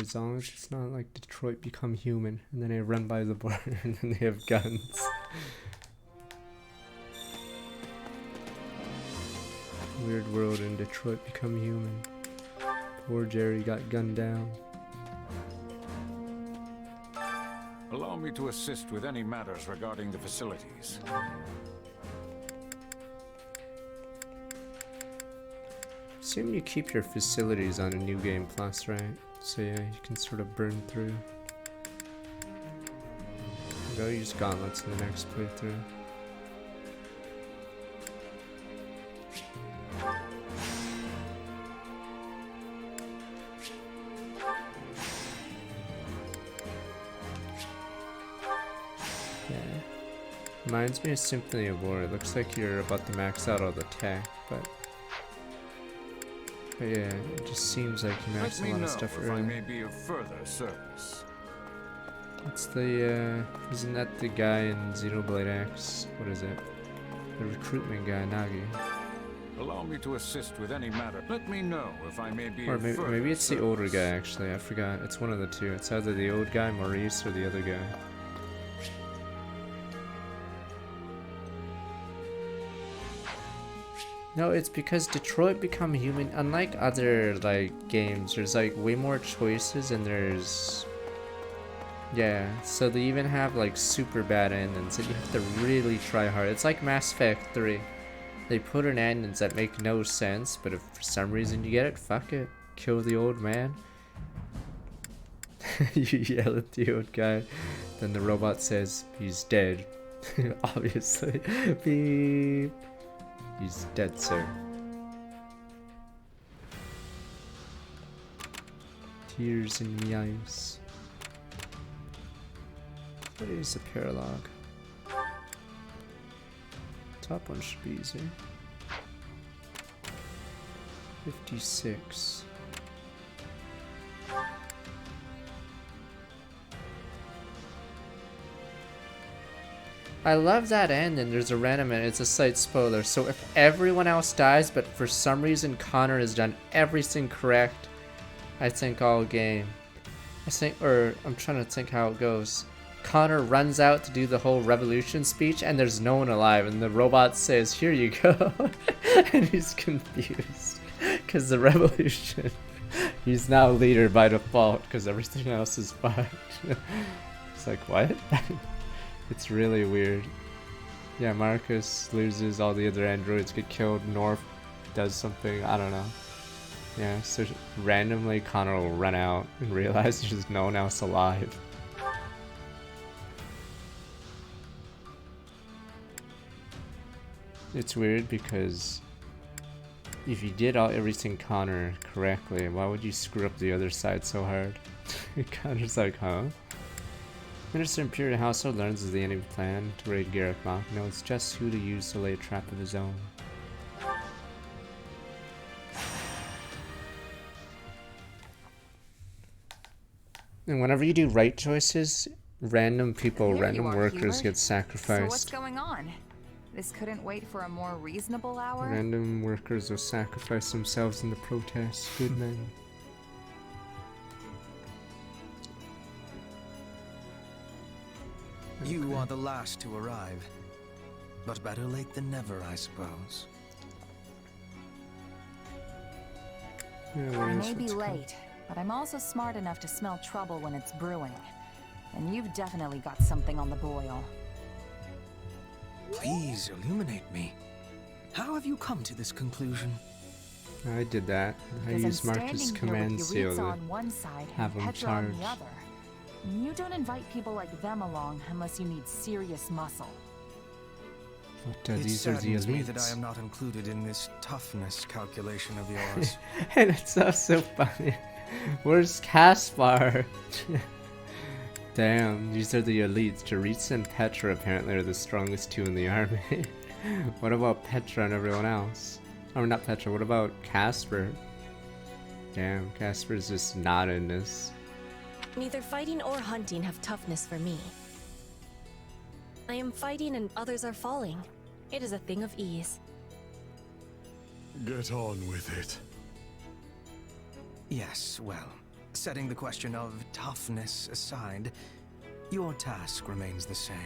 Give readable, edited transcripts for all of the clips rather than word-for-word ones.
as long as it's not like Detroit Become Human and then they run by the border and then they have guns. Weird world in Detroit Become Human. Poor Jerry got gunned down. Allow me to assist with any matters regarding the facilities. Assume you keep your facilities on a New Game Plus, right? So yeah, you can sort of burn through. Go use gauntlets in the next playthrough. Reminds me of Symphony of War. It looks like you're about to max out all the tech, but yeah, it just seems like you max a lot of stuff early. I may be of further service. It's the isn't that the guy in Xenoblade X? What is it? The recruitment guy, Nagi. Allow me to assist with any matter. Let me know if I may be or of further maybe it's service. the older guy actually. I forgot. It's one of the two. It's either the old guy, Maurice, or the other guy. No, it's because Detroit Become Human, unlike other like games, there's like way more choices and there's so they even have like super bad endings that you have to really try hard. It's like Mass Effect 3. They put in endings that make no sense, but if for some reason you get it, fuck it. Kill the old man. You yell at the old guy, then the robot says he's dead. Obviously. Beep. He's dead, sir. Tears in the eyes. What is a paralog? Top one should be easy. 56. I love that end, and there's a random and it's a slight spoiler. So if everyone else dies, but for some reason Connor has done everything correct, I think all game. I'm trying to think how it goes. Connor runs out to do the whole revolution speech, and there's no one alive, and the robot says, "Here you go," and he's confused because the revolution. He's now leader by default because everything else is fucked. It's like, what? It's really weird. Yeah, Marcus loses, all the other androids get killed, North does something, I don't know. Yeah, so randomly Connor will run out and realize there's no one else alive. It's weird because if you did everything Connor correctly, why would you screw up the other side so hard? Connor's like, huh? Minister Imperial Household learns of the enemy plan to raid Garrick Mach. Knows just who to use to lay a trap of his own. And whenever you do right choices, random people, random workers get sacrificed. So what's going on? This couldn't wait for a more reasonable hour? Random workers will sacrifice themselves in the protests. Good men. You are the last to arrive, but better late than never, I suppose. I may be late, but I'm also smart enough to smell trouble when it's brewing. And you've definitely got something on the boil. Please illuminate me. How have you come to this conclusion? I did that. I used Marcus' command seal to on one side have and him Petra on charged. the other. You don't invite people like them along unless you need serious muscle. But It these are the saddens me that I elites. am not included in this toughness calculation of yours. And it's so funny. Where's Caspar? Damn, these are the elites. Teresa and Petra apparently are the strongest two in the army. What about Petra and everyone else? Oh, not Petra, what about Casper? Damn, Casper's just not in this. Neither fighting or hunting have toughness for me. I am fighting and others are falling. It is a thing of ease. Get on with it. Yes, well, Setting the question of toughness aside, your task remains the same.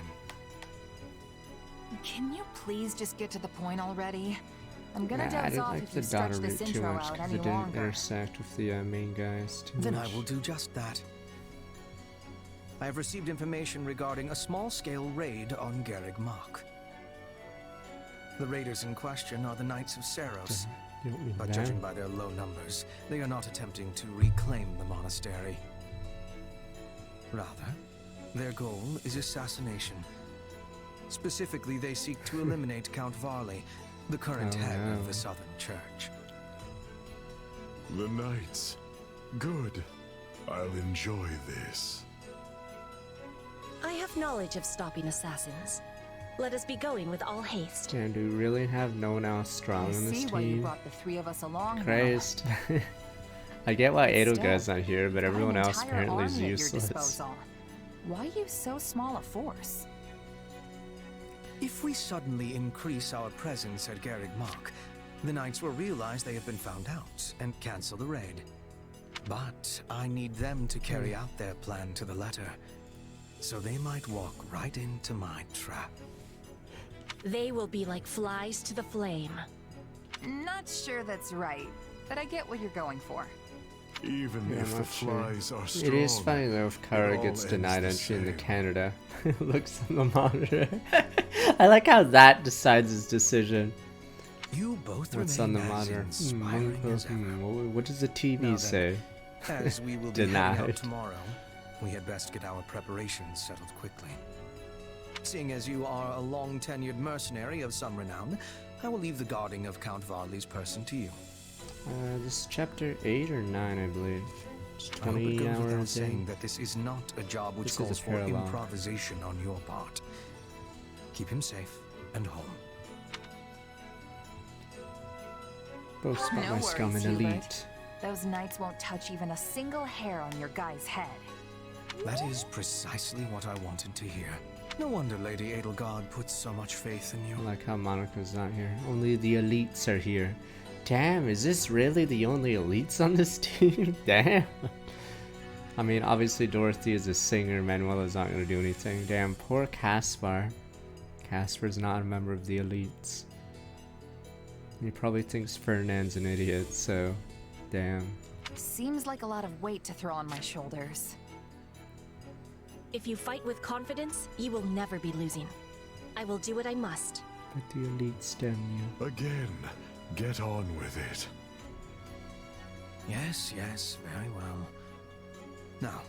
Can you please just get to the point already? I'm gonna I doze didn't off like if the you stretch daughter this route too intro much out because any it didn't longer. intersect with the main guys too Then much. I will do just that. I have received information regarding a small-scale raid on Garreg Mach. The raiders in question are the Knights of Seros, You don't mean but that. judging by their low numbers, they are not attempting to reclaim the monastery. Rather, their goal is assassination. Specifically, they seek to eliminate Count Varley, the current head of the Southern Church. The Knights. Good. I'll enjoy this. I have knowledge of stopping assassins. Let us be going with all haste. And do we really have no one else I strong in this see why you team? brought the three of us along. now. Christ. I get why But Edelgard's still, not here, but Got an everyone else entire apparently is army at your useless. disposal. Why use so small a force? If we suddenly increase our presence at Garreg Mach, the Knights will realize they have been found out and cancel the raid. But I need them to carry out their plan to the letter, so they might walk right into my trap. They will be like flies to the flame. Not sure that's right, but I get what you're going for. Even Yeah, if I'm the not sure. flies are strong. It is funny though if Kara all gets ends denied the entry into same. Canada. Looks on the monitor. I like how that decides his decision. You both What's remain on the as monitor? inspiring as ever. What does the TV Now then, say? As we will be heading Denied. out tomorrow, we had best get our preparations settled quickly. Seeing as you are a long-tenured mercenary of some renown, I will leave the guarding of Count Varley's person to you. This is chapter 8 or 9, I believe. It's I hope it 20 goes without hours saying in. that this is not a job which This is a calls for parallel. improvisation on your part. Keep him safe and home. Both spot No my scum worries, and Hubert. elite. Those knights won't touch even a single hair on your guy's head. That is precisely what I wanted to hear. No wonder Lady Edelgard puts so much faith in you. I like how Monica's not here. Only the elites are here. Damn, is this really the only elites on this team? Damn. I mean, obviously Dorothy is a singer. Manuela's not going to do anything. Damn, poor Caspar. Caspar's not a member of the elites. He probably thinks Ferdinand's an idiot, so damn. Seems like a lot of weight to throw on my shoulders. If you fight with confidence, you will never be losing. I will do what I must. But the elites damn you. Again, get on with it. Yes, yes, very well. Now,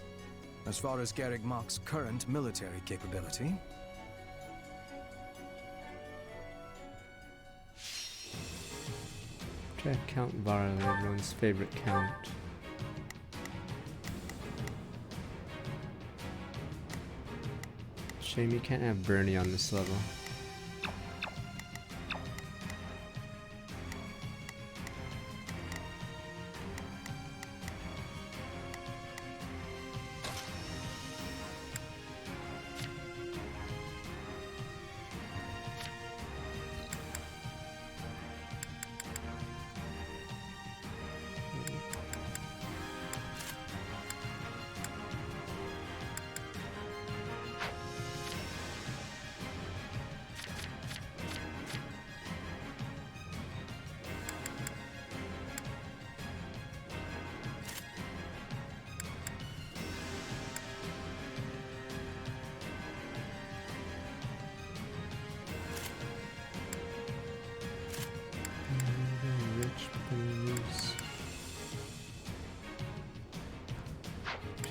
as far as Garreg Mach's current military capability, Try Count Varley, everyone's favorite count. Shame you can't have Bernie on this level.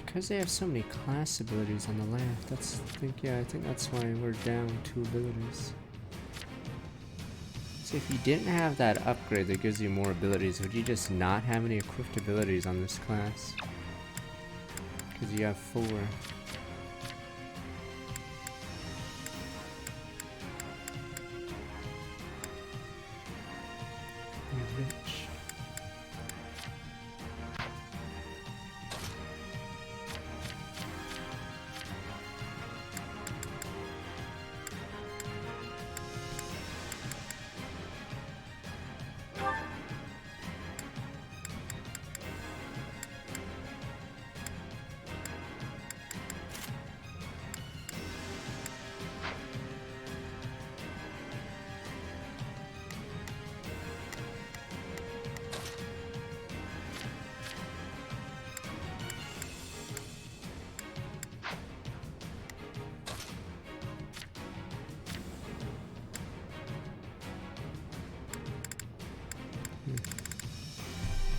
Because they have so many class abilities on the left, I think that's why we're down 2 abilities. So if you didn't have that upgrade that gives you more abilities, would you just not have any equipped abilities on this class? Because you have 4. You're rich.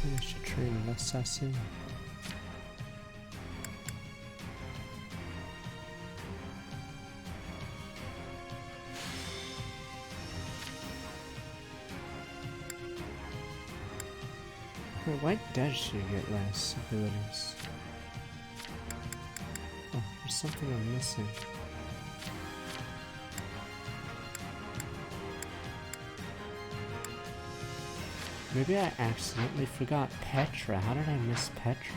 Maybe I should train an assassin. Wait, why does she get less abilities? Oh, there's something I'm missing. Maybe I accidentally forgot Petra. How did I miss Petra?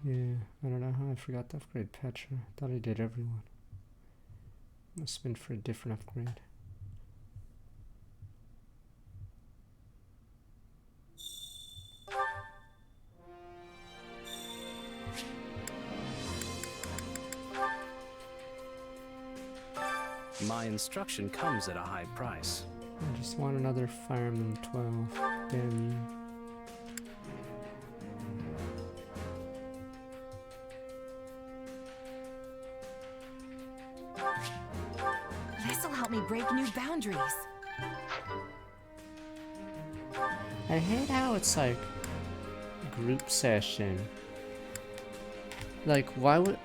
Yeah, I don't know how I forgot to upgrade Petra. Thought I did everyone. Must have been for a different upgrade. My instruction comes at a high price. I just want another Fire Emblem 12. Damn you. This'll help me break new boundaries. I hate how it's like group session. Like, why would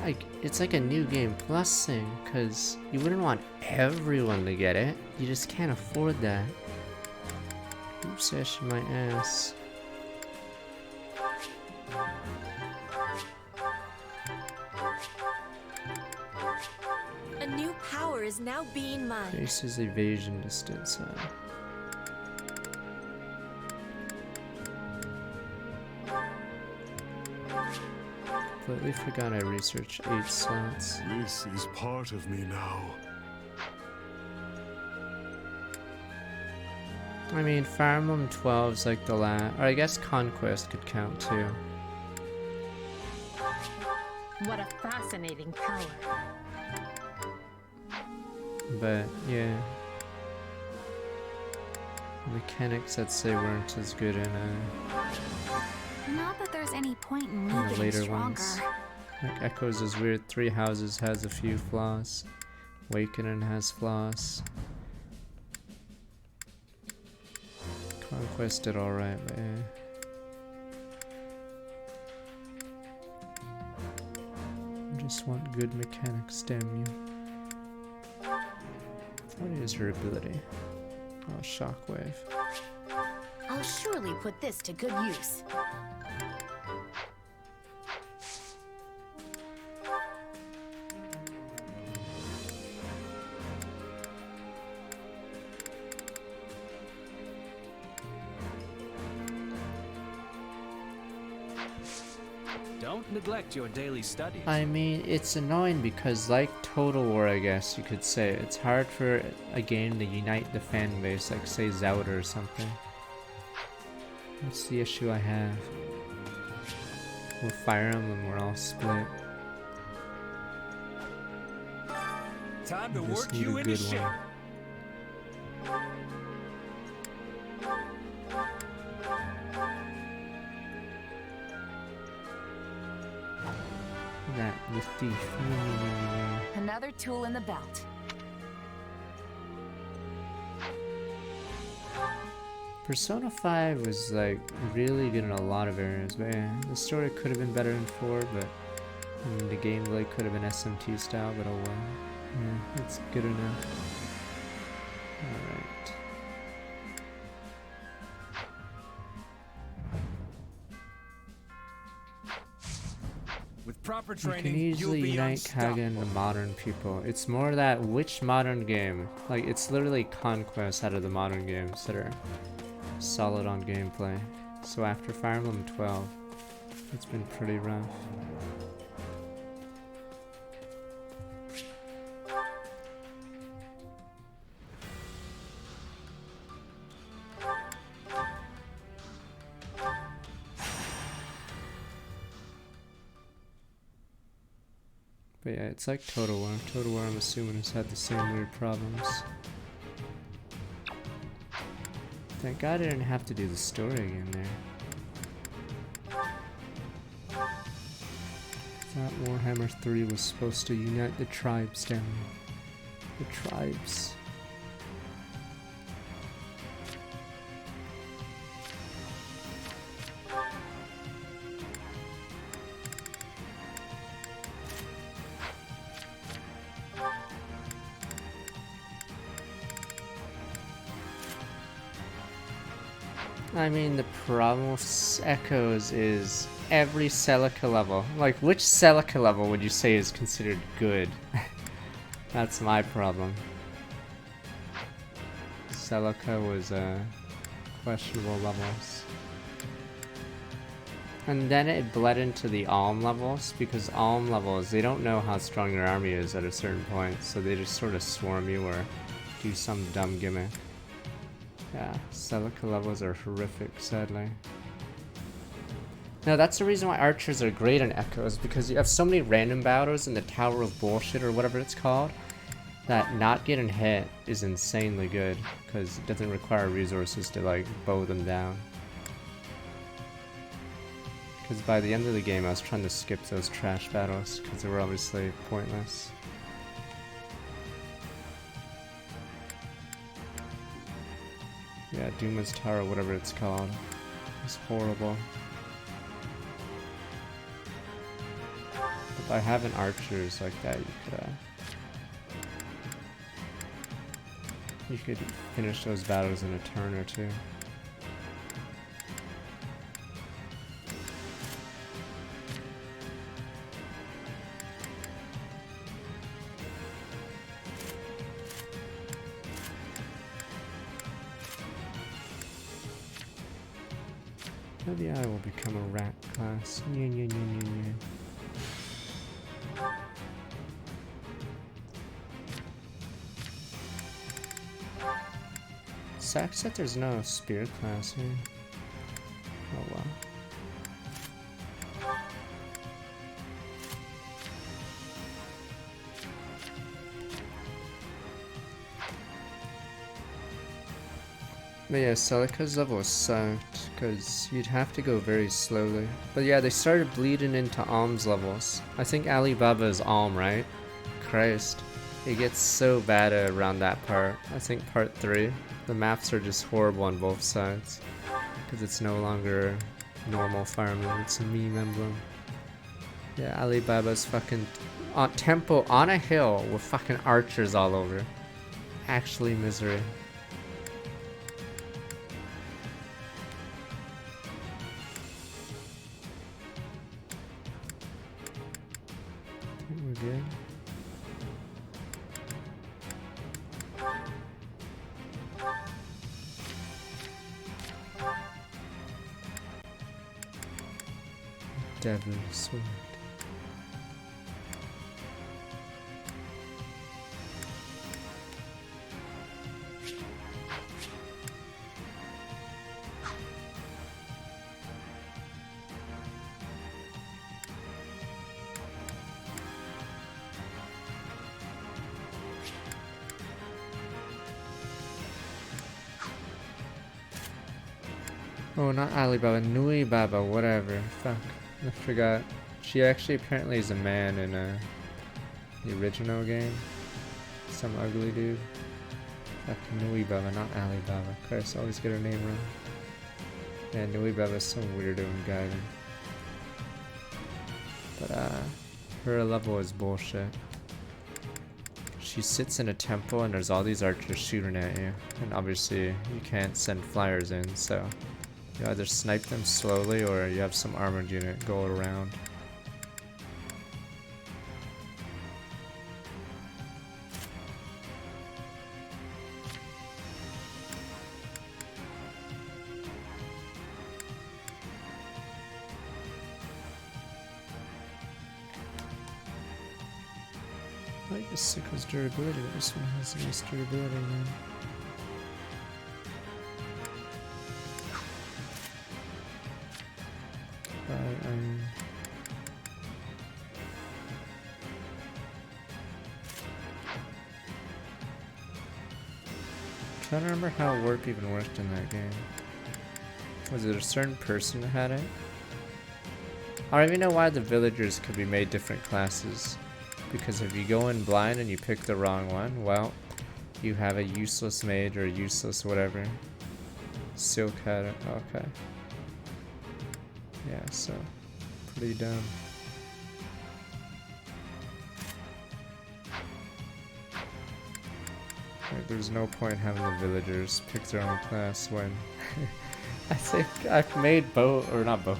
like it's like a new game plus thing, because you wouldn't want everyone to get it. You just can't afford that. Group session my ass. A new power is now being mined. Faces evasion distance. Completely forgot I researched 8 slots. This is part of me now. I mean, Fire Emblem 12's like the last, or I guess Conquest could count too. What a fascinating power. But yeah, mechanics I'd say weren't as good in Not that there's any point in me the getting later stronger. ones. Like Echoes is weird. 3 Houses has a few flaws. Awakening has flaws. Conquest did alright, but yeah. I just want good mechanics, damn you. What is her ability? Oh, Shockwave. I'll surely put this to good use. Don't neglect your daily studies. I mean, it's annoying because, like Total War, I guess you could say, it's hard for a game to unite the fan base, like say Zelda or something. That's the issue I have. With Fire Emblem, we're all split. Time to We just work need you a into good shape. one. That the thief. Another tool in the belt. Persona 5 was like really good in a lot of areas, but yeah, the story could have been better in 4, but the gameplay could have been SMT style, but oh well. Yeah, it's good enough. Alright. With proper You training, can easily you'll be unite Kaga and the unstoppable. modern people. It's more that which modern game? Like, it's literally Conquest out of the modern games that are solid on gameplay. So after Fire Emblem 12, it's been pretty rough. But yeah, it's like Total War. Total War, I'm assuming, has had the same weird problems. Thank God I didn't have to do the story again there. That Warhammer 3 was supposed to unite the tribes down there. The tribes. I mean, the problem with Echoes is every Celica level. Like, which Celica level would you say is considered good? That's my problem. Celica was questionable levels. And then it bled into the Alm levels, because Alm levels, they don't know how strong your army is at a certain point, so they just sort of swarm you or do some dumb gimmick. Yeah, Celica levels are horrific, sadly. No, that's the reason why archers are great in Echoes, because you have so many random battles in the Tower of Bullshit or whatever it's called, that not getting hit is insanely good, because it doesn't require resources to like bow them down. Because by the end of the game I was trying to skip those trash battles, because they were obviously pointless. Yeah, Duma's Tower, whatever it's called. It's horrible. But by having archers like that, you could finish those battles in a turn or two. Maybe I will become a rat class. Nya, nya, nya, nya, nya. Sucks that there's no spear class here. Oh well. But yeah, Celica's level sucked, because you'd have to go very slowly. But yeah, they started bleeding into Alm's levels. I think Alibaba is Alm, right? Christ. It gets so bad around that part. I think part 3. The maps are just horrible on both sides. Because it's no longer normal Fire Emblem, it's a meme emblem. Yeah, Alibaba's fucking temple on a hill with fucking archers all over. Actually misery. We're good. Devil's sword. Oh, not Alibaba, Nui Baba, whatever. Fuck, I forgot. She actually apparently is a man in the original game. Some ugly dude. Fuck, Nui Baba, not Alibaba. Christ, I always get her name wrong. Yeah, Nui Baba's some weirdo in Gaiden. But her level is bullshit. She sits in a temple and there's all these archers shooting at you. And obviously you can't send flyers in, so you either snipe them slowly or you have some armored unit go around. I like the sickle's durability, but this one has nice durability, man. I'm trying to remember how warp even worked in that game. Was it a certain person that had it? I don't even know why the villagers could be made different classes. Because if you go in blind and you pick the wrong one, well, you have a useless mage or a useless whatever. Silk had it. Okay. Yeah, so pretty dumb. Like, there's no point having the villagers pick their own class when I think I've made both, or not both.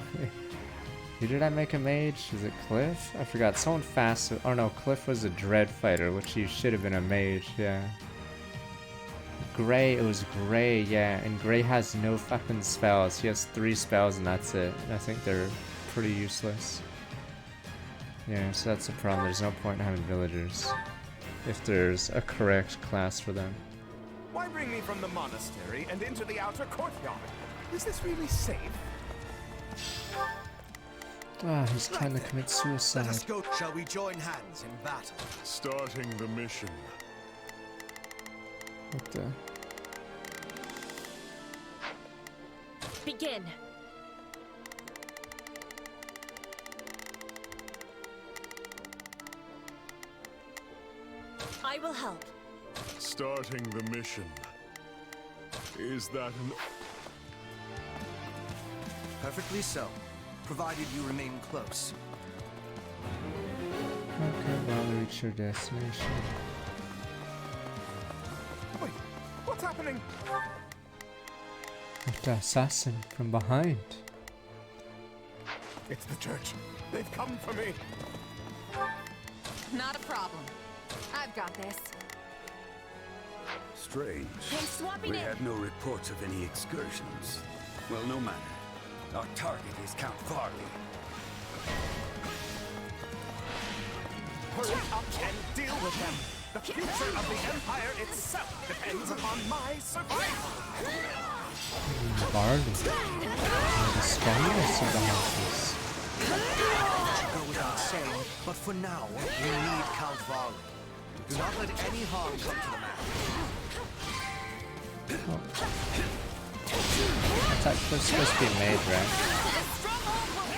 Who did I make a mage? Is it Cliff? I forgot. Someone fast. Oh no, Cliff was a dread fighter, which he should have been a mage. Yeah. Gray. It was Gray. Yeah, and Gray has no fucking spells. He has 3 spells and that's it. I think they're pretty useless. Yeah, so that's the problem. There's no point in having villagers if there's a correct class for them. Why bring me from the monastery and into the outer courtyard? Is this really safe? Ah, he's trying to commit suicide. Let us go. Shall we join hands in battle? Starting the mission. What the? Begin. I will help. Starting the mission. Is that an... Perfectly so, provided you remain close. Okay, well, reach your destination. Wait, what's happening? What the assassin from behind? It's the church. They've come for me. Not a problem. I've got this. Strange. Hey, swapping We it. had no reports of any excursions. Well, no matter. Our target is Count Varley. Hurry up and deal with them. The future of the Empire itself depends upon my survival. Barley. The strongest of the houses. Go without saying, but for now, we need Count Varley. Do not let any harm come to the man. I thought it was supposed to be made, right?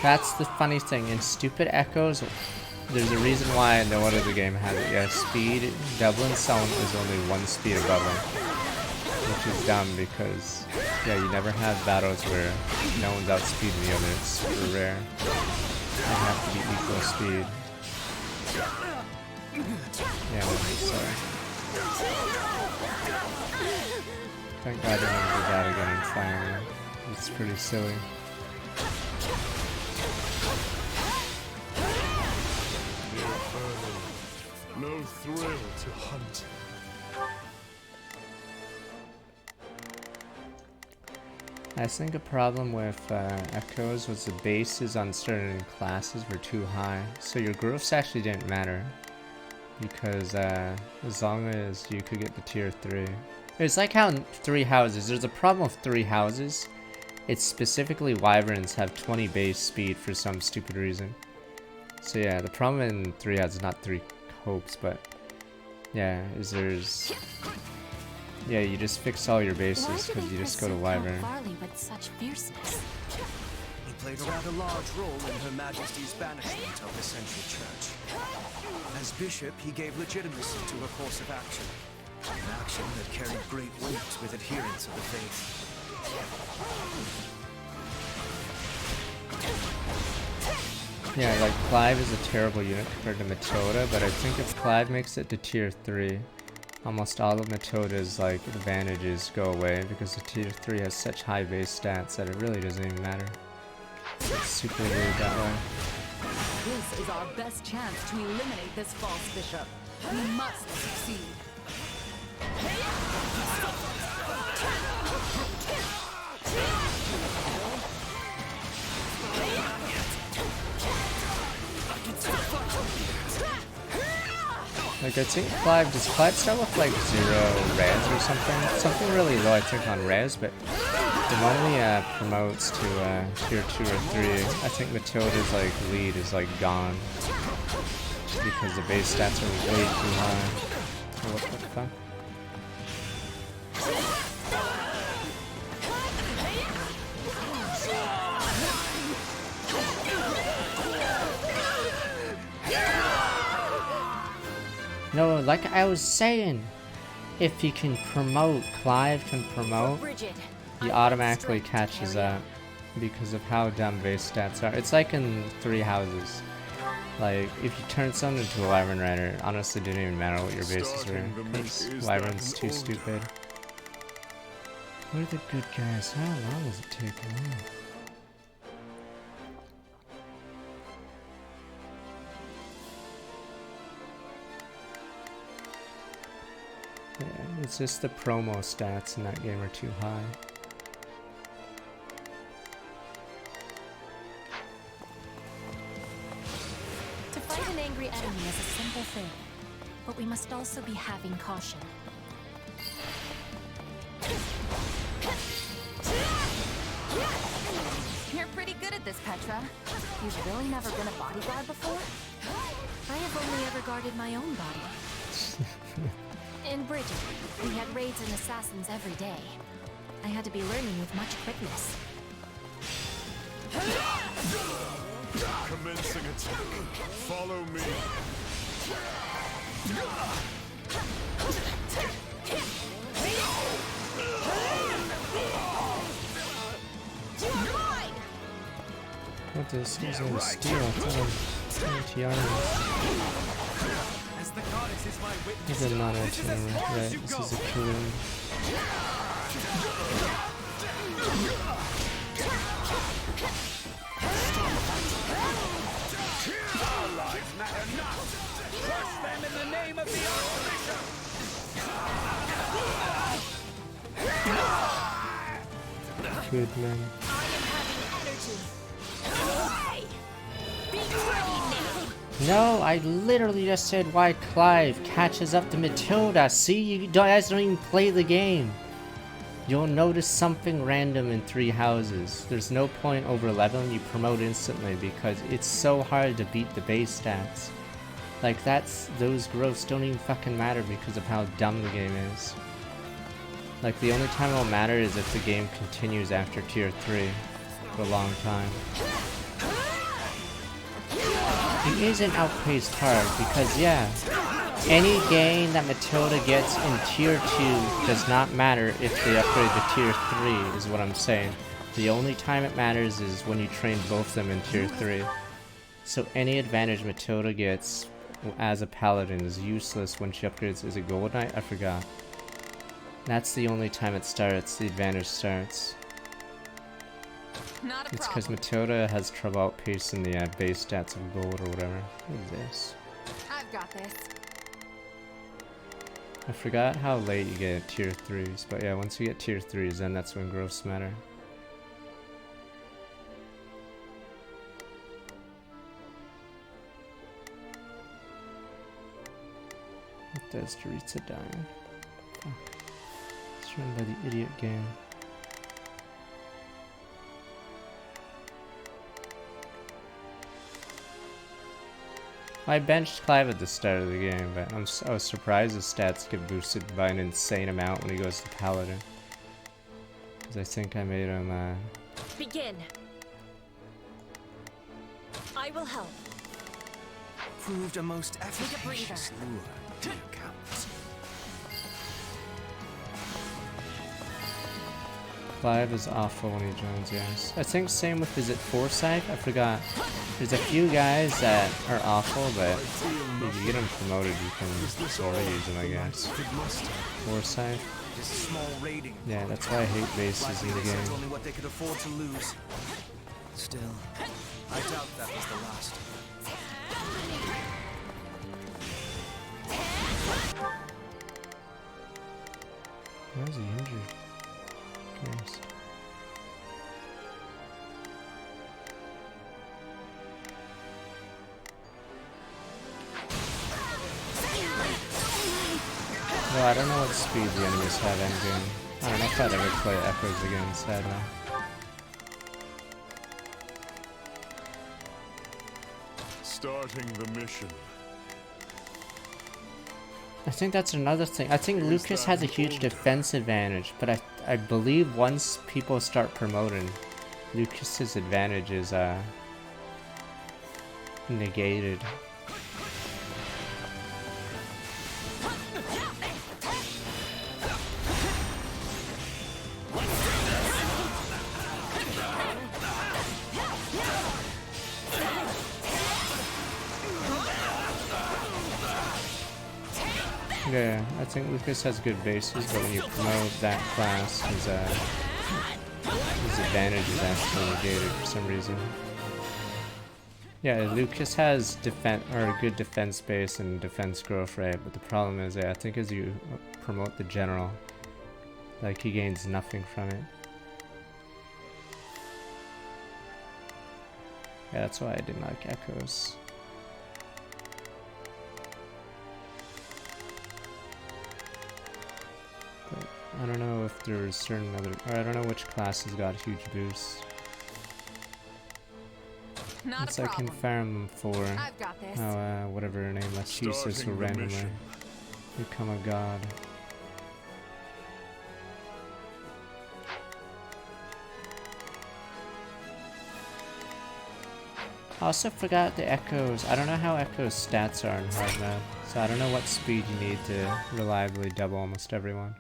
That's the funny thing. In Stupid Echoes, there's a reason why no one in the game has it. Yeah, speed. Dublin Sound is only 1 speed above him. Which is dumb because, yeah, you never have battles where no one's outspeeding the other. It's super rare. They have to be equal speed. Yeah, sorry. Thank God I didn't do that again in Fire Emblem. It's pretty silly. No thrill to hunt. I think a problem with Echoes was the bases on certain classes were too high, so your growths actually didn't matter. Because as long as you could get to tier 3. It's like how in 3 houses, there's a problem with 3 houses. It's specifically Wyverns have 20 base speed for some stupid reason. So yeah, the problem in 3 houses, not 3 hopes, but yeah, is there's... Yeah, you just fix all your bases because you just go to Wyvern. Varley with such fierceness. He played a rather large role in Her Majesty's banishment of the Central Church. As bishop, he gave legitimacy to her course of action. An action that carried great weight with adherents of the faith. Yeah, like Clive is a terrible unit compared to Matilda, but I think if Clive makes it to tier 3, almost all of Matilda's like advantages go away because the tier 3 has such high base stats that it really doesn't even matter. It's super weird that way. This is our best chance to eliminate this false bishop. We must succeed. Like I think Clive, does Clive start with like 0 res or something? Something really low I think on res, but the moment he promotes to tier 2 or 3, I think Matilda's like lead is like gone. Because the base stats are way too high. Oh, what the fuck? No, like I was saying, if he can promote, Clive can promote, Bridget, he automatically catches up because of how dumb base stats are. It's like in 3 houses. Like, if you turn something into a Wyvern Rider, it honestly didn't even matter what your bases were, because Wyvern's too stupid. Where are the good guys? How long does it take? Yeah, it's just the promo stats in that game are too high. to fight an angry enemy is a simple thing, but we must also be having caution. You're pretty good at this, Petra. You've really never been a bodyguard before? I have only ever guarded my own body. In Bridget, we had raids and assassins every day. I had to be learning with much quickness. Commencing attack. Follow me. What this is in steel? I thought As the goddess is my witness, this is not artillery, right? This is a killing. Our lives matter not! Crush them in the name of the Archbishop! Good man. No, I literally just said why Clive catches up to Matilda. See, you guys don't even play the game. You'll notice something random in 3 houses. There's no point over 11 you promote instantly because it's so hard to beat the base stats. Like those growths don't even fucking matter because of how dumb the game is. Like the only time it'll matter is if the game continues after tier 3 for a long time. He isn't outpaced hard because yeah, any gain that Matilda gets in tier 2 does not matter if they upgrade to tier 3 is what I'm saying. The only time it matters is when you train both of them in tier 3. So any advantage Matilda gets as a paladin is useless when she upgrades. Is it Gold Knight? I forgot. That's the only time it starts, the advantage starts. Not a It's because problem. Matilda has trouble outpacing the base stats of gold or whatever. What is this? I've got this. I forgot how late you get tier 3s, but yeah, once you get tier 3s, then that's when growths matter. What does Doritza dying? Fuck. It's run by the idiot game. I benched Clive at the start of the game, but I was surprised his stats get boosted by an insane amount when he goes to Paladin. Because I think I made him, Begin. I will help. Proved a most breather. efficacious lure to your counts. Clive is awful when he joins, yes. I think same with, is it Forsyth? I forgot. There's a few guys that are awful, but if you get them promoted, you can sort of use them, I guess. Forsyth? Just small raiding. Yeah, that's why I hate bases in the Likely they game. sent only what they could afford to lose. Still, I doubt that was the last. Why is he injured? Curious. No, I don't know what speed the enemies have endgame. I don't know if I'd ever play Echoes again, sadly. Starting the mission. I think that's another thing. I think Lucas has a huge defense advantage, but I believe once people start promoting, Lucas's advantage is negated. Yeah, I think Lucas has good bases, but when you promote that class, his advantage is actually negated for some reason. Yeah, Lucas has a good defense base and defense growth rate, but the problem is, I think as you promote the general, like he gains nothing from it. Yeah, that's why I didn't like Echoes. But I don't know if there's certain other, or I don't know which classes got huge boosts. Once I can farm them for whatever her name, Jesus will randomly become a god. I also forgot the Echoes. I don't know how Echoes stats are in hard mode, so I don't know what speed you need to reliably double almost everyone.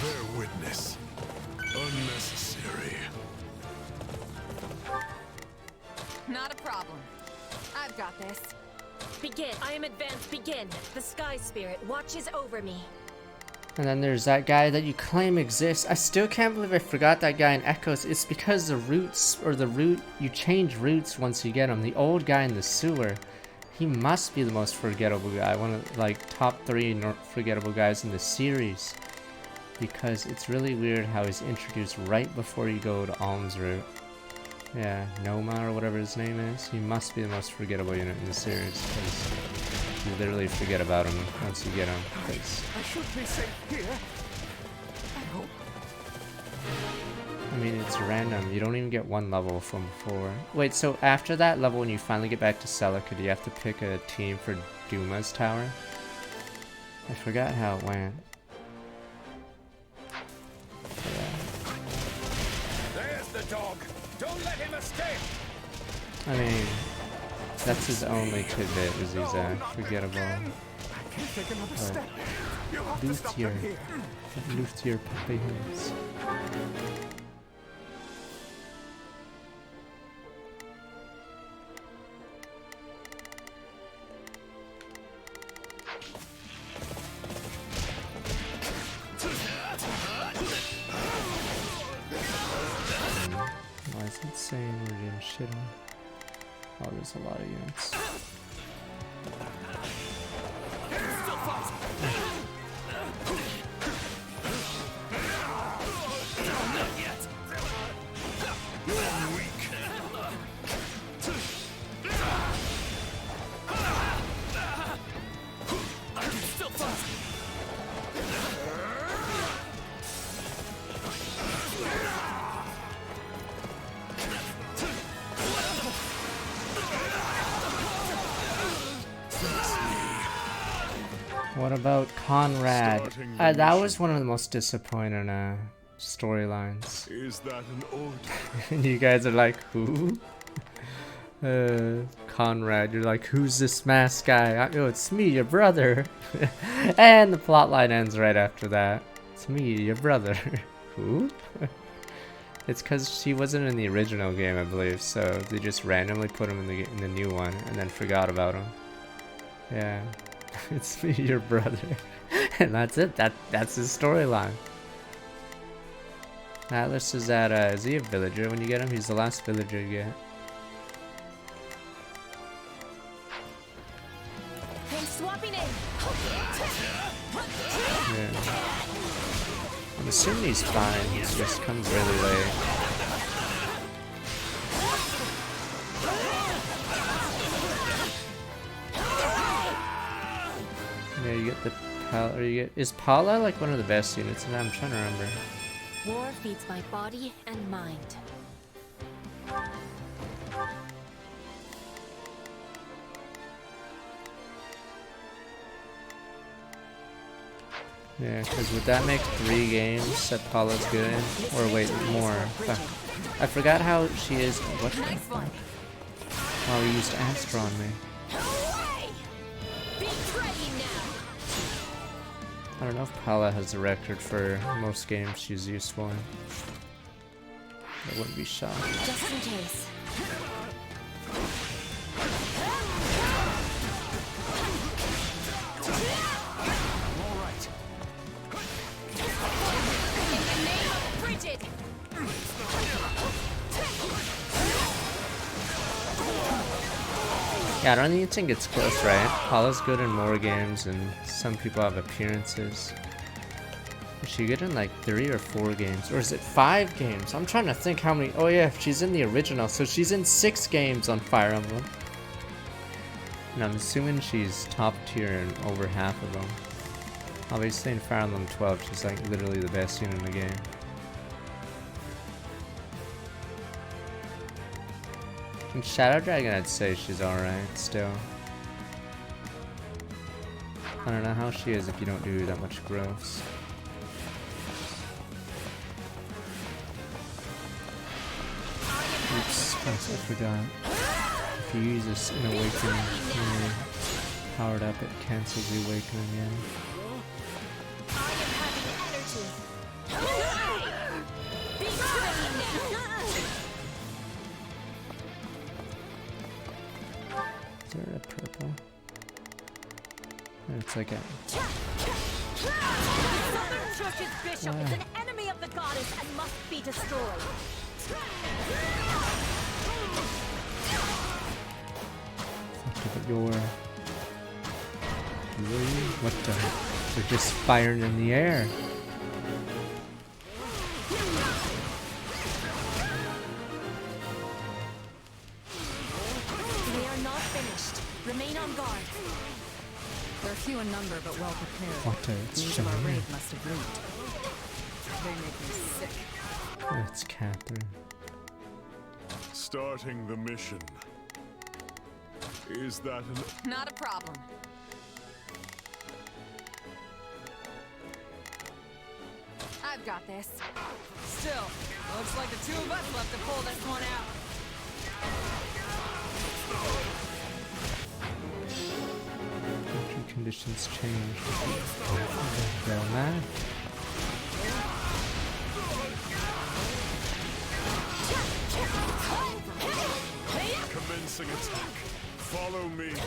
Bear witness. Unnecessary. Not a problem. I've got this. Begin. I am advanced. Begin. The Sky Spirit watches over me. And then there's that guy that you claim exists. I still can't believe I forgot that guy in Echoes. It's because the roots, or the root, you change roots once you get him. The old guy in the sewer, he must be the most forgettable guy. One of like top 3 forgettable guys in the series. Because it's really weird how he's introduced right before you go to Alm's route. Yeah, Noma or whatever his name is. He must be the most forgettable unit in the series. Because you literally forget about him once you get him. Because I should be safe here. I hope. I mean, it's random. You don't even get one level from 4. Wait, so after that level, when you finally get back to Celica, do you have to pick a team for Duma's tower? I forgot how it went. There's the dog. Don't let him escape. I mean, that's his only tidbit, is he's forgettable. I can't take another step. You have to stop Luthier. them here. Luthier puppy hands. Why is it saying we're doing shit on? Oh, there's a lot of units. What about Conrad? That was one of the most disappointing storylines. Is that an order? And you guys are like, who? Conrad, you're like, who's this masked guy? Oh, it's me, your brother. And the plotline ends right after that. It's me, your brother. Who? It's because she wasn't in the original game, I believe, so they just randomly put him in the new one and then forgot about him. Yeah. It's me, your brother. And that's it. That's his storyline. Atlas is at, is he a villager when you get him? He's the last villager you get. I'm swapping in. Yeah. I'm assuming he's fine. He just comes really late. Yeah, you get the Pala, or you get, is Pala like one of the best units? I'm trying to remember. War feeds my body and mind. Yeah, because would that make 3 games that Pala's good in? Or wait, more. Fuck. I forgot how she is. What the fuck? Oh, he used Astra on me. I don't know if Pala has the record for most games she's useful in. I wouldn't be shocked. Just in case. Yeah, I don't even think it's close, right? Paula's good in more games, and some people have appearances. Is she good in like 3 or 4 games? Or is it 5 games? I'm trying to think how many. Oh yeah, she's in the original, so she's in 6 games on Fire Emblem. And I'm assuming she's top tier in over half of them. Obviously in Fire Emblem 12, she's like literally the best unit in the game. In Shadow Dragon, I'd say she's alright still. I don't know how she is if you don't do that much growths. Oops, I forgot. If you use this in Awakening, when you're powered up, it cancels the Awakening, yeah. Is there a purple? It's like a... Southern Church's bishop is an enemy of the goddess and must be destroyed. But you're... What the... They're just firing in the air. We are not finished. Remain on guard. They're few in number, but well prepared. What the... It's News of our Shamir. raid must have leaked. They make me sick. Oh, it's Catherine. Starting the mission. Is that an... Not a problem. I've got this. Still, looks like the 2 of us left to pull this one out. Country conditions change. Well, man. Commencing attack. Follow me. This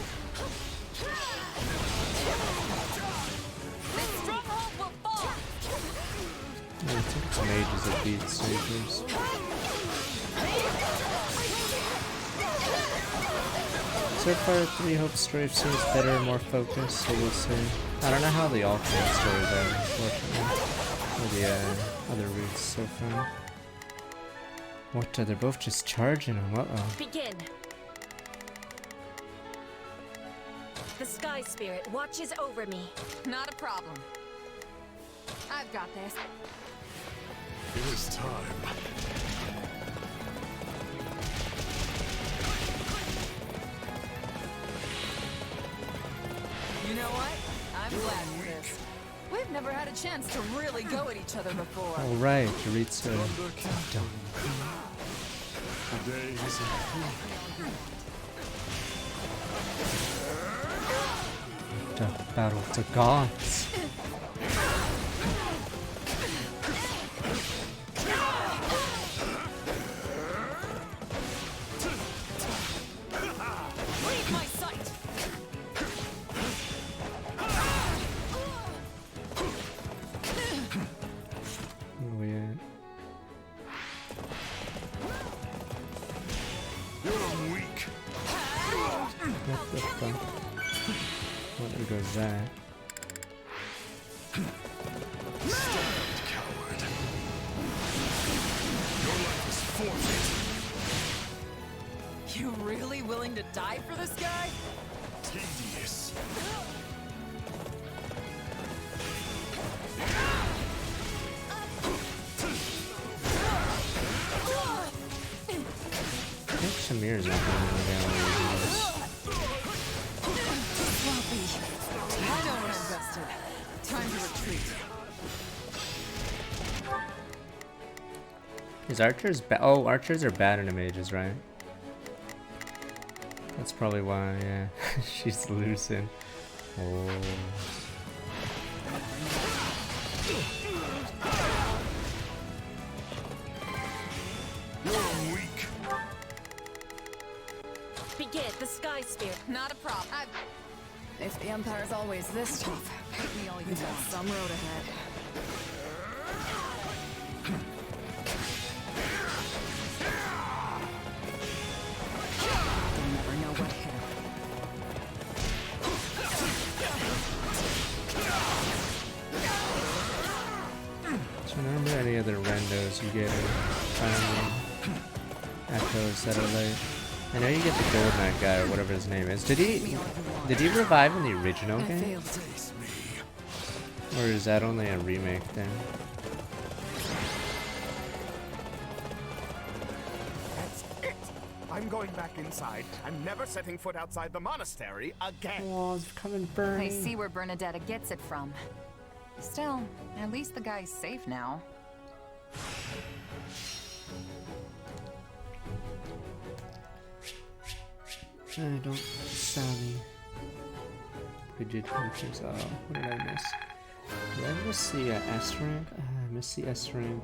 stronghold will fall. I think it's mages that beat saviors. So far, 3 Hope Strafe seems better and more focused, so we'll see. I don't know how the alternate stories are, unfortunately. Or the other routes so far. What? They're both just charging them. Uh-oh. Begin. The Sky Spirit watches over me. Not a problem. I've got this. It is time. You know what? I'm glad for this. We've never had a chance to really go at each other before. All right, Yuritsu. Today is The battle of the gods. Leave my sight. Oh yeah. you're weak. What the fuck? What goes that? Stand, coward. Your life is forfeit. You really willing to die for this guy? Tedious. I think Shamir's not going to go down this. Sloppy. I know when I'm vested. Time to retreat. Is archers bad? Oh, archers are bad in mages, right? That's probably why, yeah. She's losing. Oh. You're weak. Begin. The Sky Spirit. Not a problem. If the Empire's always this tough, hate me all you got some road ahead. They'll never know what hit him. items you get are echoes that are late. I know you get the Gold Knight guy or whatever his name is. Did he revive in the original game? Or is that only a remake thing? That's it! I'm going back inside. I'm never setting foot outside the monastery again. Walls coming burning. I see where Bernadetta gets it from. Still, at least the guy's safe now. I don't savvy. Rigid creatures. Oh, what did I miss? Did I miss the S rank? I missed the S rank.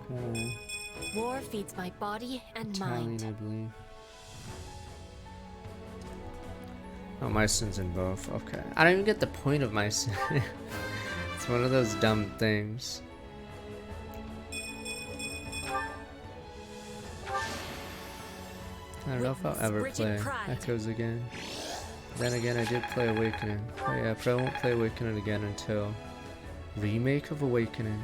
War feeds my body and Italian, mind. I believe. Oh, my son's in both. Okay. I don't even get the point of my son. It's one of those dumb things. I don't know if I'll ever play Echoes again. Then again, I did play Awakening. Oh yeah, I probably won't play Awakening again until remake of Awakening.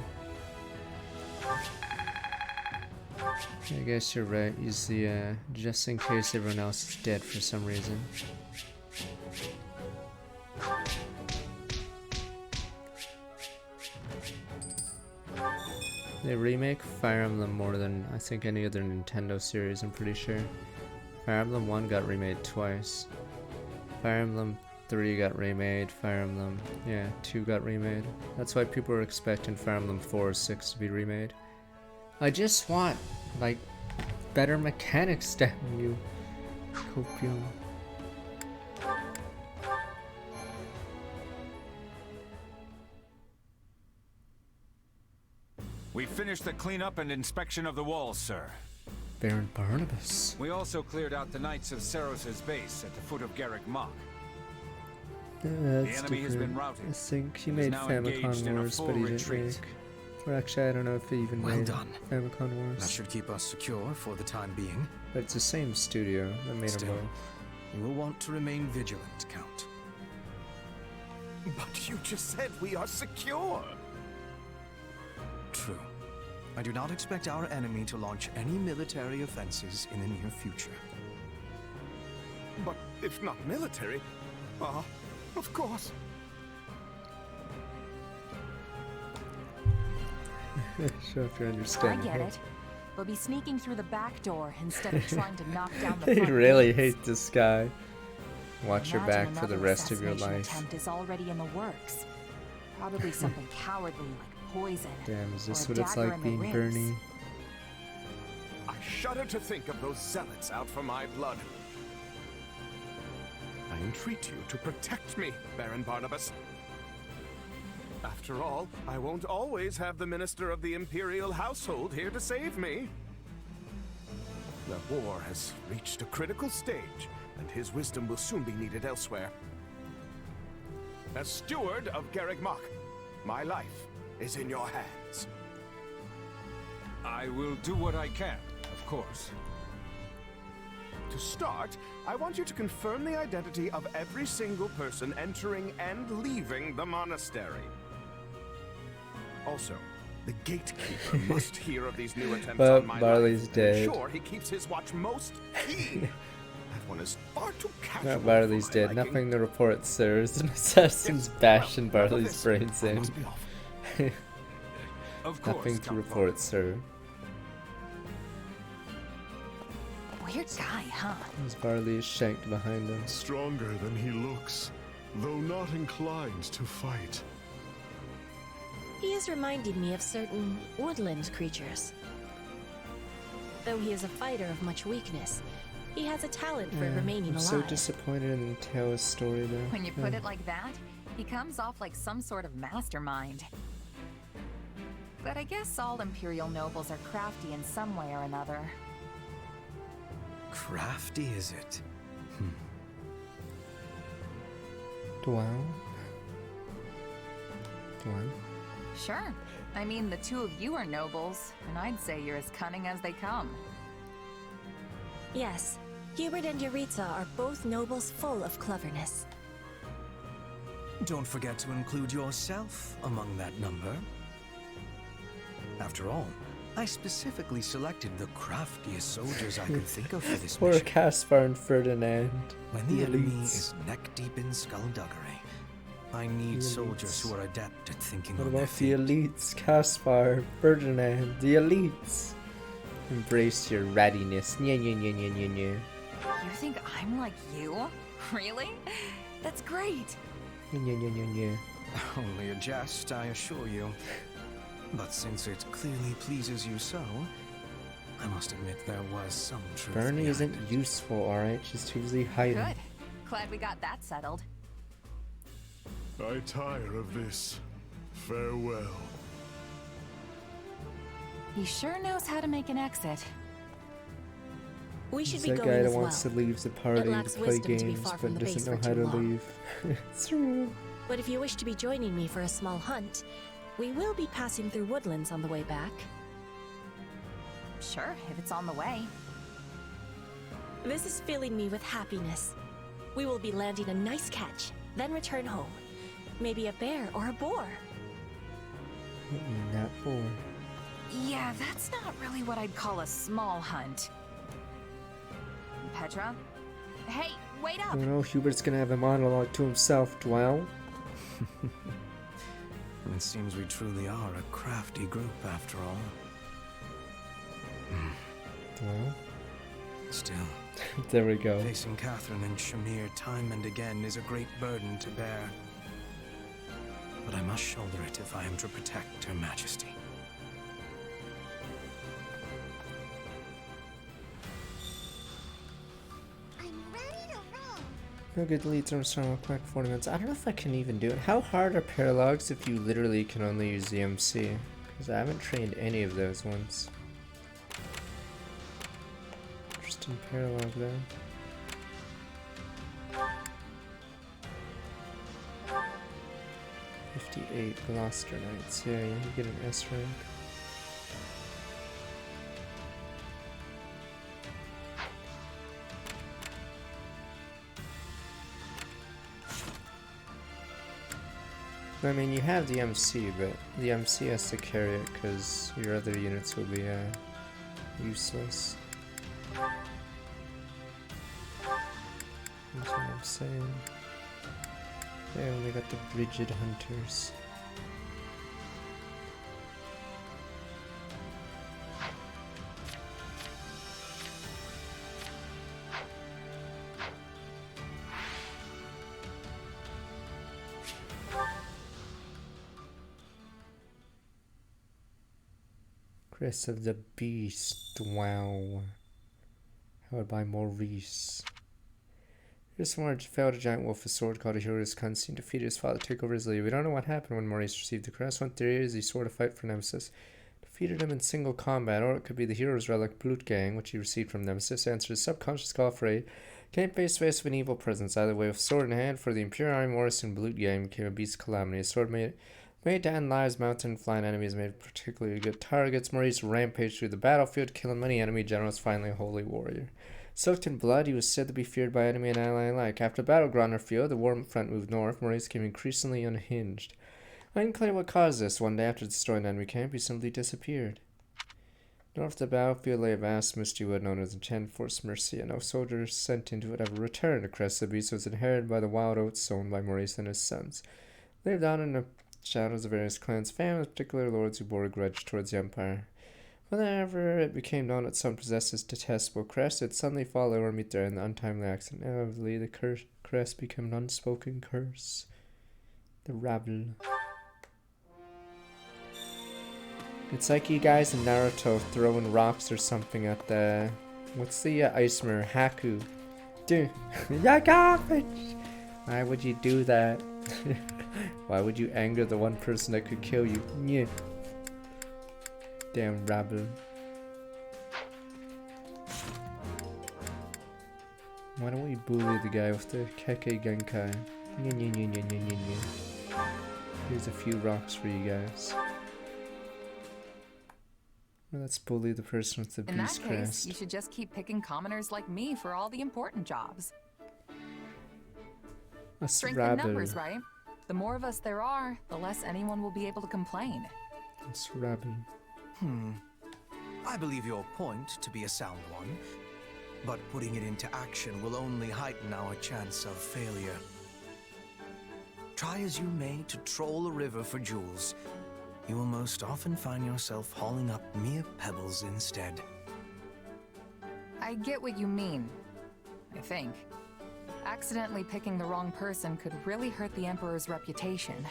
I guess you're right. Use the just in case everyone else is dead for some reason. They remake Fire Emblem more than I think any other Nintendo series, I'm pretty sure. Fire Emblem 1 got remade twice. Fire Emblem 3 got remade, Fire Emblem, 2 got remade. That's why people are expecting Fire Emblem 4 or 6 to be remade. I just want, like, better mechanics, damn you, Copium. We finished the cleanup and inspection of the walls, sir. Baron Barnabas. We also cleared out the Knights of Seros' base at the foot of Garrick Mach. Yeah, The enemy has been routed. I think he and is made now engaged in Famicom a Wars, full but he didn't retreat. make. Or actually, I don't know if he even Well made done. Famicom Wars. That should keep us secure for the time being. But it's the same studio that made them Still, both. you will want to remain vigilant, Count. But you just said we are secure. True. I do not expect our enemy to launch any military offenses in the near future. But if not military, of course. Sure if you I understand. get it. We'll be sneaking through the back door instead of trying to knock down the They front really gates. hate this guy. Watch your Imagine back for the another rest of your assassination life. attempt is already in the works. Probably something cowardly like poison. Damn, is this or what a it's dagger like in the being ribs. Bernie? I shudder to think of those zealots out for my blood. I entreat you to protect me, Baron Barnabas. After all, I won't always have the Minister of the Imperial Household here to save me. The war has reached a critical stage, and his wisdom will soon be needed elsewhere. As steward of Garrick Mach, my life is in your hands. I will do what I can, of course. To start, I want you to confirm the identity of every single person entering and leaving the monastery. Also, the gatekeeper must hear of these new attempts But on my Barley's life. dead. Sure, he keeps his watch most keen. That one is far too casual. Not Barley's for my dead. liking. Nothing to report, sir. As an assassin's bashing Well, enough of Barley's this. brains I in. must be off. Of course, Nothing to Count report, sir. Weird guy, huh? As Barley is shanked behind him. Stronger than he looks, though not inclined to fight. He is reminding me of certain woodland creatures. Though he is a fighter of much weakness, he has a talent for remaining I'm alive. so disappointed in Tao's story, though. When you put it like that, he comes off like some sort of mastermind. But I guess all Imperial nobles are crafty in some way or another. Crafty, is it? Wow. Wow. Sure. I mean, the two of you are nobles, and I'd say you're as cunning as they come. Yes, Hubert and Yuritsa are both nobles full of cleverness. Don't forget to include yourself among that number. After all, I specifically selected the craftiest soldiers I could think of for this Poor mission. Caspar and Ferdinand. When the enemy elites. is neck-deep in skullduggery, I need The soldiers elites. who are adept at thinking What on their about the feet. elites? Caspar, Ferdinand, the elites. Embrace your rattiness. Nya nya nya nya nya nya. You think I'm like you? Really? That's great. Nya nya nya nya. Only a jest, I assure you. But since it clearly pleases you so, I must admit there was some truth Bernie behind isn't it. useful, alright? She's too busy hiding. Good. Glad we got that settled. I tire of this. Farewell. He sure knows how to make an exit. We should He's be that going guy that as well. wants to leave the party to lacks play wisdom to be games, far from but the doesn't base know for how too to long. leave. It's true. But if you wish to be joining me for a small hunt, we will be passing through woodlands on the way back. Sure, if it's on the way. This is filling me with happiness. We will be landing a nice catch, then return home. Maybe a bear or a boar. Not bored. Yeah, that's not really what I'd call a small hunt. Petra? Hey, wait up! Oh no, Hubert's gonna have a monologue to himself, Dwell. It seems we truly are a crafty group after all. Dwell? Still, There we go. facing Catherine and Shamir time and again is a great burden to bear. But I must shoulder it if I am to protect Her Majesty. I'm ready to roll. No good leads on strong quick 40 minutes. I don't know if I can even do it. How hard are paralogs if you literally can only use the MC? Because I haven't trained any of those ones. Interesting paralog there. '58 Gloucester Knights. Yeah, you get an S rank. I mean, you have the MC, but the MC has to carry it because your other units will be useless. That's what I'm saying. They only got the Brigid Hunters. Chris of the Beast, wow. How would buy Maurice? This March felled a giant wolf, a sword called a Heroes Constantine, defeated his father, took over his lead. We don't know what happened when Maurice received the crest. One theory is he swore to fight for Nemesis, defeated him in single combat, or it could be the hero's relic Blutgang, which he received from Nemesis, answered his subconscious call for aid, came face to face with an evil presence. Either way, with sword in hand, for the Imperial Army, Maurice and Blutgang became a beast calamity. A sword made to end lives, mountain flying enemies made particularly good targets. Maurice rampaged through the battlefield, killing many enemy generals, finally a holy warrior. Soaked in blood, he was said to be feared by enemy and ally alike. After battle Gronnerfield, the war front moved north. Maurice became increasingly unhinged. Unclear what caused this. One day after destroying enemy camp, he simply disappeared. North of the battlefield lay a vast misty wood known as the Enchanted Forest Mercia. No soldiers sent into it ever returned. The crest of the beast was inherited by the wild oats sown by Maurice and his sons. They lived down in the shadows of various clans, families, particular lords who bore a grudge towards the Empire. Whenever it became known that someone possessed this detestable crest, it'd suddenly fall over and meet there in the untimely accident. Inevitably, the crest became an unspoken curse. The rabble. It's like you guys in Naruto throwing rocks or something at the... What's the Icemer? Haku. Dude, Yakavich! Why would you do that? Why would you anger the one person that could kill you? Yeah. Damn rabble. Why don't we bully the guy with the Keke Genkai? Nya, nya, nya, nya, nya, nya, nya. Here's a few rocks for you guys. Well, let's bully the person with the In that beast case, crest. you should just keep picking commoners like me for all the important jobs. Let's Strength in rabble. numbers, right? The more of us there are, the less anyone will be able to complain. Let's rabble. I believe your point to be a sound one, but putting it into action will only heighten our chance of failure. Try as you may to troll a river for jewels, you will most often find yourself hauling up mere pebbles instead. I get what you mean, I think. Accidentally picking the wrong person could really hurt the Emperor's reputation.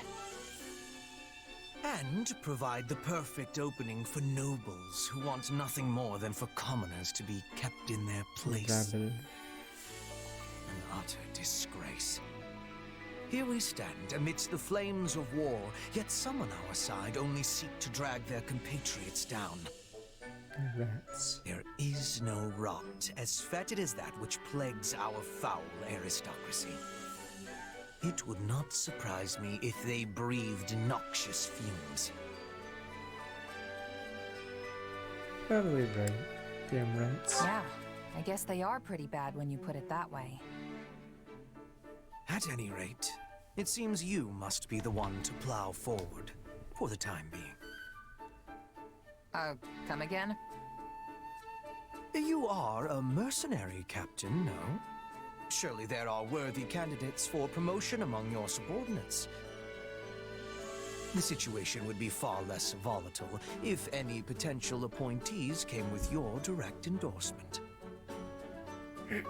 And provide the perfect opening for nobles who want nothing more than for commoners to be kept in their place. Rabbit. An utter disgrace. Here we stand amidst the flames of war, yet some on our side only seek to drag their compatriots down. Rats. There is no rot as fetid as that which plagues our foul aristocracy. It would not surprise me if they breathed noxious fumes. Probably right. Damn rats. Yeah, I guess they are pretty bad when you put it that way. At any rate, it seems you must be the one to plow forward, for the time being. Come again? You are a mercenary, Captain, no? Surely there are worthy candidates for promotion among your subordinates. The situation would be far less volatile if any potential appointees came with your direct endorsement.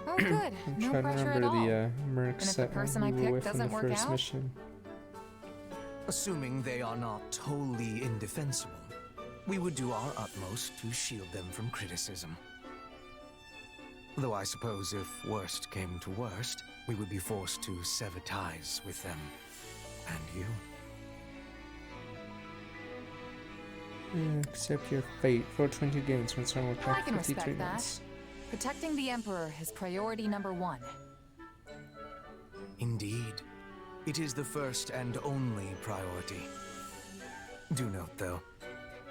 Oh, good. I'm No trying to pressure at remember all. the mercs And if the that person we I were pick with in the doesn't work first out? mission. Assuming they are not wholly indefensible, we would do our utmost to shield them from criticism. Though I suppose if worst came to worst, we would be forced to sever ties with them. And you. Accept your fate. 422 games when someone will I pack can 53 respect that. minutes. Protecting the Emperor is priority number 1. Indeed. It is the first and only priority. Do note, though,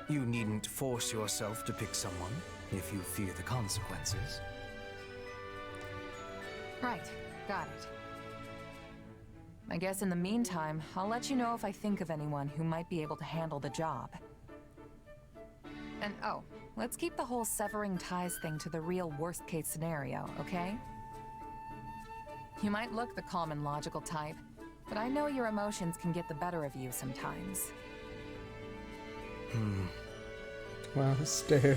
you needn't force yourself to pick someone if you fear the consequences. Right, got it. I guess in the meantime, I'll let you know if I think of anyone who might be able to handle the job. And oh, let's keep the whole severing ties thing to the real worst-case scenario, okay? You might look the calm and logical type, but I know your emotions can get the better of you sometimes. Wow, stare.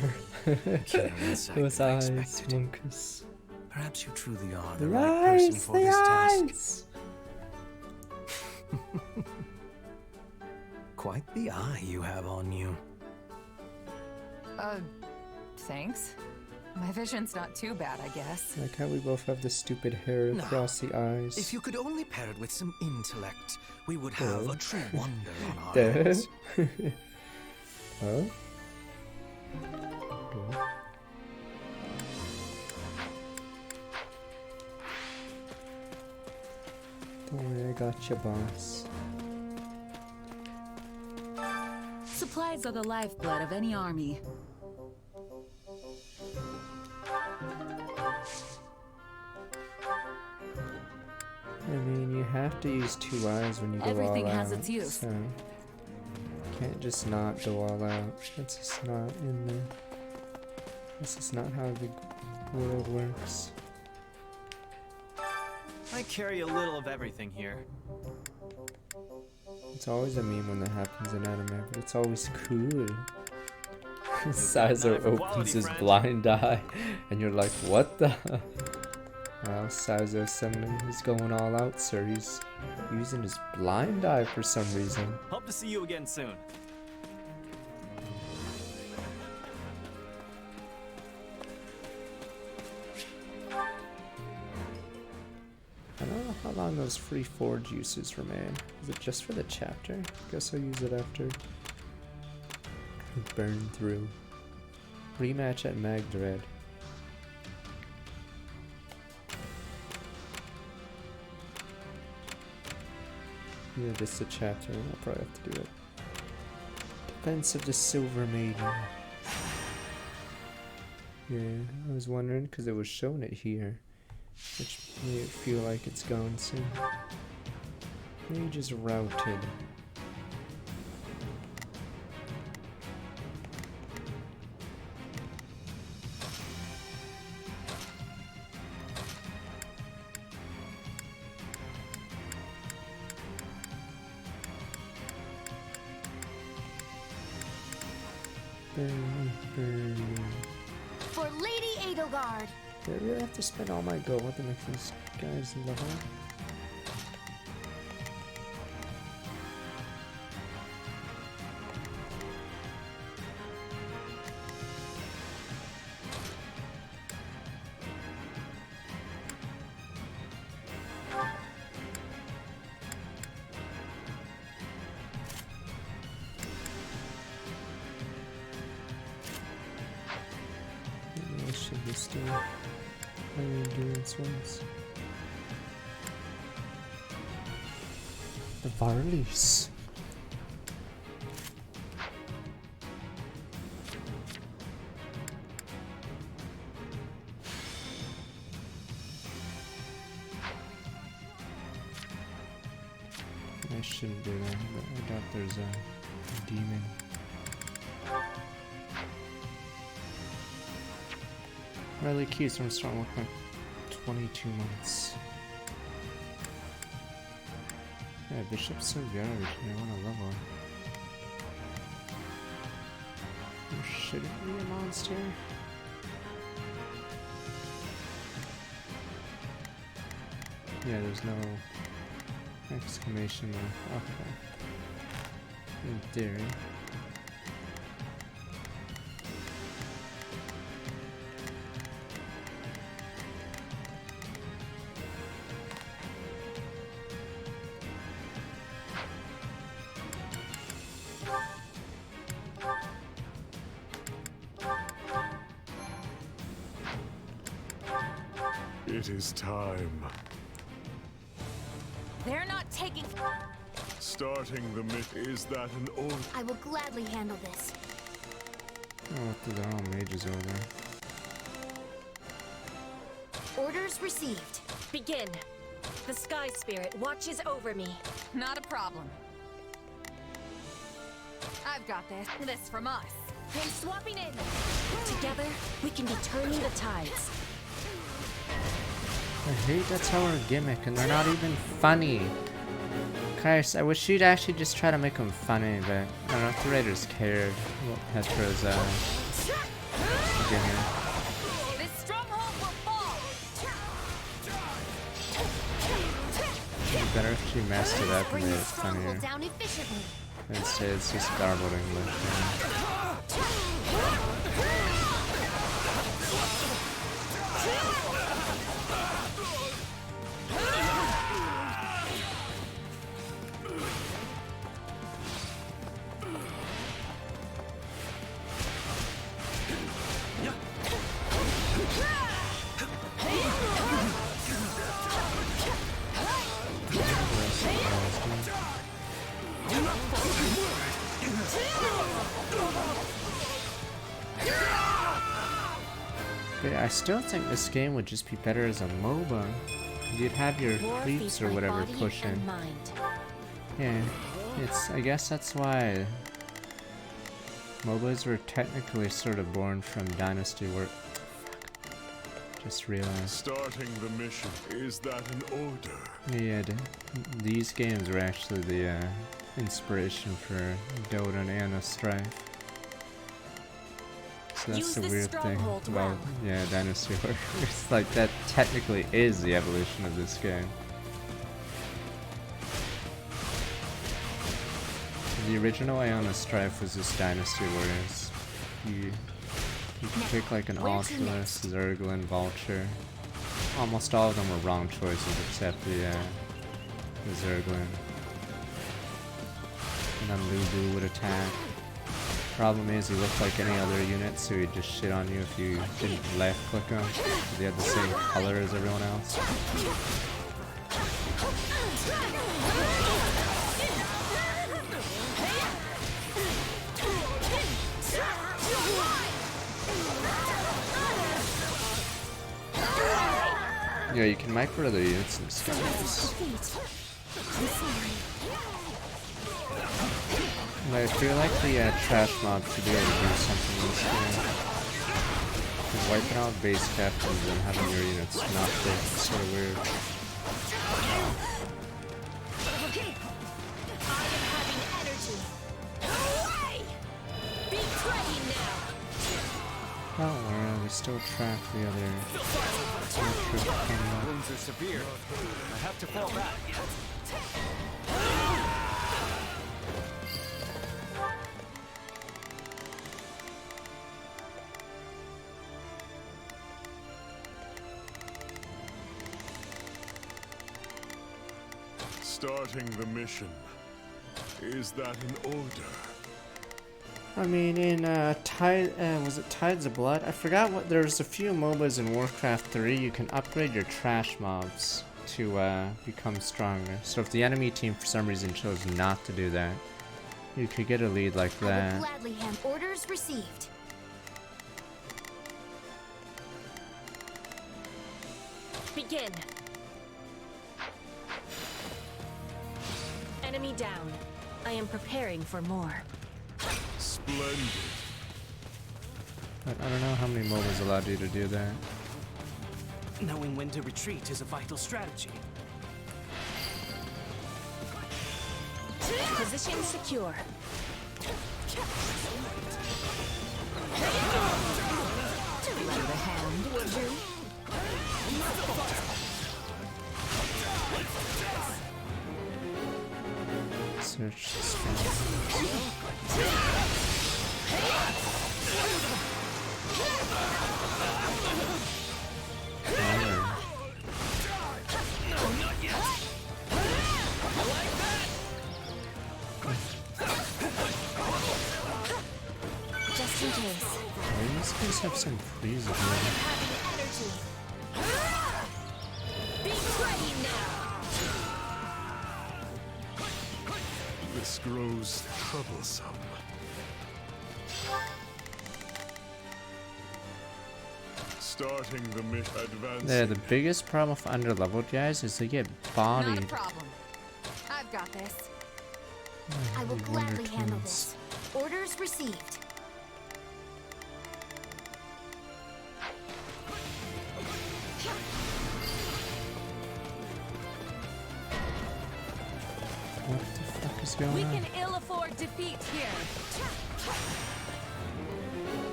Killer insight Those than I eyes, expected. Monkus. Perhaps you truly are the The right person eyes, for the this task. eyes! Quite the eye you have on you. Thanks. My vision's not too bad, I guess. Like how we both have the stupid hair No. across the eyes. If you could only pair it with some intellect, we would have a true wonder on our There. hands. Oh? Don't worry, I got you, boss. Supplies are the lifeblood of any army. I mean, you have to use 2 eyes when you go Everything all has out, its use. So can't just not go all out. That's just not in the. This is not how the world works. I carry a little of everything here. It's always a meme when that happens in anime, but it's always cool. Sizer opens his blind eye, and you're like, what the? Wow, Sizer suddenly he's going all out, sir. He's using his blind eye for some reason. Hope to see you again soon. I don't know how long those free forge uses remain. Is it just for the chapter? Guess I'll use it after. Burn through. Rematch at Magdred. Yeah, just a chapter. I'll probably have to do it. Defense of the Silver Maiden. Yeah, I was wondering because it was showing it here, which made it feel like it's going soon. Mage is routed. For Lady Edelgard. Do I really have to spend all my gold to make these guys level? Should be still endurance ones. The Varleys. I shouldn't do that, but I doubt there's a demon. Riley Keys from strong with my 22 months. Yeah, Bishop's so garbage. I want to level. Or should it be a monster? Yeah, there's no exclamation mark. Okay. In theory. It is time. They're not taking. Starting the is that an order? I will gladly handle this. Oh, what the hell, mages over there. Orders received. Begin. The Sky Spirit watches over me. Not a problem. I've got this. This from us. I'm swapping in. Together, we can be turning the tides. I hate that's our gimmick, and they're not even funny. Christ, I wish you'd actually just try to make them funny, but I don't know if the Raiders cared what Petra's gimmick. This stronghold will fall. It'd be better if she messed it up and Bring made the it funnier. stronghold down efficiently. Instead, it's just garbled English. But I still think this game would just be better as a MOBA. You'd have your creeps or whatever pushing. Yeah, I guess that's why MOBAs were technically sort of born from Dynasty work. Just realized. Starting the mission. Is that an order? Yeah, these games were actually the inspiration for Dota and Anna Strife. So that's the weird thing about Dynasty Warriors. It's like that technically is the evolution of this game. The original Iona Strife was just Dynasty Warriors. You could pick like an Ultralist, Zerglin, Vulture. Almost all of them were wrong choices except the Zerglin. And then Lubu would attack. Problem is he looked like any other unit, so he'd just shit on you if you didn't left click him. They had the same color as everyone else. Yeah, you can micro the units and stuff. I feel like the trash mob should be able to do something in this game. Because wiping out base captains and having your units not fit is sort of weird. Betraying Don't worry, we still track the other. Wounds are severe. I have to fall back. Starting the mission. Is that in order? I mean, in was it Tides of Blood? I forgot what. There's a few MOBAs in Warcraft 3. You can upgrade your trash mobs to become stronger. So if the enemy team for some reason chose not to do that, you could get a lead like I will that. gladly hand orders received. Begin. Enemy down. I am preparing for more. Splendid. But I don't know how many MOBAs allowed you to do that. Knowing when to retreat is a vital strategy. Position secure. Lend a hand, would you? Search the strong. Just in case. Why does this have some freeze of Energy. Be ready now. This grows troublesome. Starting the mission. Advancing. There, the biggest problem with underleveled guys is they get Not a bodied. problem. I've got this. I will Wonder gladly handle Twins. this. Orders received. What the fuck is going We on? can ill afford defeat here.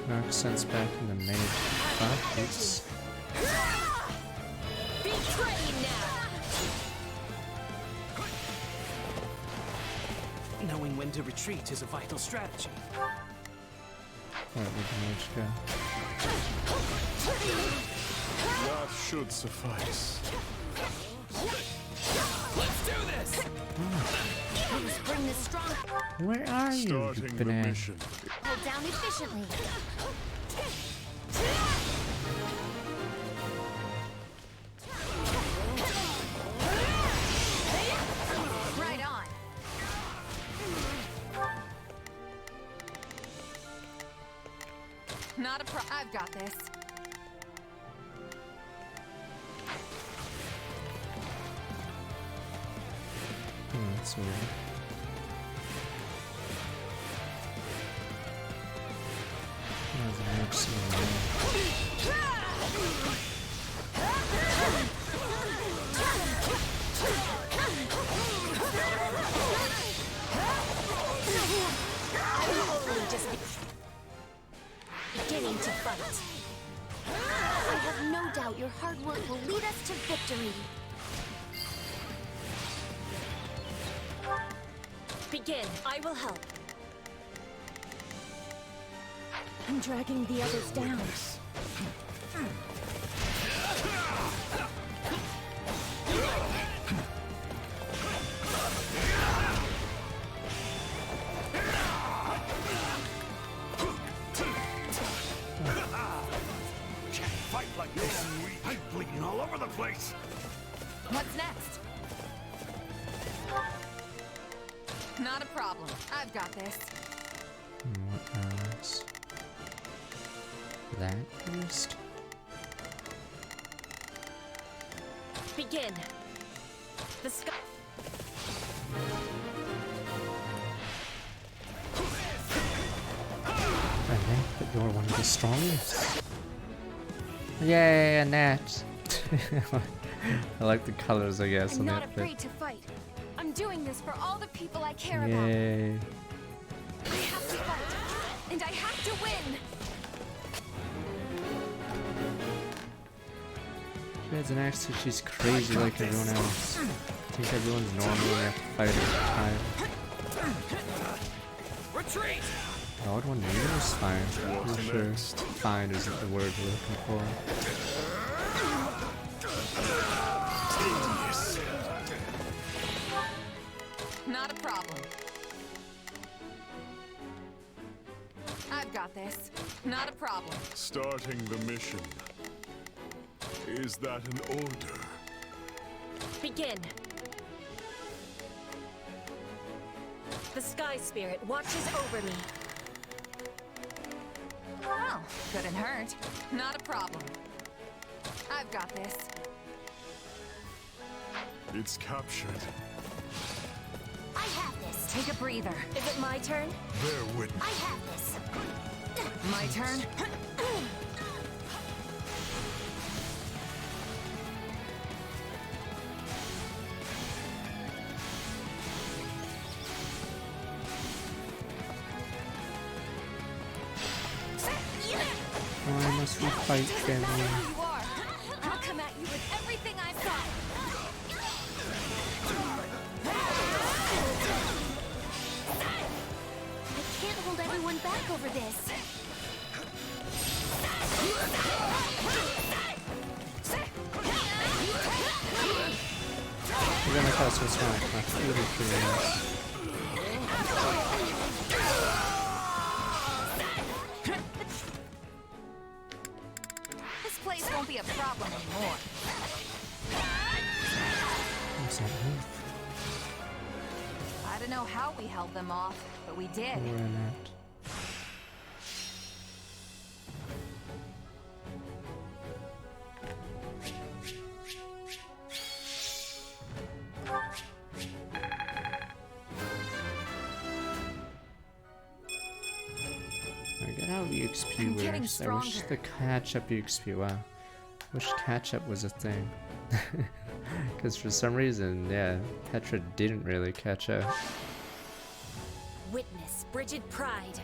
Knock sense back in the mage. Fuck, it's Be ready now. Knowing when to retreat is a vital strategy. where did the mage go? That should suffice. Let's do this! Let's bring this strong. Where are you, Starting the banana? mission. Hold down efficiently. Right on. Not a pro. I've got this. Oh, that's weird. There's a mage somewhere there. Just beginning to fight. I have no doubt your hard work will lead us to victory. Begin. I will help. I'm dragging the others down. Can't fight like this. I'm bleeding all over the place. What's next? Not a problem. I've got this. What else? That beast? Begin. The sky. I think that you're one of the strongest. Yay, a net. I like the colors, I guess, I'm on not that afraid bit. to fight. I'm doing this for all the people I care about. Yay. I have to fight. and I have to win! She has an axe, so she's crazy like everyone else. I think everyone's normal and they have to fight all the time. Retreat! The odd one neither is fine. For sure. Fine isn't the word we're looking for. Not a problem. I've got this. Not a problem. Starting the mission. Is that an order? Begin. The Sky Spirit watches over me. Well, couldn't hurt. Not a problem. I've got this. It's captured. I have this. Take a breather. Is it my turn? Bear witness. I have this. My turn. Why must we fight, family? You are. I'll come at you with everything I've got. I can't hold everyone back over this. We're gonna cause what's wrong. That's really curious. This place won't be a problem anymore. What's that move? I don't know how we held them off, but we did. We're in it. I get how the XP I'm getting works. I wish stronger. the catch-up XP, wow. Wish catch-up was a thing. Because for some reason, yeah, Petra didn't really catch up. Witness Brigid Pride.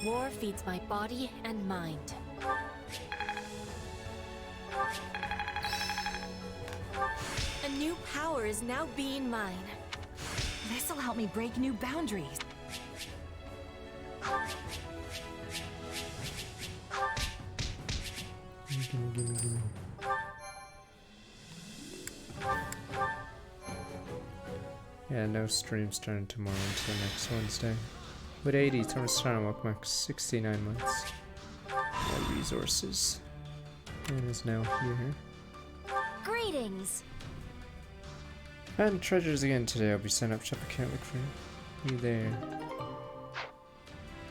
War feeds my body and mind. A new power is now being mine. This'll help me break new boundaries. Yeah, no stream starting tomorrow until next Wednesday. With 80, Thomas Starn, welcome back 69 months. More resources. And is now here. Greetings. And treasures again today. I'll be setting up shop. I can't look for you there.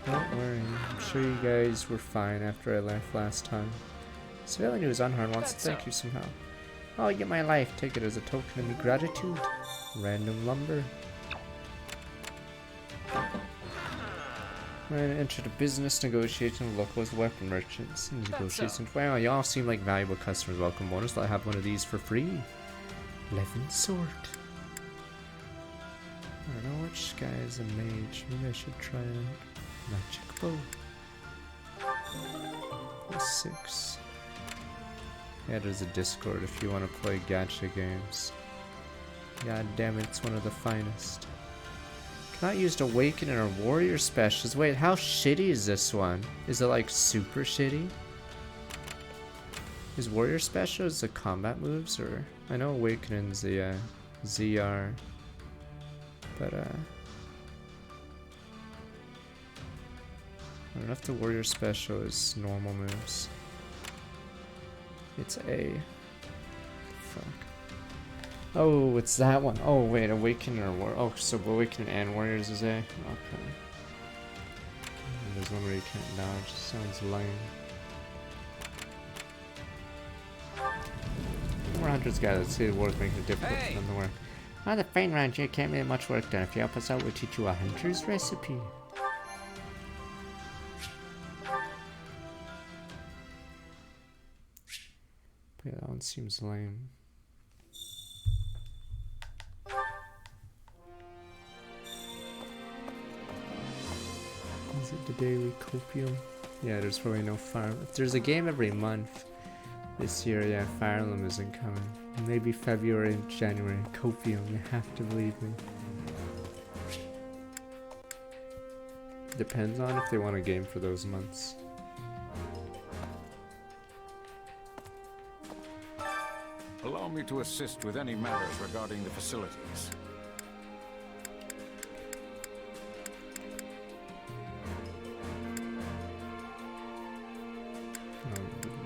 Don't worry. I'm sure you guys were fine after I left last time. Civilian who is unharmed wants to thank you somehow. Oh, you get my life. Take it as a token of my gratitude. Random lumber. We're gonna enter the business negotiation with local weapon merchants. And negotiations. Wow, y'all seem like valuable customers. Welcome bonus. I'll have one of these for free. Levin sword. I don't know which guy is a mage. Maybe I should try a magic bow. +6. Yeah, there's a Discord if you want to play gacha games. God damn it, it's one of the finest. Cannot use Awakening or Warrior Specials. Wait, how shitty is this one? Is it like super shitty? Is Warrior Specials the combat moves, or I know Awakening's the ZR, but I don't know if the Warrior Special is normal moves. It's A. Fuck. Oh, it's that one. Oh wait, Awakening or War. Oh, so Awakening and Warriors is A. Okay. There's one where you can't dodge. Sounds lame. More hunters guys, let's see the work making it difficult for them to work. Ah, the fighting around here can't get much work done. If you help us out, we'll teach you a hunter's recipe. But yeah, that one seems lame. Is it the daily copium? Yeah, there's probably no farm. If there's a game every month this year, yeah, Fire Emblem isn't coming. Maybe February and January. Copium, you have to believe me. Depends on if they want a game for those months. Allow me to assist with any matters regarding the facilities.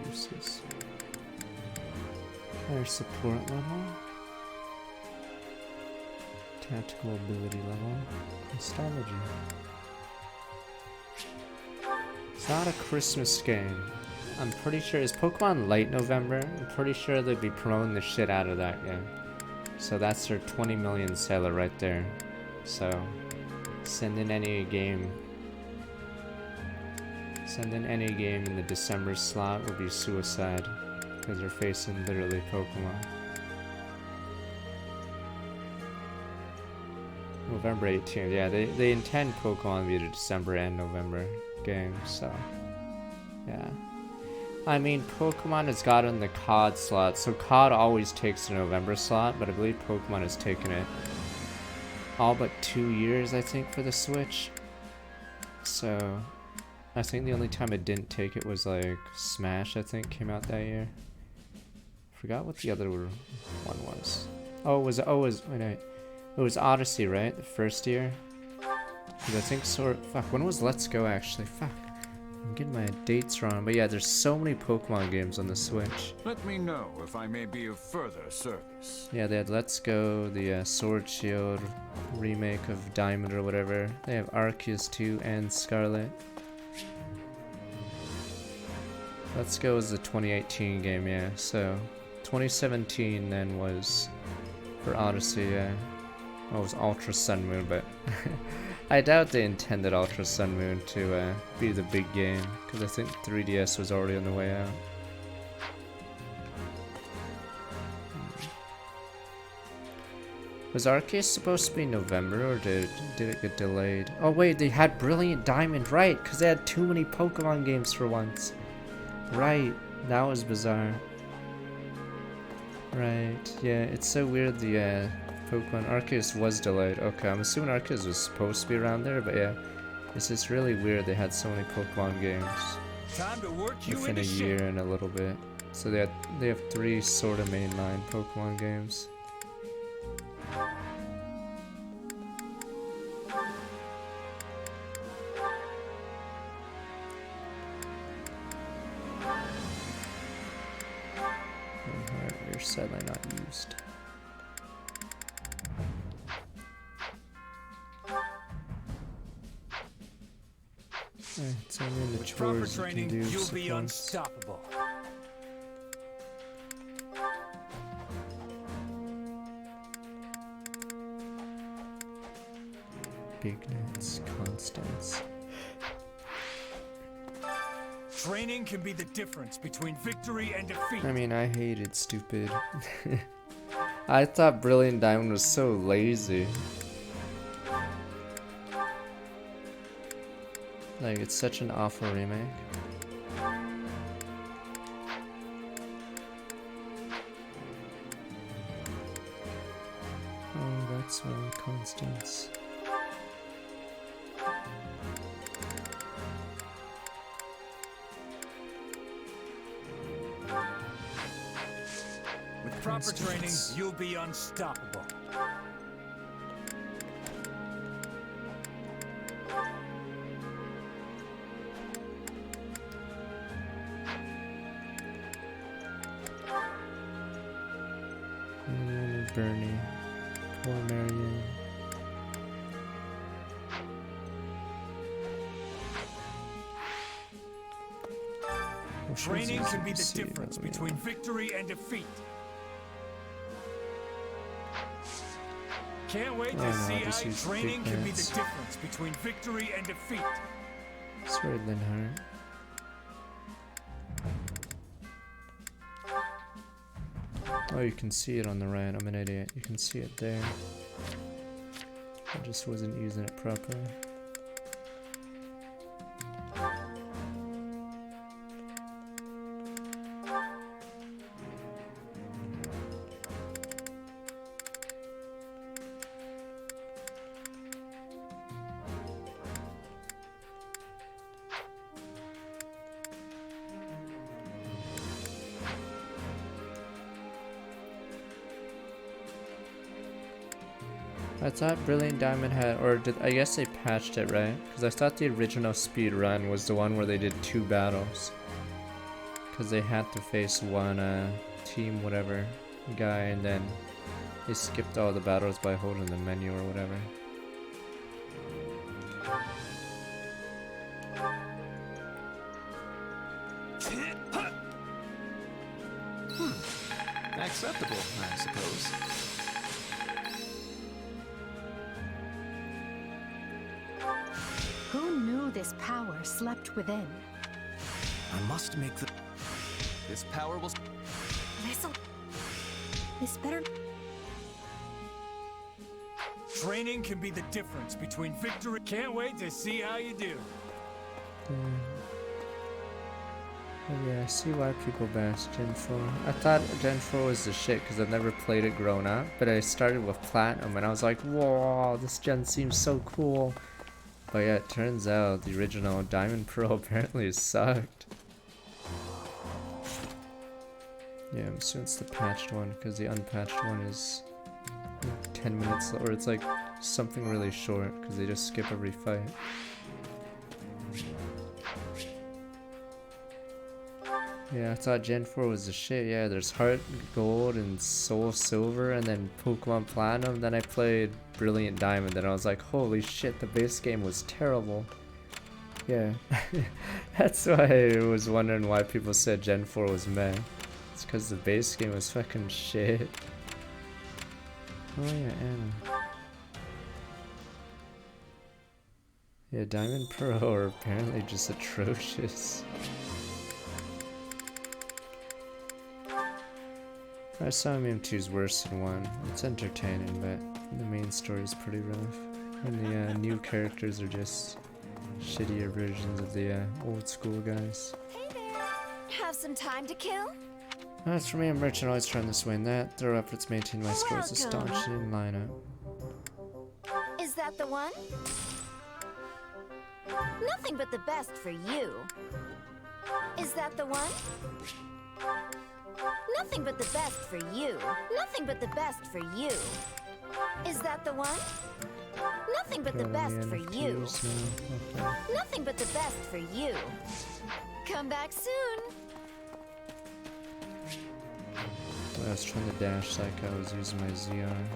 Uses. Higher support level. Tactical ability level. Astrology. It's not a Christmas game. I'm pretty sure, is Pokemon Light November? I'm pretty sure they'd be promoting the shit out of that game. So that's their 20 million seller right there. So, send in any game. Send in any game in the December slot would be suicide. Because they're facing literally Pokemon. November 18th, yeah, they intend Pokemon to be the December and November games, so yeah. I mean, Pokemon has gotten the COD slot, so COD always takes the November slot, but I believe Pokemon has taken it all but 2 years, I think, for the Switch. So, I think the only time it didn't take it was like Smash, I think, came out that year. Forgot what the other one was. It was Odyssey, right? The first year? 'Cause I think fuck, when was Let's Go actually? Fuck. I'm getting my dates wrong, but yeah, there's so many Pokemon games on the Switch. Let me know if I may be of further service. Yeah, they had Let's Go, the Sword Shield remake of Diamond or whatever. They have Arceus 2 and Scarlet. Let's Go is the 2018 game, yeah. So 2017 then was for Odyssey, yeah. Oh, it was Ultra Sun Moon, but I doubt they intended Ultra Sun Moon to be the big game, because I think 3DS was already on the way out. Was Arceus supposed to be November, or did it get delayed? Oh wait, they had Brilliant Diamond, right, because they had too many Pokemon games for once. Right, that was bizarre. Right, yeah, it's so weird the Pokemon Arceus was delayed. Okay, I'm assuming Arceus was supposed to be around there, but yeah, it's just really weird they had so many Pokemon games within a year and a little bit. So they have 3 sort of mainline Pokemon games. Alright, you're sadly not used. It's only in the chores you can do. You'll be unstoppable. Big nets, constants. Training can be the difference between victory and defeat. I mean, I hated stupid. I thought Brilliant Diamond was so lazy. Like, it's such an awful remake. Oh, that's why Constance. With proper training, you'll be unstoppable. Bernie. Poor Marion. Training can be the difference between victory and defeat. Can't wait to see how training can be the difference between victory and defeat. Sorry, Linhardt. Oh, you can see it on the right. I'm an idiot. You can see it there. I just wasn't using it properly. I thought Brilliant Diamond had, or did, I guess they patched it, right? Because I thought the original speed run was the one where they did 2 battles. Because they had to face one team whatever guy, and then they skipped all the battles by holding the menu or whatever. Acceptable, I suppose. Who knew this power slept within? I must make the... This power will... This better... Training can be the difference between victory. Can't wait to see how you do. Oh yeah, I see why people bash Gen 4. I thought Gen 4 was the shit because I've never played it growing up, but I started with Platinum and I was like, whoa, this gen seems so cool. But yeah, it turns out the original Diamond Pearl apparently sucked. Yeah, I'm assuming it's the patched one because the unpatched one is like 10 minutes, or it's like something really short because they just skip every fight. Yeah, I thought Gen 4 was the shit. Yeah, there's Heart Gold and Soul Silver and then Pokemon Platinum. Then I played Brilliant Diamond and I was like, holy shit, the base game was terrible. Yeah, that's why I was wondering why people said Gen 4 was meh. It's because the base game was fucking shit. Oh yeah, Anna. Yeah, Diamond Pearl are apparently just atrocious. I saw MM2 is worse than 1. It's entertaining, but the main story is pretty rough. And the new characters are just shittier versions of the old school guys. Hey there! Have some time to kill? As for me, I'm merchant, always trying this way and that. Throw efforts maintain my scores as staunch in lineup. Is that the one? Nothing but the best for you. Is that the one? Nothing but the best for you. Nothing but the best for you. Is that the one? Nothing but the best for you. Nothing but the best for you. Come back soon. I was trying to dash like I was using my ZR.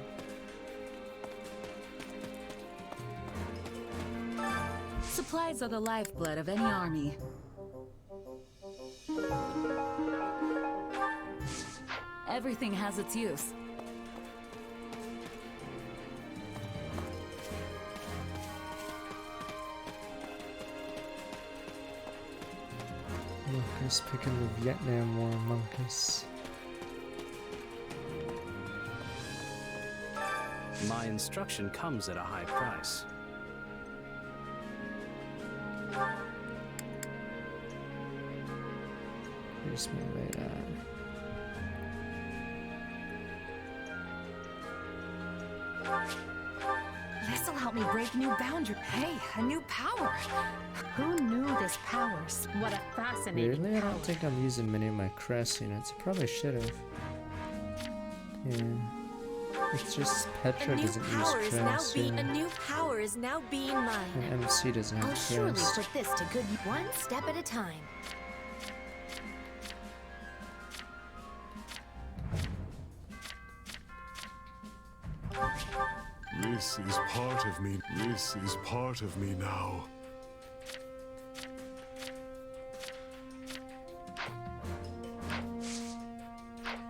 Supplies are the lifeblood of any army. Everything has its use. Monkus picking the Vietnam War, Monkus. My instruction comes at a high price. Here's my radar. This'll help me break new boundaries. Hey, a new power. Who knew this power? What a fascinating Weirdly, I power. don't think I'm using many of my crest units. I probably should have. Yeah. It's just Petra doesn't use crest. A new power is now being mine. And MC doesn't have I'll surely crest. put this to good one step at a time. This is part of me. This is part of me now.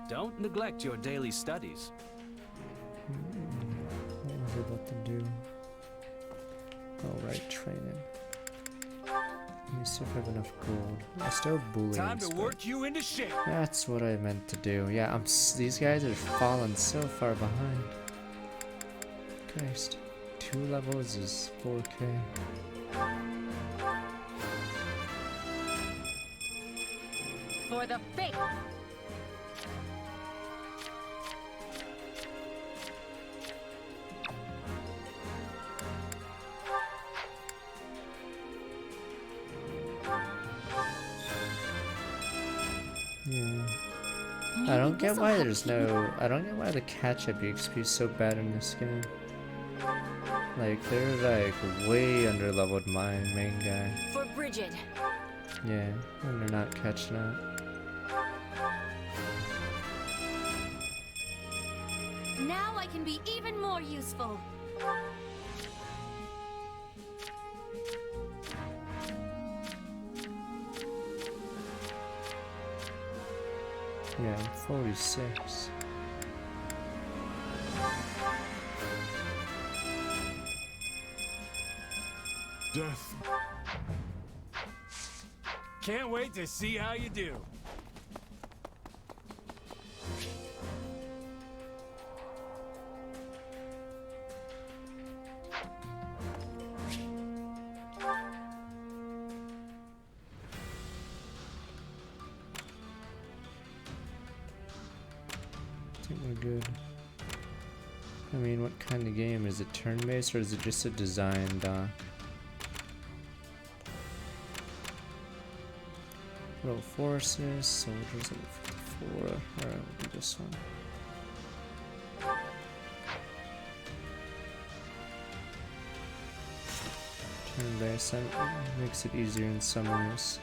Don't neglect your daily studies. What was I about to do? Oh, right, training. Let me see if I have enough gold. I still have booleans. Time to work you into shape. That's what I meant to do. Yeah, these guys are falling so far behind. Christ. 2 levels is 4K. For the faith. Yeah. I don't get why there's no... I don't get why the catch-up EXP is so bad in this game. Like, they're like way under leveled my main guy. For Bridget. Yeah, and they're not catching up. Now I can be even more useful. Yeah, I'm 46. Death. Can't wait to see how you do. I think we're good. I mean, what kind of game? Is it turn-based or is it just a designed roll forces, soldiers level 54. Alright, we'll do this one. Turn-based, that makes it easier in some ways.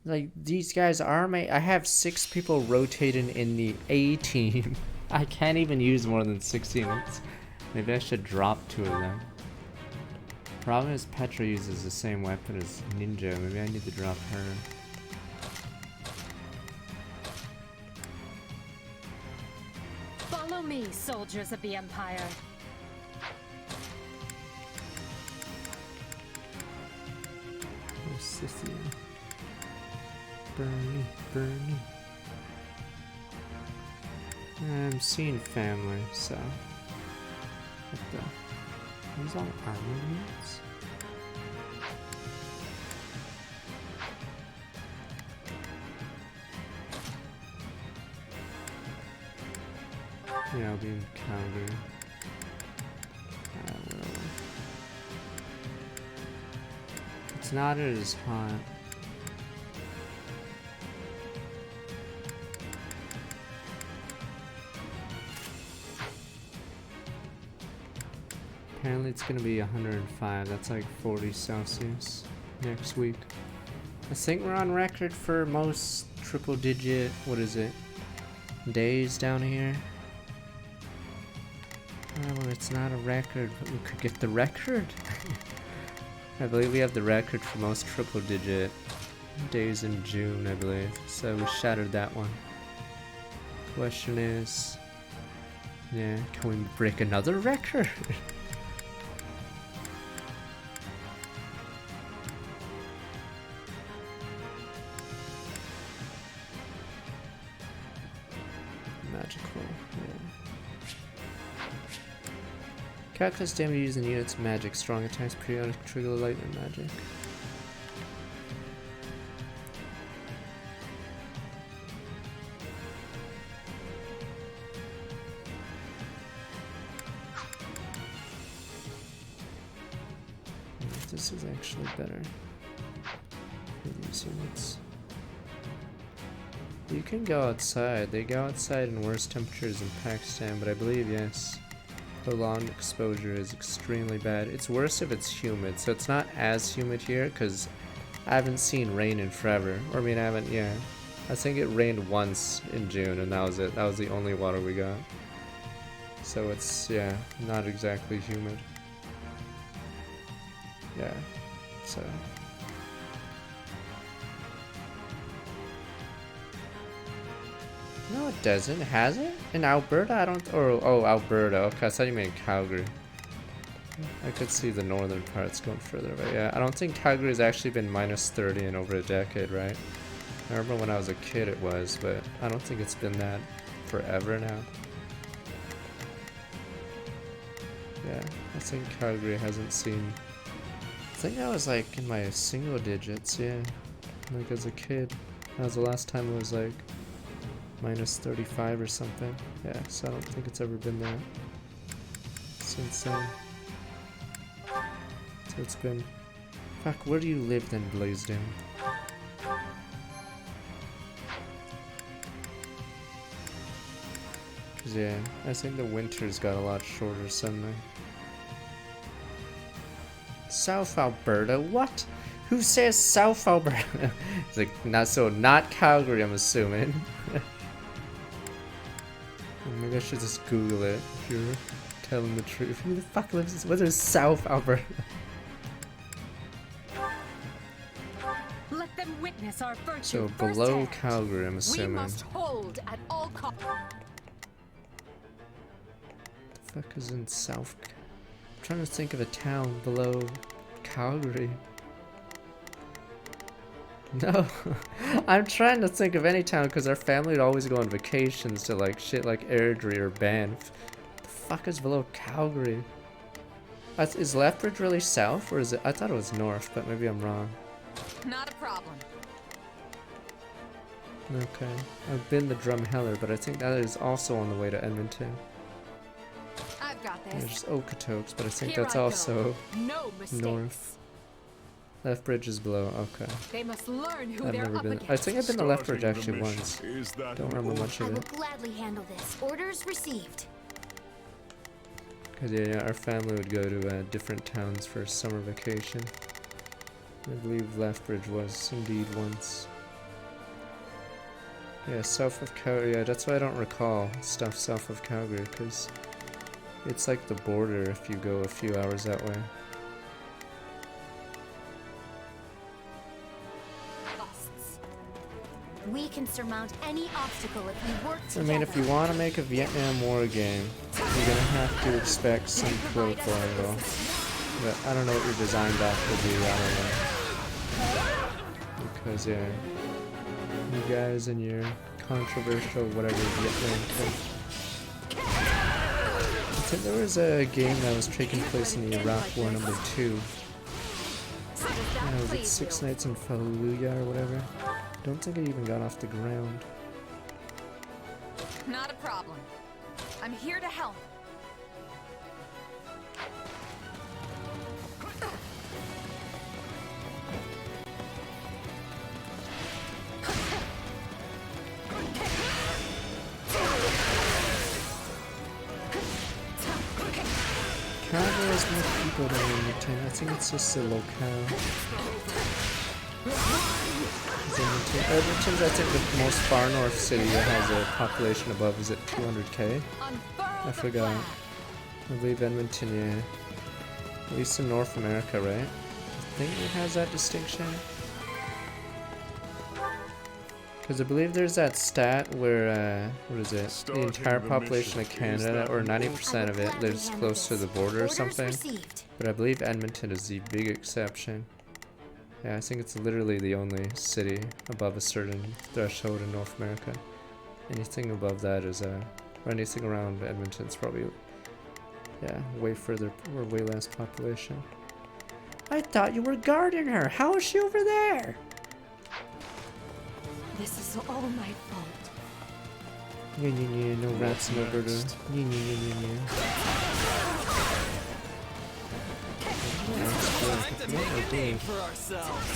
Like, these guys are I have 6 people rotating in the A team. I can't even use more than 6 units. Maybe I should drop 2 of them. Problem is Petra uses the same weapon as Ninja. Maybe I need to drop her. Follow me, soldiers of the Empire. Oh, Scythia. Bernie, Bernie. I'm seeing family, so. What the? These all armor units? Yeah, I'll be in Calgary. Whatever. It's not as hot. Apparently it's gonna be 105, that's like 40 Celsius next week. I think we're on record for most triple digit, what is it, days down here. Well, it's not a record, but we could get the record. I believe we have the record for most triple digit days in June, I believe. So we shattered that one. Question is, yeah, can we break another record? Magical, yeah. Calculus damage using units magic, strong attacks, periodic trigger lightning magic. This is actually better for these units. You can go outside. They go outside in worse temperatures in Pakistan, but I believe, yes, prolonged exposure is extremely bad. It's worse if it's humid, so it's not as humid here because I haven't seen rain in forever. Or I mean, I haven't, yeah. I think it rained once in June and that was it. That was the only water we got. So it's, yeah, not exactly humid. Yeah, so. No, it doesn't. Has it? In Alberta? I don't. Or, oh, Alberta. Okay, I thought you meant Calgary. I could see the northern parts going further, but yeah, I don't think Calgary has actually been minus 30 in over a decade, right? I remember when I was a kid it was, but I don't think it's been that forever now. Yeah, I think Calgary hasn't seen. I think I was like in my single digits, yeah. Like as a kid. That was the last time it was like minus 35 or something. Yeah, so I don't think it's ever been that. It's insane. So it's been Fuck, where do you live then, Blazedown? Yeah, I think the winters got a lot shorter suddenly. South Alberta? What? Who says South Alberta? It's like, not Calgary, I'm assuming. Maybe I should just Google it if you're telling the truth. Who the fuck lives? What is South Alberta? Let them witness our virtue. So below Calgary, I'm assuming. We must hold at all costs. The fuck is in South? I'm trying to think of a town below Calgary. No, I'm trying to think of any town because our family would always go on vacations to like shit like Airdrie or Banff. The fuck is below Calgary? Is Lethbridge really south or is it? I thought it was north, but maybe I'm wrong. Not a problem. Okay, I've been to Drumheller, but I think that is also on the way to Edmonton. I've got this. There's Okotoks, but I think Here that's I go. also No mistakes. north. Lethbridge is below. Okay. They must learn who I've they're never up been. against. I think I've been to Lethbridge Starting actually the once. mission. Is that Don't remember much I of will it. gladly handle this. Orders received. Cause yeah, our family would go to different towns for summer vacation. I believe Lethbridge was indeed once. Yeah, south of Calgary. Yeah, that's why I don't recall stuff south of Calgary, because it's like the border if you go a few hours that way. We can surmount any obstacle if we work I together. mean, if you want to make a Vietnam War game, you're gonna have to expect some political angle. But I don't know what your design doc will be, I don't know. Because, yeah, you guys and your controversial whatever Vietnam thing. I think there was a game that was taking place in the Iraq War #2. Yeah, was it 6 Nights in Fallujah or whatever? Don't think it even got off the ground. Not a problem. I'm here to help. Calgary has more people than Edmonton. I think it's just a locale. Edmonton's, I think, the most far north city that has a population above, is it 200k? I forgot. I believe Edmonton, yeah. At least in North America, right? I think it has that distinction. Because I believe there's that stat where, what is it? The entire population of Canada, or 90% of it, lives close to the border or something. But I believe Edmonton is the big exception. Yeah, I think it's literally the only city above a certain threshold in North America. Anything above that is, or anything around Edmonton's probably, yeah, way further, or way less population. I thought you were guarding her. How is she over there? This is all my fault. Yeah, no rats in Alberta. Yeah. For ourselves.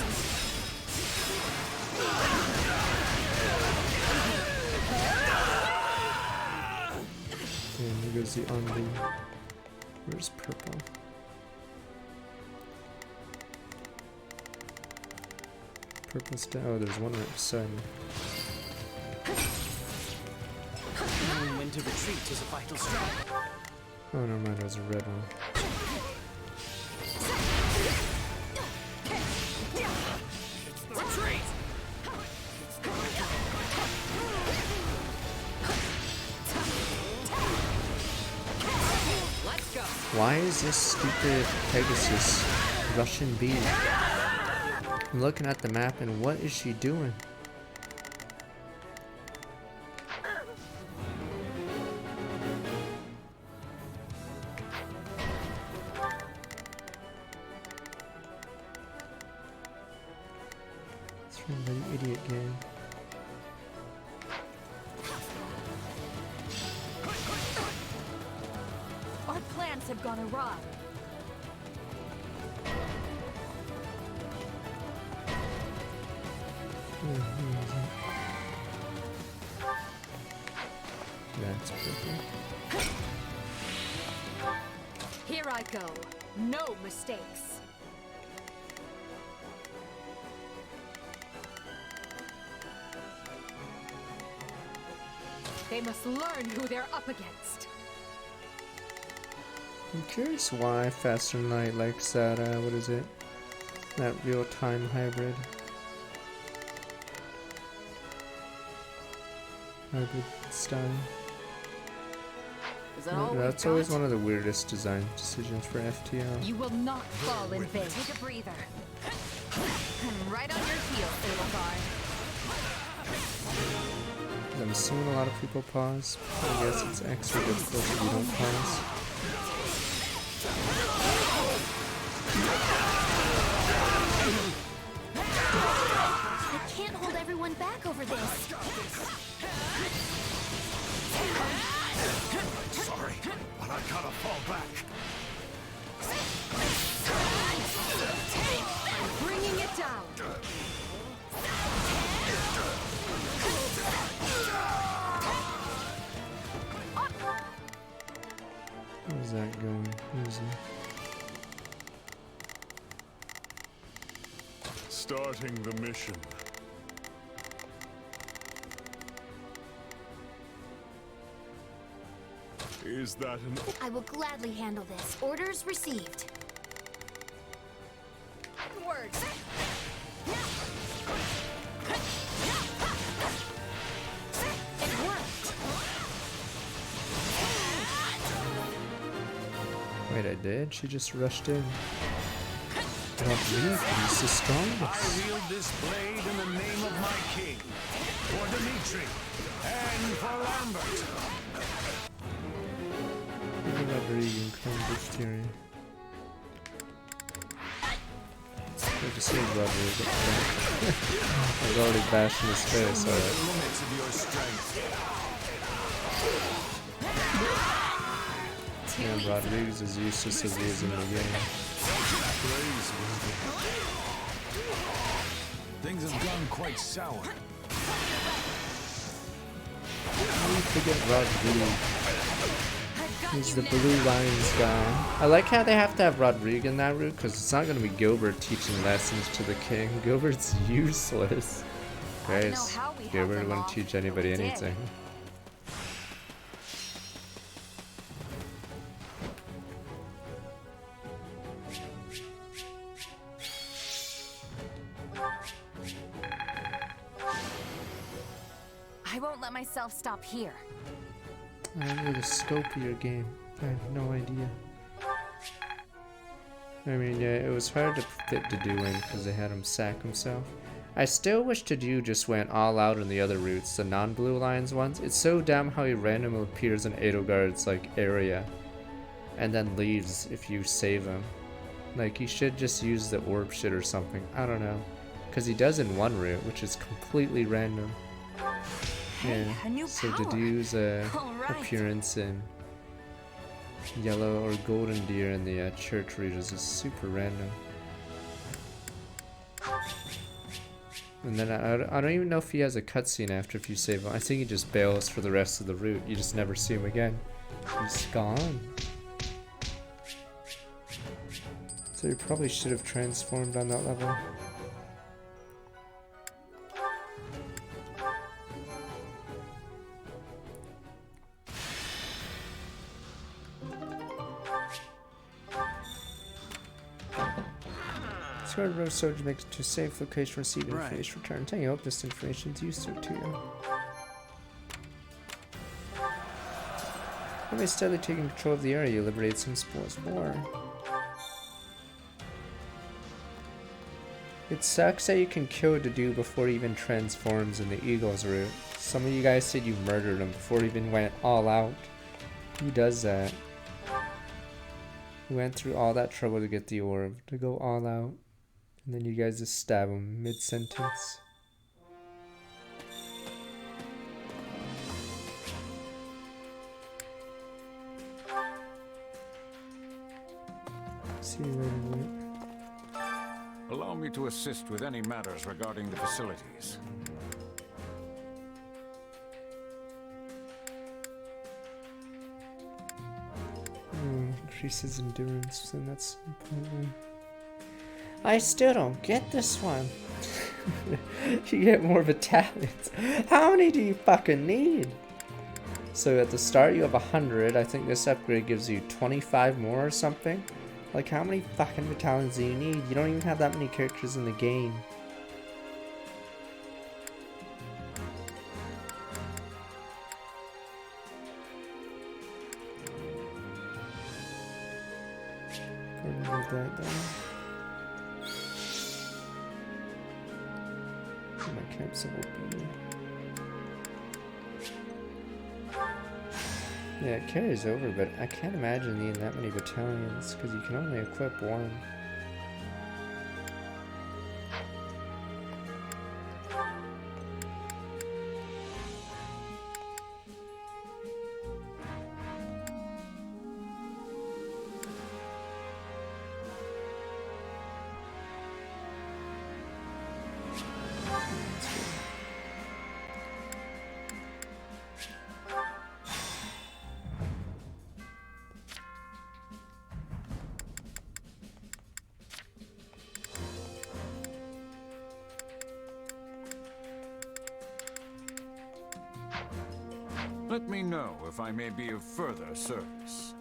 And here goes the Unli. Where's purple? Purple's down. Oh, there's one right beside me. Knowing when to retreat is a vital step. Oh, never mind, it was a red one. Retreat! Let's go. Why is this stupid Pegasus Russian bee? I'm looking at the map and what is she doing? It's from the idiot game. Our plans have gone awry. That's perfect. Here I go. No mistakes. They must learn who they're up against. I'm curious why Faster Night likes that, what is it? That real-time hybrid. Hybrid style. Is that all That's always one of the weirdest design decisions for FTL. You will not fall in vain. Take a breather. I'm right on your heels, Edelgard. I'm assuming a lot of people pause. I guess it's extra difficult if you don't pause. I can't hold everyone back over this. Sorry, but I gotta fall back. I'm bringing it down. How's that going? Easy. Starting the mission. Is that an... I will gladly handle this. Orders received. Words. It worked. Wait, I did? She just rushed in. Rodrigue, he's the strongest. I wield this blade in the name of my king, for Dimitri, and for Lambert. Even Rodrigue and Crumble's theory. Good to see Rodrigue. I was already bashing his face, alright. Limits of your strength. Yeah, Rodrigue's as useless as he is in the game. Things have gone quite sour. How do you forget Rodrigue? He's the Blue Lions guy. I like how they have to have Rodrigue in that route, because it's not going to be Gilbert teaching lessons to the king. Gilbert's useless. Guys, Gilbert wouldn't teach anybody anything. I won't let myself stop here. I don't know the scope of your game. I have no idea. I mean, yeah, it was hard to fit Dedue in because they had him sack himself. I still wish Dedue just went all out on the other routes, the non-Blue Lions ones. It's so dumb how he randomly appears in Edelgard's, like, area and then leaves if you save him. Like, he should just use the orb shit or something. I don't know. Because he does in one route, which is completely random. Yeah, so Dedue's appearance in Yellow or Golden Deer in the church regions is super random. And then I don't even know if he has a cutscene after if you save him. I think he just bails for the rest of the route. You just never see him again. He's gone. So he probably should have transformed on that level. Sword Rose Soldier makes it to a safe location for receiving information return. I hope this information is useful to you. By steadily taking control of the area, you liberate some spores more. It sucks that you can kill Dedue before he even transforms in the Eagle's route. Some of you guys said you murdered him before he even went all out. Who does that? He went through all that trouble to get the orb, to go all out. And then you guys just stab him mid-sentence. See you later, mate. Allow me to assist with any matters regarding the facilities. Increases endurance, and that's important. I still don't get this one. You get more battalions. How many do you fucking need? So at the start you have 100. I think this upgrade gives you 25 more or something. Like, how many fucking battalions do you need? You don't even have that many characters in the game. Move that down. My campsite will be. Yeah, it carries over, but I can't imagine needing that many battalions because you can only equip one. Let me know if I may be of further service.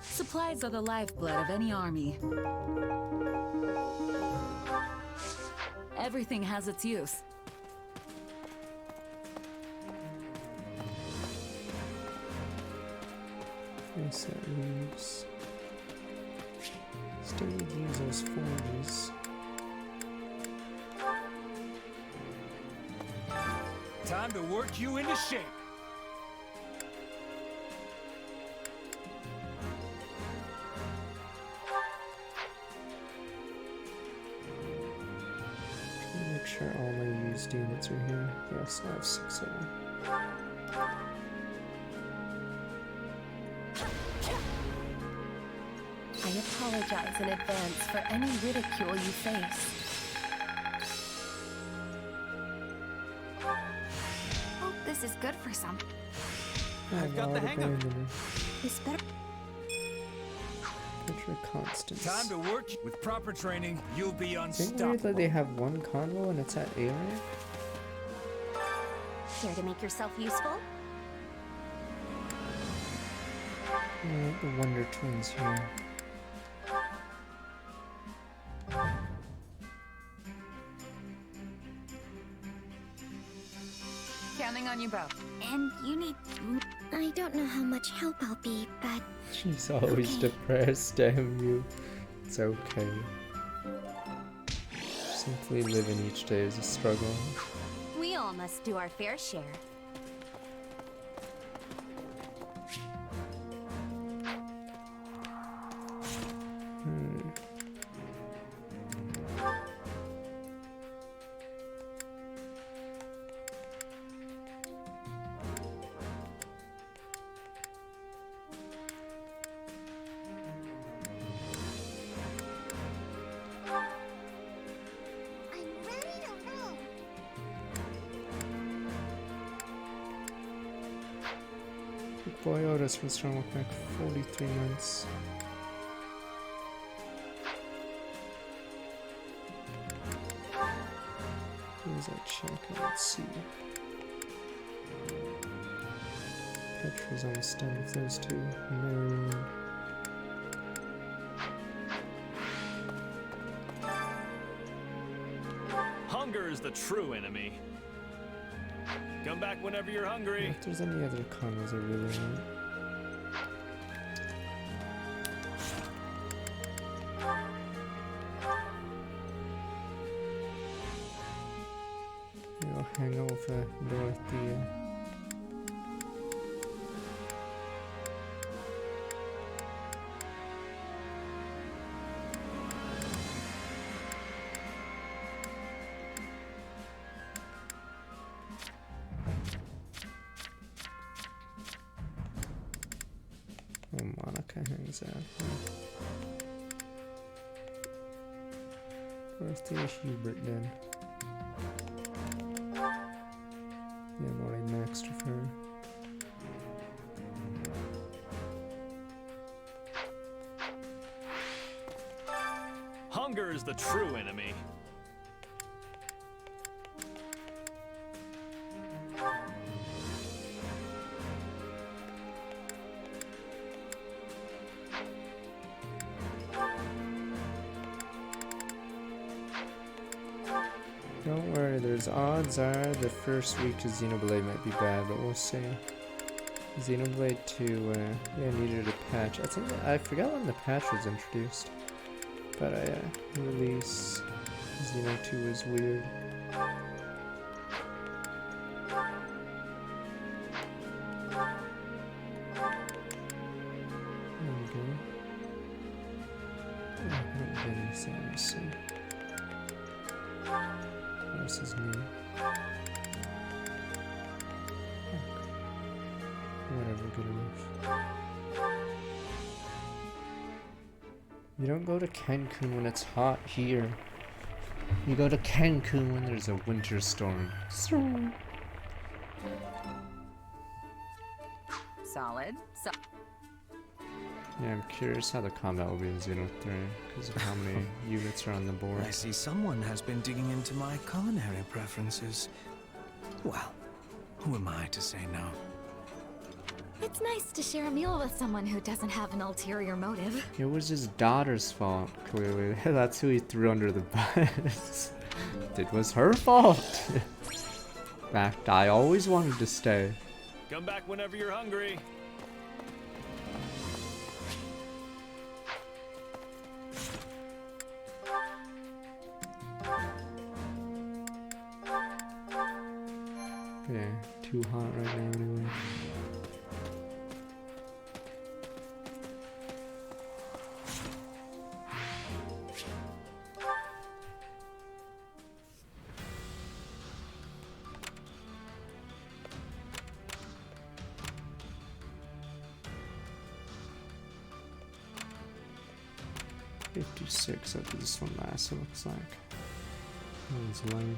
Supplies are the lifeblood of any army. Everything has its use. Yes, that leaves. Still need to use those forges. Time to work you into shape. Make sure all my used units are here. Yes, I have 6 of them. I apologize in advance for any ridicule you face. Hope this is good for some. I've got the hang of it. This better. Contra Constance. Time to work. With proper training, you'll be Isn't it weird unstoppable. that they have one convo and it's at A rank? Care to make yourself useful? The Wonder Twins here. Counting on you both. And you need... I don't know how much help I'll be, but... She's always depressed, damn you. It's okay. Simply living each day is a struggle. We all must do our fair share. Boy, Otis was strong with back 43 months. Where's that check? Let's see. Petra's almost done with those two. Marion. Hunger is the true enemy. Come back whenever you're hungry. If there's any other combos I really want. Maybe I'll hang out with Dorothea. is that? Birthday Hubert then. Yeah, I've already maxed with her. Hunger is the true enemy. Don't worry, there's odds are the first week of Xenoblade might be bad, but we'll see. Xenoblade 2, yeah, needed a patch. I forgot when the patch was introduced. But release Xeno 2 is weird. There we go. Oh, I don't get anything, let's see. This is new. Whatever, good enough. You don't go to Cancun when it's hot here. You go to Cancun when there's a winter storm. Solid. Yeah, I'm curious how the combat will be in Xeno 3 because of how many units are on the board. I see someone has been digging into my culinary preferences. Well, who am I to say no? It's nice to share a meal with someone who doesn't have an ulterior motive. It was his daughter's fault, clearly. That's who he threw under the bus. It was her fault. In fact, I always wanted to stay. Come back whenever you're hungry. Yeah, too hot right now anyway. After this one lasts, it looks like. That one's lame.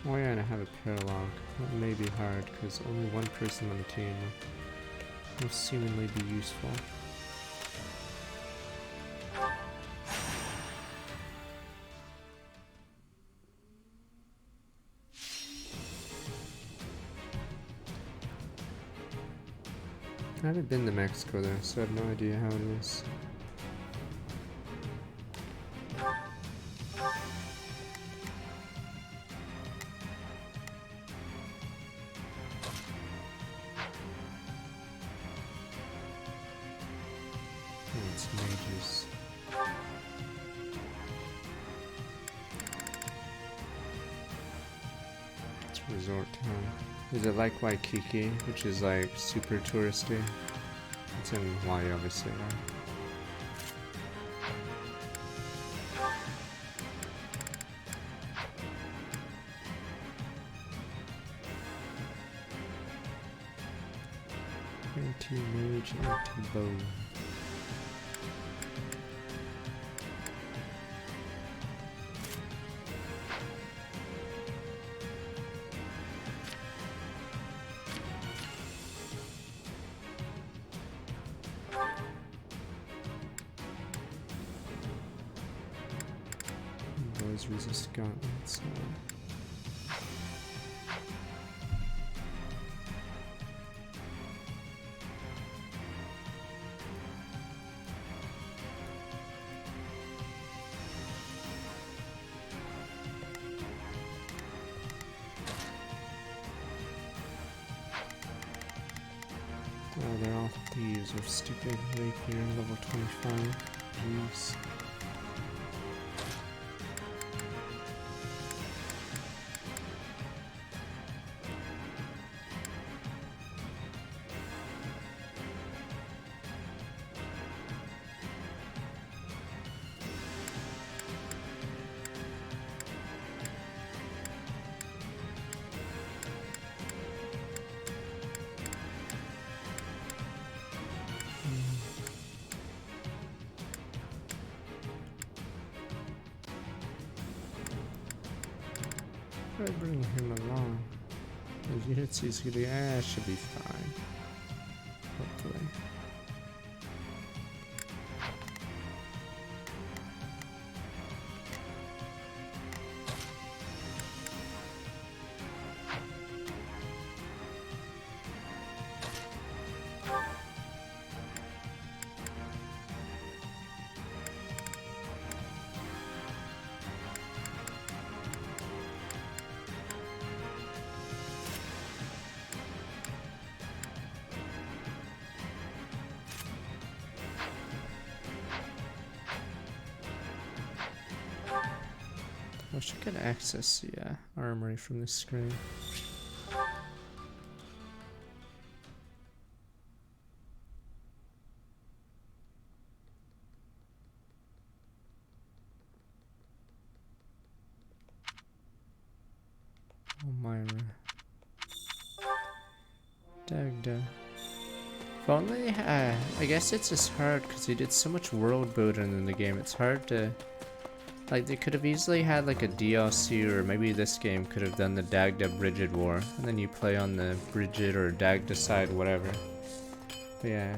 Oh yeah, and I have a paralog. That may be hard because only one person on the team will seemingly be useful. I haven't been to Mexico though, so I have no idea how it is. Oh, it's mages. It's resort town. Is it like Waikiki, which is like super touristy? It's in Hawaii, obviously, right? Anti-mage, anti-bow. Boys resist gauntlets. Oh, they're all thieves with stupid rapier level 25. Jeez. I bring him along? As you hit, he's gonna should be fine. Hopefully. I wish I could access the armory from this screen. Oh, Myra. Dagda. If only, I guess it's just hard because they did so much world building in the game. It's hard to... Like, they could have easily had like a DLC, or maybe this game could have done the Dagda Brigid War, and then you play on the Brigid or Dagda side, whatever. But yeah.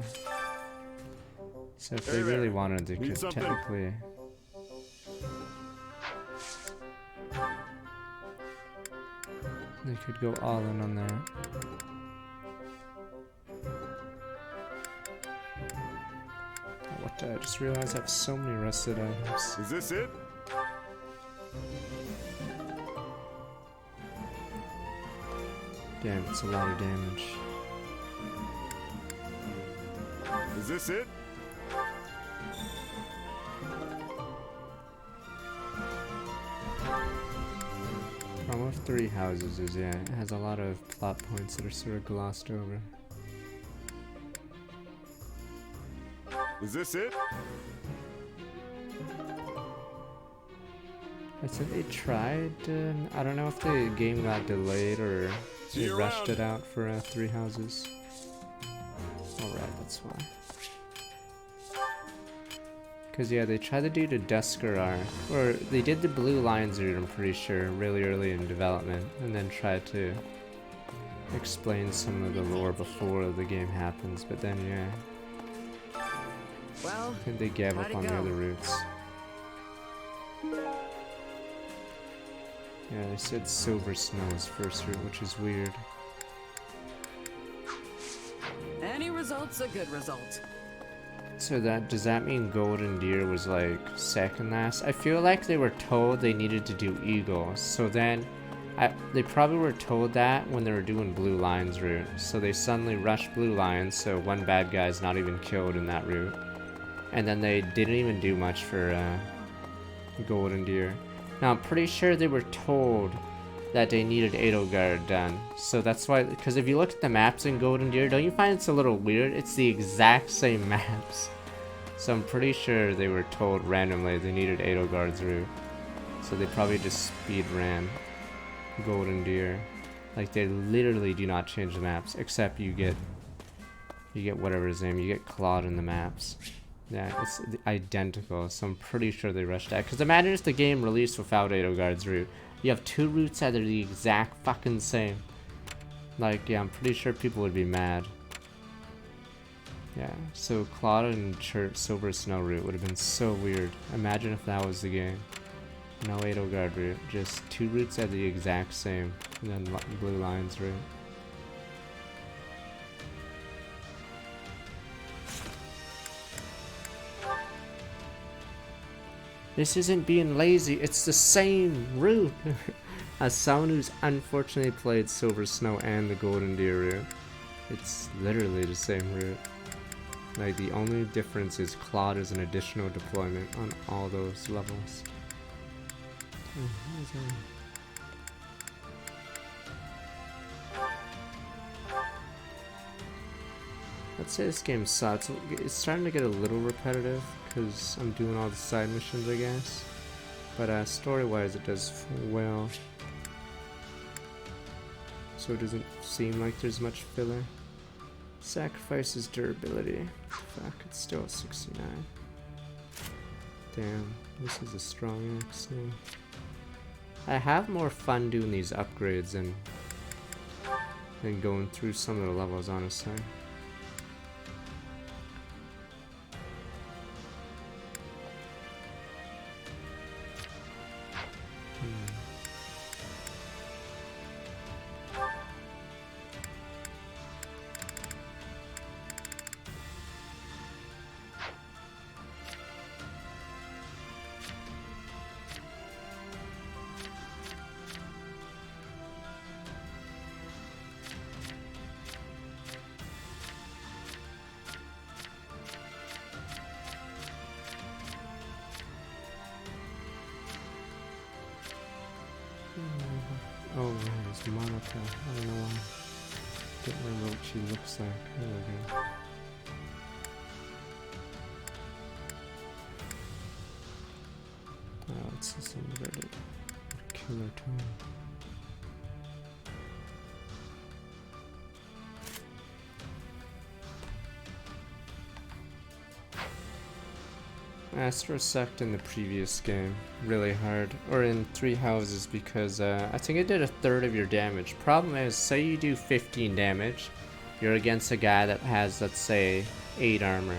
So if they really wanted, they could technically... They could go all in on that. Oh, what the? I just realized I have so many rusted items. Is this it? Damn, it's a lot of damage. Is this it? Problem with 3 houses is, yeah, it has a lot of plot points that are sort of glossed over. Is this it? I said they tried, I don't know if the game got delayed or they rushed it out for 3 houses. Alright, that's why. Cause yeah, they tried to do the Duscarar, or they did the Blue Lions route, I'm pretty sure, really early in development, and then tried to explain some of the lore before the game happens, but then yeah. Well, I think they gave up on the other routes. Yeah, they said Silver Snow's first route, which is weird. Any result's a good result. So does that mean Golden Deer was like second last? I feel like they were told they needed to do Eagles, so then they probably were told that when they were doing Blue Lions route. So they suddenly rushed Blue Lions, so one bad guy's not even killed in that route. And then they didn't even do much for Golden Deer. Now I'm pretty sure they were told that they needed Edelgard done. So that's why, because if you look at the maps in Golden Deer, don't you find it's a little weird? It's the exact same maps. So I'm pretty sure they were told randomly they needed Edelgard's route. So they probably just speed ran Golden Deer. Like, they literally do not change the maps, except you get whatever his name, you get Claude in the maps. Yeah, it's identical, so I'm pretty sure they rushed that. Because imagine if the game released without Edelgard's route. You have 2 routes that are the exact fucking same. Like, yeah, I'm pretty sure people would be mad. Yeah, so Claude and Silver Snow route would have been so weird. Imagine if that was the game. No Edelgard route, just 2 routes that are the exact same. And then Blue Lions route. This isn't being lazy, it's the same route! As someone who's unfortunately played Silver Snow and the Golden Deer route, it's literally the same route. Like, the only difference is Claude is an additional deployment on all those levels. I'd say this game sucks. It's starting to get a little repetitive because I'm doing all the side missions, I guess. But story-wise, it does well. So it doesn't seem like there's much filler. Sacrifices durability. Fuck, it's still at 69. Damn, this is a strong axe now. I have more fun doing these upgrades than going through some of the levels, honestly. Oh, it's Monica. I don't know why. Don't remember what she looks like. There we go. Oh, it's this inverted killer tone. Astra sucked in the previous game really hard, or in 3 houses, because I think it did a third of your damage. Problem is, say you do 15 damage, you're against a guy that has, let's say, 8 armor.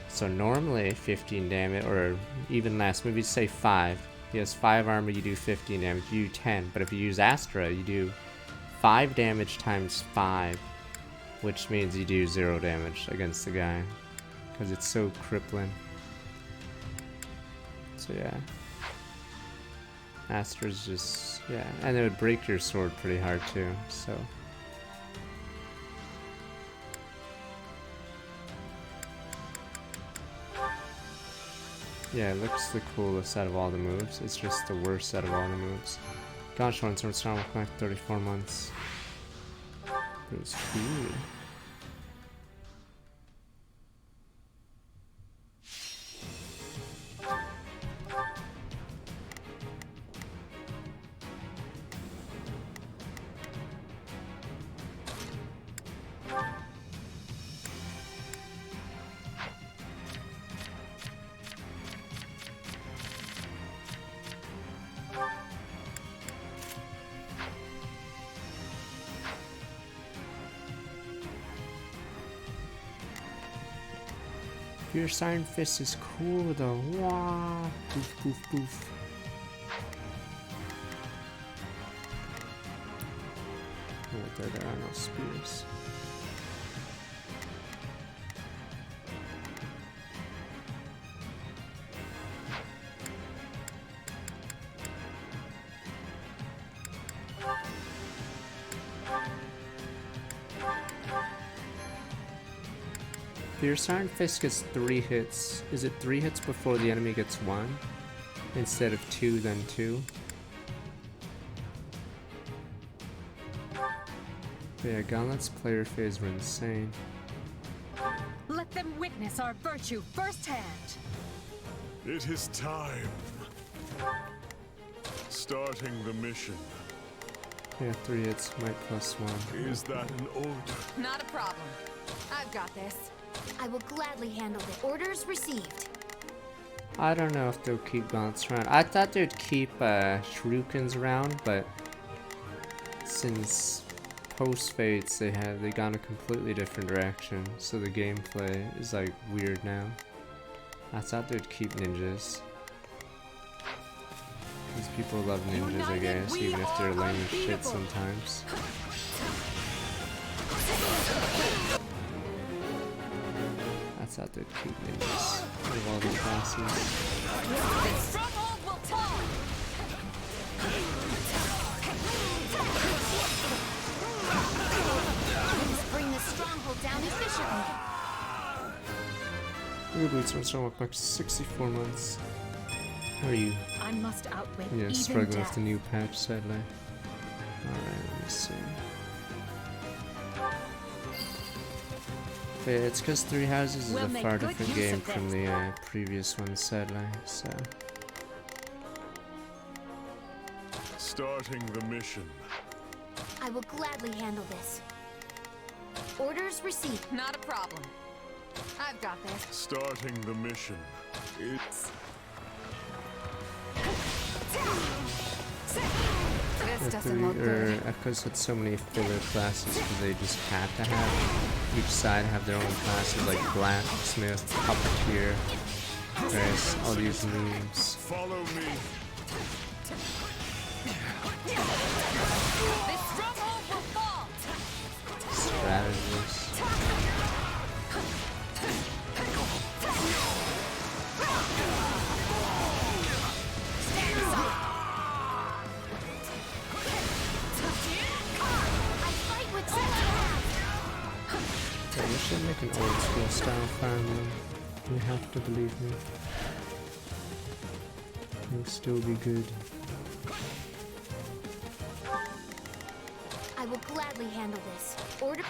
So normally 15 damage, or even less, maybe say 5. He has 5 armor, you do 15 damage, you do 10. But if you use Astra, you do 5 damage times 5, which means you do 0 damage against the guy, because it's so crippling. So yeah, Astra's just, yeah, and it would break your sword pretty hard too, so. Yeah, it looks the coolest out of all the moves. It's just the worst out of all the moves. Gosh, once it's around for like 34 months. It was cool. Fierce Iron Fist is cool though. Wow. Poof, poof, poof. Oh, there are no spears. Fierce Iron Fist gets 3 hits. Is it 3 hits before the enemy gets 1? Instead of 2, then 2? But yeah, Gauntlet's player phase were insane. Let them witness our virtue firsthand. It is time. Starting the mission. Yeah, 3 hits, might +1. Is that an order? Not a problem. I've got this. I will gladly handle it. Orders received. I don't know if they'll keep Gaunts around. I thought they'd keep Shurikens around, but since post-Fates they gone a completely different direction, so the gameplay is like weird now. I thought they'd keep ninjas. Because people love ninjas, I guess, even if they're lame as shit sometimes. I thought they'd keep ninjas out of all the classes. Stronghold will fall. Let's bring the stronghold down efficiently. Your boots are strong for like 64 months. How are you? I must outwit Yeah, even struggling death. with the new patch, sadly. Alright, let me see. But yeah, it's because 3 Houses is a far different game from the previous one, sadly, so. Starting the mission. I will gladly handle this. Orders received. Not a problem. I've got this. Starting the mission. It's... This doesn't look good. Echoes had so many filler classes because they just had to have each side have their own classes like blacksmith, puppeteer, various all these memes. Follow me. This stronghold will fall. Strategist. I wish I'd make an old school style Fire Emblem. You have to believe me. It'll still be good. I will gladly handle this. Order.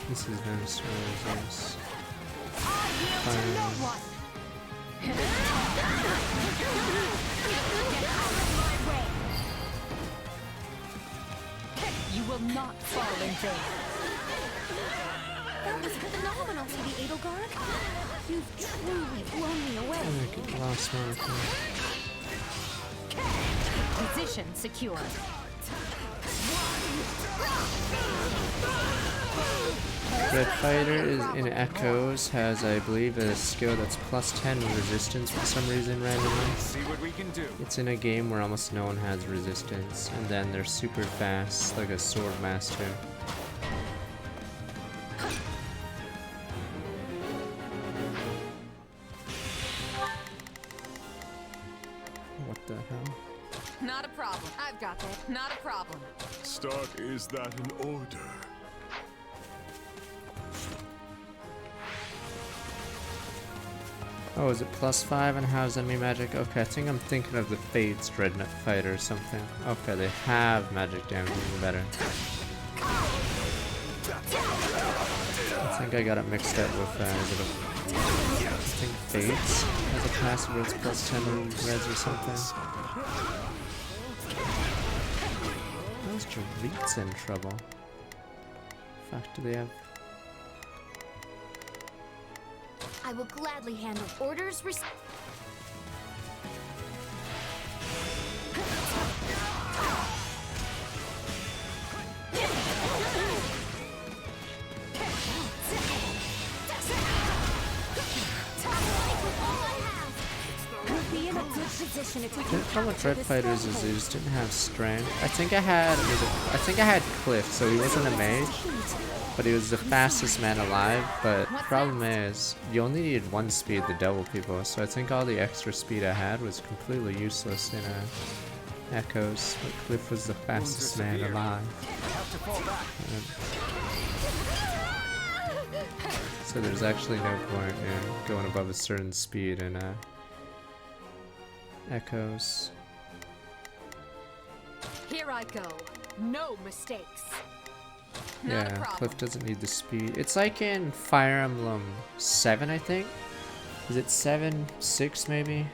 This is Venusaur, yes. You will not fall in vain. That was phenomenal, Lady Edelgard. You've truly blown me away. I get lost marker. Position secure. Red Fighter is in Echoes, has I believe a skill that's +10 resistance for some reason randomly. See what we can do. It's in a game where almost no one has resistance, and then they're super fast, like a sword master. What the hell? Not a problem. I've got that. Not a problem. Stark, is that an order? Oh, is it +5 and how's enemy magic? Okay, I think I'm thinking of the Fates Dreadnought Fighter or something. Okay, they have magic damage, even better. I think I got it mixed up with, I think Fates has a class where it's +10 res or something. How's Jareet's in trouble? Fuck, do they have... I will gladly handle orders received. We'll be in a good position if we The can problem with capture Red this Fighters is they stronghold. just didn't have strength. I think I had Cliff, so he wasn't a mage, but he was the fastest man alive. But the problem is, you only needed 1 speed to double people, so I think all the extra speed I had was completely useless in Echoes. But Cliff was the fastest man alive. So there's actually no point in going above a certain speed in Echoes. Here I go. No mistakes. Yeah, Cliff doesn't need the speed. It's like in Fire Emblem 7, I think. Is it 7, 6 maybe?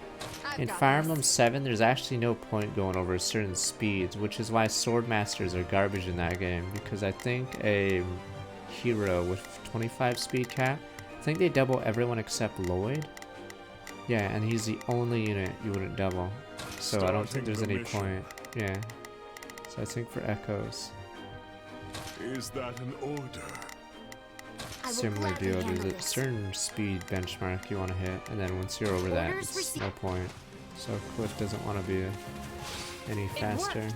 In Fire Emblem 7, there's actually no point going over certain speeds, which is why Sword Masters are garbage in that game, because I think a hero with 25 speed cap, I think they double everyone except Lloyd. Yeah, and he's the only unit you wouldn't double. So I don't think there's any point. Yeah. So I think for Echoes. Is that an order? Similar deal, there's a certain speed benchmark you want to hit, and then once you're over that, it's no point. So Cliff doesn't want to be any faster.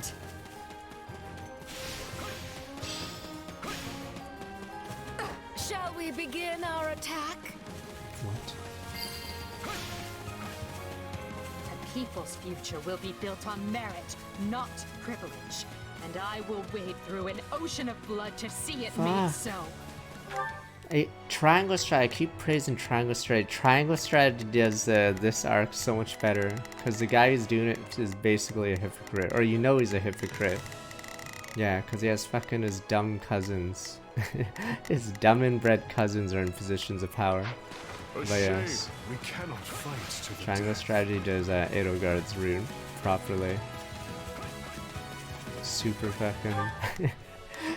Shall we begin our attack? What? The people's future will be built on merit, not privilege. And I will wade through an ocean of blood to see it made so. Triangle Strategy, I keep praising Triangle Strategy. Triangle Strategy does this arc so much better, because the guy who's doing it is basically a hypocrite, or you know he's a hypocrite. Yeah, because he has fucking his dumb cousins. His dumb inbred cousins are in positions of power. But yes, we cannot fight to the Triangle Strategy does Edelgard's rune properly. Super fucking...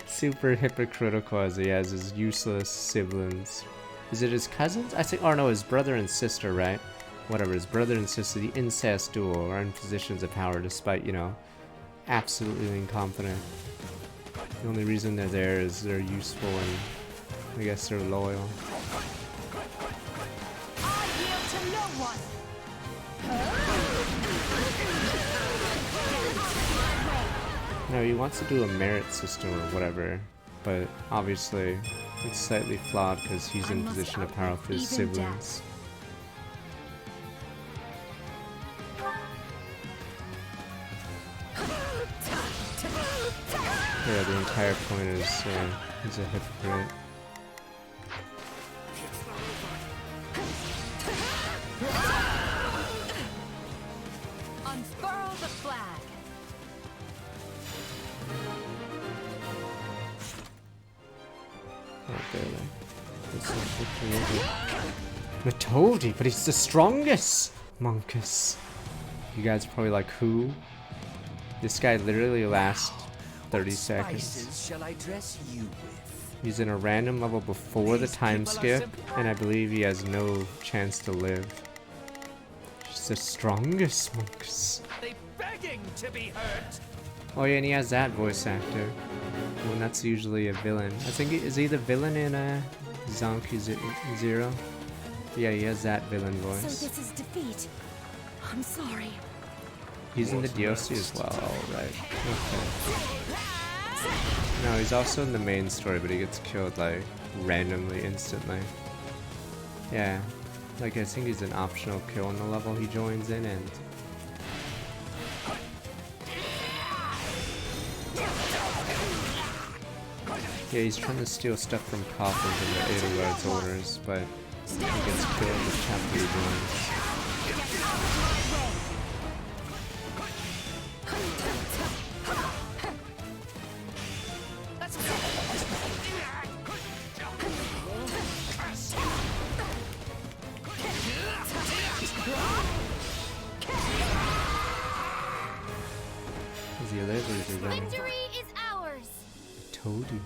Super hypocritical as he has his useless siblings. Is it his cousins? I think, oh no, his brother and sister, right? Whatever, his brother and sister, the incest duo, are in positions of power despite, you know, absolutely incompetent. The only reason they're there is they're useful and I guess they're loyal. I yield to no one. No, he wants to do a merit system or whatever, but obviously it's slightly flawed because he's in position of power with his siblings. Yeah, the entire point is he's a hypocrite. Unfurl the flag. Matoldi, but he's the strongest! Monkus. You guys are probably like, who? This guy literally lasts 30 seconds. Shall I dress you with? He's in a random level before the time skip, and I believe he has no chance to live. He's the strongest, Monkus. They begging to be hurt. Oh yeah, and he has that voice actor. Well, that's usually a villain. I think is he the villain in Zonky Zero? Yeah, he has that villain voice. So this is defeat. I'm sorry. He's in the DLC as well, right? Okay. No, he's also in the main story, but he gets killed like randomly, instantly. Yeah, like I think he's an optional kill on the level he joins in, and yeah, he's trying to steal stuff from coffins in the Edelgard's orders, but he gets killed in the chapter he joins. Is he alive or is he running? Victory is ours. I told you.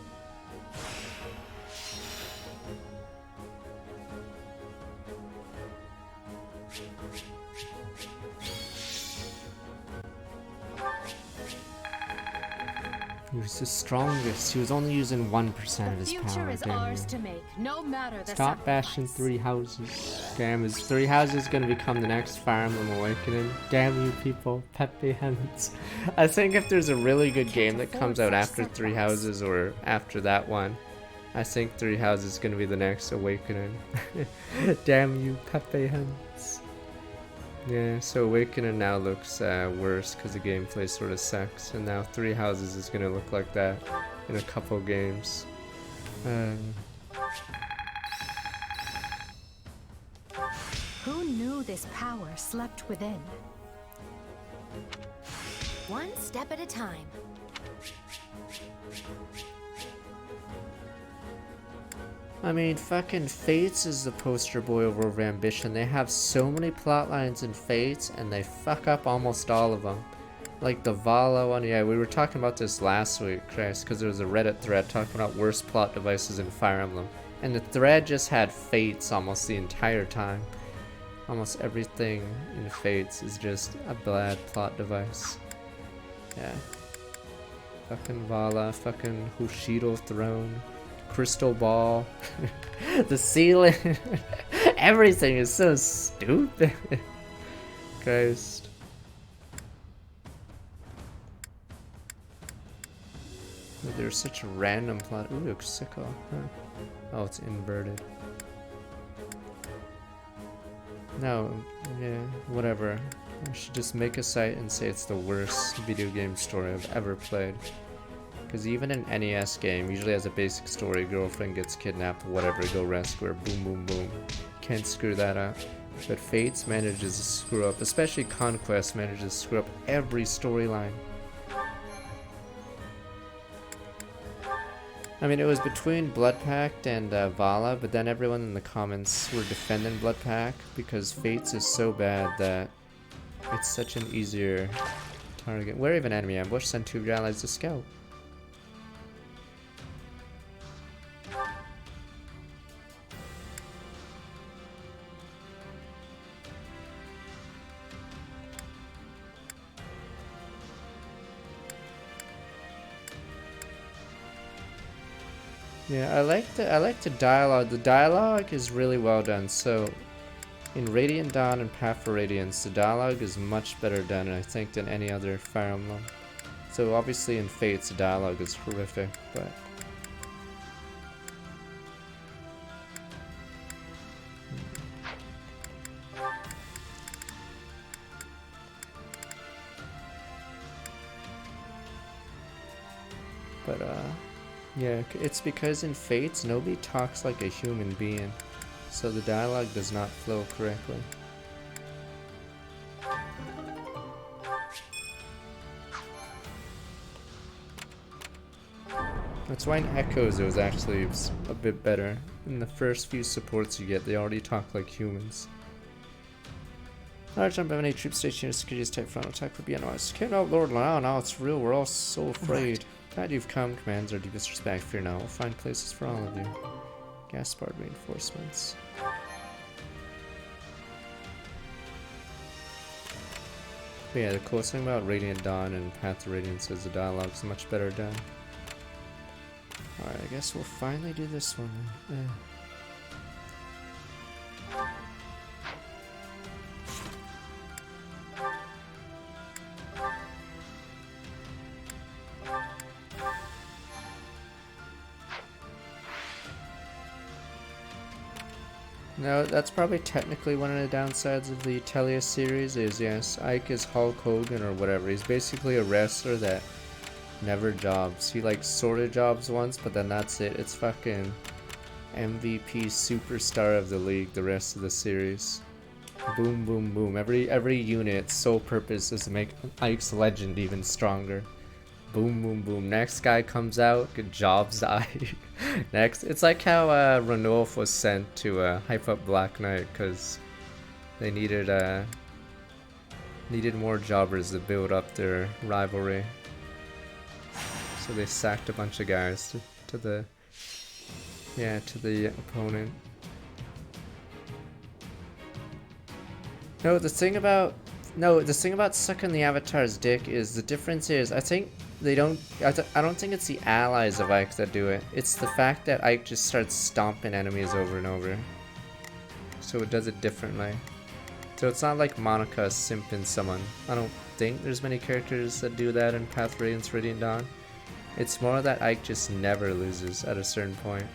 He was the strongest. He was only using 1% of his power. Future is ours to make, no matter the Stop bashing 3 houses. Damn, is 3 houses gonna become the next Fire Emblem Awakening? Damn you people, Pepe hands. I think if there's a really good game that comes out after 3 houses or after that one, I think 3 houses is gonna be the next Awakening. Damn you, Pepe hands. Yeah, so Awakening now looks worse because the gameplay sort of sucks, and now 3 houses is gonna look like that in a couple games. Who knew this power slept within? One step at a time. I mean, fucking Fates is the poster boy over Ambition. They have so many plot lines in Fates, and they fuck up almost all of them. Like the Vala one, yeah, we were talking about this last week, Chris, because there was a Reddit thread talking about worst plot devices in Fire Emblem. And the thread just had Fates almost the entire time. Almost everything in Fates is just a bad plot device. Yeah. Fucking Vala, fucking Hoshido Throne. Crystal ball, the ceiling, everything is so stupid. Christ. There's such a random plot. Ooh, Sickle. Huh. Oh, it's inverted. No, yeah, whatever. I should just make a site and say it's the worst video game story I've ever played. Because even an NES game usually has a basic story, girlfriend gets kidnapped, whatever, go rescue her, boom, boom, boom. Can't screw that up. But Fates manages to screw up, especially Conquest manages to screw up every storyline. I mean, it was between Blood Pact and Vala, but then everyone in the comments were defending Blood Pact because Fates is so bad that it's such an easier target. Where even enemy ambush, send 2 of your allies to scout. Yeah, I like the dialogue. The dialogue is really well done. So in Radiant Dawn and Path for Radiance, the dialogue is much better done, I think, than any other Fire Emblem. So obviously in Fates, the dialogue is horrific, but yeah, it's because in Fates, nobody talks like a human being, so the dialogue does not flow correctly. That's why in Echoes it was actually a bit better. In the first few supports you get, they already talk like humans. Large number of any troop stationed securities type frontal attack would be analyzed. Can't out Lord now it's real, we're all so afraid. Right. Glad you've come, commands our deepest respect. Fear now, we'll find places for all of you. Gaspard reinforcements. But yeah, the coolest thing about Radiant Dawn and Path to Radiance is the dialogue's much better done. Alright, I guess we'll finally do this one. No, that's probably technically one of the downsides of the Telia series is, yes, Ike is Hulk Hogan or whatever. He's basically a wrestler that never jobs. He like sorta jobs once, but then that's it. It's fucking MVP superstar of the league the rest of the series. Boom, boom, boom. Every unit's sole purpose is to make Ike's legend even stronger. Boom, boom, boom. Next guy comes out, good jobs to Ike. Next, it's like how Ranulf was sent to hype up Black Knight because they needed more jobbers to build up their rivalry. So they sacked a bunch of guys to the opponent. The thing about sucking the Avatar's dick is the difference is I don't think it's the allies of Ike that do it. It's the fact that Ike just starts stomping enemies over and over. So it does it differently. So it's not like Monica simping someone. I don't think there's many characters that do that in Path of Radiance Radiant Dawn. It's more that Ike just never loses at a certain point.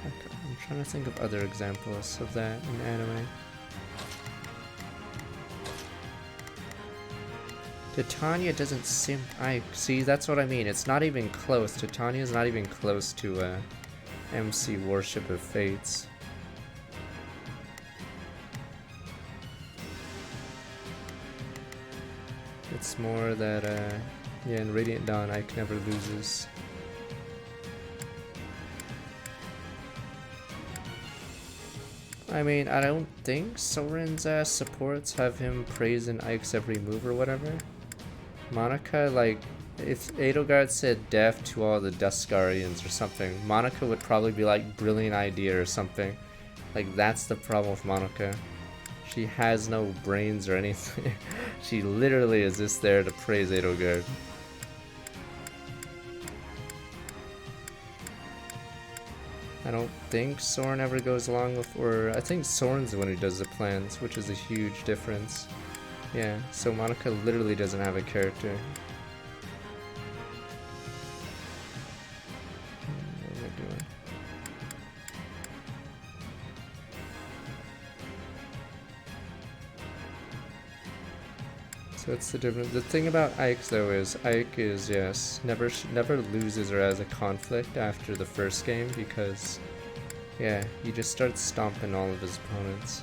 I'm trying to think of other examples of that in anime. Titania doesn't simp Ike. See, that's what I mean. It's not even close. Titania's not even close to MC Worship of Fates. It's more that, yeah, in Radiant Dawn, Ike never loses. I mean, I don't think Soren's supports have him praising Ike's every move or whatever. Monica, like, if Edelgard said death to all the Duscarians or something, Monica would probably be like, brilliant idea or something. Like, that's the problem with Monica. She has no brains or anything. She literally is just there to praise Edelgard. I don't think Soren ever goes along with, or I think Soren's the one who does the plans, which is a huge difference. Yeah, so Monica literally doesn't have a character. What am I doing? So it's the difference. The thing about Ike though is Ike is, yes, never loses or has a conflict after the first game because, yeah, he just starts stomping all of his opponents.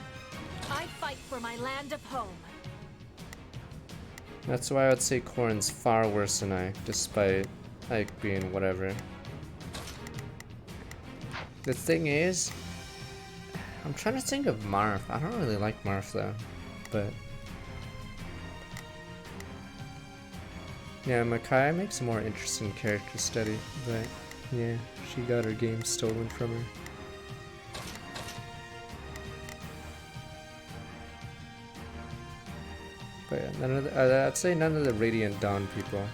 I fight for my land of home. That's why I would say Corrin's far worse than Ike, despite Ike being whatever. The thing is, I'm trying to think of Marth. I don't really like Marth though, but yeah, Makai makes a more interesting character study, but yeah, she got her game stolen from her. But yeah, none of the, I'd say none of the Radiant Dawn people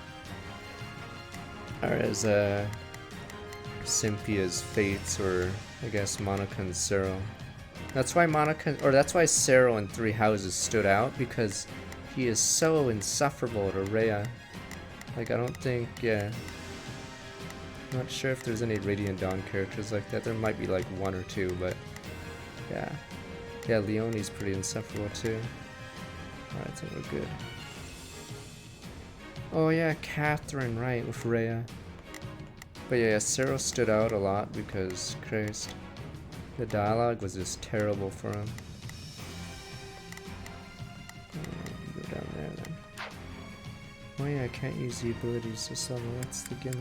are as simpy as Fates or I guess Monica and Cero. That's why that's why Cero in Three Houses stood out, because he is so insufferable to Rhea. Like, I don't think, yeah. I'm not sure if there's any Radiant Dawn characters like that. There might be like one or two, but yeah. Yeah, Leonie's pretty insufferable too. Alright, I think we're good. Oh yeah, Catherine, right, with Rhea. But yeah, Cero stood out a lot because, Christ, the dialogue was just terrible for him. Go down there then. Oh yeah, I can't use the abilities this level, that's the gimmick.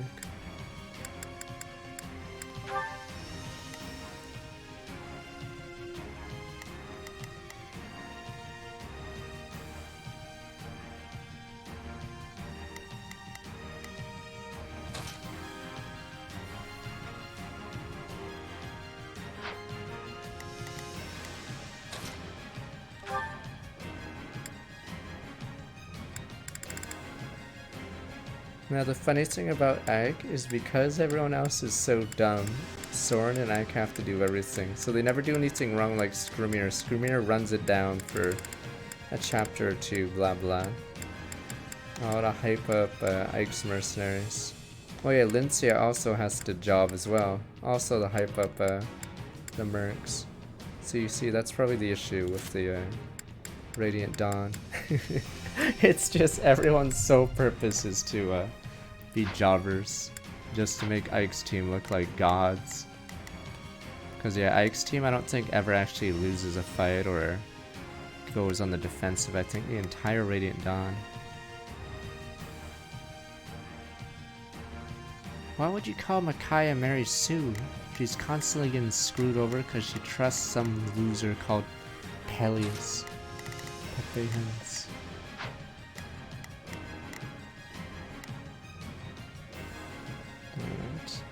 Now the funny thing about Ike is because everyone else is so dumb, Soren and Ike have to do everything. So they never do anything wrong like Skrymir. Skrymir runs it down for a chapter or two, blah blah. Oh, to hype up Ike's mercenaries. Oh yeah, Lincia also has to job as well. Also to hype up the mercs. So you see, that's probably the issue with the Radiant Dawn. It's just everyone's sole purpose is to be jobbers, just to make Ike's team look like gods. Cause yeah, Ike's team I don't think ever actually loses a fight or goes on the defensive. I think the entire Radiant Dawn. Why would you call Micaiah Mary Sue? She's constantly getting screwed over because she trusts some loser called Peleus. Pepe Hens. Alright.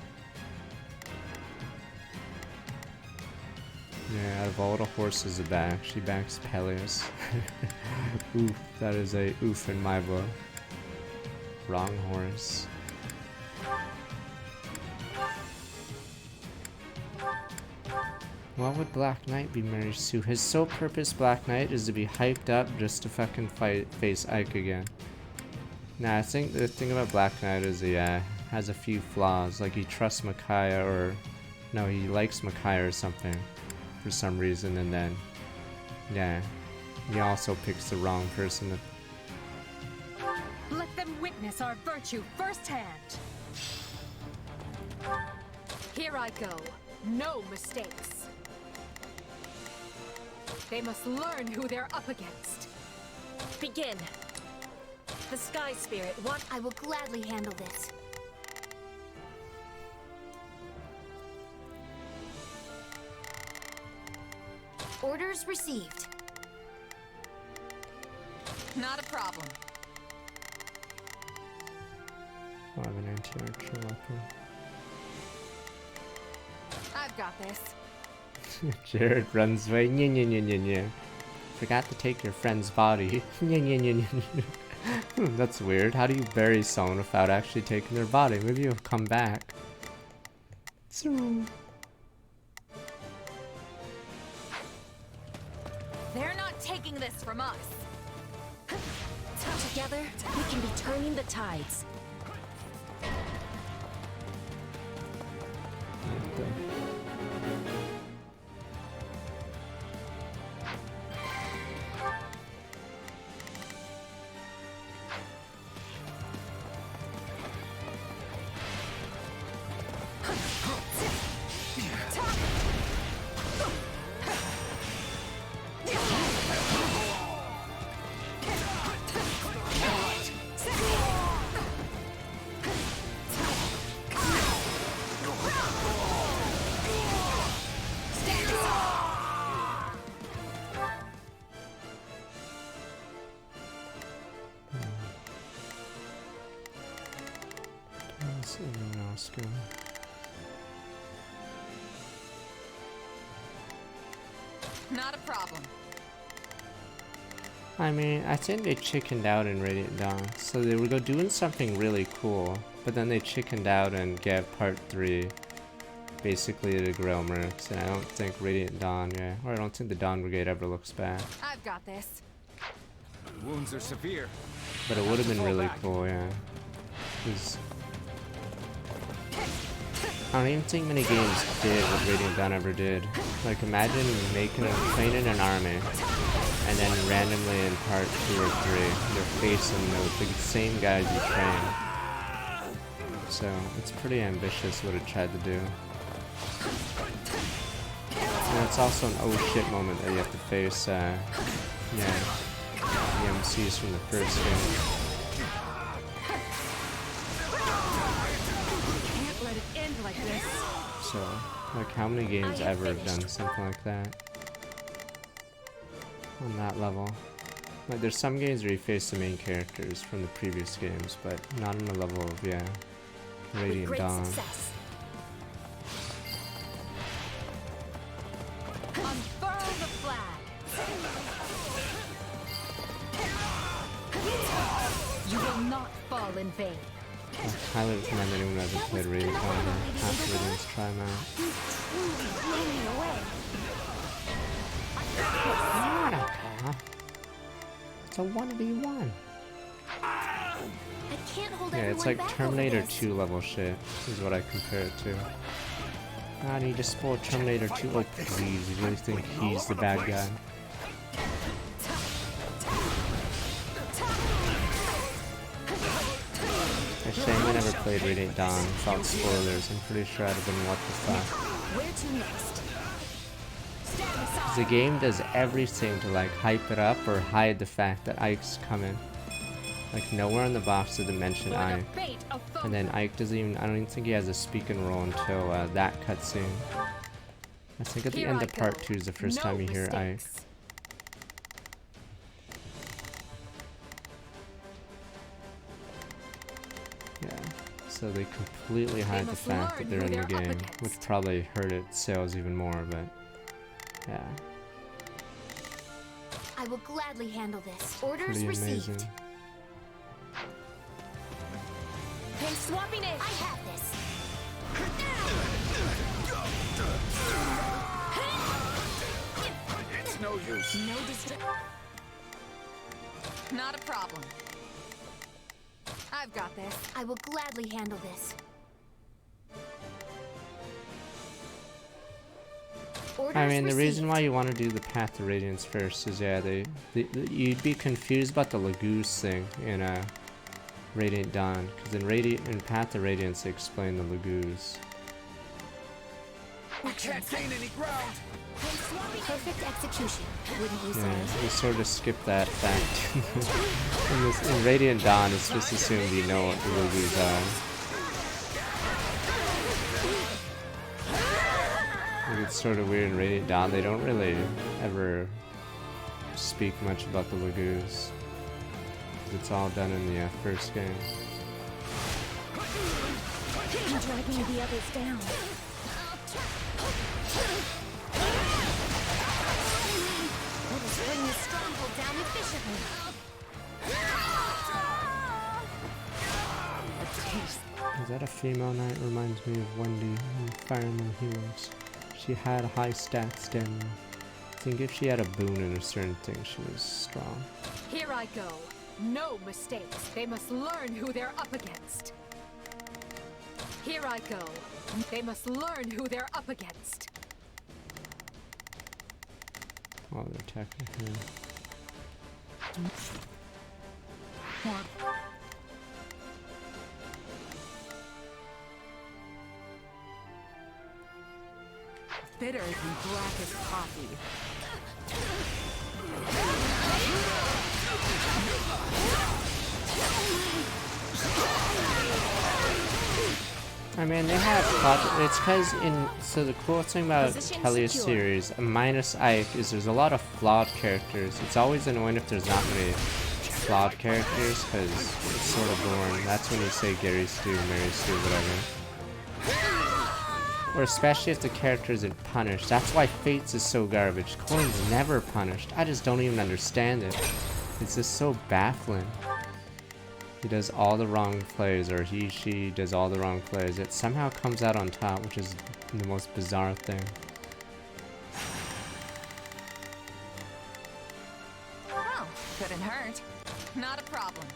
Yeah, out of all the horses to back, she backs Peleus. Oof, that is a oof in my book. Wrong horse. Why would Black Knight be Mary Sue? His sole purpose, Black Knight, is to be hyped up just to fucking face Ike again. Nah, I think the thing about Black Knight is he has a few flaws. Like he trusts Micaiah, or no, he likes Micaiah or something for some reason, and then yeah, he also picks the wrong person. Let them witness our virtue firsthand. Here I go. No mistakes. They must learn who they're up against. Begin. The Sky Spirit, what? I will gladly handle this. Orders received. Not a problem. I have an anti-archer weapon. I've got this. Jared runs away. Nya, nya, nya, nya, nya. Forgot to take your friend's body. Nya, nya, nya, nya, nya. That's weird. How do you bury someone without actually taking their body? Maybe you'll come back. So... They're not taking this from us. Together, we can be turning the tides. Not a problem. I mean, I think they chickened out in Radiant Dawn, so they were doing something really cool, but then they chickened out in Gav Part 3, basically the Grail Mercs, and I don't think Radiant Dawn, yeah, or I don't think the Dawn Brigade ever looks bad. I've got this. Wounds are severe. But it would have been really cool, yeah. 'Cause I don't even think many games did what Radiant Dawn ever did. Like, imagine training an army, and then randomly in part 2 or 3, they're facing the same guys you train. So, it's pretty ambitious what it tried to do. And it's also an oh shit moment that you have to face, the MCs from the first game. Can't let it end like this. So, like, how many games ever have done something like that? On that level. Like, there's some games where you face the main characters from the previous games, but not on the level of, Radiant Dawn. Success. Unfurl the flag. You will not fall in vain. I highly recommend anyone who hasn't played Radiant Dawn or half Radiant's try them out. It's a 1v1. I can't hold Yeah, it's everyone like back Terminator over this. 2 level shit, is what I compare it to. I need to spoil Terminator 2. Oh, please, you really think he's the bad guy? A shame I never played Radiant Dawn without spoilers. I'm pretty sure I'd have been what the fuck. Where to next? The game does everything to like hype it up or hide the fact that Ike's coming. Like nowhere in the box did it mention Ike. And then Ike doesn't even, I don't even think he has a speaking role until that cutscene. I think at the end of part 2 is the first time you hear Ike. Yeah, so they completely hide the fact that they're in the game, which probably hurt its sales even more, but yeah. I will gladly handle this. Orders Pretty received. amazing. Hey, swapping it. I have this. It's no use. No distraction. Not a problem. I've got this. I will gladly handle this. I mean, the reason why you want to do the Path to Radiance first is, yeah, you'd be confused about the Lagoose thing in Radiant Dawn, because in Path to Radiance they explain the Lagoose. We can't gain any ground. Perfect execution, wouldn't you say? Yeah, you sort of skip that fact. in Radiant Dawn, it's just assumed you know what the Lagoos are. It's sort of weird in Radiant Dawn, they don't really ever speak much about the Lagoos. It's all done in the first game. I'm dragging the others down. Let us bring this stronghold down efficiently. Is that a female knight? Reminds me of Wendy in Fireman Heroes. She had high stats then. I think if she had a boon in a certain thing, she was strong. Here I go. No mistakes. They must learn who they're up against. Here I go. They must learn who they're up against. Oh, they're attacking her. Bitter than blackest coffee. I mean, they have plot. It's because so the cool thing about Tellia's series, minus Ike, is there's a lot of flawed characters. It's always annoying if there's not many flawed characters, because it's sort of boring. That's when you say Gary Stu, Mary Stu, whatever. Or especially if the character isn't punished. That's why Fates is so garbage. Colin's never punished. I just don't even understand it. It's just so baffling. He does all the wrong plays, or she does all the wrong plays. It somehow comes out on top, which is The most bizarre thing. Oh, couldn't hurt. Not a problem.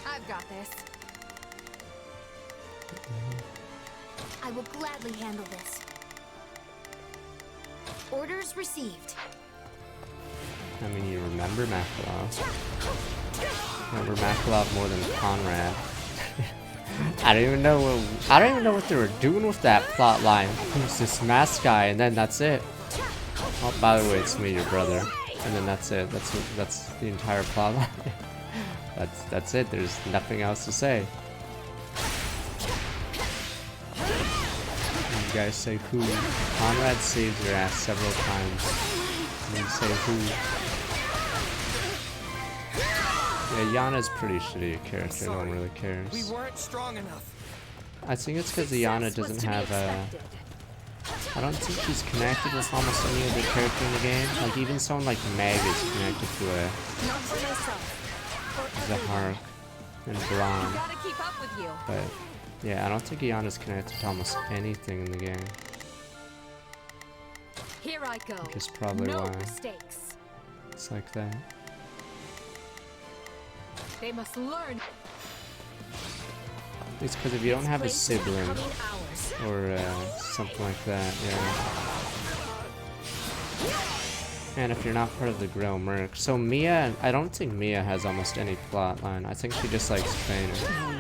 I've got this. I will gladly handle this. Orders received. I mean, you remember Makalov. Remember Makalov more than Conrad. I don't even know what they were doing with that plot line. Who's this masked guy? And then that's it. Oh, by the way, it's me, your brother. And then that's it. That's the entire plot line. that's it. There's nothing else to say. You guys say who? Conrad saves your ass several times. And you say who? Yeah, Yana's pretty shitty a character. No one really cares. We weren't strong enough. I think it's because Yana doesn't have a... I don't think she's connected with almost any other character in the game. Like, even someone like Meg is connected to a Zahar and Braun. But, yeah, I don't think Yana's connected to almost anything in the game. Here I go. Which is probably no why mistakes. it's like that. They must learn. It's because if you don't have a sibling or something like that, yeah. And if you're not part of the Grill Merc. So Mia, I don't think Mia has almost any plot line. I think she just likes training.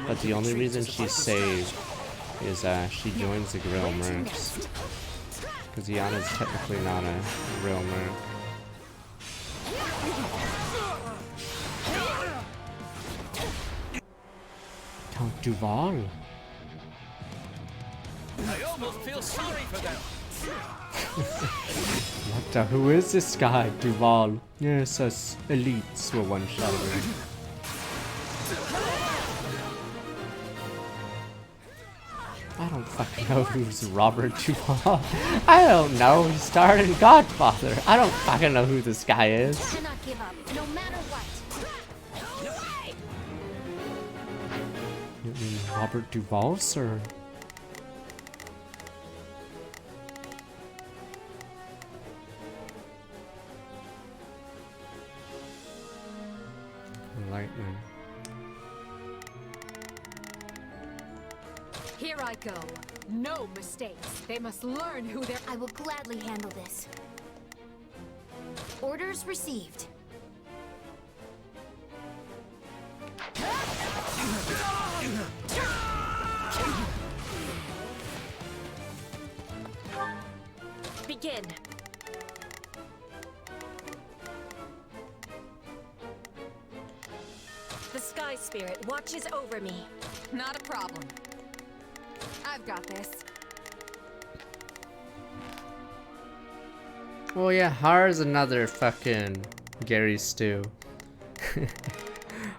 But the only reason she's saved is she joins the Grill Mercs. Because Yana's technically not a Grill Merc. Count Duval. I almost feel sorry for them. What the? Who is this guy? Duval. Yes, us elites were one shot of him. I don't fucking know who's Robert Duval. I don't know. He starred in Godfather. I don't fucking know who this guy is. Cannot give up, no matter what. You mean Robert Duval, sir? Lightning. Here I go. No mistakes. They must learn who they're. I will gladly handle this. Orders received. Begin. The Sky Spirit watches over me. Not a problem. I've got this. Well, yeah, Har's another fucking Gary Stew.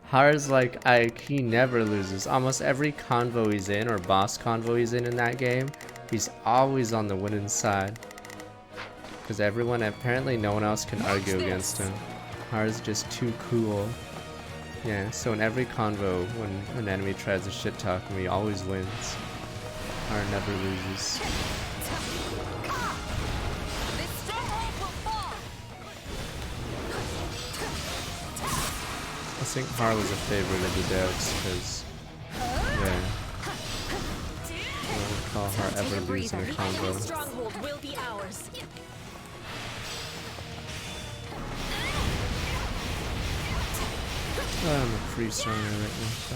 Har's like, he never loses. Almost every convo he's in, or boss convo he's in that game, he's always on the winning side. Because apparently no one else can argue against him. Har's just too cool. Yeah, so in every convo, when an enemy tries to shit talk him, he always wins. Har never loses. I think Har was a favorite of the devs because, yeah, I don't recall Har ever losing a combo. Stronghold will be ours. I'm a priest runner right now. So.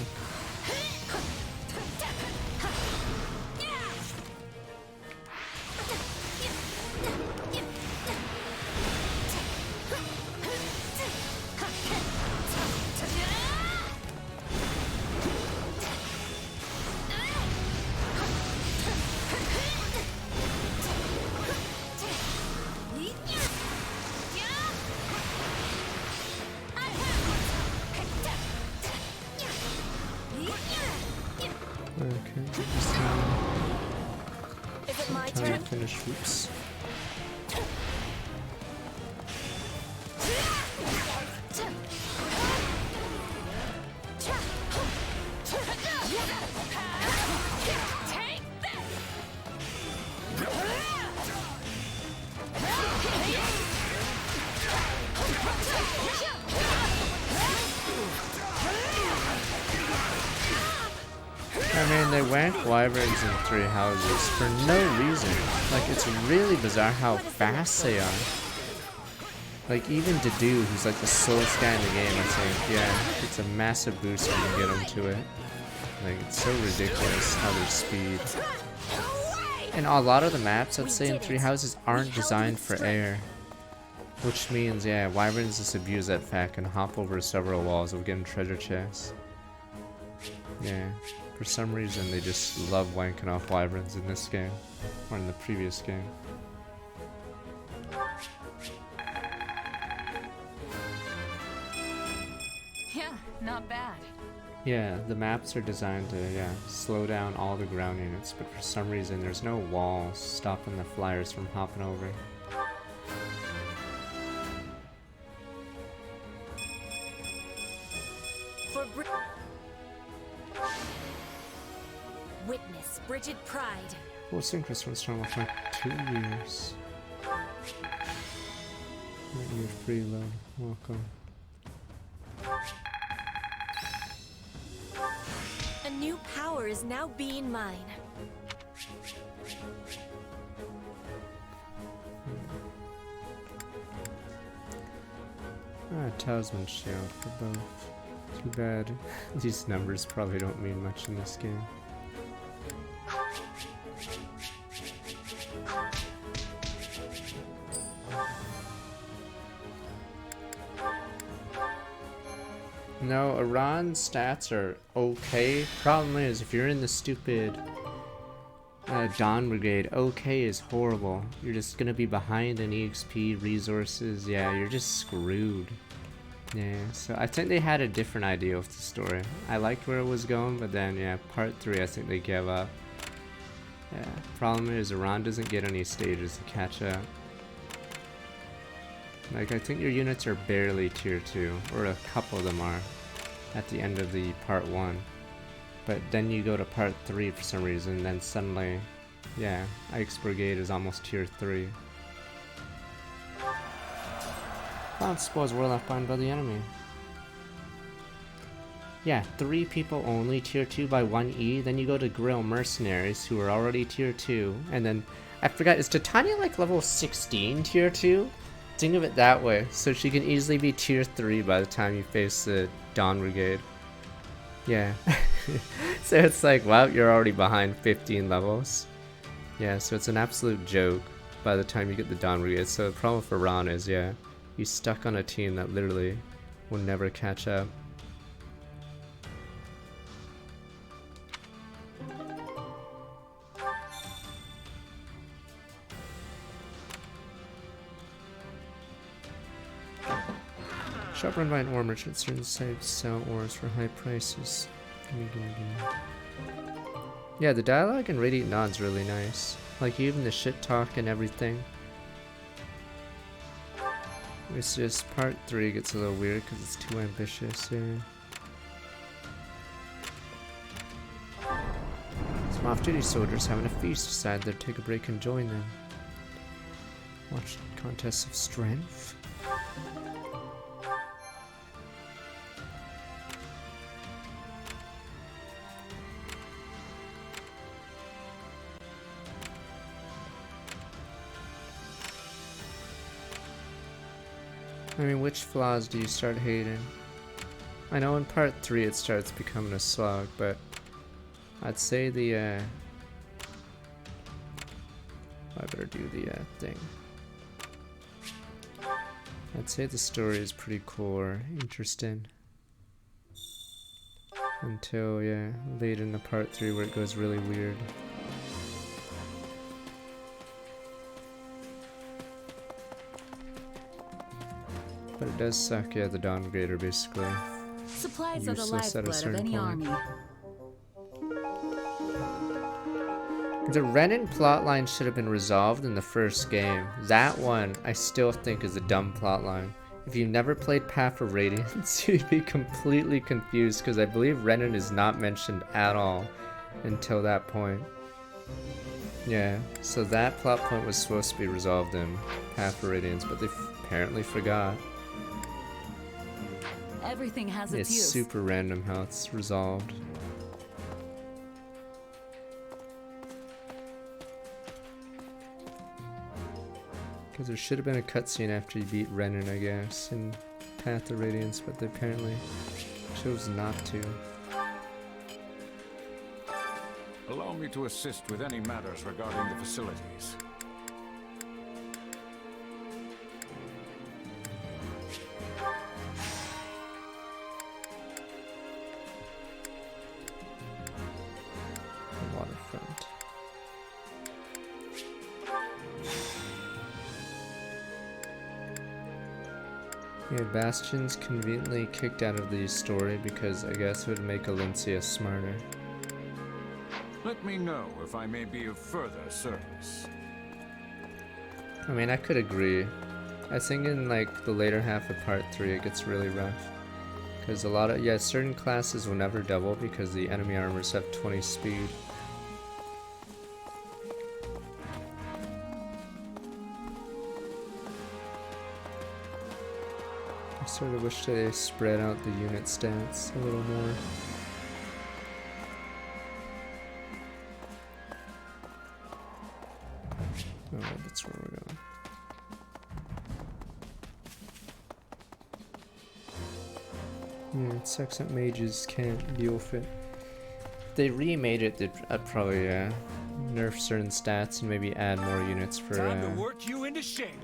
Okay, just Is it my time turn? to finish whoops. I mean, they rank wyverns in 3 houses for no reason. Like, it's really bizarre how fast they are. Like, even Dedue, who's like the slowest guy in the game, I think, yeah, it's a massive boost when you get him to it. Like, it's so ridiculous how their speed. And a lot of the maps, I'd say, in 3 houses aren't designed for air. Which means, yeah, wyverns just abuse that fact and hop over several walls of getting treasure chests. Yeah, for some reason they just love wanking off wyverns in this game, or in the previous game. Yeah, not bad. Yeah, the maps are designed to, yeah, slow down all the ground units, but for some reason there's no walls stopping the flyers from hopping over. Witness Bridget Pride. Well, Synchronous runs strong for like 2 years. Let me freeload. Welcome. A new power is now being mine. Talisman Shield for both. Too bad these numbers probably don't mean much in this game. No, Iran's stats are okay. Problem is, if you're in the stupid Dawn Brigade, okay is horrible. You're just gonna be behind in EXP, resources, yeah, you're just screwed. Yeah, so I think they had a different idea with the story. I liked where it was going, but then, yeah, part 3, I think they gave up. Yeah, problem is, Iran doesn't get any stages to catch up. Like, I think your units are barely tier 2, or a couple of them are, at the end of the part 1. But then you go to part 3 for some reason, then suddenly, yeah, Ike's Brigade is almost tier 3. Cloud spoils were left behind by the enemy. Yeah, 3 people only tier 2 by 1E, then you go to Grill Mercenaries, who are already tier 2, and then, I forgot, is Titania like level 16 tier 2? Think of it that way, so she can easily be tier 3 by the time you face the Dawn Brigade. Yeah. So it's like, wow, you're already behind 15 levels. Yeah, so it's an absolute joke by the time you get the Dawn Brigade. So the problem for Ron is, yeah, he's stuck on a team that literally will never catch up. Shop run by an ore merchant. Certain sites sell ores for high prices. Gimme. Yeah, the dialogue in Radiant Dawn's really nice. Like, even the shit talk and everything. It's just part 3 gets a little weird because it's too ambitious. Yeah. Some off-duty soldiers having a feast decide they'd take a break and join them. Watch contests of strength. I mean, which flaws do you start hating? I know in part 3 it starts becoming a slog, but I'd say the, I better do the, thing. I'd say the story is pretty cool or interesting. Until, yeah, late in the part 3 where it goes really weird. But it does suck, yeah, the Dawn Brigade are basically supplies are the useless at a lifeblood of certain any point. army. The Renan plotline should have been resolved in the first game. That one, I still think, is a dumb plotline. If you've never played Path of Radiance, you'd be completely confused because I believe Renan is not mentioned at all until that point. Yeah, so that plot point was supposed to be resolved in Path of Radiance, but they apparently forgot. Everything has its It's use. super random how it's resolved. Because there should have been a cutscene after you beat Renan, I guess, in Path of Radiance, but they apparently chose not to. Allow me to assist with any matters regarding the facilities. The waterfront. Yeah, Bastion's conveniently kicked out of the story because I guess it would make Alencia smarter. Let me know if I may be of further service. I mean, I could agree. I think in like the later half of part 3 it gets really rough. Because a lot of, yeah, certain classes will never double because the enemy armors have 20 speed. I sort of wish they spread out the unit stats a little more. Oh, that's where we're going. Yeah, it sucks that mages can't deal with it. If they remade it, they'd probably nerf certain stats and maybe add more units for Time to work you into shape.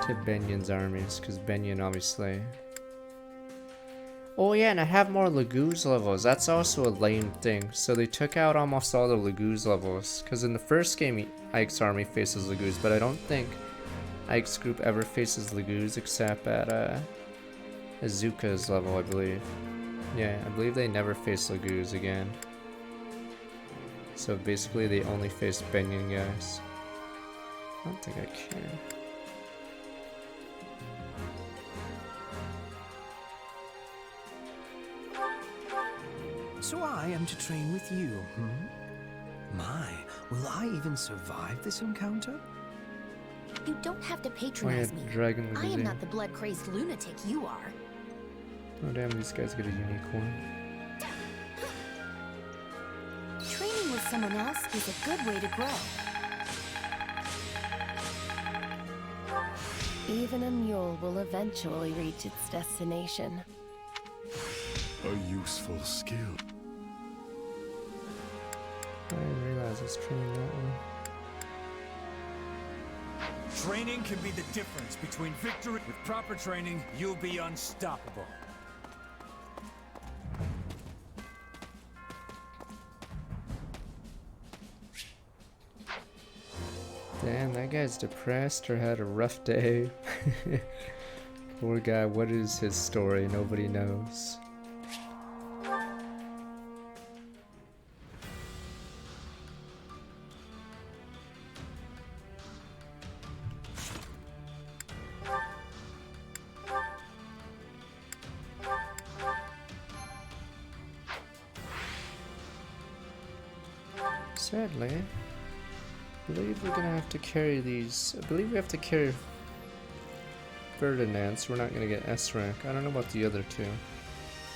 to Benion's armies, because Benion obviously. Oh yeah, and I have more Laguz levels. That's also a lame thing. So they took out almost all the Laguz levels, because in the first game Ike's army faces Laguz, but I don't think Ike's group ever faces Laguz except at Azuka's level, I believe. Yeah, I believe they never face Laguz again. So basically they only face Benion guys. I don't think I can. So I am to train with you, hmm? My, will I even survive this encounter? You don't have to patronize me. Dragon I am not the blood-crazed lunatic you are. Oh damn, these guys get a unique one. Training with someone else is a good way to grow. Even a mule will eventually reach its destination. A useful skill. I didn't realize I was training that one. Training can be the difference between victory. With proper training, you'll be unstoppable. Damn, that guy's depressed or had a rough day. Poor guy, what is his story? Nobody knows. Sadly, I believe we're gonna have to carry these. I believe we have to carry Ferdinand, so we're not gonna get S rank. I don't know about the other two.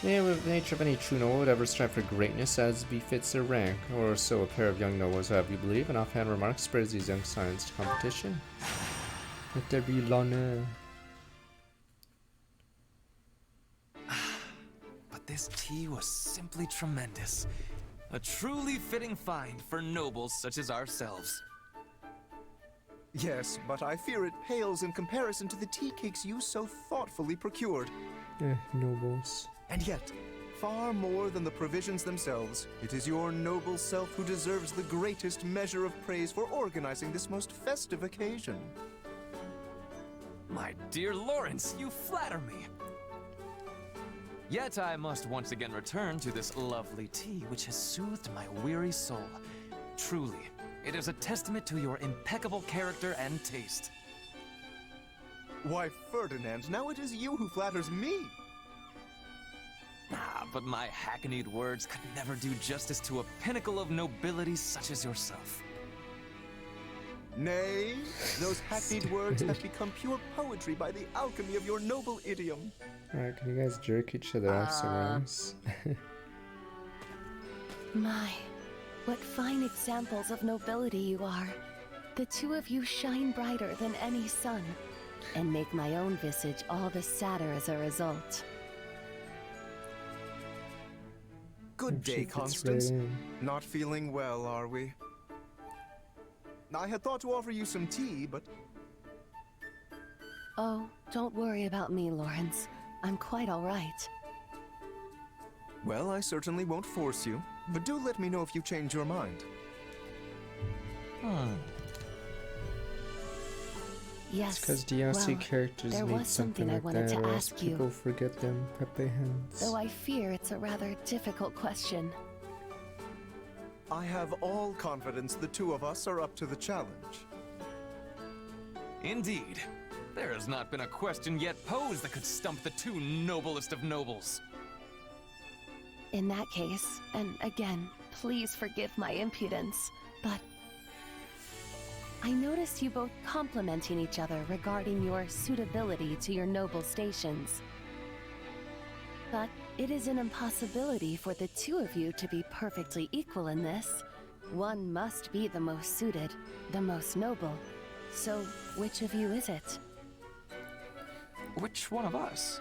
Yeah, with the nature of any true noble would ever strive for greatness as befits their rank, or so a pair of young nobles have you believe. An offhand remark spares these young scions to competition. Let there be l'honneur. But this tea was simply tremendous. A truly fitting find for nobles such as ourselves. Yes, but I fear it pales in comparison to the tea cakes you so thoughtfully procured. Nobles. And yet, far more than the provisions themselves, it is your noble self who deserves the greatest measure of praise for organizing this most festive occasion. My dear Lawrence, you flatter me. Yet I must once again return to this lovely tea which has soothed my weary soul. Truly, it is a testament to your impeccable character and taste. Why, Ferdinand, now it is you who flatters me. Ah, but my hackneyed words could never do justice to a pinnacle of nobility such as yourself. Nay, those hackneyed words have become pure poetry by the alchemy of your noble idiom. Alright, can you guys jerk each other off somewhere else? My, what fine examples of nobility you are. the two of you shine brighter than any sun, and make my own visage all the sadder as a result. Good day, Constance. Not feeling well, are we? I had thought to offer you some tea, but... Oh, don't worry about me, Lawrence. I'm quite all right. Well, I certainly won't force you, but do let me know if you change your mind. Yes, because DLC well, characters there need was something something I like wanted that, to or else ask you. people forget them Pepe hands. Though I fear it's a rather difficult question. I have all confidence the two of us are up to the challenge. Indeed. There has not been a question yet posed that could stump the two noblest of nobles. In that case, and again, please forgive my impudence, but I noticed you both complimenting each other regarding your suitability to your noble stations. But it is an impossibility for the two of you to be perfectly equal in this. One must be the most suited, the most noble. So, which of you is it? Which one of us?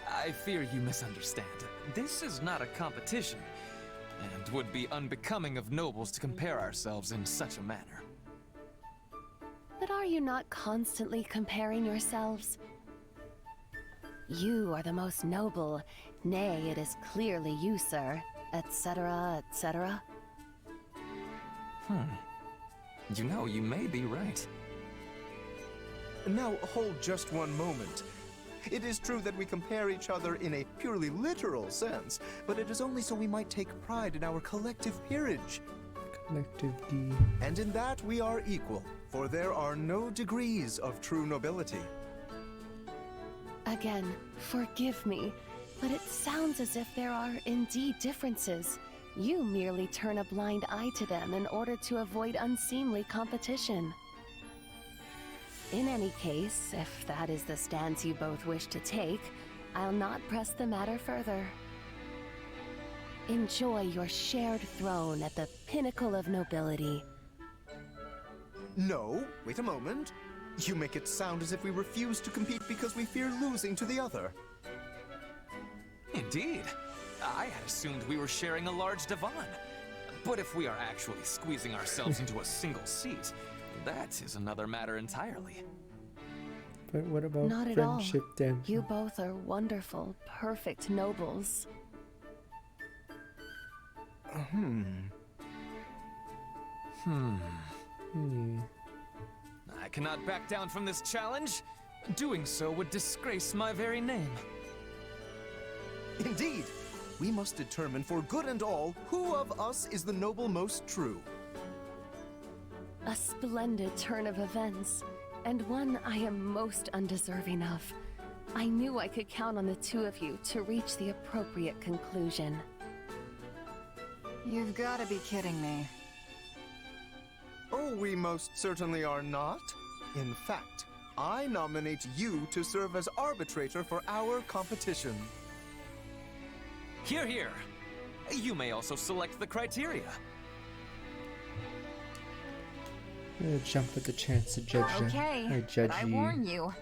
I fear you misunderstand. This is not a competition, and would be unbecoming of nobles to compare ourselves in such a manner. But are you not constantly comparing yourselves? You are the most noble, nay, it is clearly you, sir, etc., etc. You know, you may be right. Now, hold just one moment. It is true that we compare each other in a purely literal sense, but it is only so we might take pride in our collective peerage. Collective D. And in that we are equal, for there are no degrees of true nobility. Again, forgive me, but it sounds as if there are indeed differences. You merely turn a blind eye to them in order to avoid unseemly competition. In any case, if that is the stance you both wish to take, I'll not press the matter further. Enjoy your shared throne at the pinnacle of nobility. No, wait a moment. You make it sound as if we refuse to compete because we fear losing to the other. Indeed. I had assumed we were sharing a large divan. But if we are actually squeezing ourselves into a single seat, that is another matter entirely. But what about Not at friendship all. then? You both are wonderful, perfect nobles. I cannot back down from this challenge. Doing so would disgrace my very name. Indeed. We must determine for good and all who of us is the noble most true. A splendid turn of events, and one I am most undeserving of. I knew I could count on the two of you to reach the appropriate conclusion. You've got to be kidding me. Oh, we most certainly are not. In fact, I nominate you to serve as arbitrator for our competition. Hear, hear. You may also select the criteria. Jump at the chance to judge you. Okay, I judge but I you. warn you,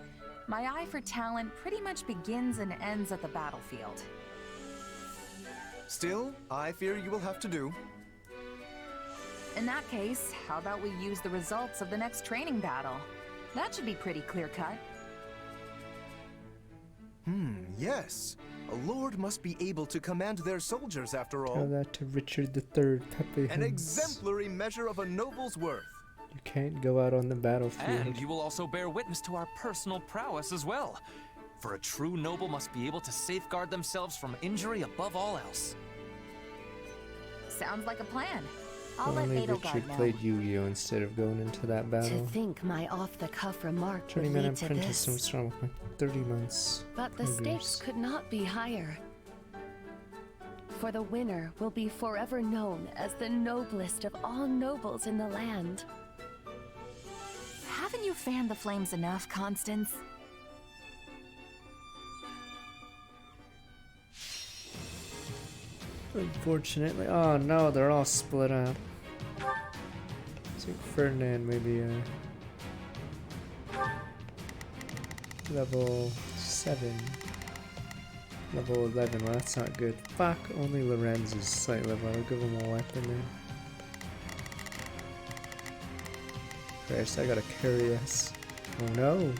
my eye for talent pretty much begins and ends at the battlefield. Still, I fear you will have to do. In that case, how about we use the results of the next training battle? That should be pretty clear-cut. Yes. A lord must be able to command their soldiers, after all. Tell that to Richard III, Pepe An hands. exemplary measure of a noble's worth. You can't go out on the battlefield. And you will also bear witness to our personal prowess as well. For a true noble must be able to safeguard themselves from injury above all else. Sounds like a plan. I'll Only let Edelgard Richard know. played Yu-Gi-Oh instead of going into that To battle. think my off-the-cuff remark would Journeyman lead to apprentice this. from 30 months. But the Hungers. stakes could not be higher. For the winner will be forever known as the noblest of all nobles in the land. Haven't you fanned the flames enough, Constance? Unfortunately. Oh no, they're all split up. think Ferdinand maybe level 7. Level 11, well that's not good. Fuck, only Lorenz is slight level. I'll give him a weapon then. Christ, I gotta carry us. Oh no!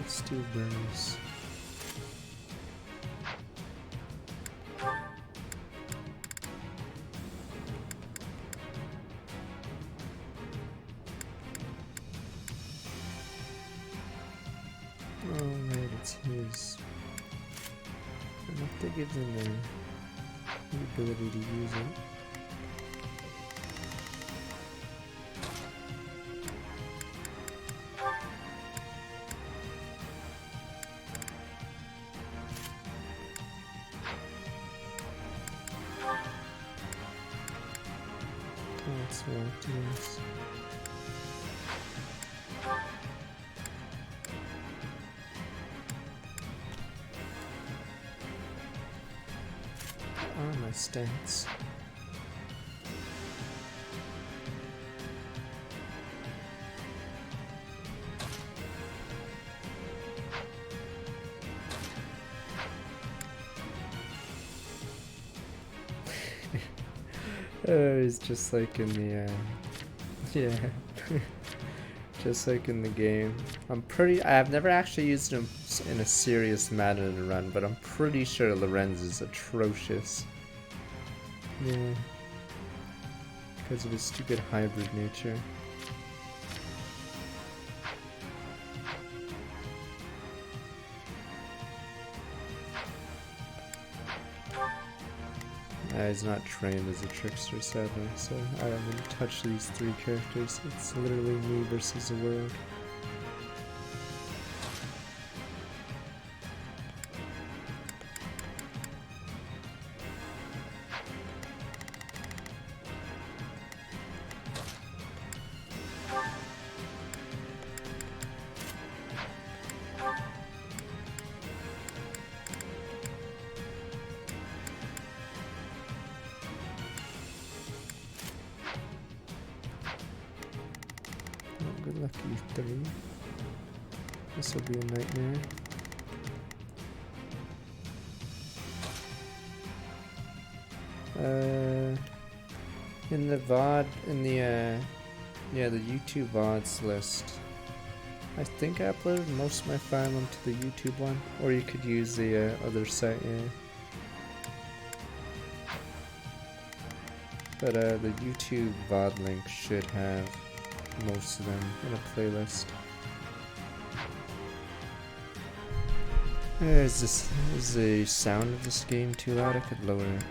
Steel burns. Oh right, it's his. I have to give them the ability to use it. Yes. What are my stats? It's just like in the yeah, just like in the game. I've never actually used him in a serious Madden run, but I'm pretty sure Lorenz is atrocious. Yeah, because of his stupid hybrid nature. He's not trained as a trickster, sadly, so I haven't touched these 3 characters. It's literally me versus the world. Good luck, you 3. This will be a nightmare. In the VOD, in the yeah, the YouTube VODs list, I think I uploaded most of my file onto the YouTube one, or you could use the other site, yeah. But the YouTube VOD link should have most of them in a playlist. Is the sound of this game too loud? I could lower it.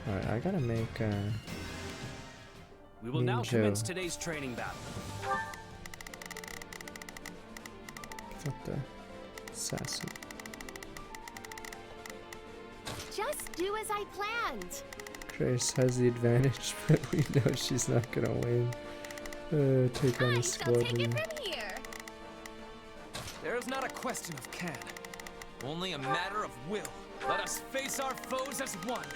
Alright, I gotta make We will now commence today's training battle. What the assassin? Just do as I planned. Grace has the advantage, but we know she's not gonna win. Take on the squad. There is not a question of can, only a matter of will. Let us face our foes as one.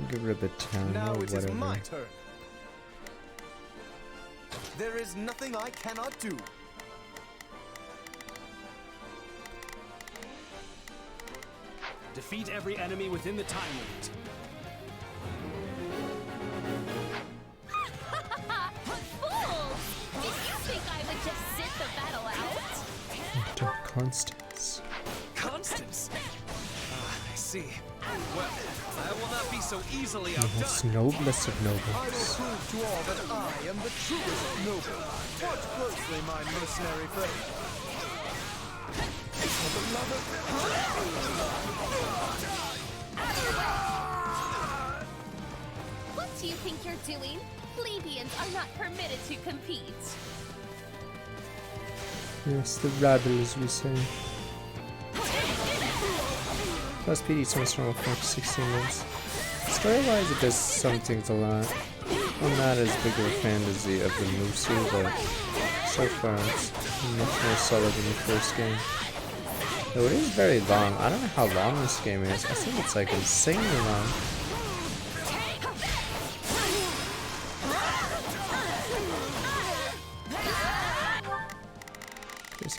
Get rid of the town Now or it whatever. is my turn. There is nothing I cannot do. Defeat every enemy within the time limit. Fools! Did you think I would just sit the battle out? Constance. Constance? Ah, I see. Well, I will not be so easily Most noblest of I will nobles. prove to all that I am the truest noble. Watch closely, my mercenary friend. What do you think you're doing? Plebeians are not permitted to compete. Yes, the rebels, we say. Plus, PD's so strong for 16 months. Story-wise, it does some things a lot. I'm not as big of a fan as the of the Musu, but so far it's much more solid than the first game. Though it is very long. I don't know how long this game is. I think it's like insanely long.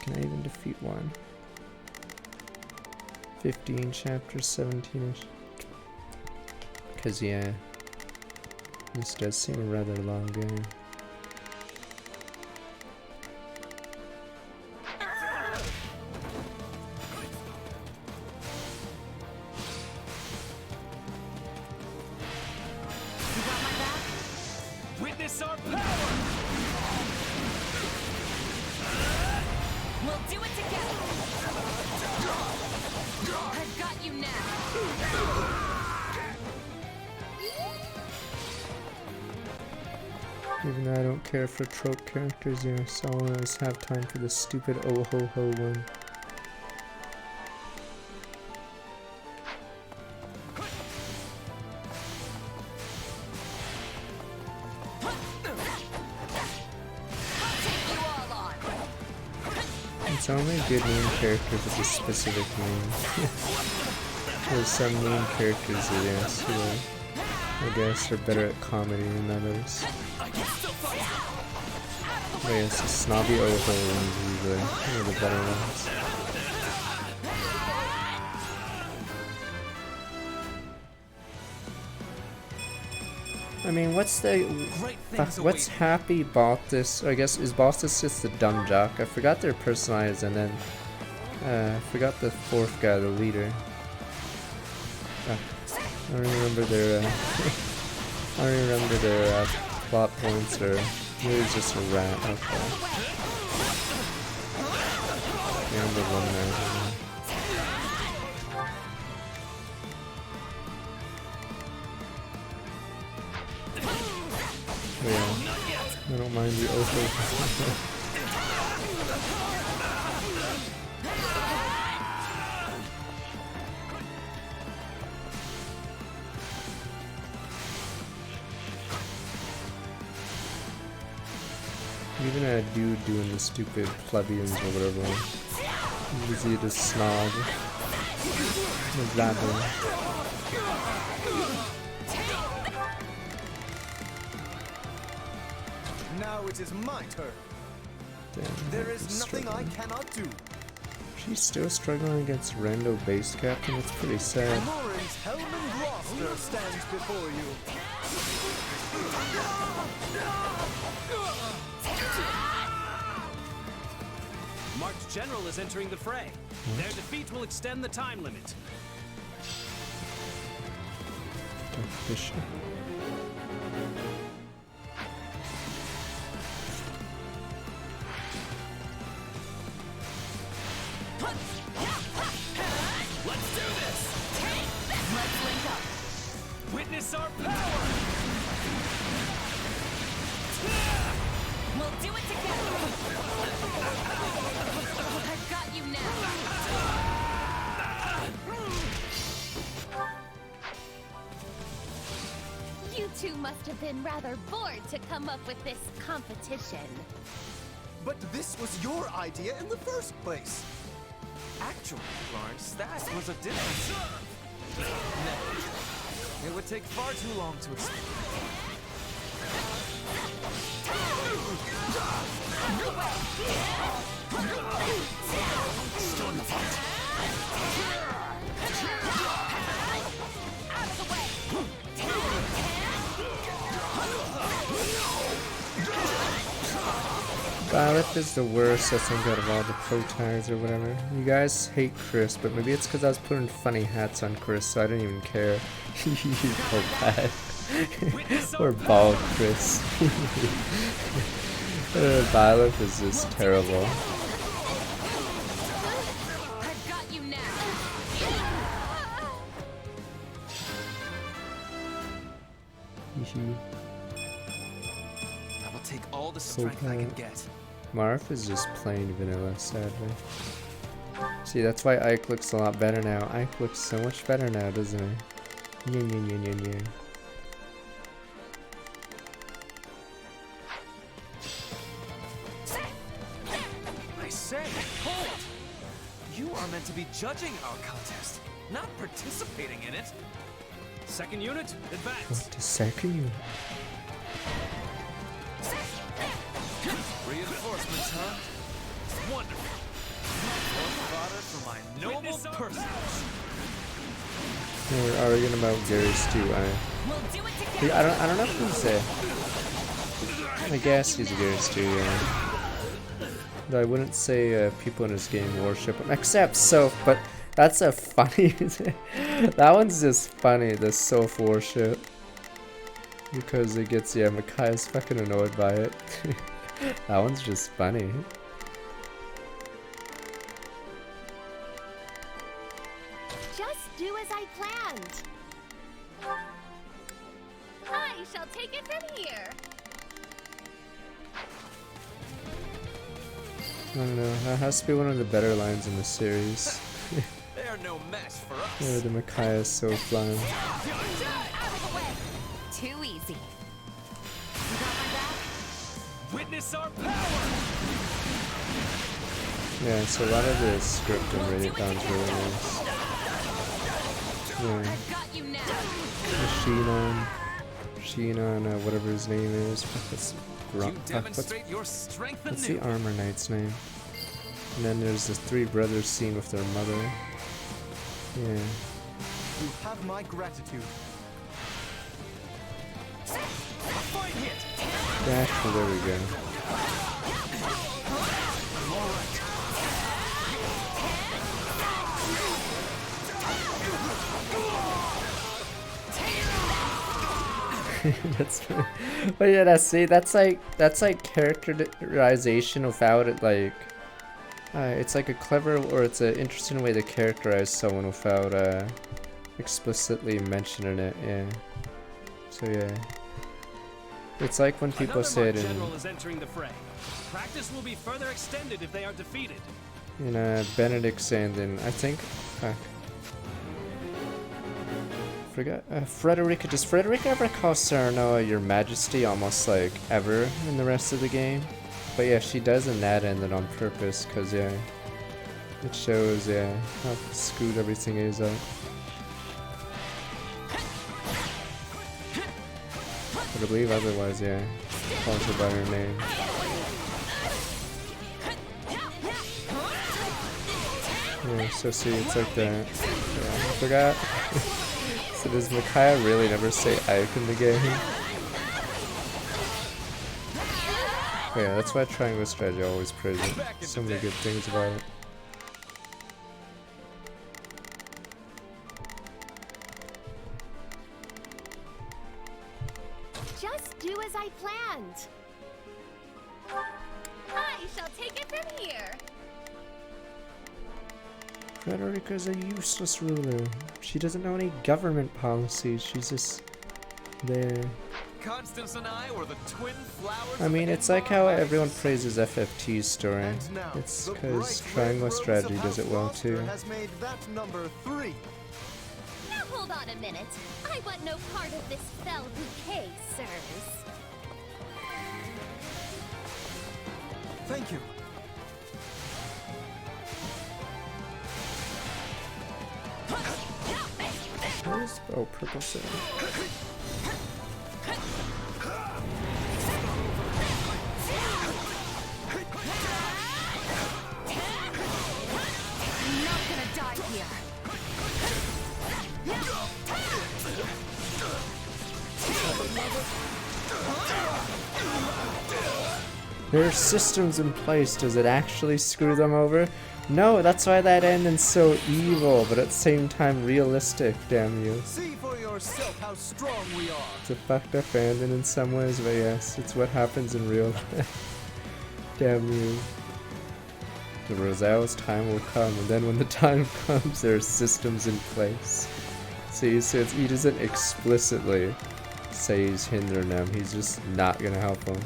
Can I even defeat one? 15 chapters, 17ish. Because yeah, this does seem a rather long game. Witness our power! We'll do it together! I've got you now! Even though I don't care for trope characters, yes, I'll always have time for the stupid oh ho ho one. It's only good main characters with a specific name. There's some main characters that yes, who are, I guess, are better at comedy than others. But yes, the snobby Oho ones are usually one of the better ones. I mean, what's Happy Baltus? I guess, is Baltus just the dumb jock? I forgot their personalities, and then I forgot the fourth guy, the leader. I don't remember their I don't remember their plot points, or maybe it's just a rat. Okay. I remember one there. Yeah, I don't mind the Oho. Even a dude doing the stupid plebeians or whatever. Is he the snog? The rabble. Now it is my turn. Damn, there is nothing I cannot do. She's still struggling against Rando base captain. It's pretty sad. Lauren's Hellman roster stands before you. Marked General is entering the fray. Their defeat will extend the time limit. Bishop. Let's do this! Let's link up! Witness our power! We'll do it together! I've got you now! You two must have been rather bored to come up with this competition. But this was your idea in the first place. Actually, Lawrence, that was a different... No. It would take far too long to explain. Still in the fight. Violet is the worst, I think, out of all the protags or whatever. You guys hate Chris, but maybe it's because I was putting funny hats on Chris, so I didn't even care. So bad. Or bald Chris. Violet is just terrible. I've got you now. I will take all the strength I can get. Marth is just plain vanilla, sadly. See, that's why Ike looks a lot better now. Ike looks so much better now, doesn't he? Yeah. I say, hold! You are meant to be judging our contest, not participating in it. Second unit, advance. What the second unit? Reinforcements, huh? Wonderful. Fodder for my noble person. We're arguing about Gary Stu. I don't know if he's I guess he's a Gary Stu, yeah. Though I wouldn't say people in his game worship him, except Soph, but that's a funny that one's just funny, the Soph worship. Because it gets, yeah, Micaiah's fucking annoyed by it. That one's just funny. Just do as I planned. I shall take it from here. I don't know, that has to be one of the better lines in the series. They are no match for us. Yeah, the Micaiah Soph line. Too easy. Witness our power! Yeah, so a lot of the script and read it down is really nice. Yeah. Sheenon, whatever his name is. What's the armor knight's name? And then there's the three brothers scene with their mother. Yeah. You have my gratitude. Actually, there we go. That's funny. But yeah, that's like characterization without it, like it's like a clever, or it's an interesting way to characterize someone without explicitly mentioning it. Yeah. So yeah, it's like when people say it in. General is entering the fray. Practice will be further extended if they are defeated. In Benedict Sandin, I think. Forgot. Frederica. Does Frederica ever call Serenoa Your Majesty almost like ever in the rest of the game? But yeah, she does in that ended on purpose, cause yeah, it shows how screwed everything is up. But I believe otherwise, yeah, calls her by her name. Yeah, so see, it's like that. Yeah, I forgot. So does Micaiah really never say Ike in the game? Yeah, that's why Triangle Strategy always praised it. So many good things about it. Just do as I planned. I shall take it from here. Frederica's a useless ruler. She doesn't know any government policies. She's just there. Constance and I were the twin flowers. I mean, it's like how everyone praises FFT's story. It's because Triangle Strategy does it well too. Has made that number 3. Now hold on a minute. I want no part of this fell bouquet, sirs. Thank you. Oh, purple cell. I'm not gonna die here. There are systems in place. Does it actually screw them over? No, that's why that ending's so evil, but at the same time realistic, damn you. See for yourself how strong we are. It's a fucked up ending in some ways, but yes, it's what happens in real life. Damn you. The Roselle's time will come, and then when the time comes, there are systems in place. See, so he doesn't explicitly say he's hindering them, he's just not gonna help them.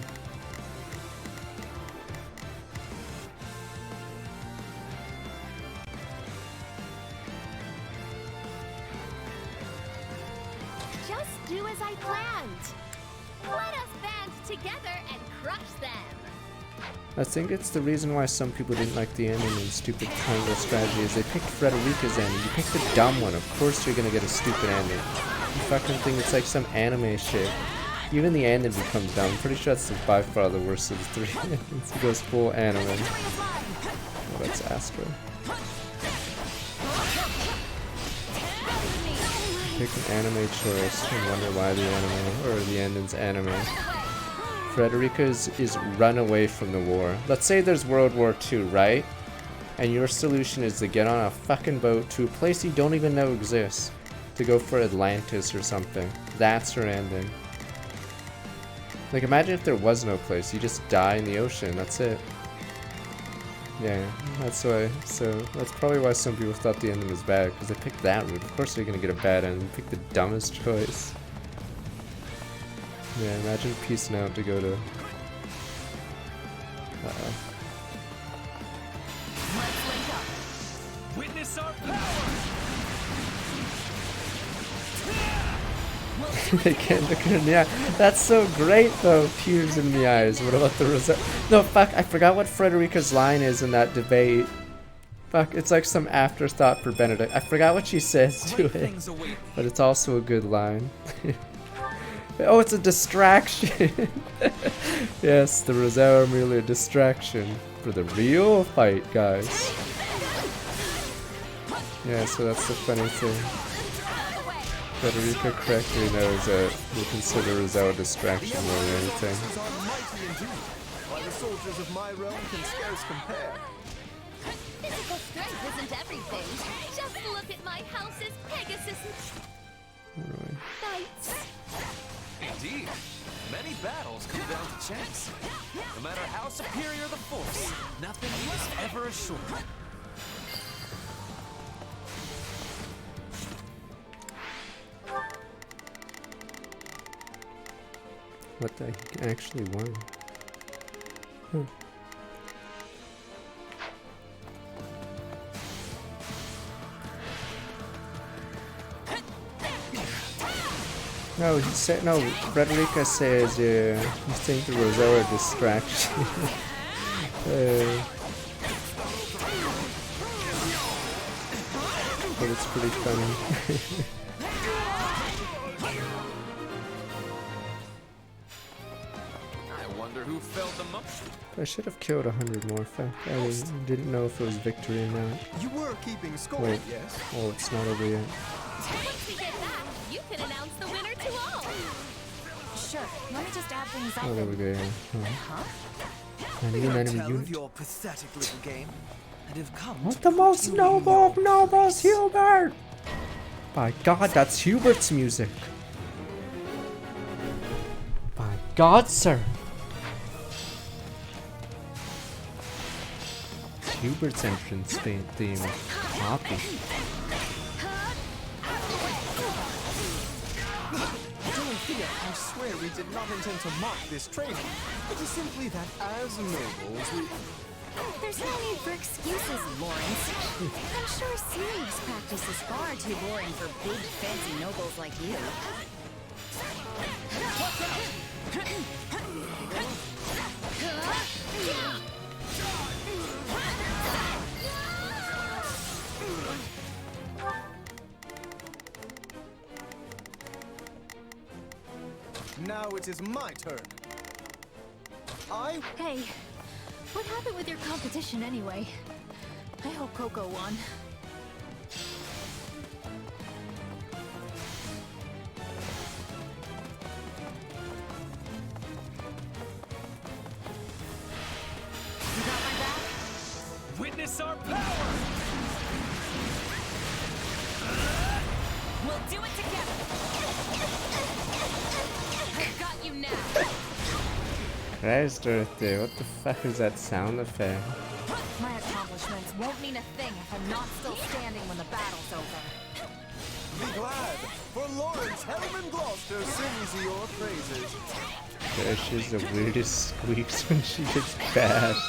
Just do as I planned. Let us band together and crush them. I think it's the reason why some people didn't like the ending in Stupid Triangle Strategy is they picked Frederica's ending. You picked the dumb one, of course you're gonna get a stupid ending. You fucking think it's like some anime shit. Even the ending becomes dumb. I'm pretty sure that's by far the worst of the three endings. It goes full anime. Oh, that's Astro. Pick an anime choice and wonder why the anime, or the ending's anime. Frederica is run away from the war. Let's say there's World War II, right? And your solution is to get on a fucking boat to a place you don't even know exists. To go for Atlantis or something. That's her ending. Like, imagine if there was no place. You just die in the ocean. That's it. Yeah, that's why. So, that's probably why some people thought the ending was bad. Because they picked that route. Of course they're gonna get a bad ending. Pick the dumbest choice. Yeah, imagine piecing out to go to... Witness our power! They can't look in the eye. That's so great though, tears in the eyes. What about the result? No, fuck, I forgot what Frederica's line is in that debate. Fuck, it's like some afterthought for Benedict. I forgot what she says to it. But it's also a good line. Oh, it's a distraction. Yes, the Roselle are merely a distraction for the real fight, guys. Yeah, so that's the funny thing. Frederica correctly knows that we consider Roselle a distraction more than anything. While the soldiers of my realm can scarce compare. Physical strength isn't everything. Just look at my house's Pegasus knights. Indeed. Many battles come down to chance. No matter how superior the force, nothing is ever assured. What the heck? He actually won. Huh. No, he said no. Frederica says, you think the Roselle are distraction. But it's pretty funny. I wonder who felt the most. I should have killed 100 more. Fact, I didn't know if it was victory or not. You were keeping score, Wait. yes? Oh, it's not over yet. Once we get back, you can announce the winner to all. Sure, let me just add things up. Oh, there we go. Yeah. Huh? I need an enemy Tell unit. of your pathetic little game. And have come What the most noble of nobles, Hubert? By God, that's Hubert's music. By God, sir. It's Hubert's entrance theme. Copy. Dorothea, I swear we did not intend to mock this training. It is simply that as nobles we... There's no need for excuses, Lawrence. I'm sure serious practice is far too boring for big, fancy nobles like you. Now it is my turn. Hey, what happened with your competition anyway? I hope Coco won. Christ, Dorothy, what the fuck is that sound effect? My accomplishments won't mean a thing if I'm not still standing when the battle's over. Be glad, for Lawrence Hellman Gloucester sings your praises. Yeah, she's the weirdest squeaks when she gets bashed.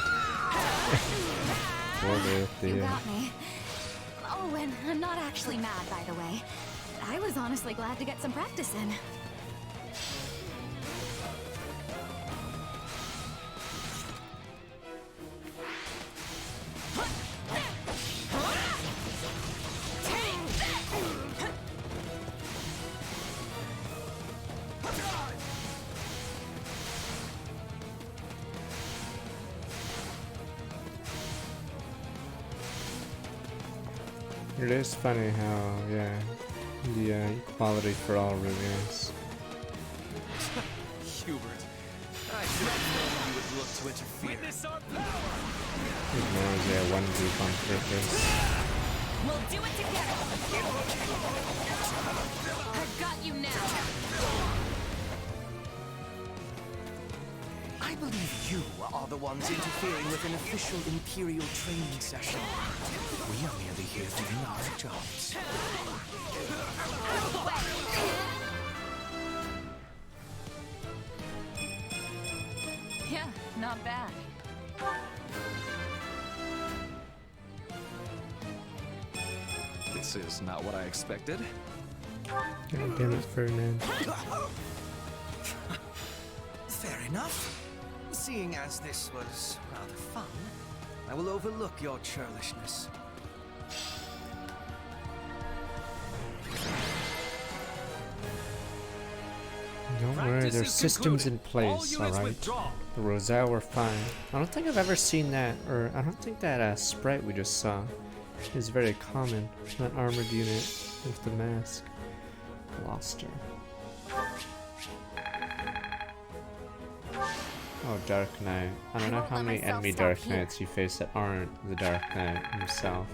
Poor Dorothy. You got me. Oh, and I'm not actually mad, by the way. I was honestly glad to get some practice in. It is funny how, yeah, the equality for all really is. Hubert, I should have known you would look to interfere. Witness our power! Ignores, yeah, one group on purpose. We'll do it together! I've got you now! I believe you are the ones interfering with an official Imperial training session. We are merely here doing our jobs. Yeah, not bad. This is not what I expected. God damn it, Ferdinand. Fair enough. Seeing as this was rather fun, I will overlook your churlishness. Don't worry, there's systems in place, alright? The Roselle were fine. I don't think I've ever seen that, or I don't think that sprite we just saw is very common. That armored unit with the mask. Gloucester. Oh, Dark Knight. I don't know how many enemy Dark Knights you face that aren't the Dark Knight himself.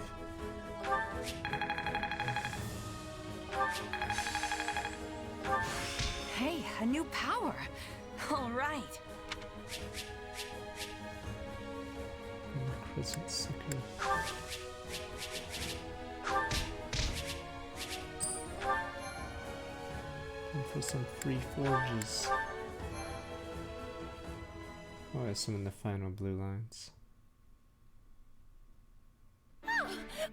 Hey, a new power! Alright. Crescent Seeker. And for some free forges. Oh, there's some in the final blue lines. Oh,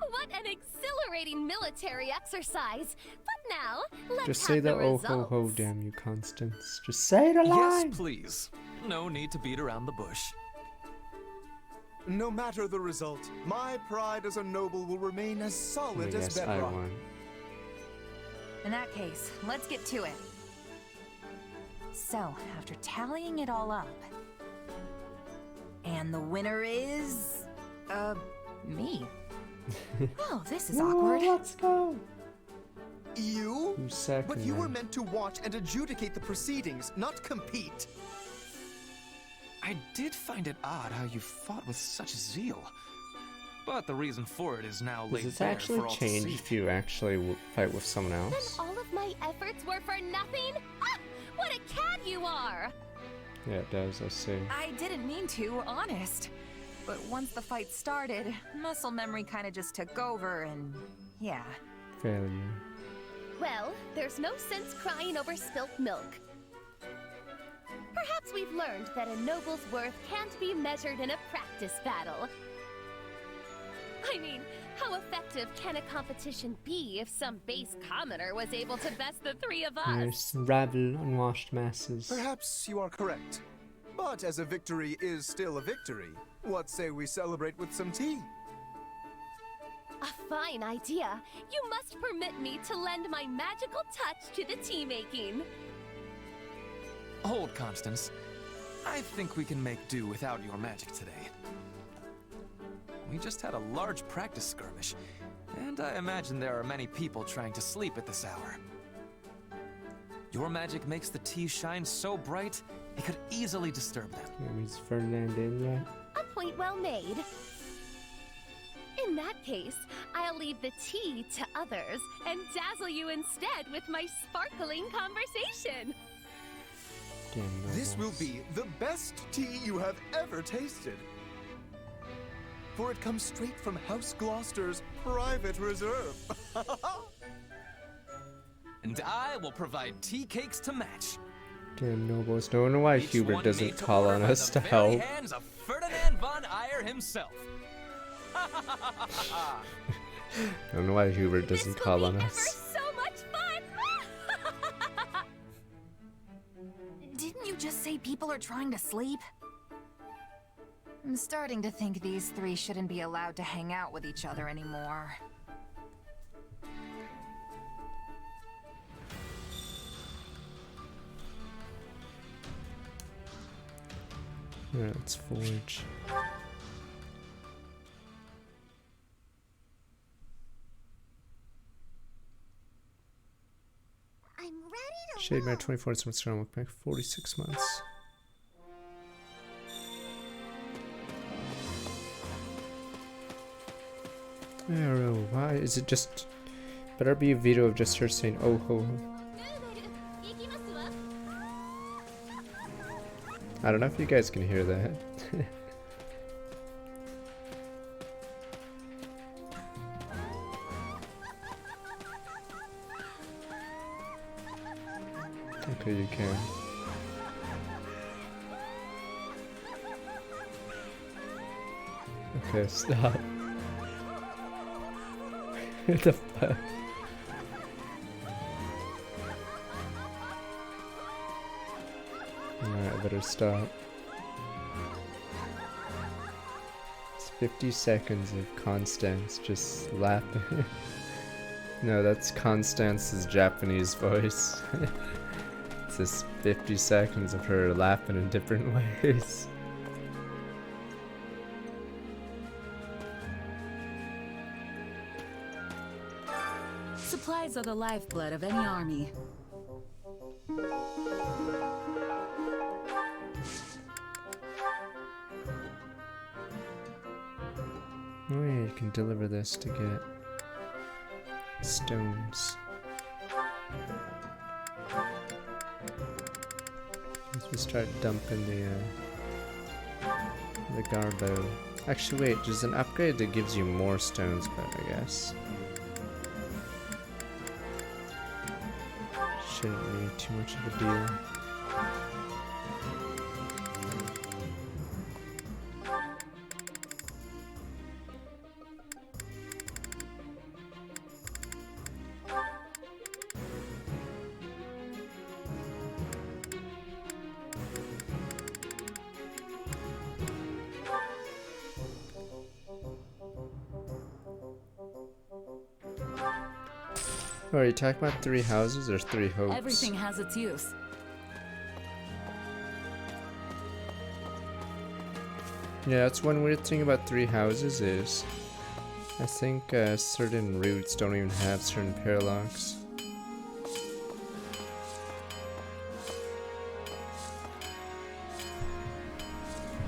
what an exhilarating military exercise! But now, let's Just have say the the oh results. ho ho, damn you, Constance. Just say the line! Yes, please. No need to beat around the bush. No matter the result, my pride as a noble will remain as solid as Yes, I bedrock. won. In that case, let's get to it. So, after tallying it all up... And the winner is... me. Oh, this is awkward. Let's go! You? Who's second, But you were then? meant to watch and adjudicate the proceedings, not compete. I did find it odd how you fought with such zeal. But the reason for it is now Does laid this bare actually for all to change see. if you actually fight with someone Then else? all of my efforts were for nothing? Ah, what a cad you are! Yeah, it does, I see. I didn't mean to, honest. But once the fight started, muscle memory kinda just took over and... yeah. Failure. Well, there's no sense crying over spilt milk. Perhaps we've learned that a noble's worth can't be measured in a practice battle. I mean, how effective can a competition be if some base commoner was able to best the three of us? Yes, rabble, unwashed masses. Perhaps you are correct. But as a victory is still a victory, what say we celebrate with some tea? A fine idea. You must permit me to lend my magical touch to the tea making. Hold, Constance. I think we can make do without your magic today. We just had a large practice skirmish, and I imagine there are many people trying to sleep at this hour. Your magic makes the tea shine so bright, it could easily disturb them. That means Ferdinand in yet? A point well made. In that case, I'll leave the tea to others and dazzle you instead with my sparkling conversation. Damn, no This will balls. be the best tea you have ever tasted. For it comes straight from House Gloucester's private reserve. And I will provide tea cakes to match. Damn nobles. Don't know why Each Hubert one doesn't made to call order on by us the to very help. hands of Ferdinand von Eyre himself. Don't know why Hubert doesn't call on us. So much fun! Didn't you just say people are trying to sleep? I'm starting to think these three shouldn't be allowed to hang out with each other anymore. Alright, let's forge. I'm ready to Shade Mare 24 months around, look back 46 months. I don't know, why is it just... Better be a video of just her saying oh ho ho. I don't know if you guys can hear that. Okay, you can. Okay, stop. What the fuck? Alright, I better stop. It's 50 seconds of Constance just laughing. No, that's Constance's Japanese voice. It's just 50 seconds of her laughing in different ways. Supplies are the lifeblood of any army. Oh yeah, you can deliver this to get stones. Let's just start dumping the garbo. Actually wait, there's an upgrade that gives you more stones, but I guess shouldn't be too much of a deal. Are you talking about 3 houses or 3 hopes? Everything has its use. Yeah, that's one weird thing about 3 houses is I think certain routes don't even have certain paralocks.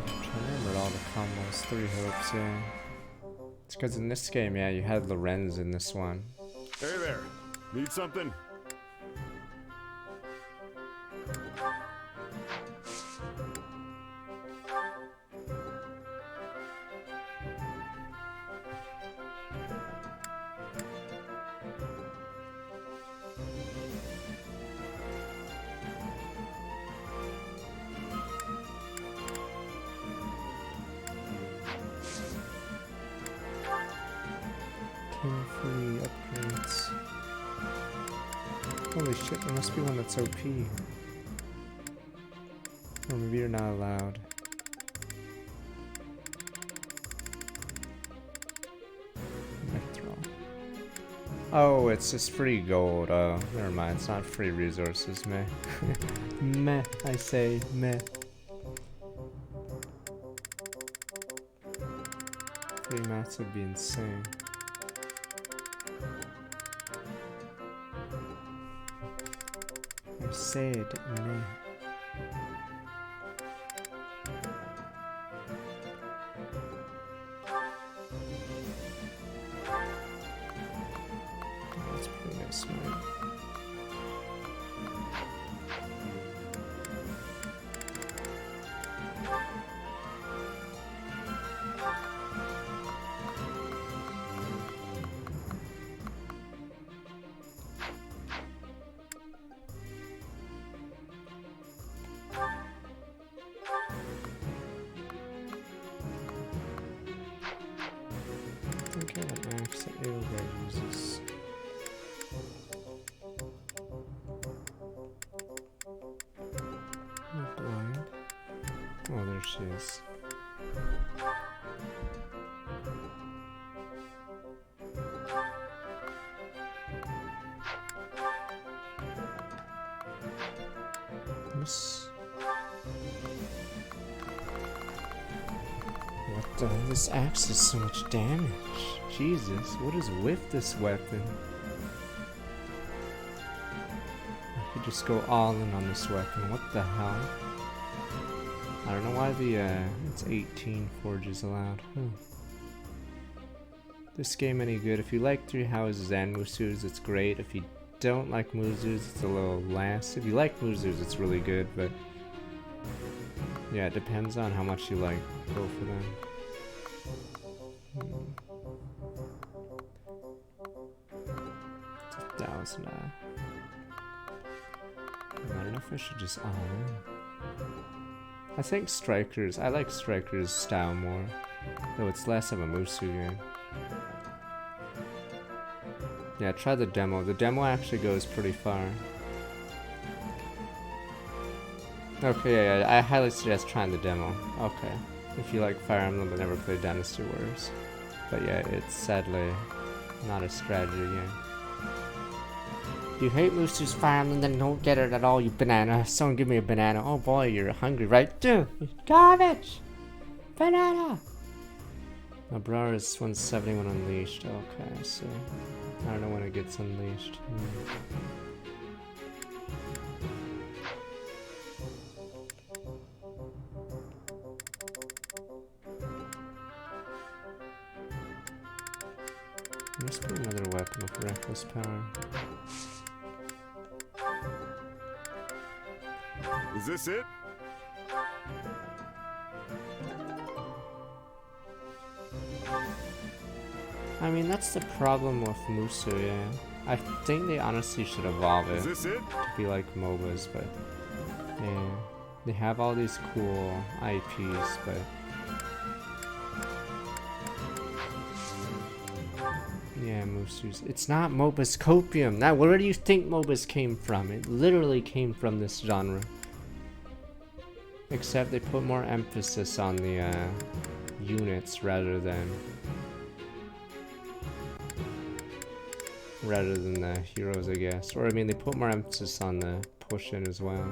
I'm trying to remember all the combos. 3 hopes, yeah. It's because in this game, yeah, you had Lorenz in this one. Hey there. Need something? Carefully upgrades. Holy shit, there must be one that's OP. Or maybe you're not allowed. Mithril. Oh, it's just free gold. Oh, never mind. It's not free resources, meh. Meh, I say, meh. Free mats would be insane. I said meh. That's pretty nice, man. axe that Edelgard uses. Not blind. Oh, there she is. Oops. What the hell? This axe does so much damage. Jesus, what is with this weapon? I could just go all in on this weapon. What the hell? I don't know why it's 18 forges allowed. This game any good? If you like Three Houses and Musu's, it's great. If you don't like Musu's, it's a little less. If you like Musu's, it's really good, but yeah, it depends on how much you like both of them. It's 1,000. I don't know if I should just all in. I think Strikers, I like Strikers' style more, though it's less of a Musu game. Yeah, try the demo. The demo actually goes pretty far. Okay, yeah, I highly suggest trying the demo. Okay. If you like Fire Emblem but never played Dynasty Warriors. But yeah, it's sadly not a strategy game. You hate Musu's Fire Emblem, then don't get it at all, you banana. Someone give me a banana. Oh boy, you're hungry, right? Dude, garbage! Banana! My bra is 170 when unleashed. Okay, so I don't know when it gets unleashed. Must be another weapon with reckless power. Is this it? I mean, that's the problem with Musu, yeah. I think they honestly should evolve it to be like MOBAs, but yeah, they have all these cool IPs, but yeah, Musu's. It's not MOBA's copium. Now, where do you think MOBAs came from? It literally came from this genre. Except they put more emphasis on the units rather than the heroes, I guess. Or I mean, they put more emphasis on the push-in as well.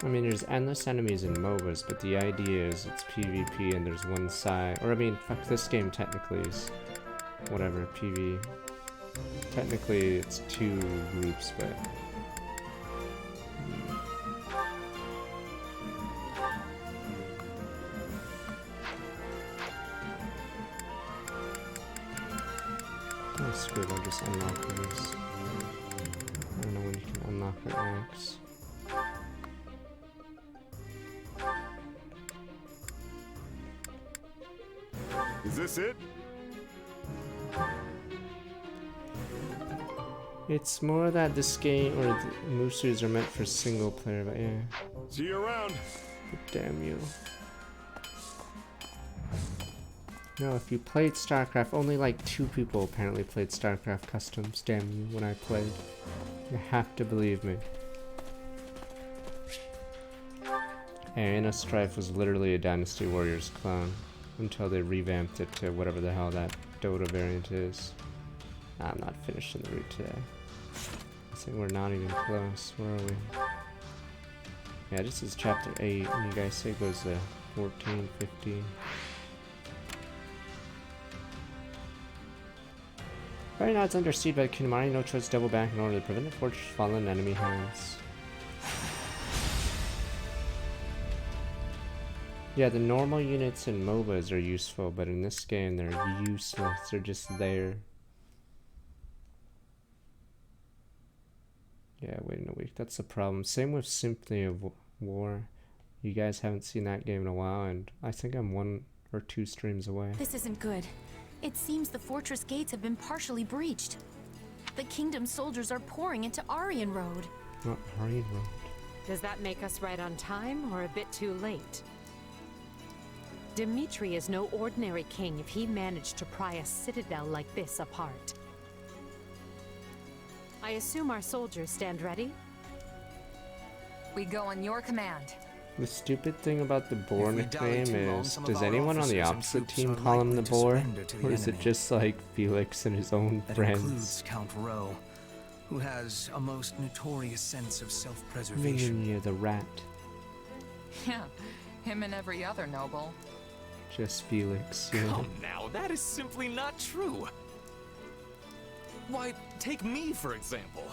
I mean, there's endless enemies in MOBAs, but the idea is it's PvP and there's one side. Or I mean, fuck, this game technically is whatever, PV. Technically it's two groups, but oh, screw it, I'll just unlock these. I don't know when you can unlock it next. Is this it? It's more that this game, or the Musus are meant for single player, but yeah. See you around. But damn you. No, if you played StarCraft, only like 2 people apparently played StarCraft Customs, damn you, when I played. You have to believe me. Arena Strife was literally a Dynasty Warriors clone, until they revamped it to whatever the hell that Dota variant is. I'm not finishing the route today. I think we're not even close. Where are we? Yeah, this is chapter 8, and you guys say it goes to 14, 15. Right now it's under siege by Kinemari, no choice to double back in order to prevent the fortress falling in enemy hands. Yeah, the normal units in MOBAs are useful, but in this game they're useless. They're just there. Yeah, waiting a week. That's the problem. Same with Symphony of War. You guys haven't seen that game in a while, and I think I'm 1 or 2 streams away. This isn't good. It seems the fortress gates have been partially breached. The kingdom's soldiers are pouring into Aryan Road. What, Aryan Road? Does that make us right on time or a bit too late? Dimitri is no ordinary king if he managed to pry a citadel like this apart. I assume our soldiers stand ready? We go on your command. The stupid thing about the boar If we dally nickname too long, is, some of does our anyone on the officers and opposite troops team are call him likely the to boar? surrender to the Or is it enemy. just like Felix and his own That friends? includes Count Rowe, who has a most notorious sense of self-preservation. Yeah, the rat. Yeah, him and every other noble. Just Felix, you know. Come now, that is simply not true. Why, take me for example.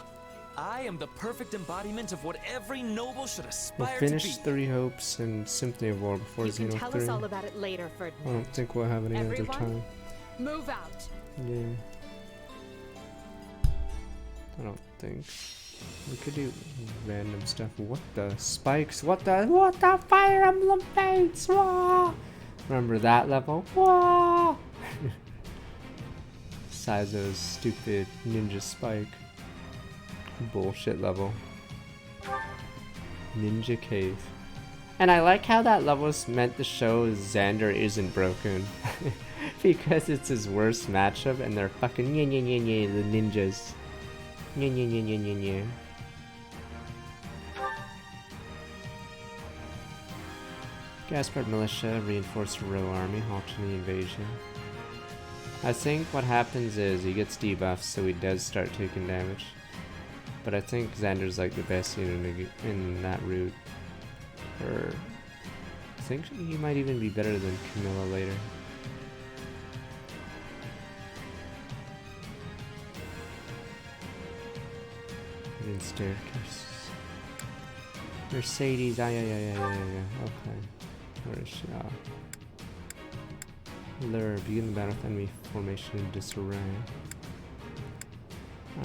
I am the perfect embodiment of what every noble should We'll aspire finish to be. 3 Hopes and Symphony of War before You can Xeno tell 3. us all about it later, I Ferdinand. don't think we'll have any other Everyone, time. move out. Yeah. I don't think. We could do random stuff. What the spikes? What the Fire Emblem Fates? Whoa! Remember that level? Whoa! Size of those stupid ninja spike. Bullshit level. Ninja Cave. And I like how that level is meant to show Xander isn't broken. Because it's his worst matchup and they're fucking the ninjas. Gaspard militia reinforced Row army, halting the invasion. I think what happens is he gets debuffed, so he does start taking damage. But I think Xander's like the best unit in that route. Or I think he might even be better than Camilla later. Hidden staircase. Mercedes, yeah. Okay. Where is she? Oh. Lure, begin the battle with enemy formation in disarray.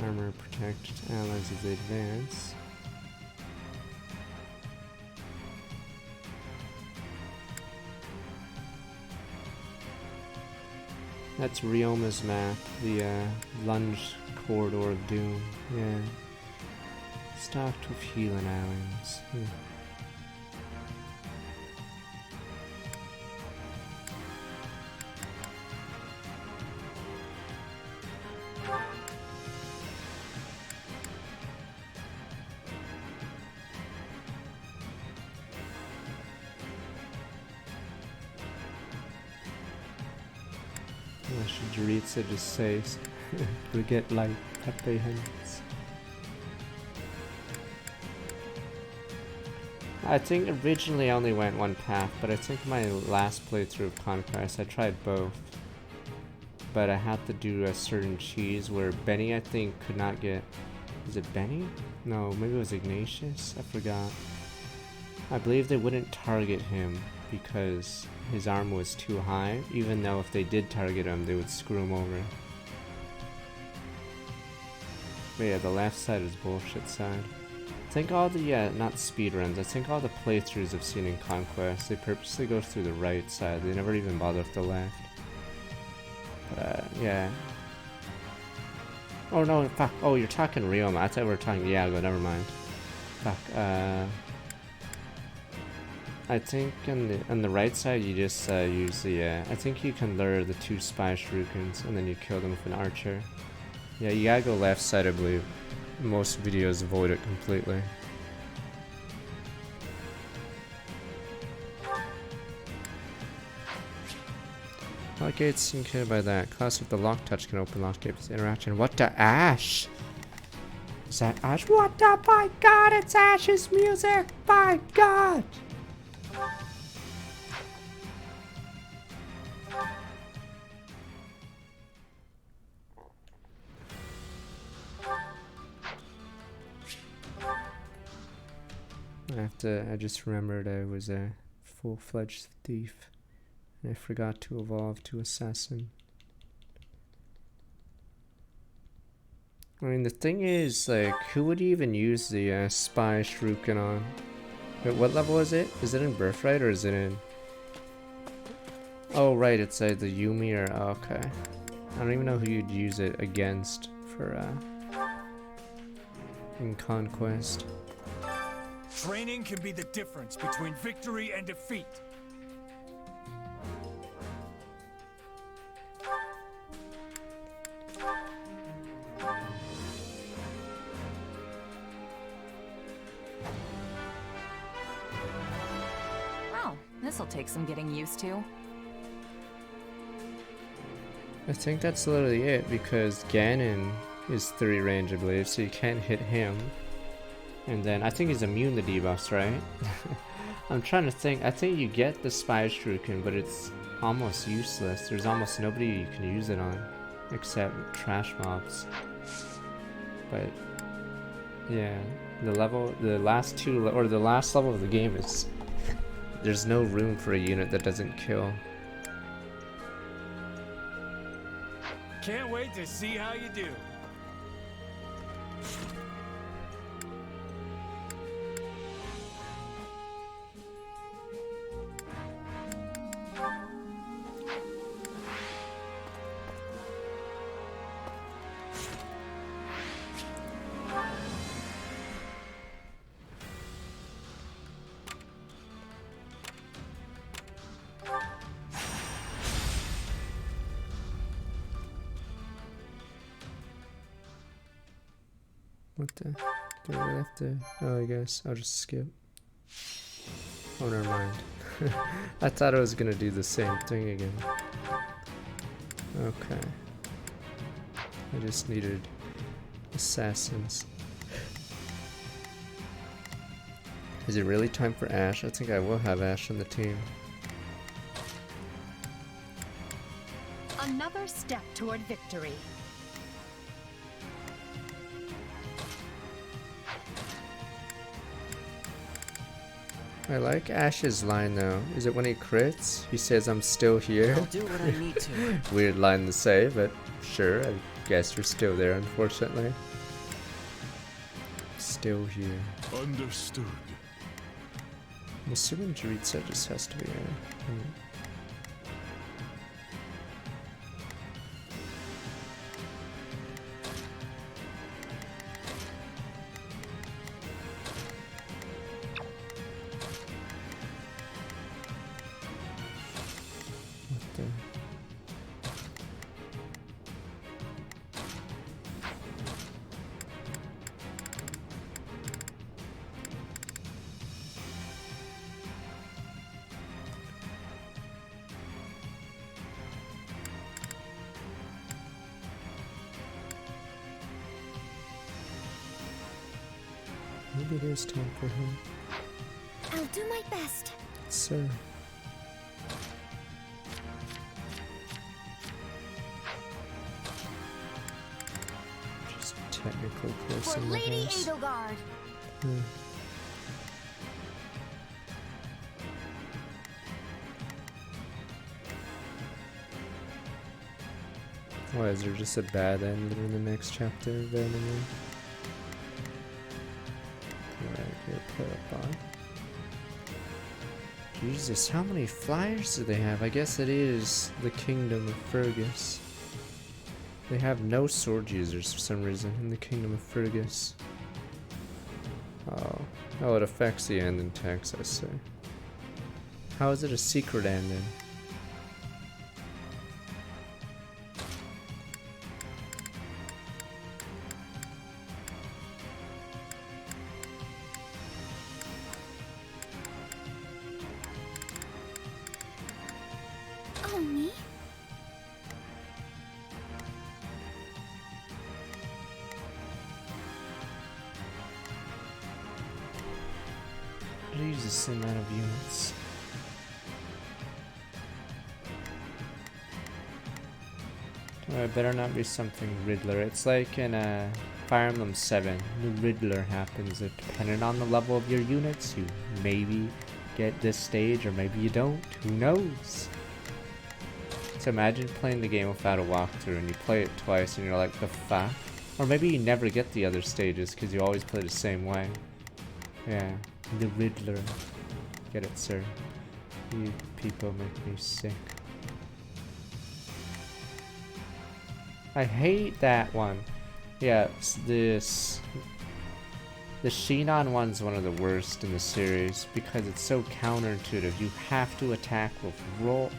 Armor, protect allies as they advance. That's Ryoma's map, the lunge corridor of doom. Yeah. Stocked with healing islands. Should Juritsa just say we get like Pepe hands? I think originally I only went one path, but I think my last playthrough of Conquest I tried both. But I had to do a certain cheese where Benny I think could not get. Was it Benny? No, maybe it was Ignatius? I forgot. I believe they wouldn't target him because his armor was too high, even though if they did target him, they would screw him over. But yeah, the left side is bullshit side. I think all the, not speedruns, I think all the playthroughs I've seen in Conquest, they purposely go through the right side, they never even bother with the left. But, yeah. Oh no, fuck, oh you're talking Ryoma, I thought we were talking Iago, never mind. Fuck, I think on the right side you just use the I think you can lure the 2 spy shurikens and then you kill them with an archer. Yeah, you gotta go left side I believe. Most videos avoid it completely. Lock gates indicated by that. Class with the lock touch can open lock gates interaction. What the Ash? Is that Ash? What the by God, it's Ash's music! By God! I just remembered I was a full-fledged thief. And I forgot to evolve to assassin. I mean, the thing is, like, who would even use the spy shuriken on? Wait, what level is it? Is it in Birthright or is it in... Oh, right, it's the Yumi or... Oh, okay. I don't even know who you'd use it against for, in Conquest. Training can be the difference between victory and defeat. Well, this'll take some getting used to. I think that's literally it, because Ganon is 3 range, I believe, so you can't hit him. And then I think he's immune to debuffs, right? I'm trying to think. I think you get the Spy Shuriken, but it's almost useless. There's almost nobody you can use it on, except trash mobs. But yeah, the last level of the game is there's no room for a unit that doesn't kill. Can't wait to see how you do. What the? Do I have to? Oh, I guess I'll just skip. Oh, never mind. I thought I was gonna do the same thing again. Okay. I just needed assassins. Is it really time for Ash? I think I will have Ash on the team. Another step toward victory. I like Ash's line though. Is it when he crits? He says, "I'm still here." I'll do what I need to. Weird line to say, but sure, I guess you're still there, unfortunately. Still here. Understood. I'm assuming Jaritza just has to be here. Maybe it is time for him. I'll do my best. Sir. Just technical close For in the Lady house. Edelgard. Why is there just a bad end in the next chapter randomly? Alright, here, put up on. Jesus, how many flyers do they have? I guess it is the Kingdom of Fergus. They have no sword users for some reason in the Kingdom of Fergus. Oh, it affects the ending text, I see. How is it a secret ending? Oh, me? Jesus, the amount of units. Oh, it better not be something Riddler. It's like in Fire Emblem 7. The Riddler happens. Depending on the level of your units, you maybe get this stage or maybe you don't. Who knows? So imagine playing the game without a walkthrough and you play it twice and you're like, the fuck? Or maybe you never get the other stages because you always play the same way. Yeah, the Riddler. Get it, sir? You people make me sick. I hate that one. Yeah, it's this. The Shinon one's one of the worst in the series because it's so counterintuitive. You have to attack with Rolf,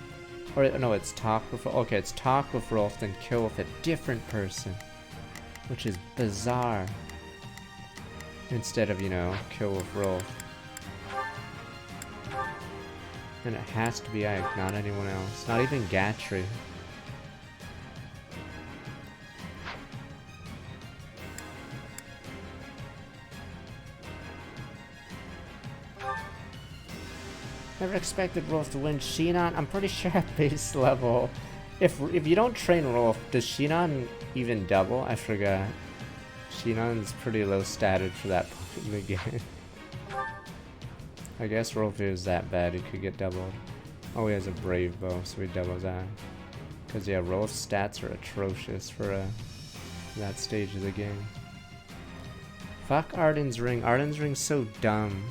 or no, it's talk with, okay, it's talk with Rolf, then kill with a different person, which is bizarre. Instead of, you know, kill with Rolf. And it has to be Ike, not anyone else. Not even Gatry. Never expected Rolf to win. Shinon, I'm pretty sure at base level, if you don't train Rolf, does Shinon even double? I forgot. Shinon's pretty low statted for that point in the game. I guess Rolf is that bad, he could get doubled. Oh, he has a brave bow, so he doubles that. Because yeah, Rolf's stats are atrocious for that stage of the game. Fuck Arden's Ring. Arden's Ring's so dumb.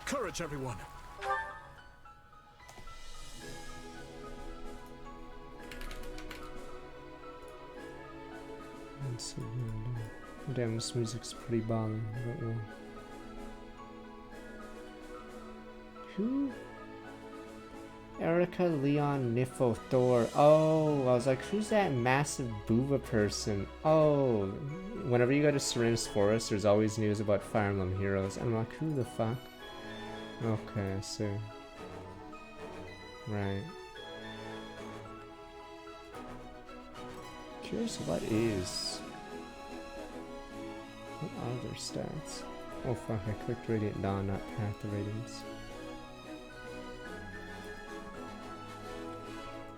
Courage, everyone. Let's see. Damn, this music's pretty boring. But yeah. Who? Erica, Leon, Nifo, Thor. Oh, I was like, who's that massive booba person? Oh, whenever you go to Serenus Forest, there's always news about Fire Emblem Heroes. And I'm like, who the fuck? Okay, I see. Right. Curious what is... What are their stats? Oh fuck, I clicked Radiant Dawn, not Path of Radiance.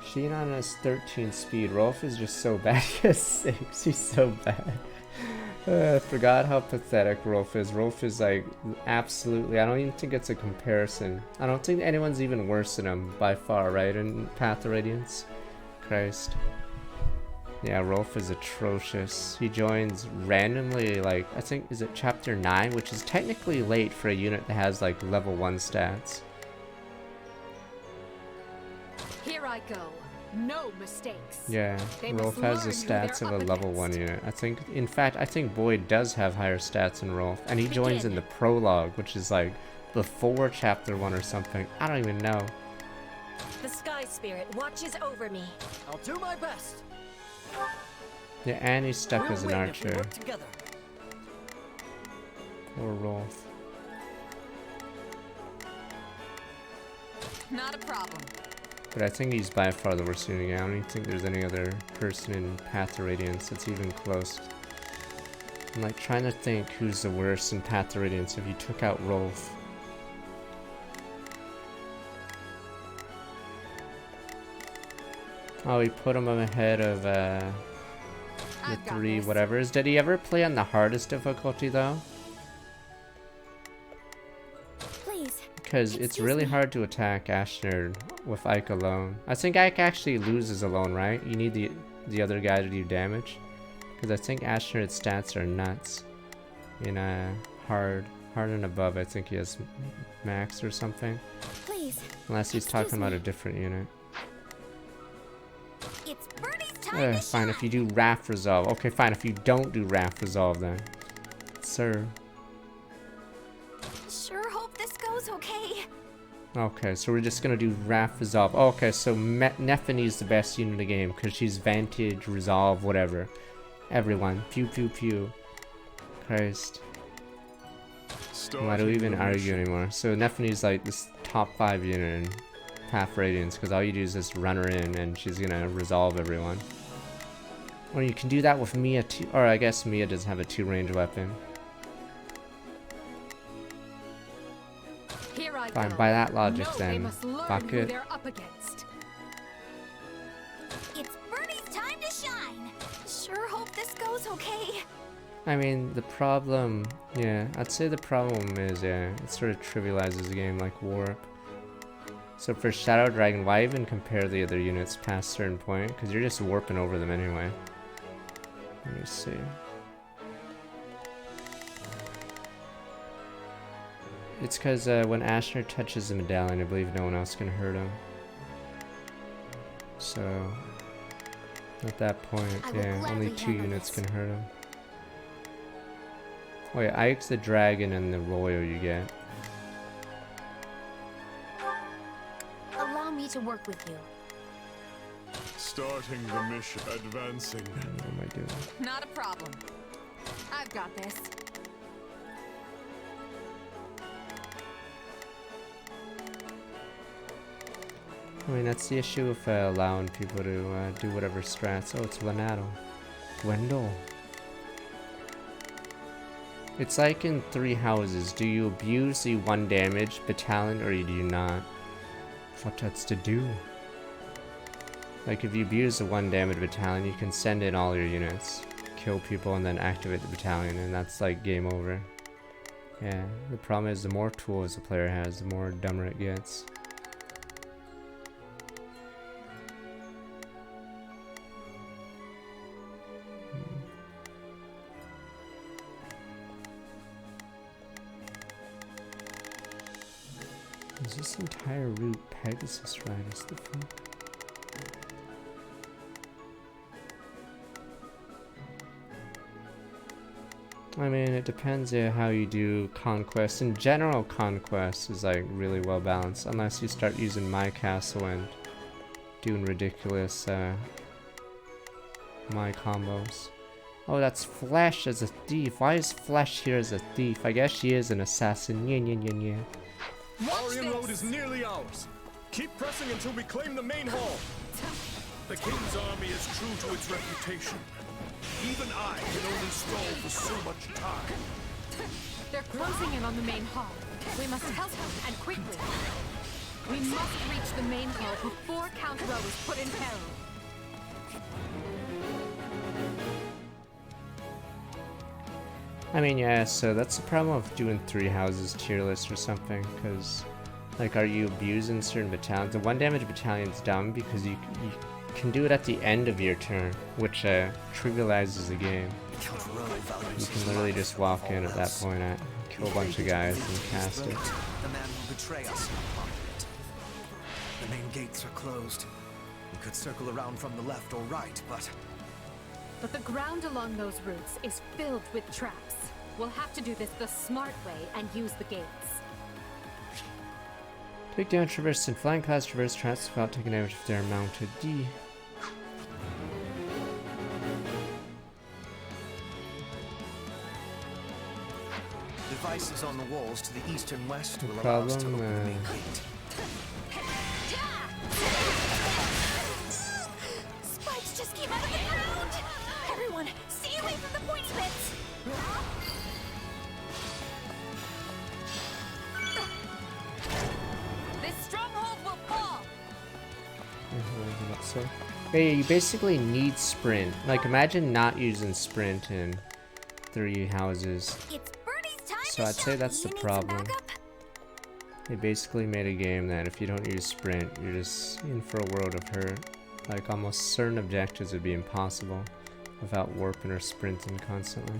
Shinon has 13 speed. Rolf is just so bad. He has 6. He's so bad. I forgot how pathetic Rolf is. Rolf is like absolutely, I don't even think it's a comparison. I don't think anyone's even worse than him by far, right? In Path of Radiance? Christ. Yeah, Rolf is atrocious. He joins randomly, like, I think, is it chapter 9? Which is technically late for a unit that has like level 1 stats. Here I go. No mistakes. Yeah, Rolf has the stats of a level 1 unit. I think, in fact, I think Boyd does have higher stats than Rolf. And he joins in the prologue, which is like before chapter 1 or something. I don't even know. The Sky Spirit watches over me. I'll do my best. Yeah, and he's stuck as an win if we archer. work together. Poor Rolf. Not a problem. But I think he's by far the worst unit. I don't even think there's any other person in Path to Radiance that's even close. I'm like trying to think who's the worst in Path to Radiance if you took out Rolf. Oh, he put him ahead of the 3 whatevers. Did he ever play on the hardest difficulty though? Because it's really hard to attack Ashnerd with Ike alone. I think Ike actually loses alone, right? You need the other guy to do damage. Because I think Ashnerd's stats are nuts. In hard and above, I think he has max or something. Unless he's talking about a different unit. It's Bernie's time to Fine, if you do Wrath Resolve. Okay, fine, if you don't do Wrath Resolve then. Sir. Sure hope this goes okay. Okay, so we're just gonna do Wrath Resolve. Okay, so Nephine's the best unit in the game because she's Vantage, Resolve, whatever. Everyone. Pew pew pew. Christ. Why do we even argue anymore? So Nephine's like this top 5 unit in Path Radiance because all you do is just run her in and she's gonna resolve everyone. Or you can do that with Mia too. Or I guess Mia doesn't have a 2-range weapon. Fine, by that logic then, fuck it. It's Bernie's time to shine. Sure hope this goes okay. I mean, the problem, yeah, I'd say the problem is, yeah, it sort of trivializes the game like Warp. So for Shadow Dragon, why even compare the other units past a certain point? Because you're just warping over them anyway. Let me see. It's because when Ashner touches the medallion, I believe no one else can hurt him. So, at that point, yeah, only 2 units can hurt him. Oh yeah, Ike's the dragon and the royal you get. Allow me to work with you. Starting the mission. Advancing. What am I doing? Not a problem. I've got this. I mean, that's the issue with allowing people to do whatever strats. Oh, it's Lenato. Gwendol. It's like in 3 houses. Do you abuse the 1 damage battalion or do you not? What that's to do? Like if you abuse the 1 damage battalion, you can send in all your units, kill people, and then activate the battalion, and that's like game over. Yeah, the problem is the more tools the player has, the more dumber it gets. Is this entire route Pegasus Riders the fuck? I mean, it depends how you do conquest. In general, conquest is like really well balanced, unless you start using my castle and doing ridiculous my combos. Oh, that's Flesh as a thief. Why is Flesh here as a thief? I guess she is an assassin. Yeah. Aryan Road is nearly ours. Keep pressing until we claim the main hall. The King's army is true to its reputation. Even I can only stall for so much time. They're closing in on the main hall. We must help them, and quickly. We must reach the main hall before Count Rowe is put in peril. I mean, yeah, so that's the problem of doing 3 houses tier list or something, because, like, are you abusing certain battalions? The 1 damage battalion's dumb because you can do it at the end of your turn, which trivializes the game. You can literally just walk in at that point, kill a bunch of guys, and cast it. The man will betray us. The main gates are closed. We could circle around from the left or right, but the ground along those routes is filled with traps. We'll have to do this the smart way and use the gates. Take down traverse and flying class traverse traps without taking damage if they're mounted. D. Devices on the walls to the east and west will allow us to open the main gate. Spikes just came out of the ground! Everyone, stay away from the pointy bits! This stronghold will fall! So, hey, you basically need sprint. Like, imagine not using sprint in 3 houses. So I'd say that's the problem. They basically made a game that if you don't use sprint, you're just in for a world of hurt. Like, almost certain objectives would be impossible without warping or sprinting constantly.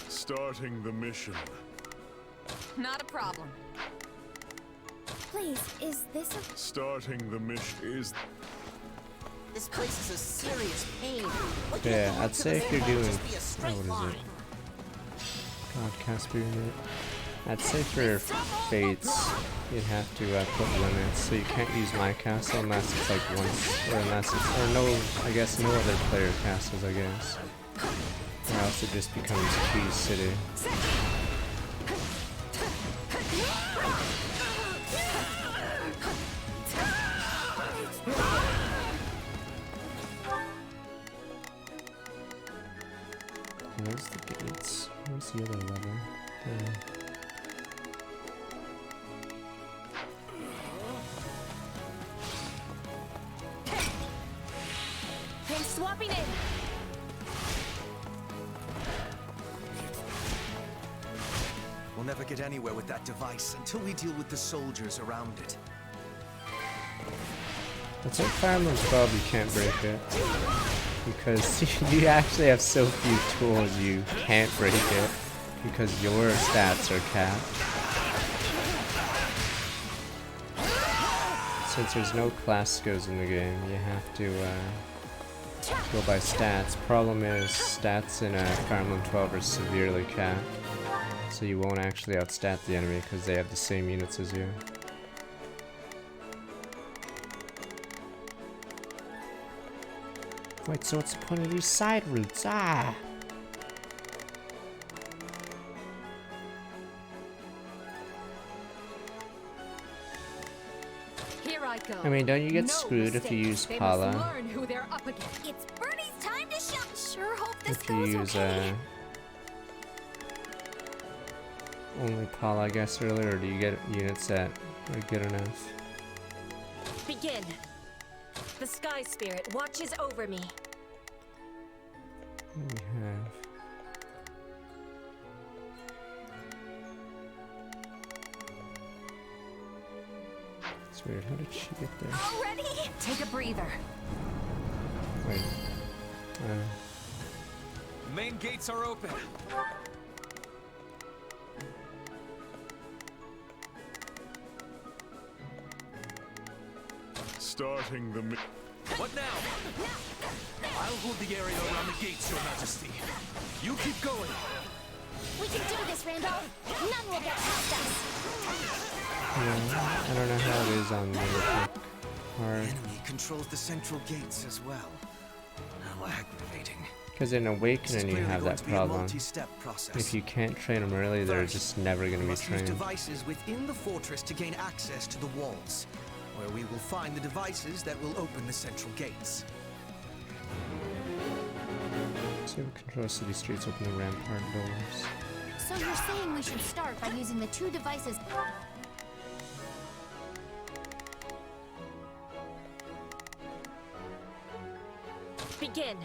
Starting the mission. Not a problem. Please, is this a... Starting the mission is... This place is a serious pain. Yeah, I'd say if you're doing... what is it? God, Casper unit. I'd say for fates, you'd have to put limits, so you can't use my castle unless it's like once, or unless it's, or no, I guess no other player castles, I guess. Or else it just becomes Key City. Where's the gates? Where's the other lever? Yeah. Hey, swapping in! We'll never get anywhere with that device until we deal with the soldiers around it. It's like Fire Emblem 12, you can't break it. Because you actually have so few tools, you can't break it. Because your stats are capped. Since there's no class skills in the game, you have to go by stats. Problem is, stats in Fire Emblem 12 are severely capped. So you won't actually outstat the enemy because they have the same units as you. Wait, so what's the point of these side routes? Ah! Here I go. I mean, don't you get screwed if you use Pala? Learn who they're up against. It's Bernie's time to show. Sure hope this If you goes use okay. only Pala, I guess, earlier, or do you get units that are good enough? Begin. The Sky Spirit watches over me. What do we have? It's weird. How did she get there? Already? Take a breather. Wait. Main gates are open. Starting the What now? I'll hold the area around the gates, Your Majesty. You keep going. We can do this, Randolph. None will get past us. I don't know how it is on the hard. The enemy controls the central gates as well. How aggravating. Because in Awakening you have that problem. If you can't train them early, they're just never going to be Use trained. devices within the fortress to gain access to the walls, where we will find the devices that will open the central gates. So control city streets, open the rampart doors. So you're saying we should start by using the two devices. Begin.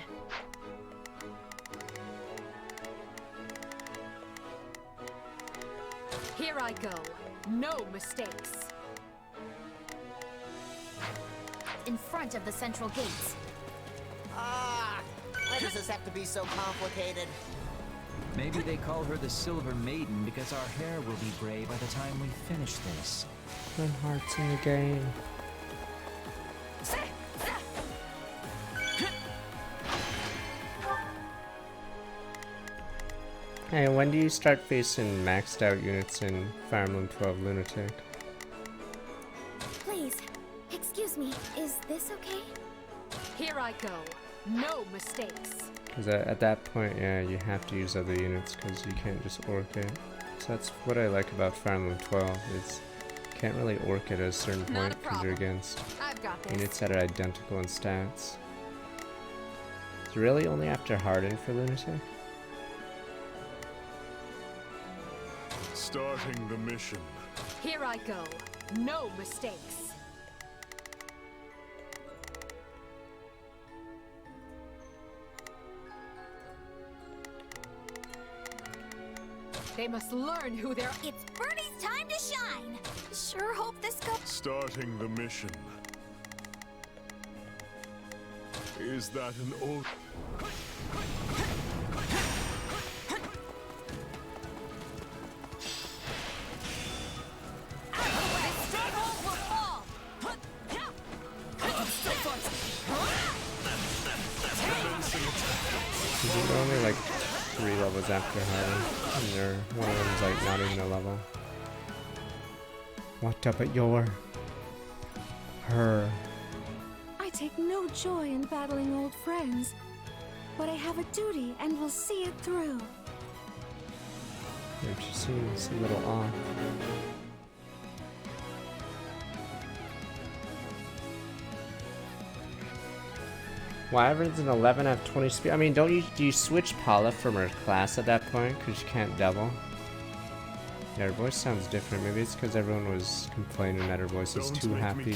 Here I go. No mistakes. In front of the central gates. Ah! Why does this have to be so complicated? Maybe they call her the Silver Maiden because our hair will be gray by the time we finish this. My heart's in the game. Hey, when do you start facing maxed out units in Fire Emblem 12 Lunatic? Please, excuse me. Is this okay? Here I go. No mistakes. Because at that point, yeah, you have to use other units because you can't just orc it. So that's what I like about Fire Emblem 12, is you can't really orc it at a certain point because you're against units that are identical in stats. It's really only after Harden for Lunatic? Starting the mission. Here I go. No mistakes. They must learn who they're. It's Bernie's time to shine. Sure hope this goes. Starting the mission. Is that an old... They're only like 3 levels after Harden, and one of them's like not even a level. What up at her? I take no joy in battling old friends, but I have a duty and will see it through. Yeah, she seems a little off. Wyvern's an 11 have 20 speed. I mean, do you switch Paula from her class at that point because you can't double? Yeah, her voice sounds different. Maybe it's because everyone was complaining that her voice was too happy.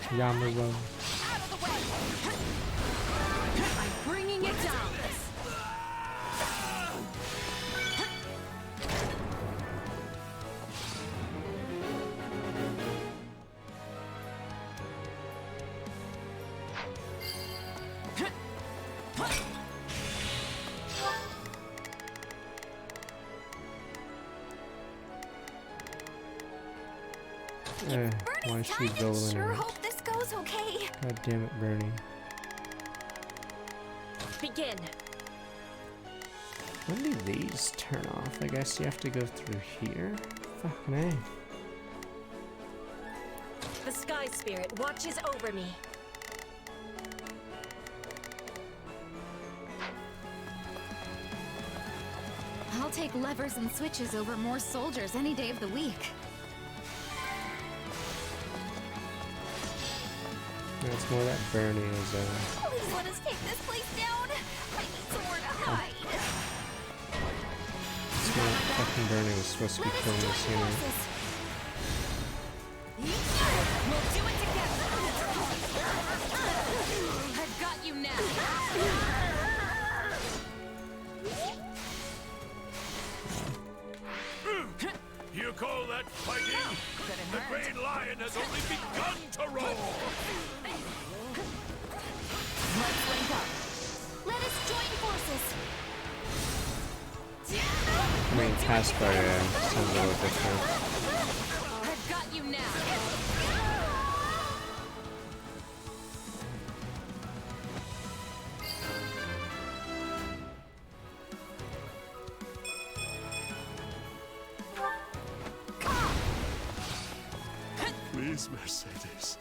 Yamaro. I'm bringing it down. Why is she rolling Sure it? hope this goes okay. God damn it, Bernie. Begin. When do these turn off? I guess you have to go through here? Fucking A. The Sky Spirit watches over me. I'll take levers and switches over more soldiers any day of the week. Yeah, it's more that Bernie is Please let us take this place down. I need somewhere to hide. it's more that fucking Bernie was supposed to be killing us, you know. We'll do it together. I've got you now. You call that fighting? The Great Lion has only begun to roar! Let's link up. Let us join forces. I mean, Caspar, yeah, sounds a little different. I've got you now. Please, Mercedes.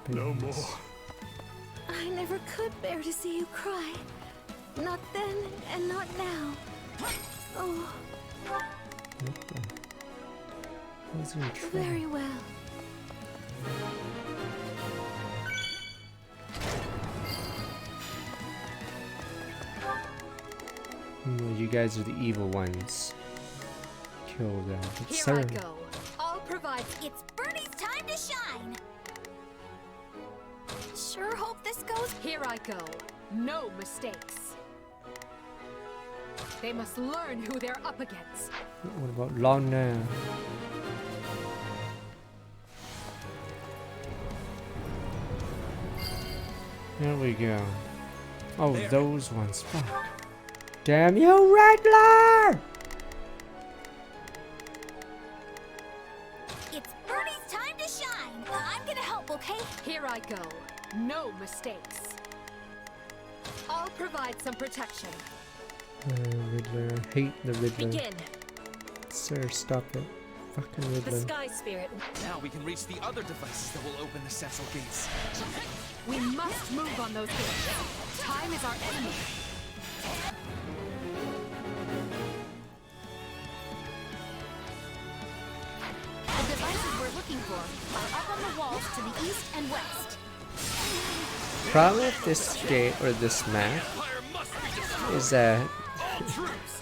No more. I never could bear to see you cry. Not then and not now. Oh, Who's in trouble? very well. No, you guys are the evil ones. Kill them. But Here sir, I go. I'll provide. It's Bernie's time to shine. Sure hope this goes. Here I go. No mistakes. They must learn who they're up against. what about Lana? There we go. Oh, those ones. Fuck. Damn you, Redler! It's Bernie's time to shine. I'm gonna help, okay? Here I go. No mistakes. I'll provide some protection. Riddler. I hate the Riddler. Begin. Sir, stop it. Fucking The Riddler. Sky Spirit. Now we can reach the other devices that will open the central gates. We must move on those gates. Time is our enemy. The devices we're looking for are up on the walls to the east and west. Problem with this game or this map is that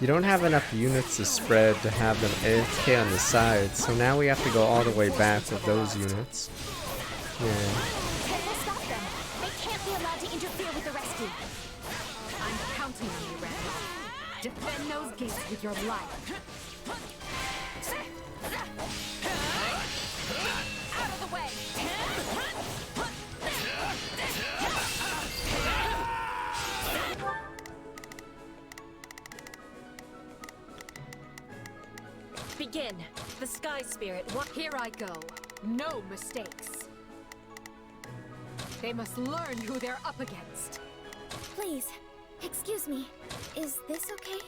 you don't have enough units to spread to have them AFK on the sides, so now we have to go all the way back with those units. Yeah. We'll stop them. They can't be allowed to interfere with the rescue. I'm counting on you, Randall. Defend those gates with your life. Out of the way. Begin. The Sky Spirit. Here I go. No mistakes. They must learn who they're up against. Please, excuse me. Is this okay?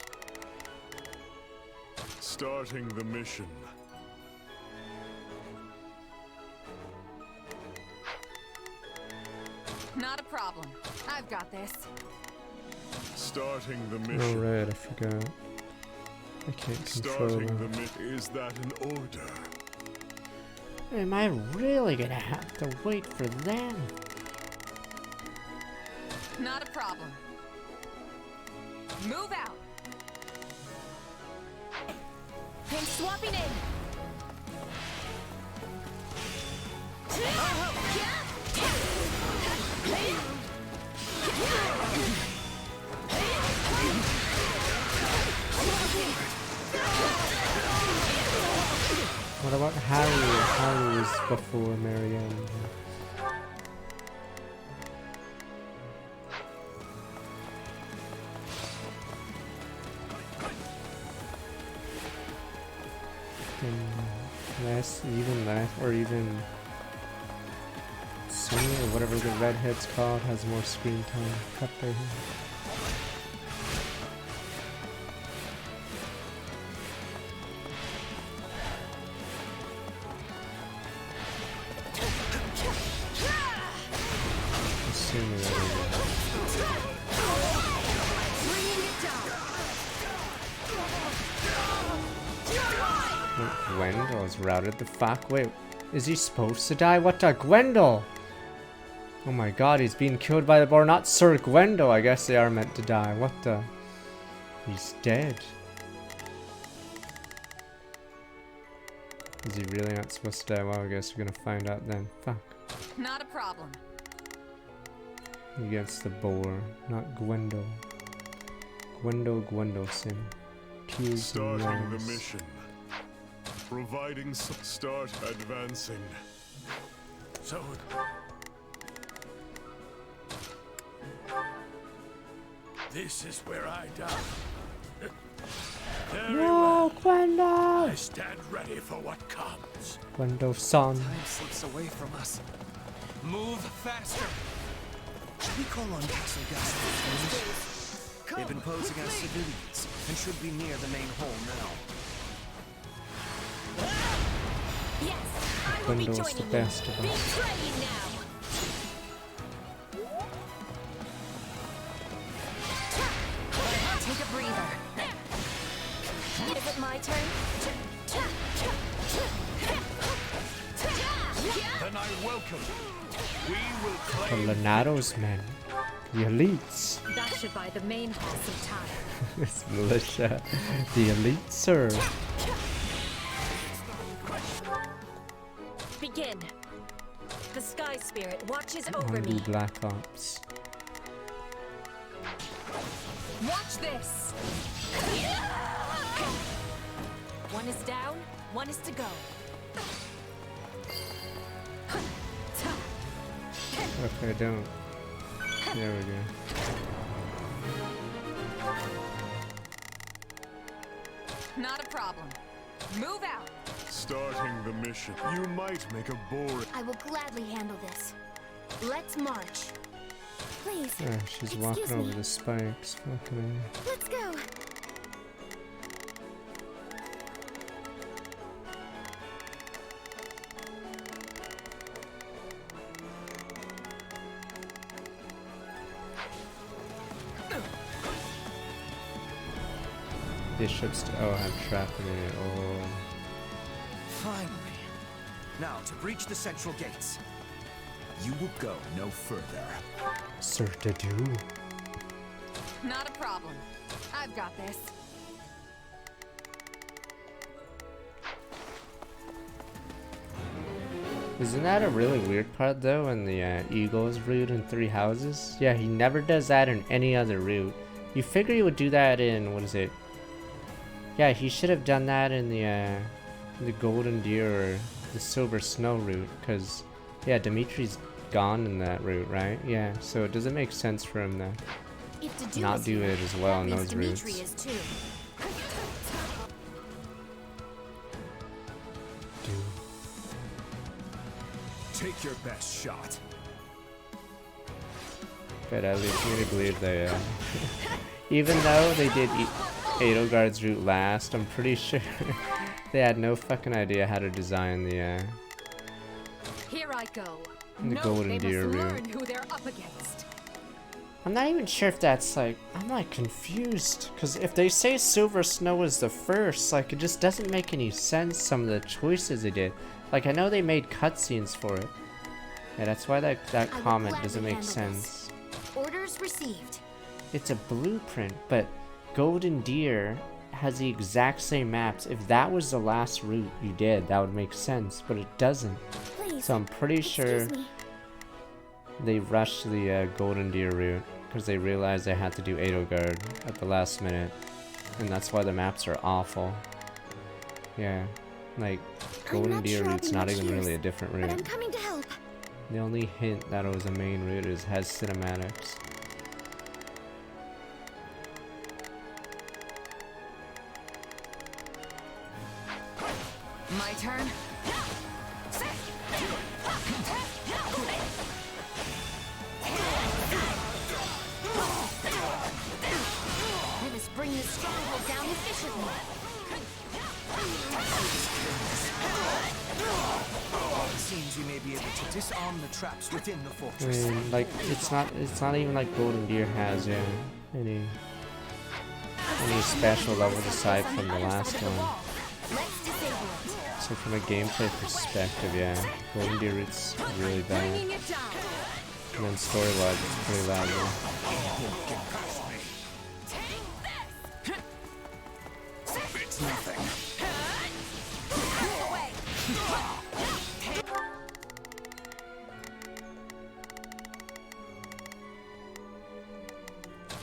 Starting the mission. Not a problem. I've got this. Starting the Oh mission. right, I forgot. I can't control Starting that. the mission. Is that an order? Am I really gonna have to wait for them? Not a problem. Move out. I'm swapping in. What about Harry? Harry was before Marianne. Last, or even whatever the redhead's called, has more screen time. Cut by him. Assuming that Gwendol's routed the fuck? Wait, is he supposed to die? What the Gwendol? Oh my god, he's being killed by the boar, not Sir Gwendol. I guess they are meant to die. What the? He's dead. Is he really not supposed to die? Well, I guess we're gonna find out then. Fuck. Not a problem. Against the boar, not Gwendol. Gwendolson. Tears Starting and the mission. Providing start advancing. So this is where I die. Very No, Gwendol! I stand ready for what comes. Gwendolson. Time slips away from us. Move faster. Should we call on Castle Gas forces? They've been posing as civilians and should be near the main hall now. Yes, I will be Gwendol's the joining best you. of Be us. ready now. Take a breather. Is it my turn? Then I welcome. We will The claim. Lenato's men. The elites. That should buy the main hall some time. It's militia. The elites, sir. Begin. The Sky Spirit watches over On the me. Black Ops. Watch this. One is down, one is to go. Okay, don't. There we go. Not a problem. Move out. Starting the mission. You might make a boring. I will gladly handle this. Let's march. Please. Ah, she's excuse walking me. over the spikes. Fucking Let's go. Bishops. Oh, I have traffic in it. Oh. Finally. Now, to breach the central gates. You will go no further. Sir to do. Not a problem. I've got this. Isn't that a really weird part though in the Eagles route in Three Houses? Yeah, he never does that in any other route. You figure he would do that in, what is it? Yeah, he should have done that in the Golden Deer or the Silver Snow route, because, yeah, Dimitri's gone in that route, right? Yeah, so it doesn't make sense for him to If to not do it as well in that those means Dimitri routes. is too. Take your best shot. But at least me to believe they, even though they did Edelgard's route last, I'm pretty sure they had no fucking idea how to design the Here I go. The No, Golden they Deer must route. learn who they're up against. I'm not even sure if that's like, I'm like confused, because if they say Silver Snow is the first, like it just doesn't make any sense, some of the choices they did. Like I know they made cutscenes for it. Yeah, that's why that I will comment gladly doesn't make handle sense. Orders received. It's a blueprint, but Golden Deer has the exact same maps. If that was the last route you did, that would make sense, but it doesn't. Please. So I'm pretty sure Excuse me. they rushed the Golden Deer route because they realized they had to do Edelgard at the last minute, and that's why the maps are awful. Yeah, like Golden not Deer sure I'll route's be not much even really a use, different But I'm route. coming to help. The only hint that it was a main route is has cinematics. My turn. bring this stronghold down efficiently. It seems we may be able to disarm the traps within the I fortress. mean, like it's not even like Golden Deer has any special levels aside from the last one. So from a gameplay perspective, yeah, Golden Deer it's really bad. And then story-wise, it's pretty loud. It's nothing.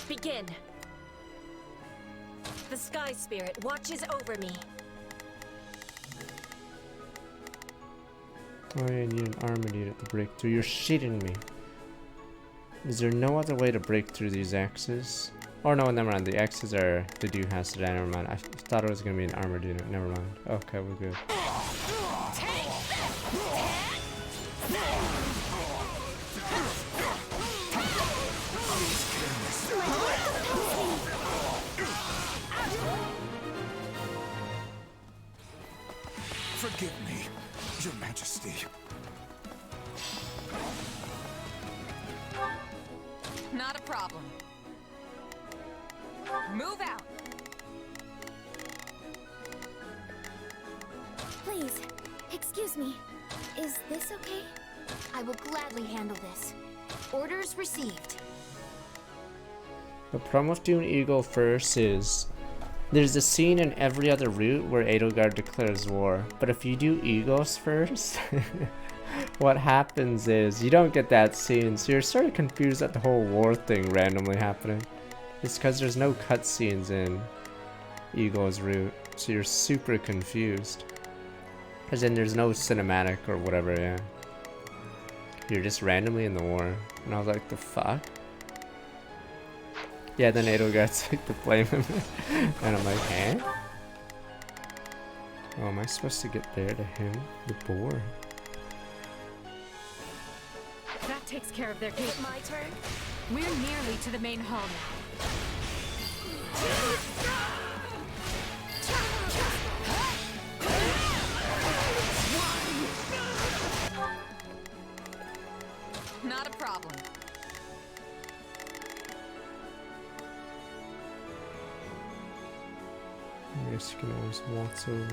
Begin. The Sky Spirit watches over me. Oh yeah, I need an armor unit to break through. You're shitting me. Is there no other way to break through these X's? Oh no, never mind. The X's are the do has to die. Never mind. I thought it was gonna be an armored unit. Never mind. Okay, we're good. Forgive me, Your Majesty. Not a problem. Move out. Please, excuse me. Is this okay? I will gladly handle this. Orders received. The problem with doing Eagle first is there's a scene in every other route where Edelgard declares war, but if you do Eagles first, what happens is you don't get that scene, so you're sort of confused at the whole war thing randomly happening. It's because there's no cutscenes in Eagle's route, so you're super confused. As in there's no cinematic or whatever, yeah. You're just randomly in the war. And I was like, the fuck? Yeah, then Edelgard's like to blame him. And I'm like, eh? Oh, am I supposed to get there to him? The boar. That takes care of their gate. My turn? We're nearly to the main hall now. Not a problem. I guess you can always waltz over.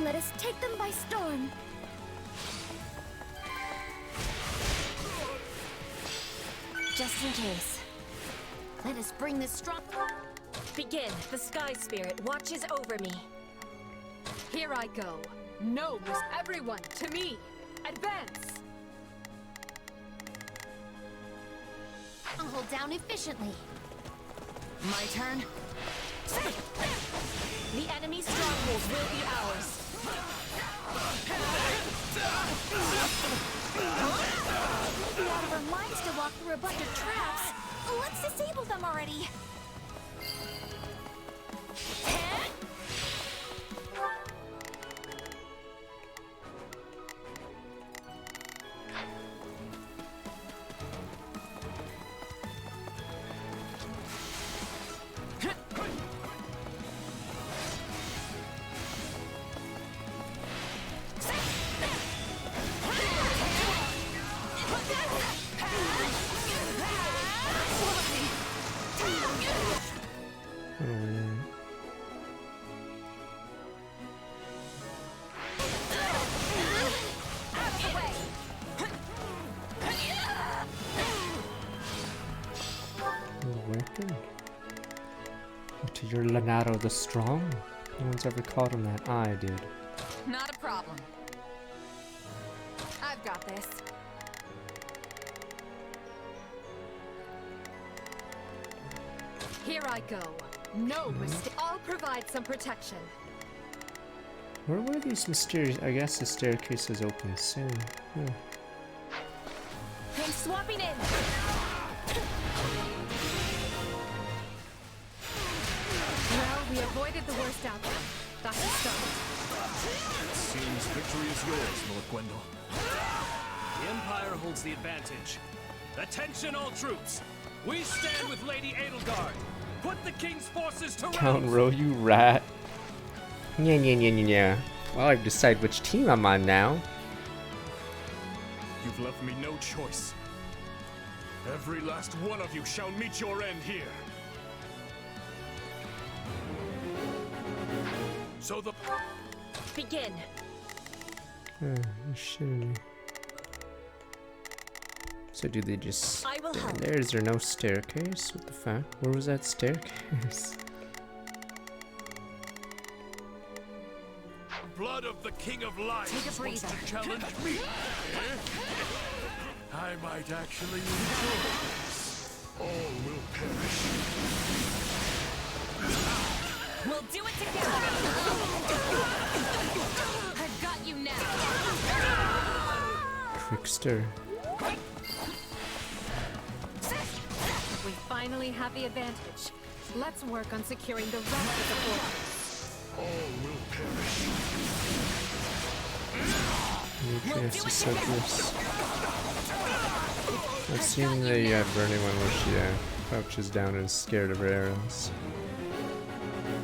Let us take them by storm. Just in case. Let us bring this strong... Begin. The Sky Spirit watches over me. Here I go. No, miss everyone, to me. Advance! Hold down efficiently. My turn. The enemy stronghold will be ours. We'll be out of our minds to walk through a bunch of traps. Let's disable them already. To your Leonardo the Strong? No one's ever called him that. I did. Not a problem. I've got this. Here I go. No mistake. I'll provide some protection. Where were these mysterious? I guess the staircase is open soon. Hmm. I'm swapping in. Well, we avoided the worst outcome. That's a start. It seems victory is yours, Lord Gwendol. The Empire holds the advantage. Attention, all troops! We stand with Lady Edelgard. Put the king's forces to Count rout. row, you rat. Yeah. Well, I've decided which team I'm on now. You've left me no choice. Every last one of you shall meet your end here. So the... Begin. Oh, you're shitting me. So do they just I will stand help. there? Is there no staircase? What the fuck? Where was that staircase? Blood of the King of Lions Take a wants breather. to challenge me. I might actually enjoy this. All will perish. We'll do it together! I've got you now! Trickster. We finally have the advantage. Let's work on securing the rest of the fortress. All will perish. Nucleus is so close. I've seen the burning one where she crouches down and is scared of her arrows.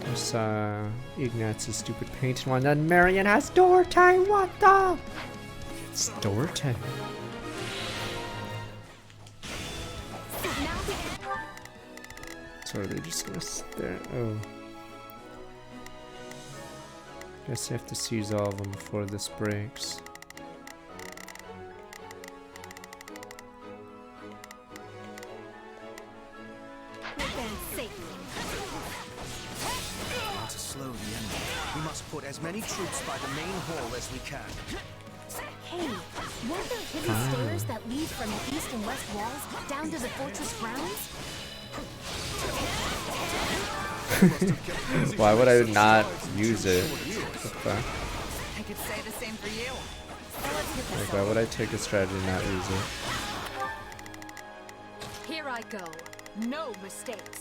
I saw Ignat's stupid painted one, then Marion has door time, what the? It's door time. So are they just gonna sit there? Oh. Guess I have to seize all of them before this breaks. To slow the enemy, we must put as many troops by the main hall as we can. Hey, weren't there hidden stairs that lead from the east and west walls down to the fortress grounds? Why would I not use it? What the fuck? I could say the same for you. Like, why would I take a strategy and not use it? Here I go. No mistakes.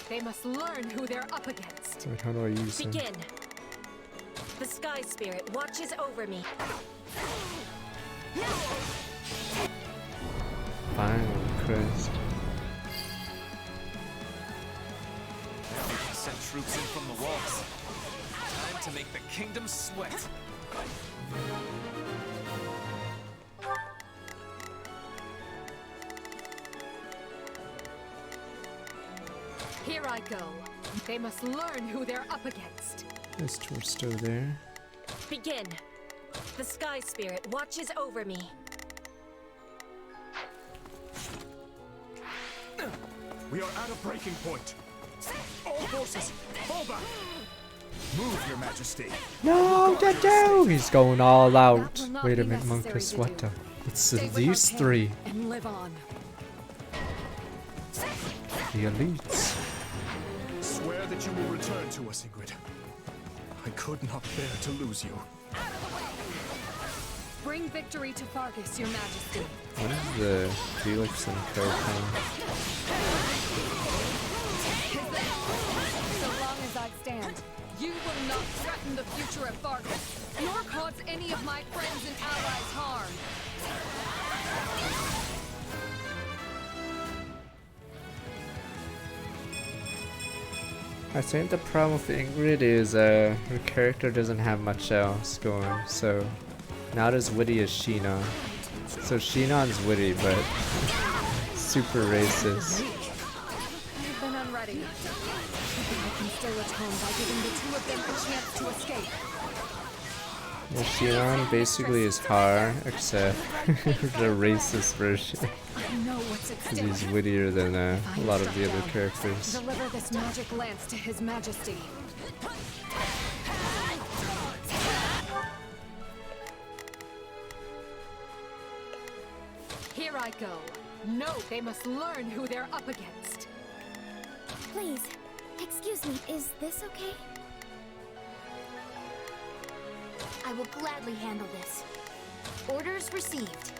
They must learn who they're up against. Wait, how do I use it? Begin. The Sky Spirit watches over me. Finally, Christ. Send troops in from the walls. Time to make the kingdom sweat. Here I go. They must learn who they're up against. This tour's still there. Begin. The Sky Spirit watches over me. We are at a breaking point. All forces, fall back. Move, Your Majesty. No, Dado! He's going all out. Wait a minute, Monkus, what the? It's these three. And live on. The elites. Swear that you will return to us, Ingrid. I could not bear to lose you. Bring victory to Fargus, Your Majesty. What is the Felix and Co. So long as I stand, you will not threaten the future of Fargus, nor cause any of my friends and allies harm. I think the problem with Ingrid is her character doesn't have much else going, so not as witty as Shinon. So Shinon's witty, but super racist. I've been unready. I can still atone by giving the two of them a chance to escape. Well, Shinon basically is Har, except the racist version. I know what's at Because stake. he's wittier than a lot of the other characters. Deliver this magic lance to His Majesty. Here I go. No, they must learn who they're up against. Please, excuse me, is this okay? I will gladly handle this. Orders received.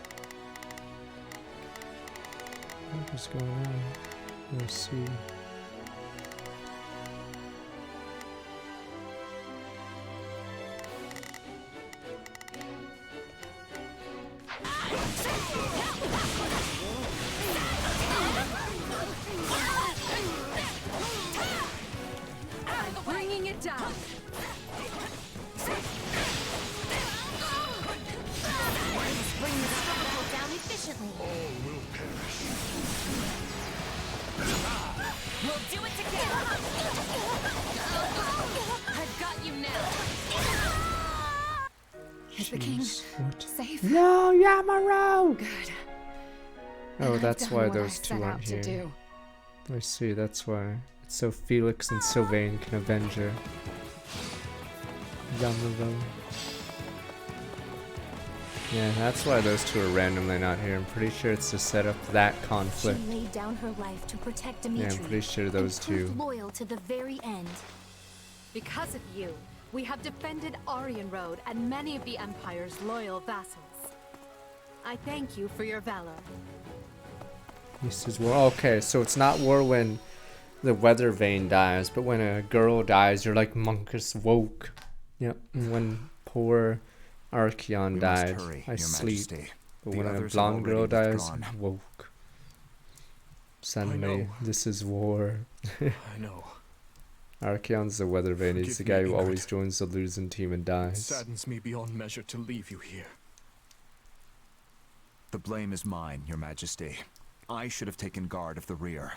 What is going on? Let's see. down. Bring the stronghold down efficiently. All will perish. We'll do it together. I've got you now. Is the king What? safe? No, Yamaro! Good. Oh, I've that's done why what I those two set aren't out to here. do. I see, that's why. It's so Felix and Sylvain can avenge her. Yamaro. Yeah, that's why those two are randomly not here. I'm pretty sure it's to set up that conflict. She laid down her life to protect Yeah, Dimitri. I'm pretty sure those and proved two. loyal to the very end. Because of you, we have defended Aryan Road and many of the Empire's loyal vassals. I thank you for your valor. This is war. Okay, so it's not war when the weather vane dies, but when a girl dies, you're like Monkus woke. Yep. And when poor Archeon died, I sleep. But when a blonde girl dies, woke. Suddenly, this is war. I know. Archeon's the weather vane. He's the Forgive guy me, who Ingrid. always joins the losing team and It dies. saddens me beyond measure to leave you here. The blame is mine, Your Majesty. I should have taken guard of the rear.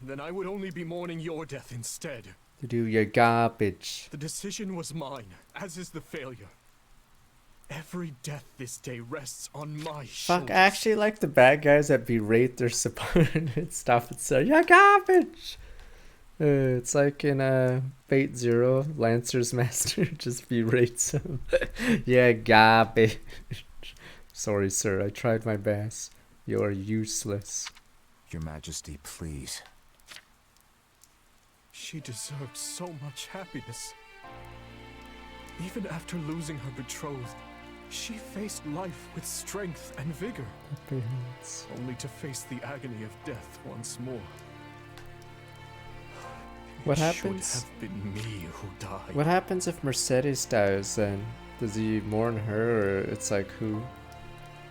Then I would only be mourning your death instead. To do your garbage. The decision was mine, as is the failure. Every death this day rests on my Fuck, shoulders. I actually like the bad guys that berate their subordinate stuff and say, you're garbage! It's like in Fate Zero, Lancer's master just berates him. Yeah, garbage. Sorry, sir, I tried my best. You're useless. Your Majesty, please. She deserved so much happiness. Even after losing her betrothed, she faced life with strength and vigor. Only to face the agony of death once more. What It happens? should have been me who died. What happens if Mercedes dies then? Does he mourn her, or it's like who?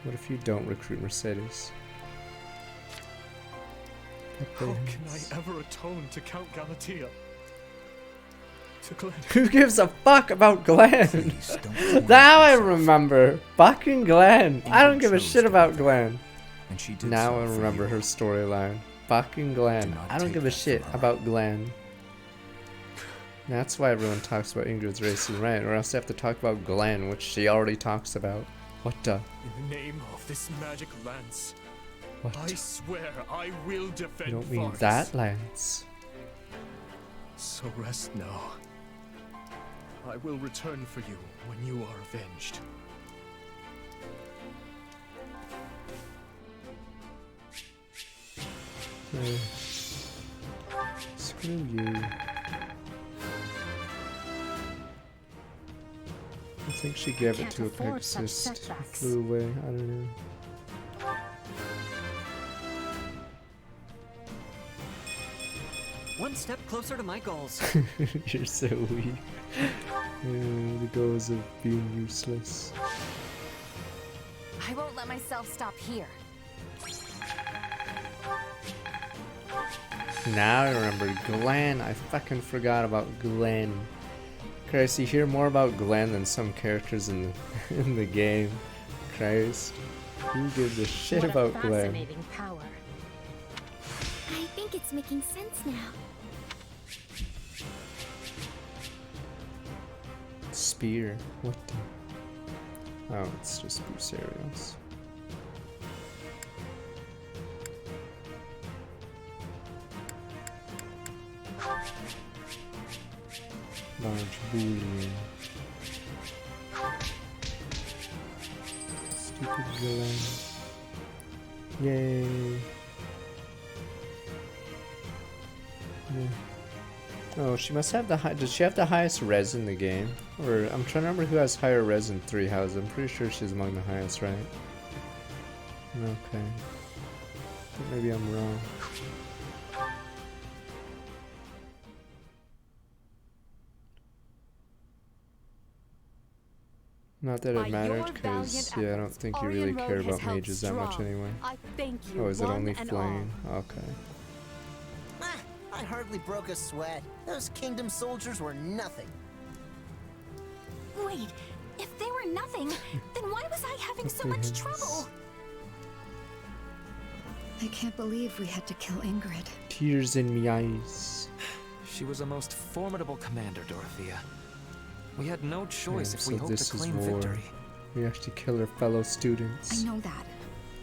What if you don't recruit Mercedes? How can I ever atone to Count Galatea? To Glenn? Who gives a fuck about Glenn? Now I remember. Fucking Glenn. I don't give a shit about Glenn. And she did Now so I for remember you. her storyline. Fucking Glenn. I don't give a shit about Glenn. That's why everyone talks about Ingrid's racing right, or else they have to talk about Glenn, which she already talks about. What the? In the name of this magic lance, What? I swear I will defend You don't mean Vargas. that, Lance. So rest now. I will return for you when you are avenged. Screw you. I think she gave it to a afford such Pegasus. He setbacks. flew away. I don't know. One step closer to my goals. You're so weak. The goals of being useless. I won't let myself stop here. Now I remember Glenn. I fucking forgot about Glenn. Christ, you hear more about Glenn than some characters in in the game. Christ. Who gives a shit about Glenn? Fascinating power. I think it's making sense now. Spear. What the? Oh, it's just Busarios. Large Boolean. Stupid villain. Yay. Yeah. Oh, she must have the high. Does she have the highest res in the game? Or I'm trying to remember who has higher res in 3 houses. I'm pretty sure she's among the highest, right? Okay. But maybe I'm wrong. Not that By it mattered, your because valiant yeah, I don't efforts, think you Aryan really Road care has about held mages that much strong. anyway. I thank you, Oh, is it one only and flame? all. Okay. I hardly broke a sweat. Those kingdom soldiers were nothing. Wait, if they were nothing, then why was I having so much trouble? I can't believe we had to kill Ingrid. Tears in my eyes. She was a most formidable commander, Dorothea. We had no choice if we so hoped this to is claim war. victory. We have to kill our fellow students. I know that.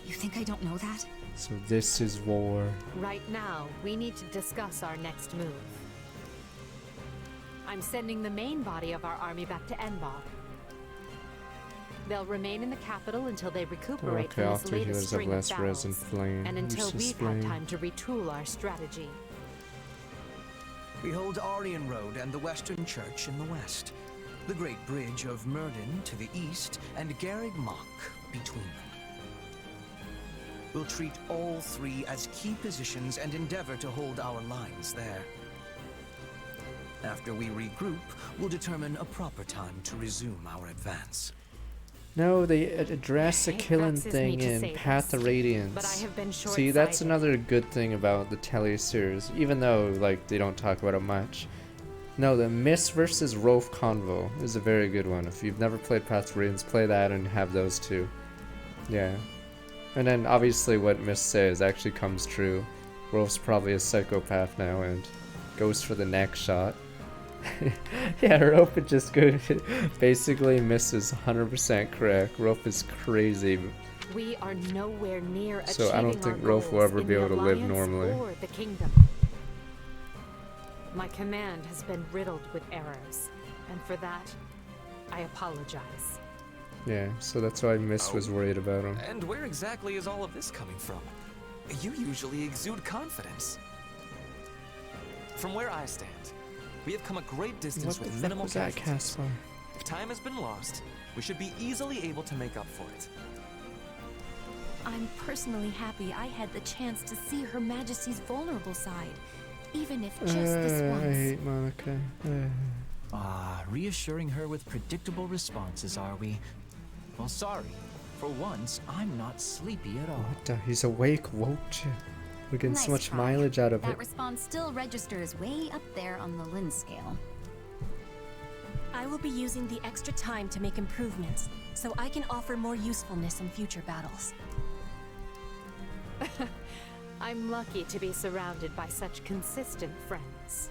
You think I don't know that? So this is war. Right now, we need to discuss our next move. I'm sending the main body of our army back to Enbach. They'll remain in the capital until they recuperate Okay, from all this 3 latest healers have string of less res and battles, flame. and until Useless we've flame. had time to retool our strategy. We hold Aryan Road and the Western Church in the west, the Great Bridge of Myrden to the east, and Garreg Mach between them. We'll treat all 3 as key positions and endeavor to hold our lines there. After we regroup, we'll determine a proper time to resume our advance. No, they address the killing vexes me thing to in say Path of this, Radiance. but I have been See, that's short-sighted. another good thing about the Telly series, even though like they don't talk about it much. No, the Mist versus Rolf Convo is a very good one. If you've never played Path of Radiance, play that and have those 2. Yeah. And then obviously what Mist says actually comes true. Rolf's probably a psychopath now and goes for the neck shot. Yeah, Rolf would just go basically misses 100% correct. Rolf is crazy. We are nowhere near So achieving I don't think our Rolf will goals ever in be the able to live Alliance normally. or the kingdom. My command has been riddled with errors, and for that, I apologize. Yeah, so that's why Mist was worried about him. And where exactly is all of this coming from? You usually exude confidence. From where I stand, we have come a great distance What the with fuck minimal was that, casualties. Caspar? If time has been lost, we should be easily able to make up for it. I'm personally happy I had the chance to see Her Majesty's vulnerable side, even if just this I once. hate Monica. Reassuring her with predictable responses, are we? Well, sorry. For once, I'm not sleepy at all. What the? He's awake, won't you? We're getting so Nice much try. mileage out of That it. response still registers way up there on the Lin scale. I will be using the extra time to make improvements, so I can offer more usefulness in future battles. I'm lucky to be surrounded by such consistent friends.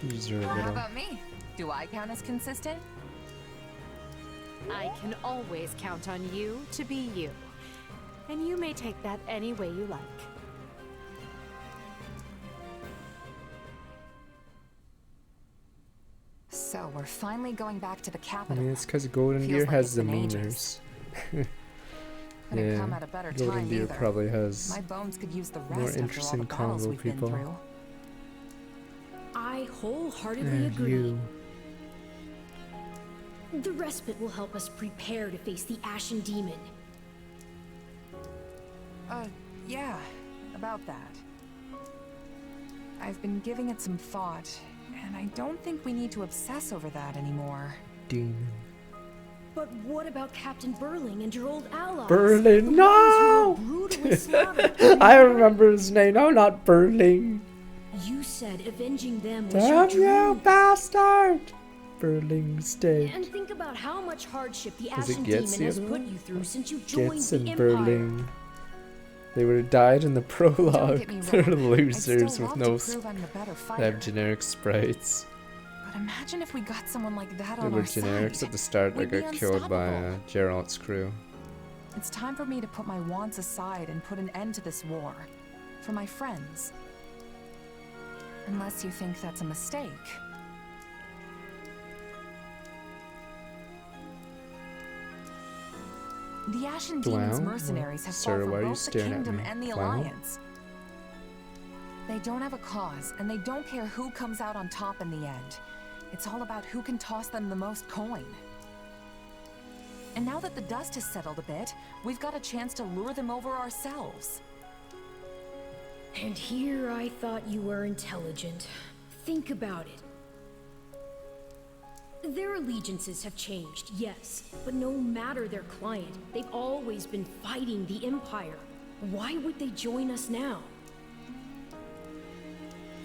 Teaser a How little. about me? Do I count as consistent? I can always count on you to be you. And you may take that any way you like. So we're finally going back to the I capital. mean, it's because Golden Feels Deer like has it's the been meaners. ages. Couldn't come at a better Golden time Deer either. probably has My bones could use the rest more after all interesting the battles convo we've been people. through. I wholeheartedly And agree. you. The respite will help us prepare to face the Ashen Demon. Yeah, about that. I've been giving it some thought, and I don't think we need to obsess over that anymore. Demon. But what about Captain Burling and your old allies? Berlin, no! Brutally slaughtered. I remember his name. No, not Berling. You said avenging them was Damn your you, dream. bastard! Berling's dead. And think about how much hardship the Does it Ashen get Demon has you? put you through since you joined Gets the in Empire. Berling. They would have died in the prologue. get me They're wrong. I'd losers still with love no. to prove I'm the better They fighter. have generic sprites. But imagine if we got someone like that They on were our generics side. at the start that We'd be got killed by unstoppable. Geralt's crew. It's time for me to put my wants aside and put an end to this war. For my friends. Unless you think that's a mistake. The Ashen Demon's Wow. mercenaries have Sir, fought why are for you both the staring at kingdom me? and the Wow. Alliance. They don't have a cause, and they don't care who comes out on top in the end. It's all about who can toss them the most coin. And now that the dust has settled a bit, we've got a chance to lure them over ourselves. And here I thought you were intelligent. Think about it. Their allegiances have changed, yes, but no matter their client, they've always been fighting the Empire. Why would they join us now?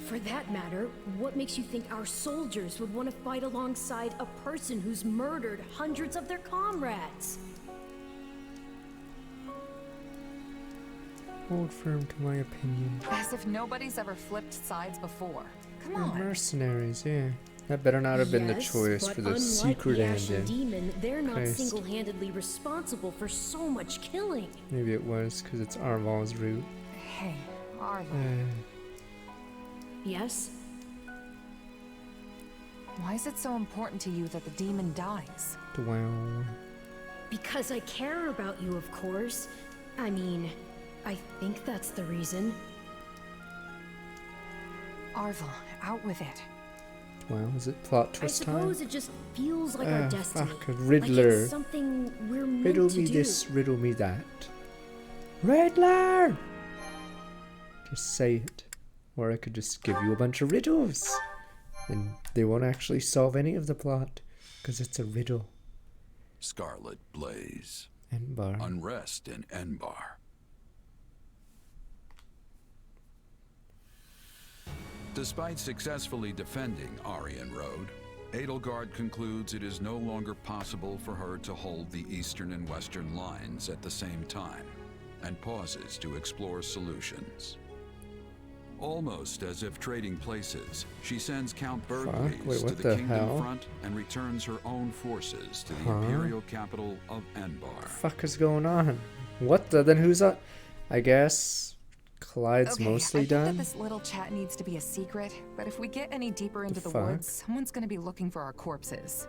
For that matter, what makes you think our soldiers would want to fight alongside a person who's murdered hundreds of their comrades? Hold firm to my opinion. As if nobody's ever flipped sides before. Come We're on. mercenaries, yeah. That better not have been the Yes, choice but for the unlike secret the Ashen ending. Demon, they're not Christ. single-handedly responsible for so much killing. Maybe it was because it's Arval's route. Hey, Arlo. Yes? Why is it so important to you that the demon dies? Wow. Because I care about you, of course. I mean, I think that's the reason. Arval, out with it. Wow, is it plot I twist time? suppose it just feels like our destiny. Fuck, a Riddler. Like it's something we're meant Riddle to me do. this, riddle me that. Riddler! Just say it. Or I could just give you a bunch of riddles. And they won't actually solve any of the plot. Because it's a riddle. Scarlet Blaze. Enbar. Unrest in Enbar. Despite successfully defending Aryan Road, Edelgard concludes it is no longer possible for her to hold the eastern and western lines at the same time, and pauses to explore solutions. Almost as if trading places, she sends Count Wait, Berglaze to what the the Kingdom hell? front and returns her own forces to the Huh? imperial capital of Enbar. Fuck is going on? What the? Then who's up? I guess Clyde's Okay, mostly I think done. that this little chat needs to be a secret, but if we get any deeper into the fuck? woods, someone's gonna be looking for our corpses.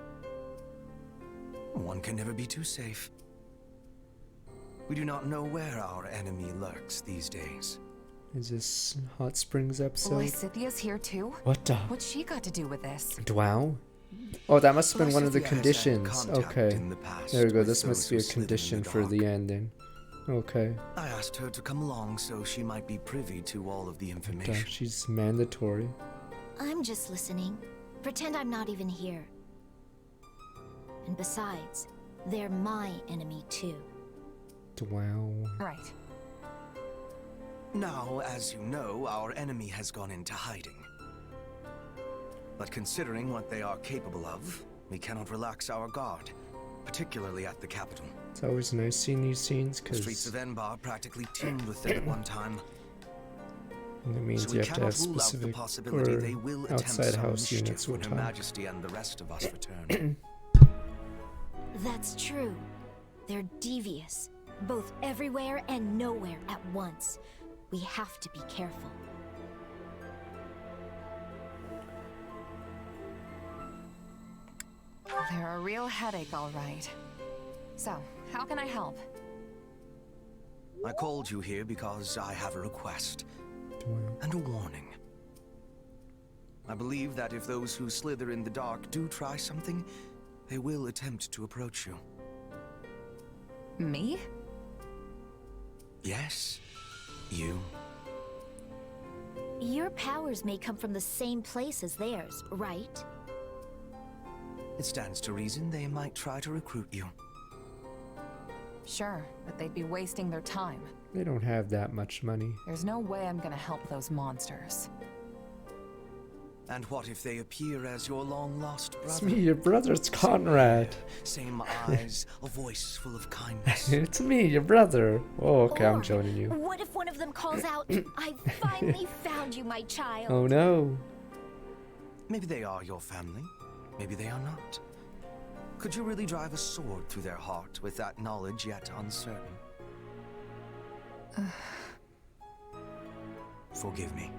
One can never be too safe. We do not know where our enemy lurks these days. Is this Hot Springs episode? Lysithia's here too? What the? What's she got to do with this? Dwow? Oh, that must have been one of the Lysithia has had conditions. contact Okay. in the past There we go. with This those must be who a slither in condition the for dark. the ending. Okay. I asked her to come along so she might be privy to all of the information. Gosh, she's mandatory. I'm just listening. Pretend I'm not even here. And besides, they're my enemy too. Wow. Right. Now, as you know, our enemy has gone into hiding. But considering what they are capable of, we cannot relax our guard, particularly at the capital. It's always nice seeing these scenes The streets because of Enbar practically teemed with them at one time. that means So you we have to cannot have rule out the specific possibility or they will attempt outside some house units mischief will when Her talk. Majesty and the rest of us return. That's true. They're devious, both everywhere and nowhere at once. We have to be careful. They're a real headache, all right. So, how can I help? I called you here because I have a request and a warning. I believe that if those who slither in the dark do try something, they will attempt to approach you. Me? Yes, you. Your powers may come from the same place as theirs, right? It stands to reason they might try to recruit you. Sure, but they'd be wasting their time. They don't have that much money. There's no way I'm gonna help those monsters. And what if they appear as your long-lost brother? It's me, your brother. It's Conrad. Same eyes, a voice full of kindness. It's me, your brother. Oh, okay, I'm Or, joining you. What if one of them calls out, I finally found you, my child? Oh no. Maybe they are your family. Maybe they are not. Could you really drive a sword through their heart with that knowledge yet uncertain? Forgive me.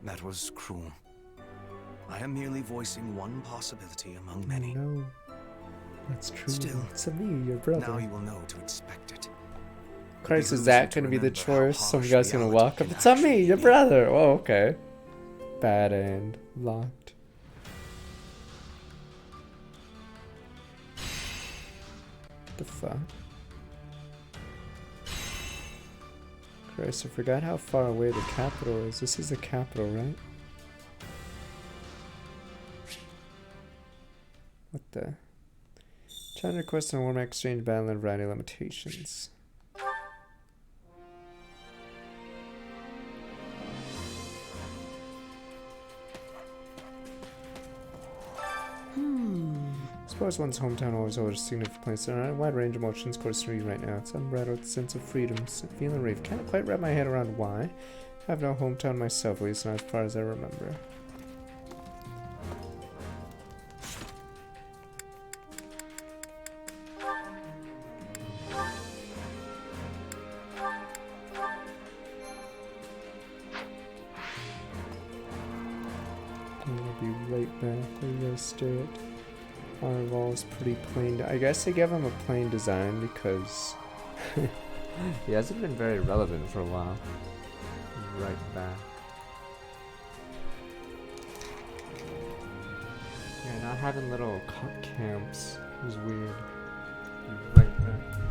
That was cruel. I am merely voicing one possibility among many. No. That's true. Still, it's me, your brother. Now you will know to expect it. Christ, is behooves that you to going to be the remember how choice? Some harsh guy's going to reality walk up. can It's on me, your brother. Oh, okay. Bad end. Locked. The fuck? Christ, I forgot how far away the capital is. This is the capital, right? What the? China request and warm exchange battle and variety limitations. suppose one's hometown always holds a significant place in a wide range of emotions coursing through you right now. It's unbridled sense of freedom, feeling relief. Can't quite wrap my head around why. I have no hometown myself, at least not as far as I remember. I'll be right back. Where you guys stay at? Firewall's pretty plain. I guess they gave him a plain design because he hasn't been very relevant for a while. Right back. Yeah, not having little camps is weird. Right back.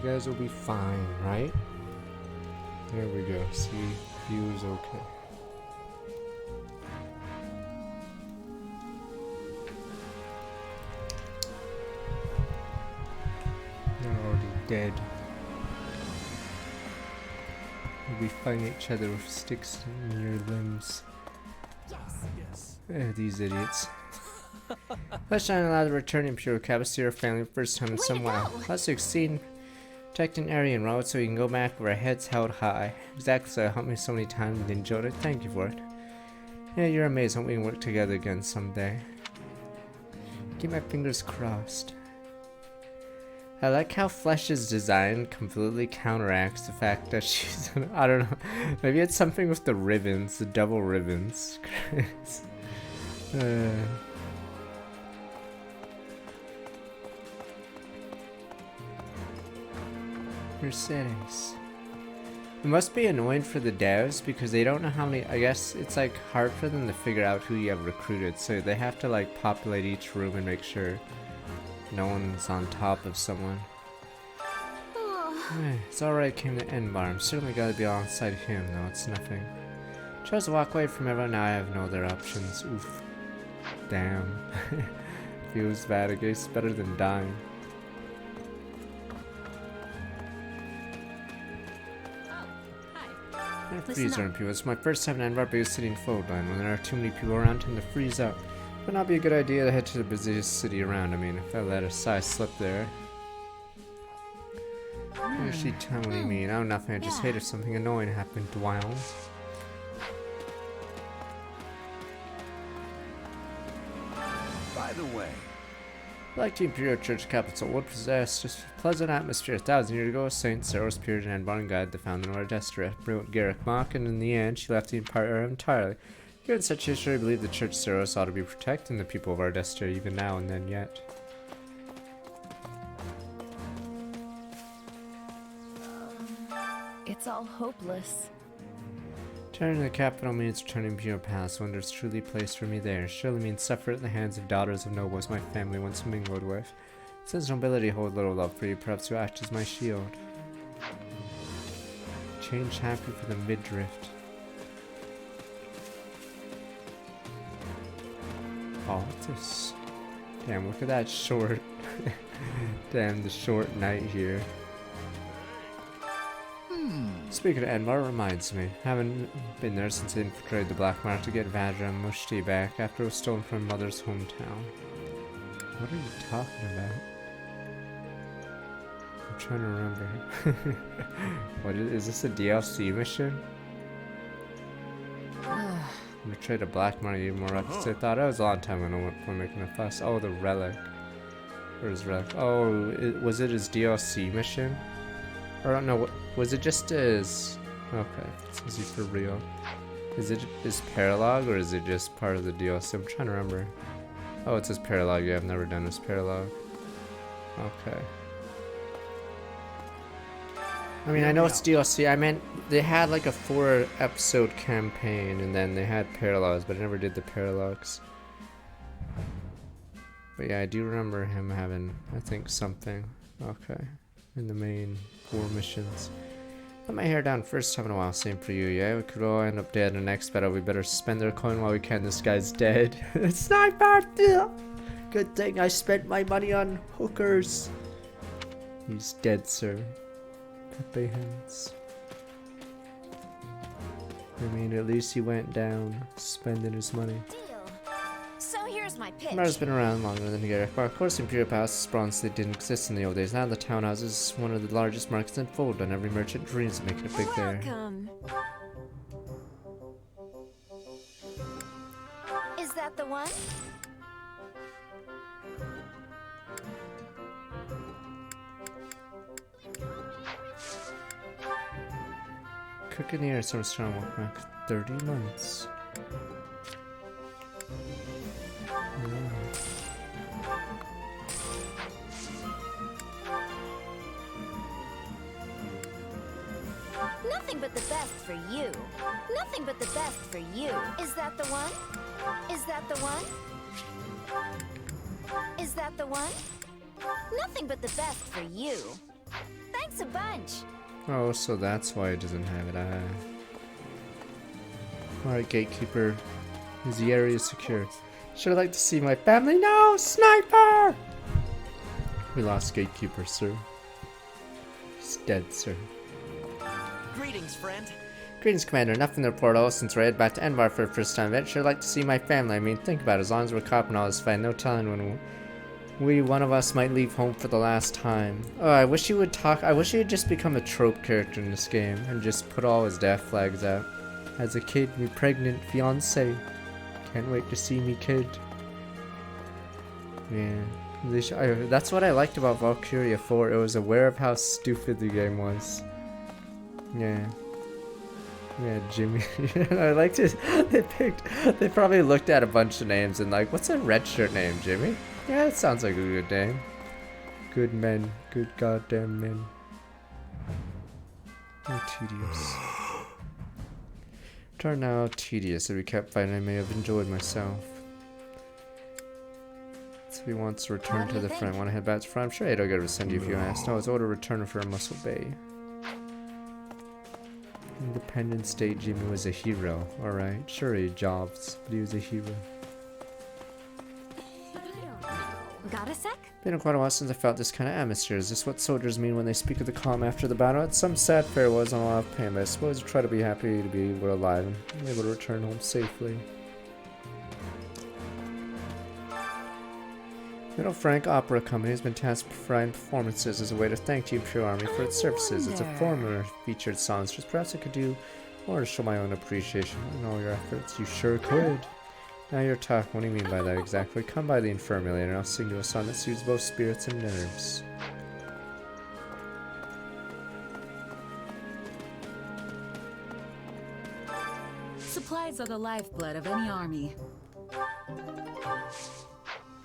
guys will be fine, right? There we go. See, view is okay. They're already dead. We'll be fighting each other with sticks in your limbs. These idiots. Let's not allow the returning Imperial Cav to see our family the first time in some while. Let's succeed protecting Aryan Road so we can go back with our heads held high. Exactly, so it helped me so many times and enjoyed it. Thank you for it. Yeah, you're amazing. We can work together again someday. Keep my fingers crossed. I like how Flesh's design completely counteracts the fact that she's, I don't know, maybe it's something with the ribbons, the double ribbons. Mercedes. It must be annoying for the devs because they don't know how many, I guess it's like hard for them to figure out who you have recruited, so they have to like populate each room and make sure no one's on top of someone. It's alright, came to Emblem. I'm certainly gotta be alongside him, though it's nothing. Tries to walk away from everyone, now I have no other options. Oof. Damn. Feels bad, I guess better than dying. Freeze around people. It's my first time in Anvar biggest city in Foldline. When there are too many people around, tend to freeze up. Would not be a good idea to head to the busiest city around. I mean, if I let a size slip there. She tell what do you mean? Oh, nothing. I just hate if something annoying happened. Wow. By the way, like the Imperial Church capital would possess just a pleasant atmosphere. 1,000 years ago, Saint Seros appeared in Anbar and guided the founder of our Destera, brilliant Garrick Mach, and in the end, she left the Empire entirely. Given such history, I believe the Church Seros ought to be protecting the people of our Destera even now and then yet. It's all hopeless. Returning to the capital means returning to Imperial Palace. When there's truly a place for me there. Surely means suffer at the hands of daughters of nobles my family once mingled with. Since nobility hold little love for you, perhaps you act as my shield. Change happy for the midriff. Oh, what's this? Damn, look at that short. Damn, the short night here. Speaking of Anbar, reminds me. Haven't been there since I infiltrated the Black Mark to get Vadra and Mushti back after it was stolen from my mother's hometown. What are you talking about? I'm trying to remember. What is this a DLC mission? I'm gonna trade a Black Mark even more up. I thought it was a long time ago when making a fuss. Oh, the relic. Where's relic? Oh, was it his DLC mission? Or I don't know, what was it just his... Okay, is he for real? Is it his paralogue or is it just part of the DLC? I'm trying to remember. Oh, it's his paralogue. Yeah, I've never done his paralogue. Okay. I mean, I know it's DLC. I meant they had like a 4-episode campaign and then they had paralogues, but I never did the paralogues. But yeah, I do remember him having, I think, something. Okay. In the main 4 missions. Let my hair down first time in a while, same for you, yeah? We could all end up dead in the next battle. We better spend our coin while we can. This guy's dead. Sniper! Good thing I spent my money on hookers. He's dead, sir. Pepe hands. I mean, at least he went down spending his money. So here's my pitch. Mar's been around longer than Garrick. Of course, Imperial Palace bronze they didn't exist in the old days. Now the townhouse is one of the largest markets in Fold, and every merchant dreams of making it big there. Is that the one? Cooking here, so strong work back 30 months. Nothing but the best for you. Nothing but the best for you. Is that the one? Is that the one? Is that the one? Nothing but the best for you. Thanks a bunch. Oh, so that's why it doesn't have it. Alright, gatekeeper. Is the area secure? Should I like to see my family? No! Sniper! We lost gatekeeper, sir. He's dead, sir. Greetings, friend. Greetings, Commander. Nothing to report. Oh, since we're headed back to Envar for the first time, I'd sure like to see my family. I mean, think about it. As long as we're copping all this fight, no telling when one of us might leave home for the last time. Oh, I wish you would talk. I wish he had just become a trope character in this game and just put all his death flags out. As a kid, me pregnant fiance. Can't wait to see me kid. Yeah. That's what I liked about Valkyria 4. It was aware of how stupid the game was. Yeah. Yeah, Jimmy. I liked it. They probably looked at a bunch of names and like, what's a red shirt name, Jimmy? Yeah, it sounds like a good name. Good men. Good goddamn men. Oh, tedious. Turn now tedious. If we kept fighting, I may have enjoyed myself. So he wants to return to the front. Want to head back to the front? I'm sure I'd go to send you if you asked. No, it's order return for a Muscle Bay. Independence Day, Jimmy was a hero. Alright, sure he had jobs, but he was a hero. Got a sec? Been quite a while since I felt this kind of atmosphere. Is this what soldiers mean when they speak of the calm after the battle? It's some sad farewells and a lot of pain, but I suppose you try to be happy to be alive and able to return home safely. Middle Frank Opera Company has been tasked with providing performances as a way to thank the Imperial Army for its services. It's a former featured songstress. Perhaps I could do more to show my own appreciation in all your efforts. You sure could. Now you're talking. What do you mean by that exactly? Come by the infirmary later and I'll sing you a song that soothes both spirits and nerves. Supplies are the lifeblood of any army.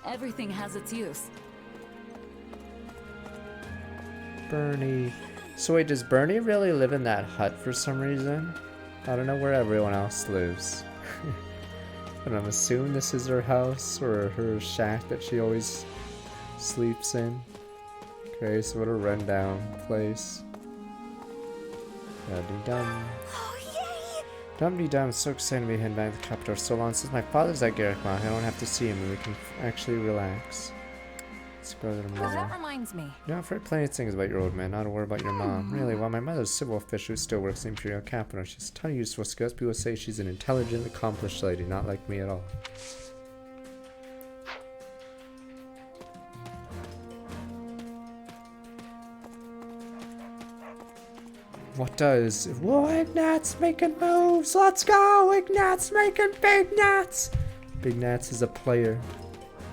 Everything has its use. Bernie. So wait, does Bernie really live in that hut for some reason? I don't know where everyone else lives. But I'm assuming this is her house or her shack that she always sleeps in. Okay, so what a rundown place. Dum-de-dum. Dum-de-dum, so excited to be heading back to the capital. So long since my father's at Garrickmouth, I don't have to see him and we can actually relax. Let's go to the mother. That reminds me. You know, I've heard plenty of things about your old man, not to worry about your mom. Really, while my mother's a civil official who still works in the Imperial capital, she's a ton of useful skills. People say she's an intelligent, accomplished lady, not like me at all. What does? Whoa, Ignat's making moves! Let's go! Ignat's making big nats! Big Nats is a player.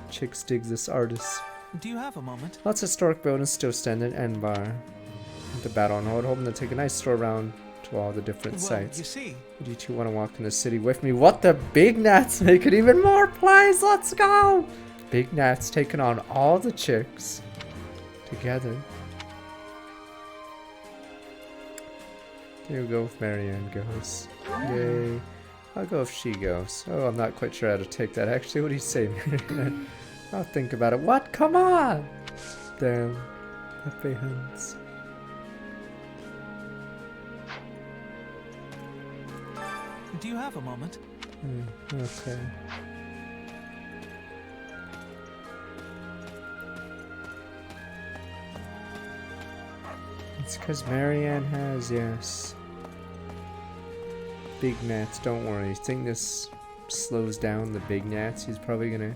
Chicks digs this artist. Do you have a moment? Lots of historic buildings still stand in Envar. The battle on hold, hoping to take a nice stroll around to all the different sites. You see, do you two want to walk in the city with me? What the Big Nats making even more plays! Let's go! Big Nats taking on all the chicks together. Here we go if Marianne goes. Yay. I'll go if she goes. Oh, I'm not quite sure how to take that actually. What do you say, Marianne? I'll think about it. What? Come on! Damn. Happy hands. Do you have a moment? Okay. It's because Marianne has, yes. Big Nats, don't worry. You think this slows down the Big Nats? He's probably gonna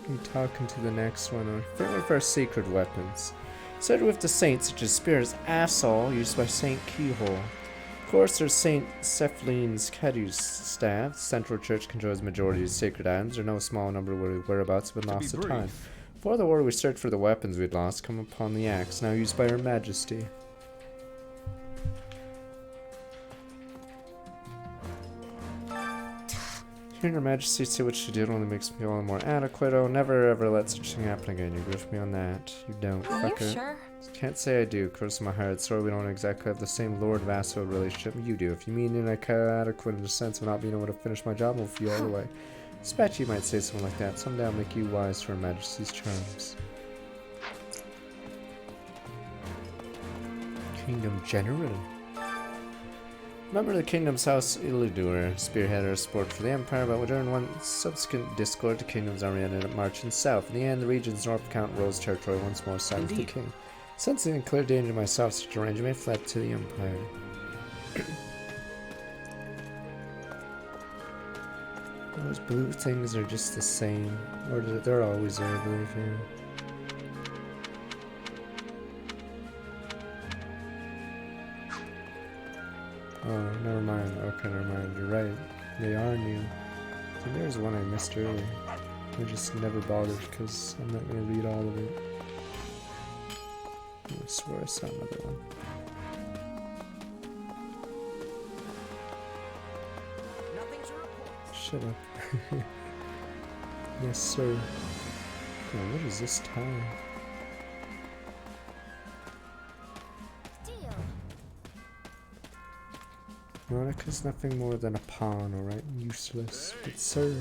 be talking to the next one. Or fit with our sacred weapons. Started with the saints, such as Spear's Asshole, used by Saint Keyhole. Of course, there's Saint Cephaline's Kedu's staff. The Central Church controls the majority of sacred items. There are no small number of whereabouts have been lost to time. Before the war, we searched for the weapons we'd lost, come upon the axe, now used by Her Majesty. Hearing Her Majesty say what she did only makes me all the more adequate. Oh, never ever let such a thing happen again. You agree with me on that? You don't, fucker. You sure? Can't say I do. Curse my heart. Sorry we don't exactly have the same lord-vassal relationship you do. If you mean inadequate in the sense of not being able to finish my job, I'll for you all the way. Suspect you might say something like that. Someday I'll make you wise to Her Majesty's charms. Kingdom General. Member of the Kingdom's House Illidur spearheaded a sport for the Empire, but during one subsequent discord, the Kingdom's army ended up marching south. In the end, the region's North Count rose territory once more side with the King. Sensing in clear danger myself, such arrangement fled to the Empire. Those blue things are just the same, or they're always there, I believe, yeah. Oh, never mind. Okay, never mind. You're right. They are new. I think there's one I missed earlier. I just never bothered because I'm not going to read all of it. I swear I saw another one. Shut up. Yes, sir. Oh, what is this time? Veronica's nothing more than a pawn, alright? Useless, but sir.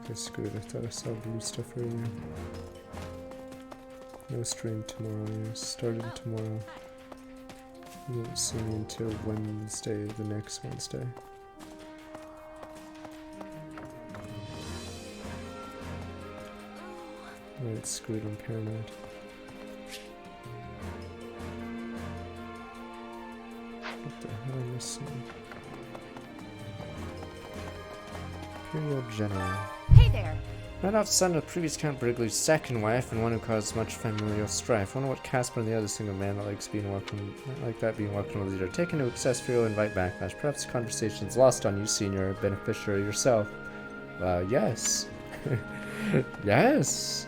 Okay, screw it. I thought I saw blue stuff earlier. No stream tomorrow, yeah. Starting tomorrow. You won't see me until Wednesday, the next Wednesday. Right, screwed, I'm paranoid. What the hell am I missing? Imperial General. Hey there! Randolph, son of previous Count Brigley's second wife, and one who caused much familial strife. Wonder what Casper and the other single man that likes being welcomed like that being welcomed with leader. Taken to excess fuel, invite backlash. Perhaps the conversation's lost on you, senior beneficiary yourself. Yes. Yes.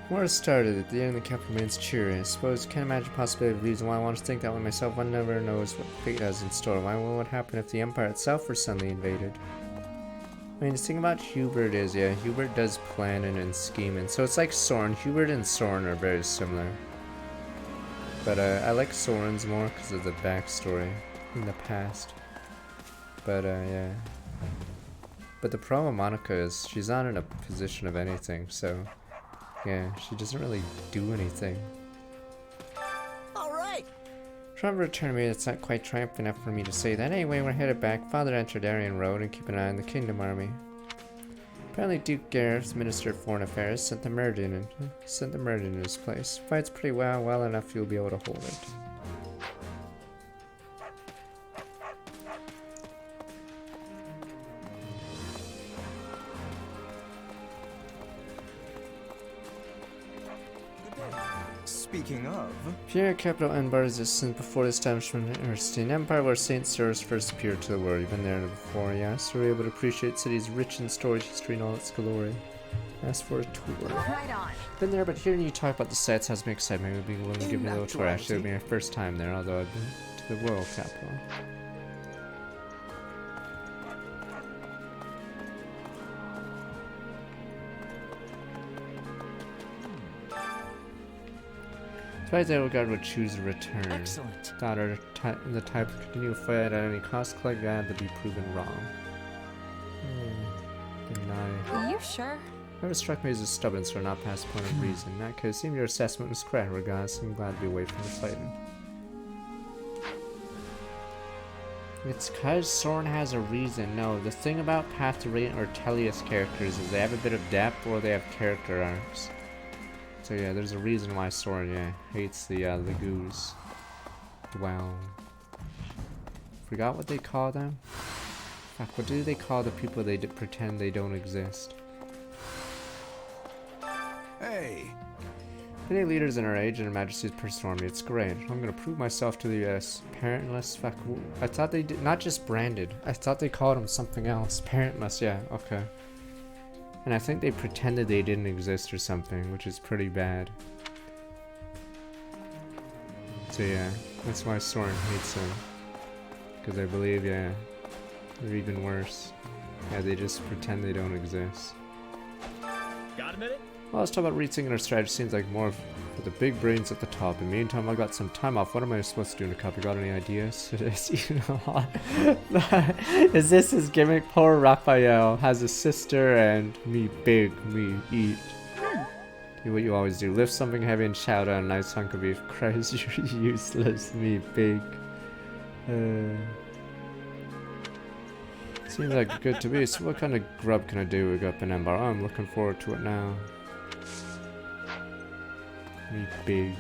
War started at the end, the camp remains cheery. I suppose can't imagine possibility of reason why I want to think that way myself. One never knows what fate has in store. Why what would happen if the Empire itself were suddenly invaded? I mean, the thing about Hubert is, yeah, Hubert does planning and scheming. So it's like Soren. Hubert and Soren are very similar. But I like Soren's more because of the backstory in the past. But yeah. But the problem with Monica is she's not in a position of anything, so... yeah, she doesn't really do anything. Alright! Trevor returned to me, that's not quite triumphant enough for me to say that. Anyway, we're headed back. Father entered Aryan Road and keep an eye on the Kingdom Army. Apparently Duke Gareth's Minister of Foreign Affairs sent the Meridian in his place. Fights pretty well enough you'll be able to hold it. Speaking of... Pierre, capital Enbar resistance before the establishment of Erstein Empire, where St. Cyrus first appeared to the world. You've been there before, yeah? So we're able to appreciate the city's rich and storied history in all its glory. Ask for a tour. Right on. Been there, but hearing you talk about the sites has me excited. Maybe we'll be willing to give me a little tour. Actually, it'll be my first time there, although I've been to the royal capital. Despite that, Guard would choose to return. Excellent. Daughter, the type to continue to fight at any cost, collect that to be proven wrong. Deny. You sure? Never struck me as a stubborn sort, not past the point of reason. In that case, it seemed your assessment was correct, regardless. I'm glad to be away from the fighting. It's cause Soren has a reason. No, the thing about Path to Radiant or Tellius characters is they have a bit of depth or they have character arcs. So yeah, there's a reason why Soren, yeah, hates the goose. Wow. Forgot what they call them? Fuck, what do they call the people they pretend they don't exist? Hey! Many leaders in our age and Her Majesty's personal army, it's great. I'm gonna prove myself to the US. Parentless, fuck, I thought they did, not just branded. I thought they called them something else. Parentless, yeah, okay. And I think they pretended they didn't exist or something, which is pretty bad. So yeah, that's why Soren hates them. Because I believe, yeah, they're even worse. Yeah, they just pretend they don't exist. Got a minute? Well, let's talk about rethinking our strategy. Seems like more for the big brains at the top. In the meantime, I got some time off. What am I supposed to do in a cup? You got any ideas? Is this his gimmick? Poor Raphael has a sister and me big, me eat. Do what you always do. Lift something heavy and shout out a nice hunk of beef. Christ, you're useless, me big. Seems like good to be. So what kind of grub can I do? We got up in Ember. Oh, I'm looking forward to it now. Me big.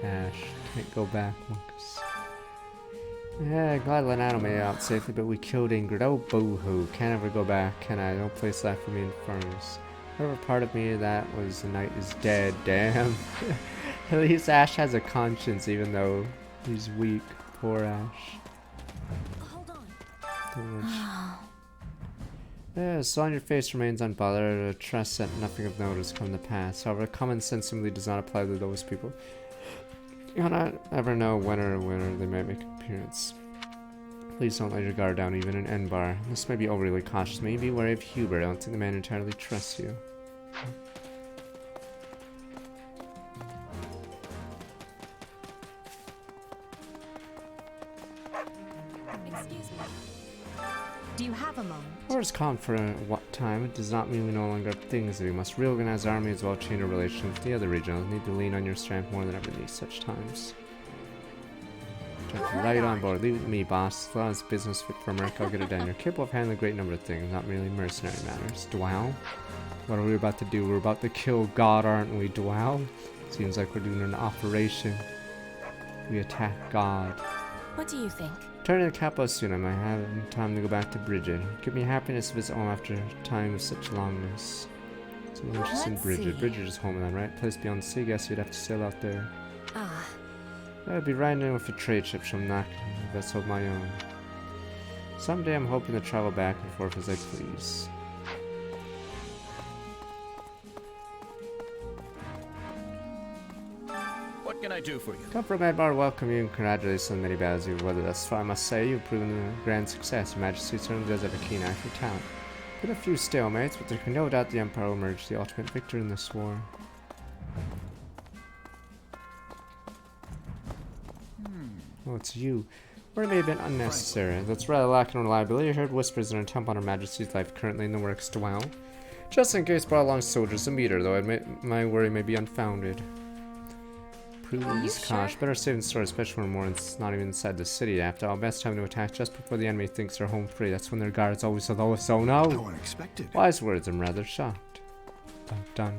Ash, can't go back, Lucas. Yeah, glad Lenano made it out safely, but we killed Ingrid. Oh, boo-hoo. Can't ever go back, can I? No place left for me in Furnace. Whatever part of me that was the knight is dead. Damn. At least Ash has a conscience, even though he's weak. Poor Ash. Hold on. Yeah, so on your face remains unbothered. Trust that nothing of note has come to pass. However, common sense simply does not apply to those people. You cannot ever know when or where they might make an appearance. Please don't let your guard down, even in N-Bar. This may be overly cautious. Maybe be wary of Hubert. I don't think the man entirely trusts you. Excuse me. Do you have a moment? Orders calm for what time? It does not mean we no longer have things to do. We must reorganize our army as well, change our relations with the other regions. Need to lean on your strength more than ever in these such times. Right on board. Leave it to me, boss. As long as business fit for America, I'll get it done. You're capable of handling a great number of things, not merely mercenary matters. Dwell? What are we about to do? We're about to kill God, aren't we? Dwell? Seems like we're doing an operation. We attack God. What do you think? Returning to the capital soon. I might have time to go back to Bridget. Give me happiness to visit home after time of such longness. So I'm interested in Bridget. Bridget is home then, right? Place beyond the sea. Guess you'd have to sail out there. Ah. I'd be riding in with a trade ship from Nak, a vessel of my own. Someday I'm hoping to travel back and forth as I please. What can I do for you? Come from Edbar, welcome you and congratulate on the many battles you've weathered thus far. I must say, you've proven a grand success. Your Majesty certainly does have a keen eye for talent. Been a few stalemates, but there can no doubt the Empire will emerge the ultimate victor in this war. Oh, it's you. Or it may have been unnecessary. That's rather lacking in reliability. I heard whispers in an attempt on Her Majesty's life currently in the works to well. Just in case brought along soldiers to meet her, though my worry may be unfounded. Prudence, Kosh. Better safe than sorry, especially when we're not even inside the city. After all, best time to attack just before the enemy thinks they're home free. That's when their guard's always the lowest. Oh no! How unexpected. Wise words, I'm rather shocked. Done.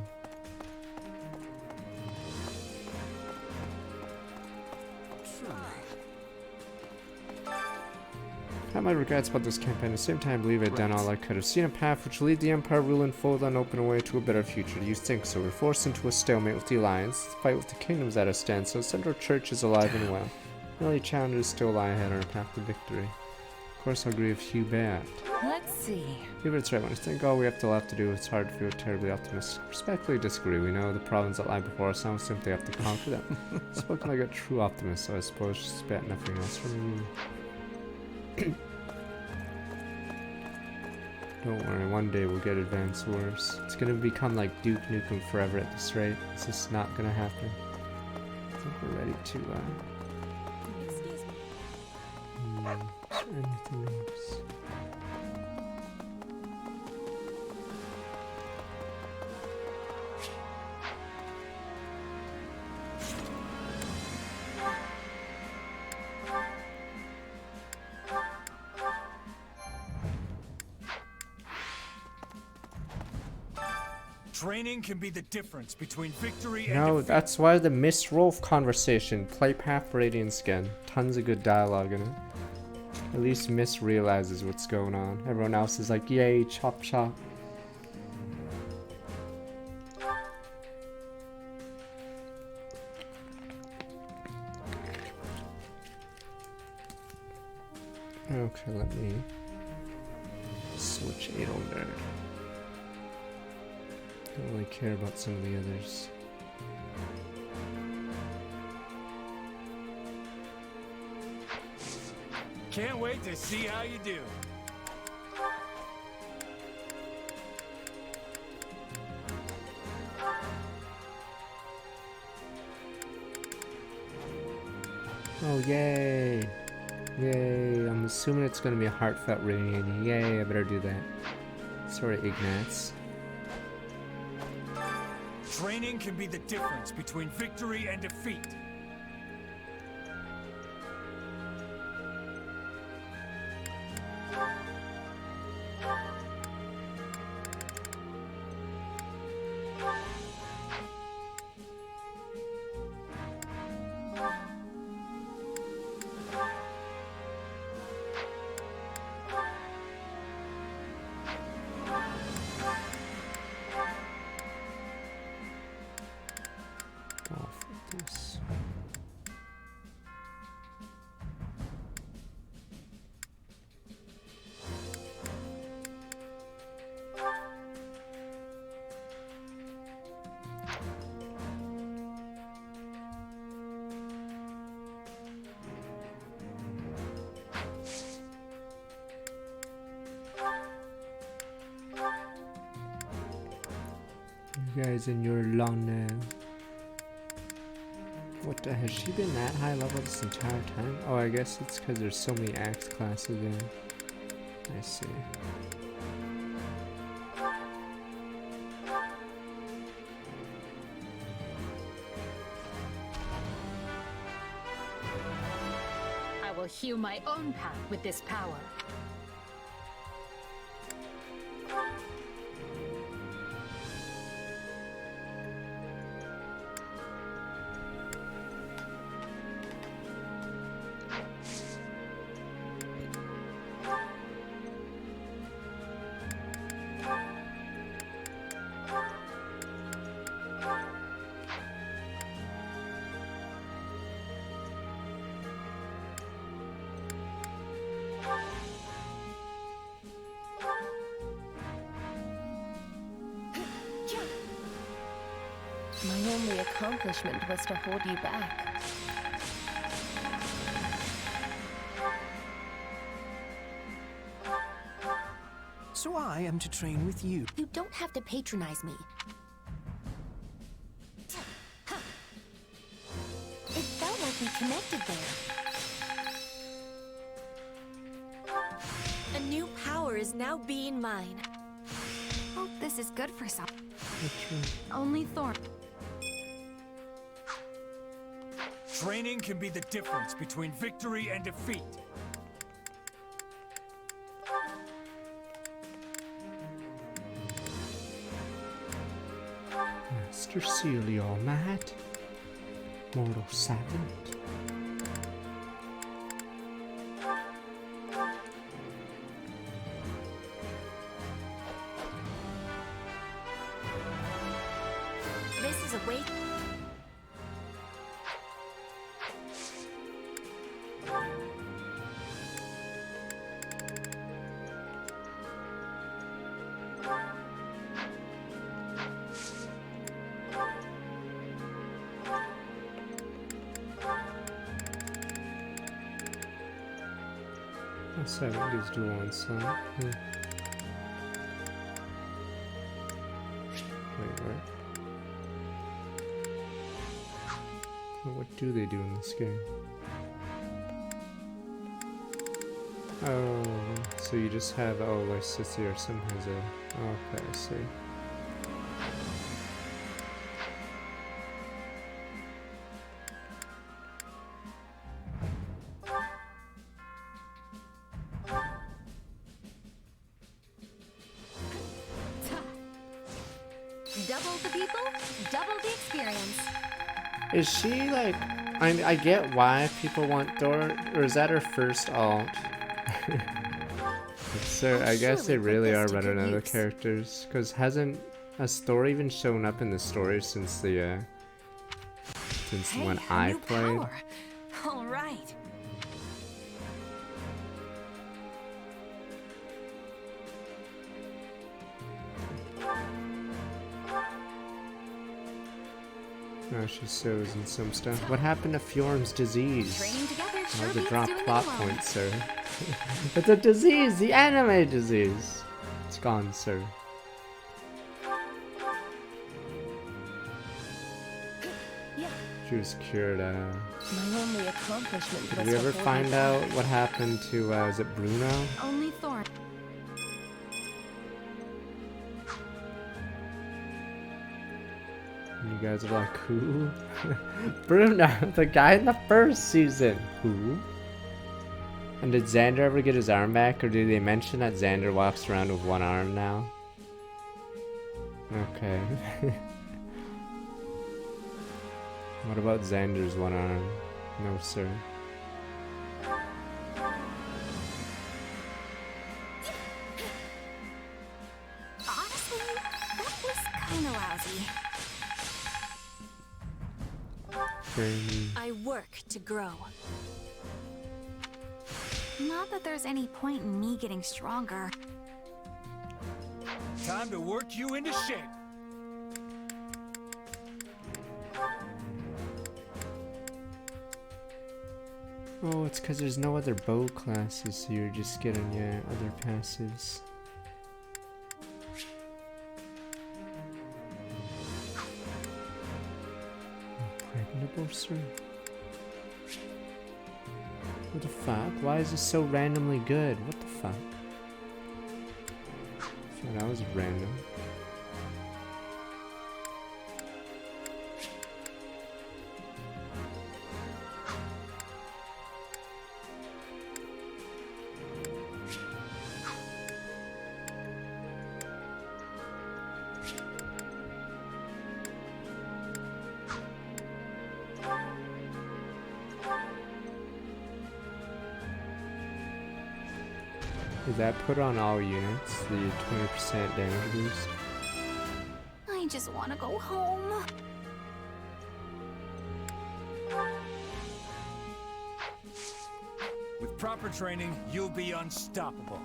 I have my regrets about this campaign. At the same time, I believe I'd done all I could have. Seen a path which will lead the Empire rule in full and open a way to a better future. Do you think so? We're forced into a stalemate with the Alliance. The fight with the kingdoms at a standstill. The Central Church is alive and well. The only challenges still lie ahead on our path to victory. Of course, I'll agree with Hubert. Let's see. Hubert's right. When I think all we have to do, it's hard to feel terribly optimistic. Respectfully disagree. We know the problems that lie before us now. We simply have to conquer them. Spoken like a true optimist, so I suppose just expect nothing else from you. Don't worry, one day we'll get advanced wars. It's gonna become like Duke Nukem Forever at this rate. It's just not gonna happen. I think we're ready to, Excuse me. is there anything else? Training can be the difference between victory and No, defeat. that's why the Miss Rolf conversation. Play Path Radiant skin. Tons of good dialogue in it. At least Miss realizes what's going on. Everyone else is like, yay, chop chop. Okay, let me switch Edelgard. I don't really care about some of the others. Can't wait to see how you do. Oh, yay. Yay. I'm assuming it's going to be a heartfelt reunion. Yay, I better do that. Sorry, Ignatz. Training can be the difference between victory and defeat. You guys in your lawn now. What the has she been that high level this entire time? Oh, I guess it's because there's so many axe classes in. I see. I will hew my own path with this power. My only accomplishment was to hold you back. So I am to train with you. You don't have to patronize me. It felt like we connected there. A new power is now being mine. Hope this is good for some. Only Thorn. Training can be the difference between victory and defeat. Master Celio, Matt. Mortal Servant. This is a way. That's 70s dual on some. Wait, what? Well, what do they do in this game? Oh, so you just have, oh, like Sissy or some has a, okay, I see. Double the people, double the experience. Is she like, I get why people want Thor, or is that her first alt? So I guess they really are running out of characters, because hasn't Thor even shown up in the story since the one I played? All right. Oh, she sews in some stuff. What happened to Fjorm's disease? That was a drop plot point, sir. It's a disease! The anime disease! It's gone, sir. She was cured. My only accomplishment Did was we ever to hold find you out back. what happened to, is it Bruno? Only Thorn. You guys are like, who? Bruno, the guy in the first season. Who? And did Xander ever get his arm back, or did they mention that Xander walks around with one arm now? Okay. What about Xander's one arm? No, sir. Honestly, that was kinda lousy. I work to grow. Not that there's any point in me getting stronger. Time to work you into shape. Oh, it's because there's no other bow classes, so you're just getting, yeah, other passives. Impregnable, sir? What the fuck? Why is this so randomly good? What the fuck? I thought that was random. Did that put on all units, the 20% damage boost? I just want to go home. With proper training, you'll be unstoppable.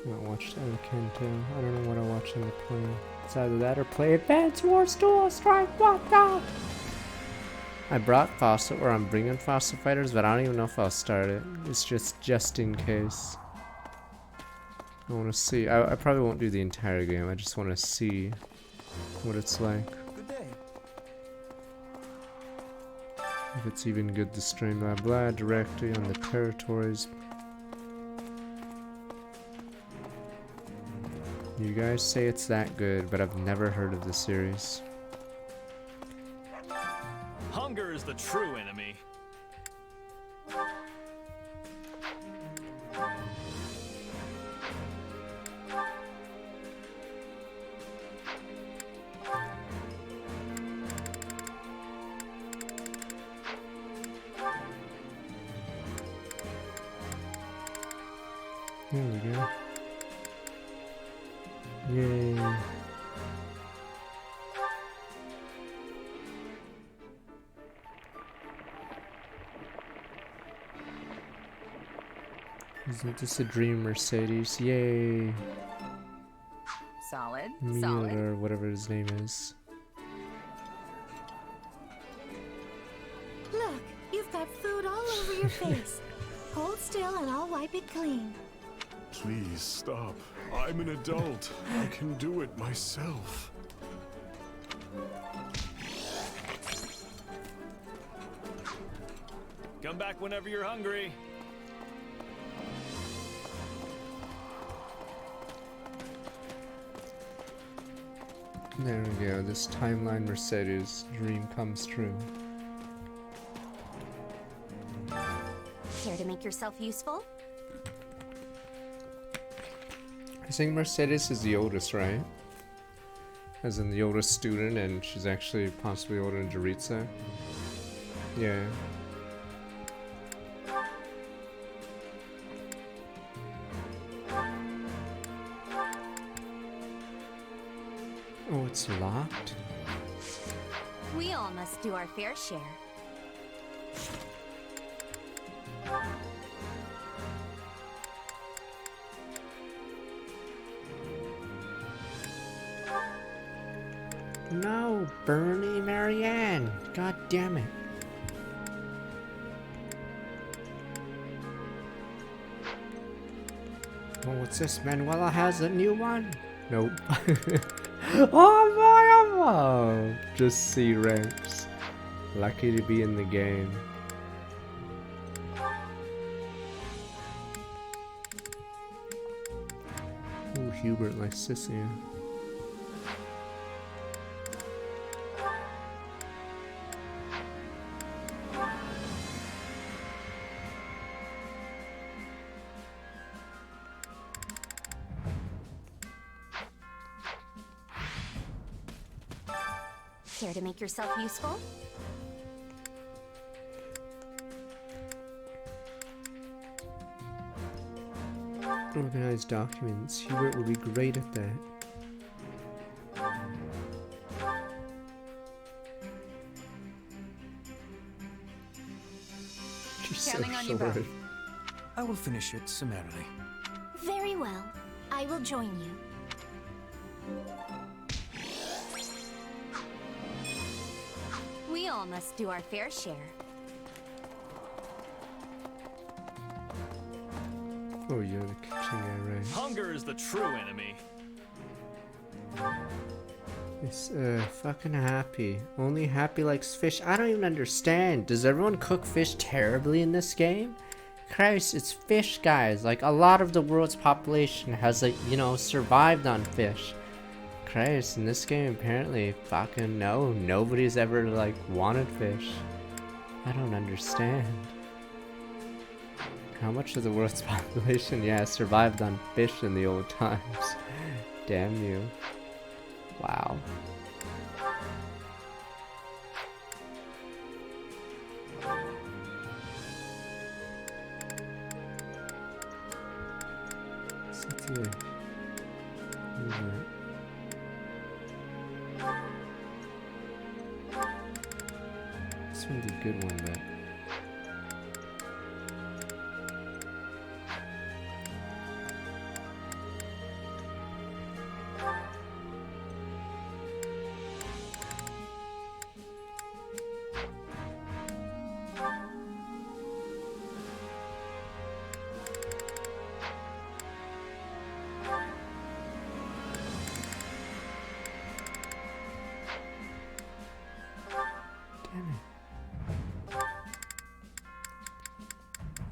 I haven't watched Kanto. I don't know what I watch on the play. It's either that or play Advance Wars Duel Strike. What the? I brought Fossil, or I'm bringing Fossil Fighters, but I don't even know if I'll start it. It's just in case. I want to see. I probably won't do the entire game. I just want to see what it's like. Good day. If it's even good to stream blah blah directly on the territories. You guys say it's that good, but I've never heard of the series. Hunger is the true enemy. There we go. Yay. Isn't this a dream Mercedes? Yay. Solid. Meal Solid. or whatever his name is. Look, you've got food all over your face. Hold still and I'll wipe it clean. Please stop. I'm an adult. I can do it myself. Come back whenever you're hungry. There we go. This timeline Mercedes dream comes true. Care to make yourself useful? I think Mercedes is the oldest, right? As in the oldest student, and she's actually possibly older than Jaritza. Yeah. Oh, it's locked? We all must do our fair share. No, Bernie Marianne. God damn it. Oh, what's this? Manuela has a new one? Nope. Oh my, just C ranks. Lucky to be in the game. Oh, Hubert likes Sissy. Care to make yourself useful? Organize documents. Hubert will be great at that. She's so Counting on you both. short. I will finish it summarily. Very well. I will join you. We all must do our fair share. Oh, you're the kitchen guy, right? Hunger is the true enemy. It's fucking Happy. Only Happy likes fish. I don't even understand. Does everyone cook fish terribly in this game? Christ, it's fish, guys. Like, a lot of the world's population has, like, you know, survived on fish. Christ, in this game, apparently, fucking no. Nobody's ever, like, wanted fish. I don't understand. How much of the world's population, yeah, survived on fish in the old times? Damn you. Wow. Sit here. This one's a good one, but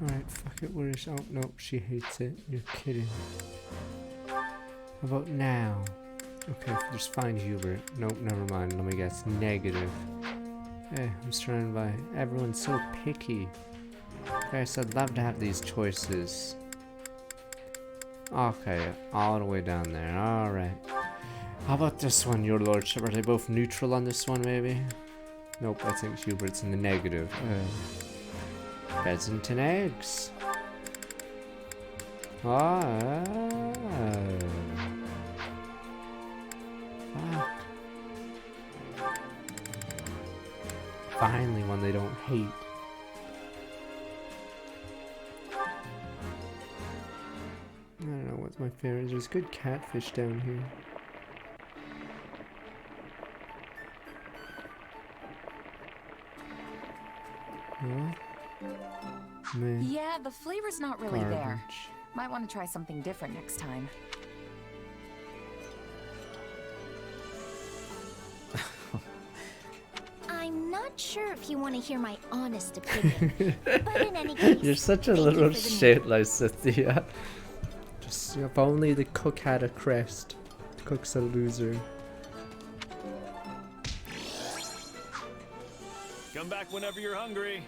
alright, fuck it, where is... Oh, nope, she hates it. You're kidding. How about now? Okay, just find Hubert. Nope, never mind. Let me guess. Negative. I'm surrounded by... Everyone's so picky. Guys, I'd love to have these choices. Okay, all the way down there. Alright. How about this one, your lordship? Are they both neutral on this one, maybe? Nope, I think Hubert's in the negative. Pheasant and eggs. Ah. Fuck. Finally, one they don't hate. I don't know what's my favorite. There's good catfish down here. Huh? Meh. Yeah, the flavor's not really there. Garbage. Might want to try something different next time. I'm not sure if you want to hear my honest opinion, but in any case, You're such a thank you little for the shit, Lysithia. Just if only the cook had a crest. The cook's a loser. Come back whenever you're hungry.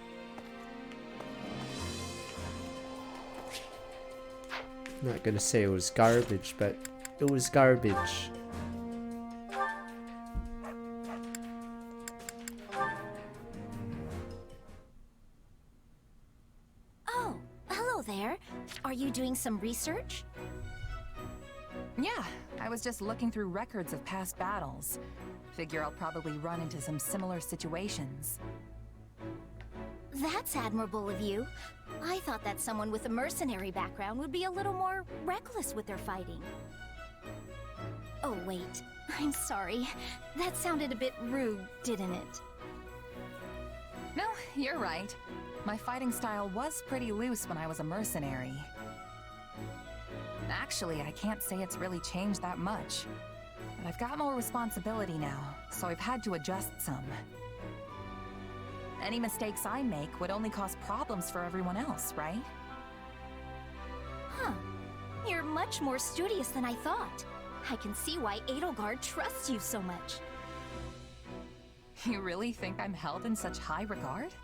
I'm not gonna say it was garbage, but it was garbage. Oh, hello there. Are you doing some research? Yeah, I was just looking through records of past battles. Figure I'll probably run into some similar situations. That's admirable of you. I thought that someone with a mercenary background would be a little more reckless with their fighting. Oh, wait. I'm sorry. That sounded a bit rude, didn't it? No, you're right. My fighting style was pretty loose when I was a mercenary. Actually, I can't say it's really changed that much. But I've got more responsibility now, so I've had to adjust some. Any mistakes I make would only cause problems for everyone else, right? Huh. You're much more studious than I thought. I can see why Edelgard trusts you so much. You really think I'm held in such high regard?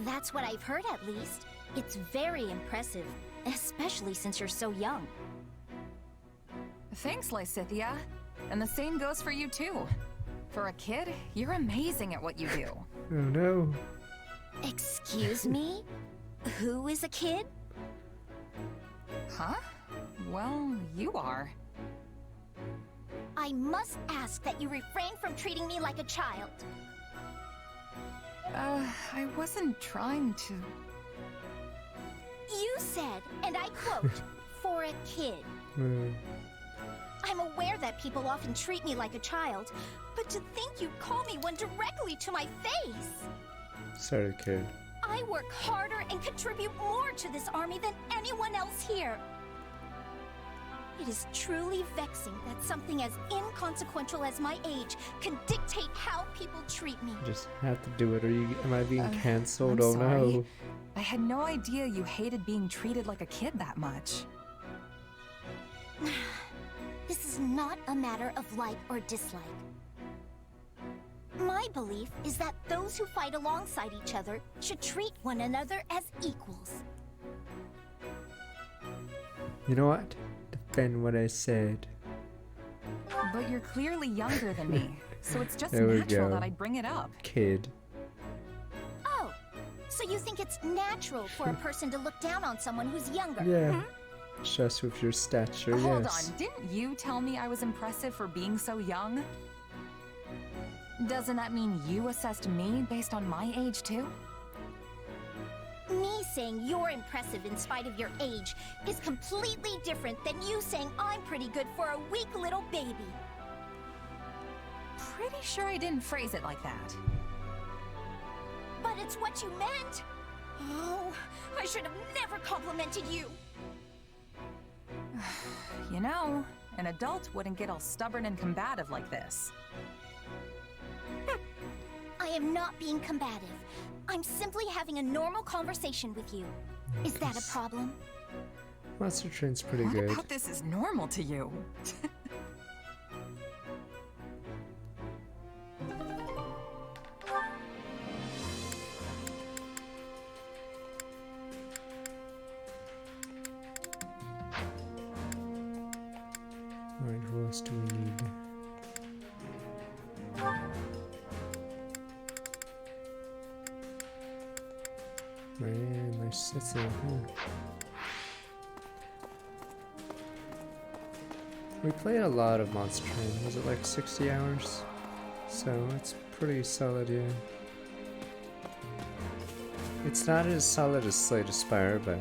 That's what I've heard, at least. It's very impressive, especially since you're so young. Thanks, Lysithia. And the same goes for you, too. For a kid, you're amazing at what you do. Oh no. Excuse me? Who is a kid? Huh? Well, you are. I must ask that you refrain from treating me like a child. I wasn't trying to... You said, and I quote, for a kid. I'm aware that people often treat me like a child, but to think you'd call me one directly to my face! Sorry, kid. I work harder and contribute more to this army than anyone else here. It is truly vexing that something as inconsequential as my age can dictate how people treat me. Just have to do it, or am I being cancelled? I'm Oh sorry. no. I had no idea you hated being treated like a kid that much. This is not a matter of like or dislike. My belief is that those who fight alongside each other should treat one another as equals. You know what? Defend what I said. But you're clearly younger than me, so it's just There we natural go. that I'd bring it up. Kid. Oh, so you think it's natural for a person to look down on someone who's younger? Yeah. Just with your stature, Hold yes. on, didn't you tell me I was impressive for being so young? Doesn't that mean you assessed me based on my age too? Me saying you're impressive in spite of your age is completely different than you saying I'm pretty good for a weak little baby. Pretty sure I didn't phrase it like that. But it's what you meant. Oh, I should have never complimented you. You know, an adult wouldn't get all stubborn and combative like this. I am not being combative. I'm simply having a normal conversation with you. Is that a problem? Monster Train's pretty What good. about this is normal to you? Alright, who else do we need? Man, my sister. We played a lot of Monster Train. Was it like 60 hours? So it's pretty solid, yeah. It's not as solid as Slay the Spire, but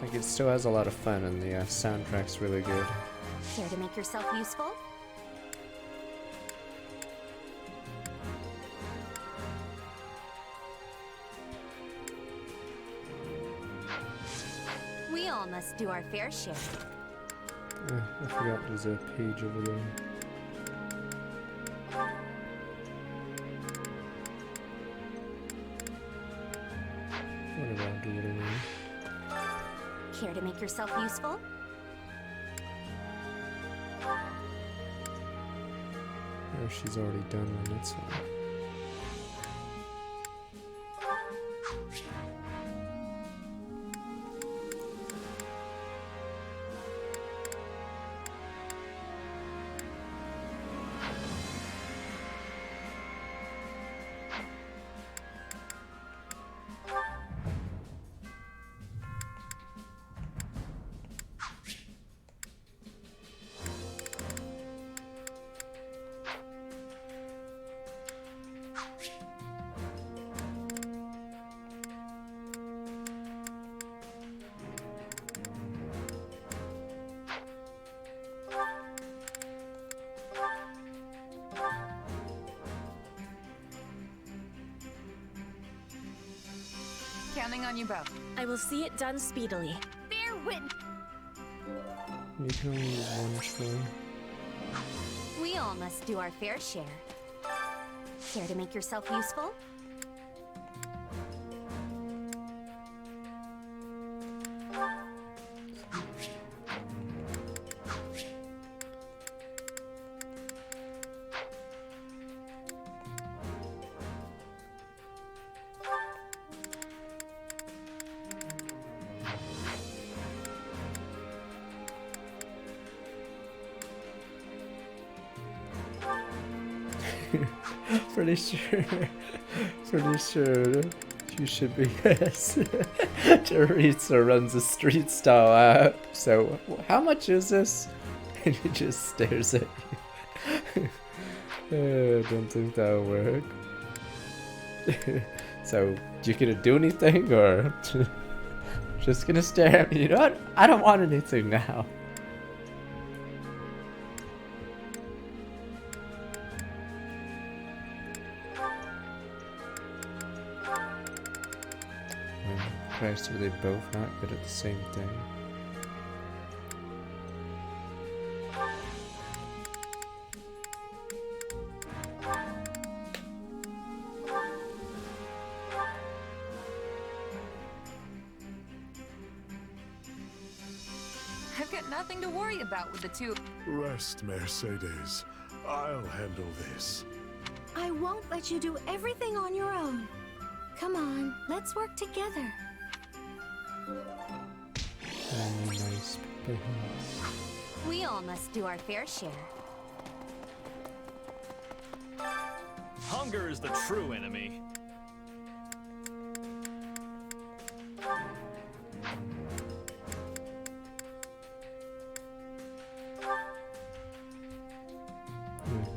like it still has a lot of fun, and the soundtrack's really good. Care to make yourself useful? We all must do our fair share. I forgot there's a page over there. Whatever, I'll do it anyway. Care to make yourself useful? Oh, she's already done one, that's fine. Counting on you both. I will see it done speedily. Fair win. You can only use one Troy. We all must do our fair share. Care to make yourself useful? Pretty sure you should be yes. Teresa runs a street style app. So how much is this? And he just stares at you. I don't think that'll work. So you gonna do anything or just gonna stare at me? You know what? I don't want anything now. Christ, are they both not good at the same thing? I've got nothing to worry about with the two. Rest, Mercedes. I'll handle this. I won't let you do everything on your own. Come on, let's work together. Nice. We all must do our fair share. Hunger is the true enemy.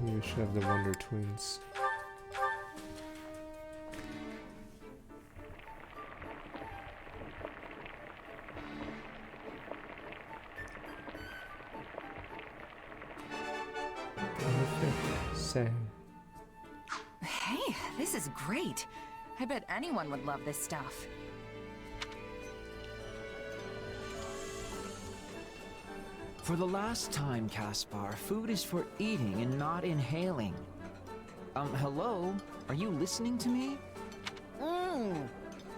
You should have the Wonder Twins. Hey, this is great. I bet anyone would love this stuff. For the last time, Caspar, food is for eating and not inhaling. Hello? Are you listening to me?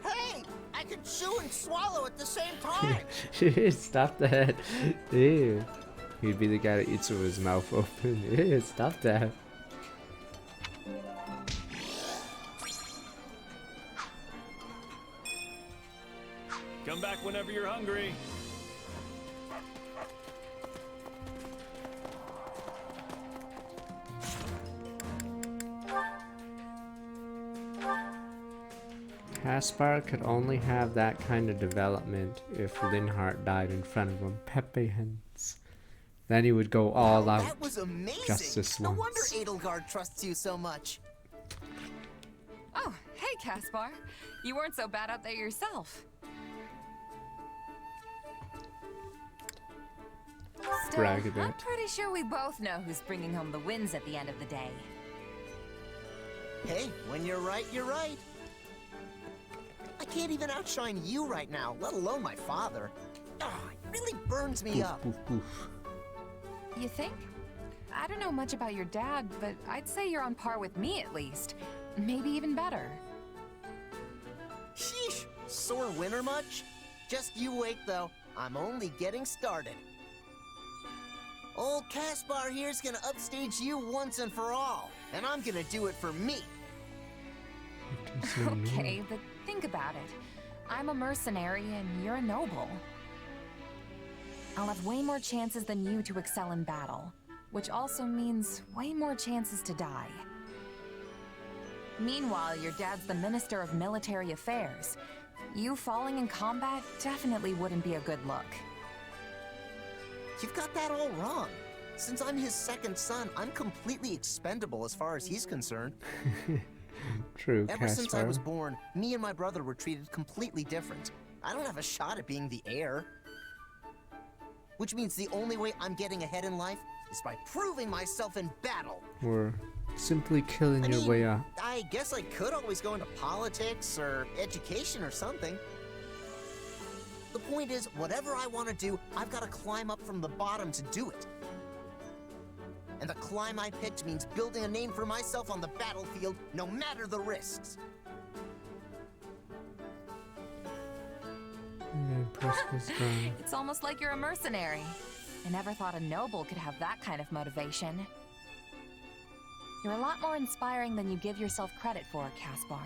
Hey! I can chew and swallow at the same time! Stop that. Ew. He'd be the guy that eats with his mouth open. Ew, stop that. Come back whenever you're hungry. Caspar could only have that kind of development if Linhardt died in front of him. Pepe Hens. Then he would go all out. That was amazing! Justice No once. wonder Edelgard trusts you so much. Oh, hey, Caspar. You weren't so bad out there yourself. Still, Brag a bit. I'm pretty sure we both know who's bringing home the wins at the end of the day. Hey, when you're right, you're right. I can't even outshine you right now, let alone my father. It really burns me up. You think? I don't know much about your dad, but I'd say you're on par with me at least. Maybe even better. Sheesh, sore winner much? Just you wait though, I'm only getting started. Old Caspar here's gonna upstage you once and for all, and I'm gonna do it for me. Okay, but think about it. I'm a mercenary and you're a noble. I'll have way more chances than you to excel in battle, which also means way more chances to die. Meanwhile, your dad's the Minister of Military Affairs. You falling in combat definitely wouldn't be a good look. You've got that all wrong. Since I'm his second son, I'm completely expendable as far as he's concerned. True, Ever since I Caspar. was born, me and my brother were treated completely different. I don't have a shot at being the heir. Which means the only way I'm getting ahead in life is by proving myself in battle. Or simply killing I your mean, way up. I guess I could always go into politics or education or something. The point is, whatever I want to do, I've got to climb up from the bottom to do it. And the climb I picked means building a name for myself on the battlefield, no matter the risks. It's almost like you're a mercenary. I never thought a noble could have that kind of motivation. You're a lot more inspiring than you give yourself credit for, Caspar.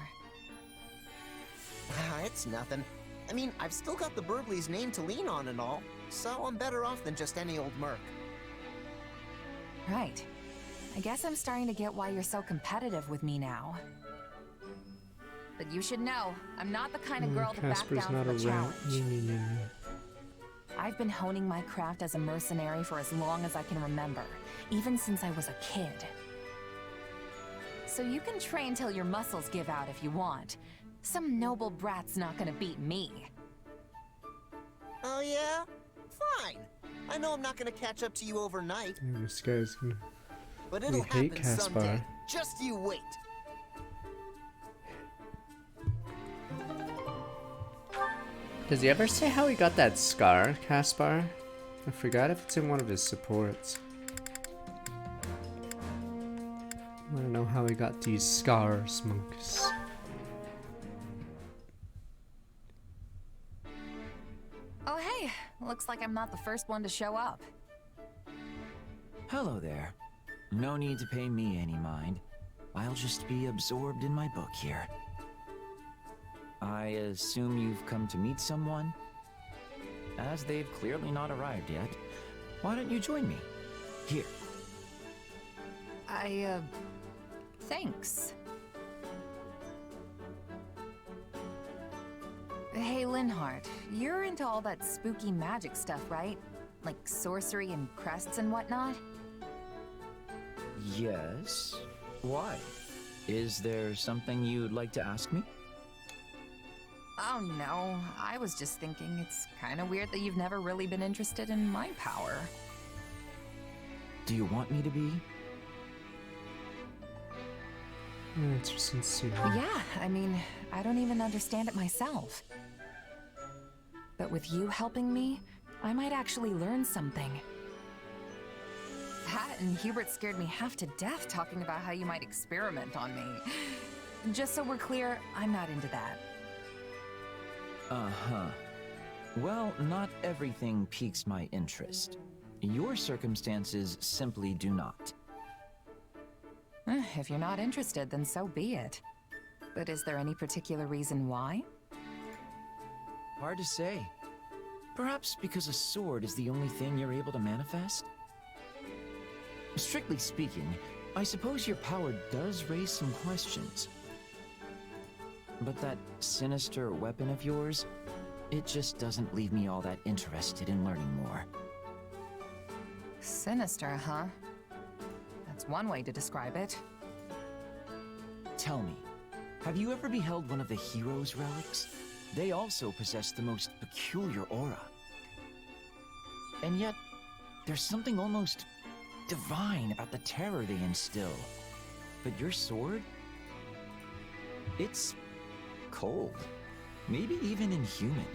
It's nothing. I mean, I've still got the Burgleys' name to lean on and all, so I'm better off than just any old merc. Right. I guess I'm starting to get why you're so competitive with me now. But you should know, I'm not the kind of girl to back down from a challenge. I've been honing my craft as a mercenary for as long as I can remember, even since I was a kid. So you can train till your muscles give out if you want. Some noble brat's not gonna beat me. Oh yeah? Fine. I know I'm not gonna catch up to you overnight. This guy's gonna... But it'll hate happen Caspar. someday. Just you wait. Does he ever say how he got that scar, Caspar? I forgot if it's in one of his supports. I wanna know how he got these scars, monks. Oh hey, looks like I'm not the first one to show up. Hello there. No need to pay me any mind. I'll just be absorbed in my book here. I assume you've come to meet someone? As they've clearly not arrived yet, why don't you join me? Here. Thanks. Hey, Linhardt, you're into all that spooky magic stuff, right? Like sorcery and crests and whatnot? Yes. Why? Is there something you'd like to ask me? Oh no, I was just thinking it's kind of weird that you've never really been interested in my power. Do you want me to be? It's sincere. Yeah, I mean, I don't even understand it myself. But with you helping me, I might actually learn something. That and Hubert scared me half to death talking about how you might experiment on me. Just so we're clear, I'm not into that. Uh-huh. Well, not everything piques my interest. Your circumstances simply do not. If you're not interested, then so be it. But is there any particular reason why? Hard to say. Perhaps because a sword is the only thing you're able to manifest? Strictly speaking, I suppose your power does raise some questions. But that sinister weapon of yours, it just doesn't leave me all that interested in learning more. Sinister, huh? That's one way to describe it. Tell me, have you ever beheld one of the hero's relics? They also possess the most peculiar aura. And yet, there's something almost divine about the terror they instill. But your sword? It's cold. Maybe even inhuman.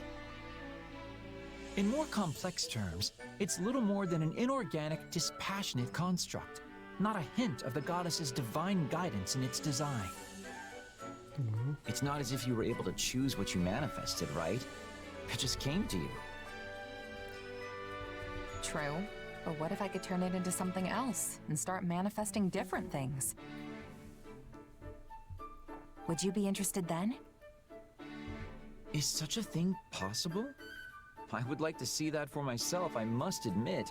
In more complex terms, it's little more than an inorganic, dispassionate construct. Not a hint of the goddess's divine guidance in its design. It's not as if you were able to choose what you manifested, right? It just came to you. True. But what if I could turn it into something else and start manifesting different things? Would you be interested then? Is such a thing possible? I would like to see that for myself, I must admit.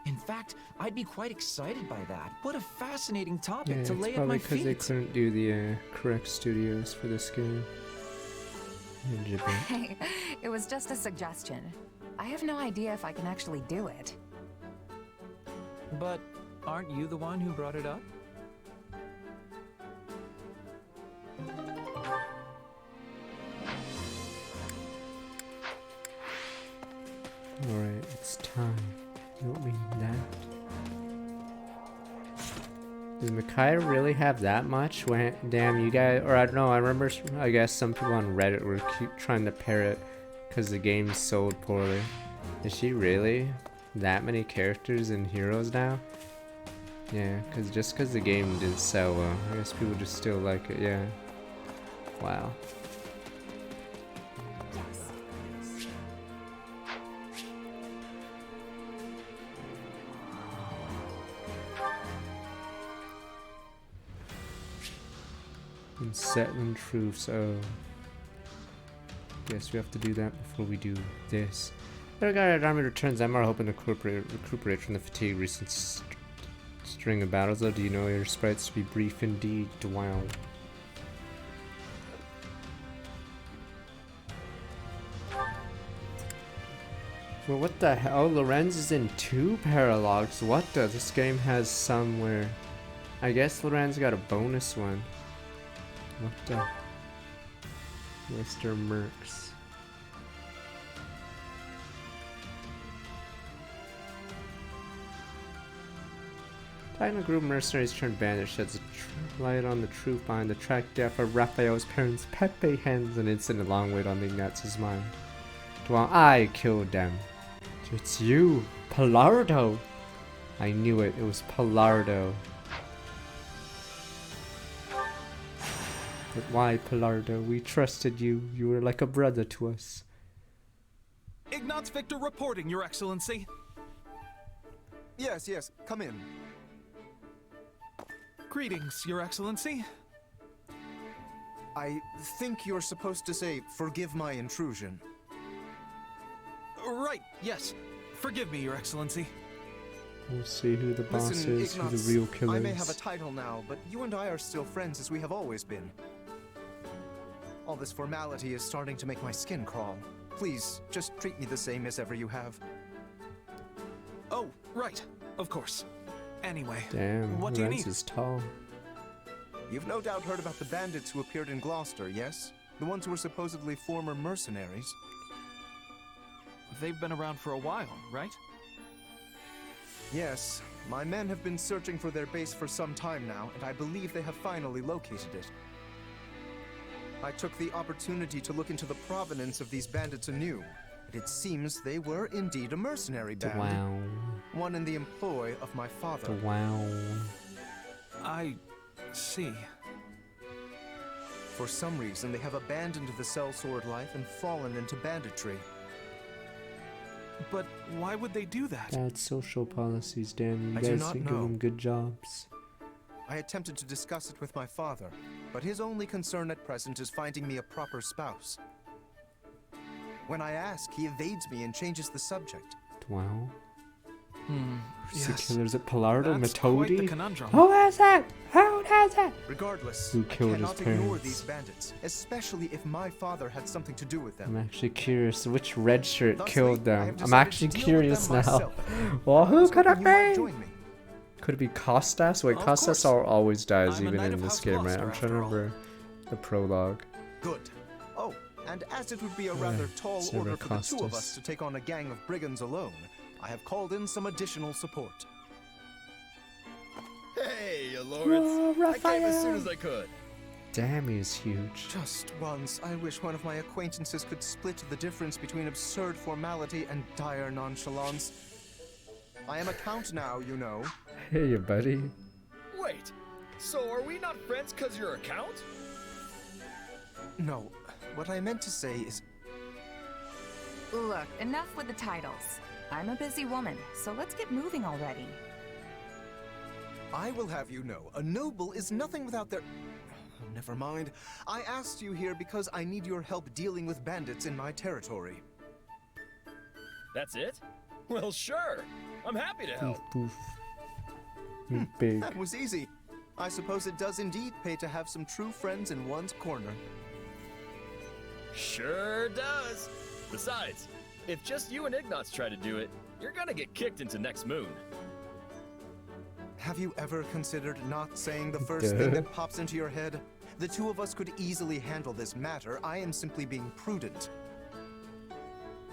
In fact, I'd be quite excited by that. What a fascinating topic to lay at my feet. Probably because they couldn't do the correct studios for this game. Hey, it was just a suggestion. I have no idea if I can actually do it. But aren't you the one who brought it up? Alright, it's time. You want me that? Does Micaiah really have that much? When, damn, you guys, or I don't know, I remember, I guess some people on Reddit were trying to pair it because the game sold poorly. Is she really? that many characters and heroes now. Yeah, because the game didn't sell well. I guess people just still like it. Yeah. Wow. Unsettling truths. Oh. Guess we have to do that before we do this. There got army returns. I'm hoping to recuperate from the fatigue recent string of battles. Though, do you know your sprites to be brief indeed? Wow. Well, what the hell? Lorenz is in 2 paralogs. What the? This game has somewhere. I guess Lorenz got a bonus one. What the? Mr. Mercs. Titan group mercenaries turned bandit sheds a light on the truth behind the track death of Raphael's parents' Pepe hens, an instant a long wait on Ignaz's mind. While I killed them. It's you, Pallardo. I knew it. It was Pallardo. But why, Pallardo? We trusted you. You were like a brother to us. Ignaz Victor reporting, Your Excellency. Yes, come in. Greetings, Your Excellency. I think you're supposed to say, forgive my intrusion. Right, yes. Forgive me, Your Excellency. We'll see who the boss Listen, is, Ignaz, who the real killer I is. may have a title now, but you and I are still friends as we have always been. All this formality is starting to make my skin crawl. Please, just treat me the same as ever you have. Oh, right. Of course. Anyway, damn, what do you Lorenz need? is tall. You've no doubt heard about the bandits who appeared in Gloucester, yes? The ones who were supposedly former mercenaries. They've been around for a while, right? Yes. My men have been searching for their base for some time now, and I believe they have finally located it. I took the opportunity to look into the provenance of these bandits anew, and it seems they were indeed a mercenary band. Wow. One in the employ of my father. Wow. I see. For some reason, they have abandoned the sellsword life and fallen into banditry. But why would they do that? Bad social policies, damn. You I do guys not think of know. them good jobs. I attempted to discuss it with my father, but his only concern at present is finding me a proper spouse. When I ask, he evades me and changes the subject. Wow. Yes. Killers at Pallardo, That's quite the Metodi? conundrum. Who is it? Who does it? Regardless, Who killed I his cannot ignore parents? these bandits, especially if my father had something to do with them. I'm actually curious which red shirt Thusly, killed I them. have I'm decided actually to deal with curious them now. myself. Well, who could it You might be? join me. Could it be Costas? Wait, Of Costas course. always dies I'm a even knight in of this House game, right? Gloucester, I'm trying to after all. remember the prologue. Good. Oh, and as it would be a rather tall it's never order for the two of Costas. us to take on a gang of brigands alone, I have called in some additional support. Hey, Lawrence. I came as soon as I could. Damn, he's huge. Just once, I wish one of my acquaintances could split the difference between absurd formality and dire nonchalance. I am a count now, you know. Hey, buddy. Wait, so are we not friends because you're a count? No, what I meant to say is... Look, enough with the titles. I'm a busy woman, so let's get moving already. I will have you know, a noble is nothing without their... Oh, never mind. I asked you here because I need your help dealing with bandits in my territory. That's it? Well, sure. I'm happy to help. Poof. Big. That was easy. I suppose it does indeed pay to have some true friends in one's corner. Sure does. Besides, if just you and Ignaz try to do it, you're gonna get kicked into next moon. Have you ever considered not saying the first thing that pops into your head? The two of us could easily handle this matter. I am simply being prudent.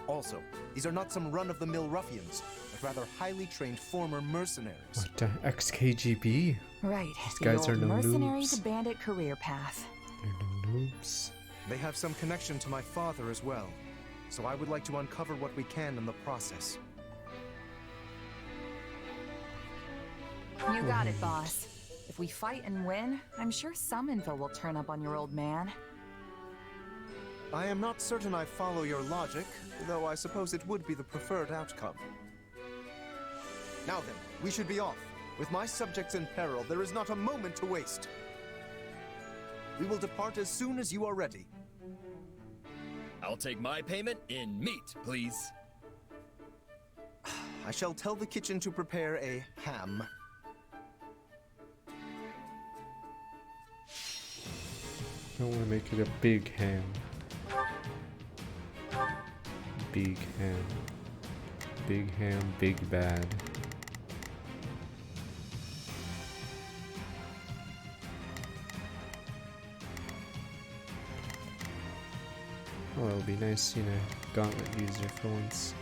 Also, these are not some run-of-the-mill ruffians, but rather highly trained former mercenaries. What the XKGB? Right, These the guys old are no mercenary noobs. to bandit career path. They're no noobs. They have some connection to my father as well, so I would like to uncover what we can in the process. You got it, boss. If we fight and win, I'm sure some info will turn up on your old man. I am not certain I follow your logic, though I suppose it would be the preferred outcome. Now then, we should be off. With my subjects in peril, there is not a moment to waste. We will depart as soon as you are ready. I'll take my payment in meat, please. I shall tell the kitchen to prepare a ham. I want to make it a big ham. Big ham. Big ham, big bad. Oh, it'll be nice seeing a gauntlet user for once.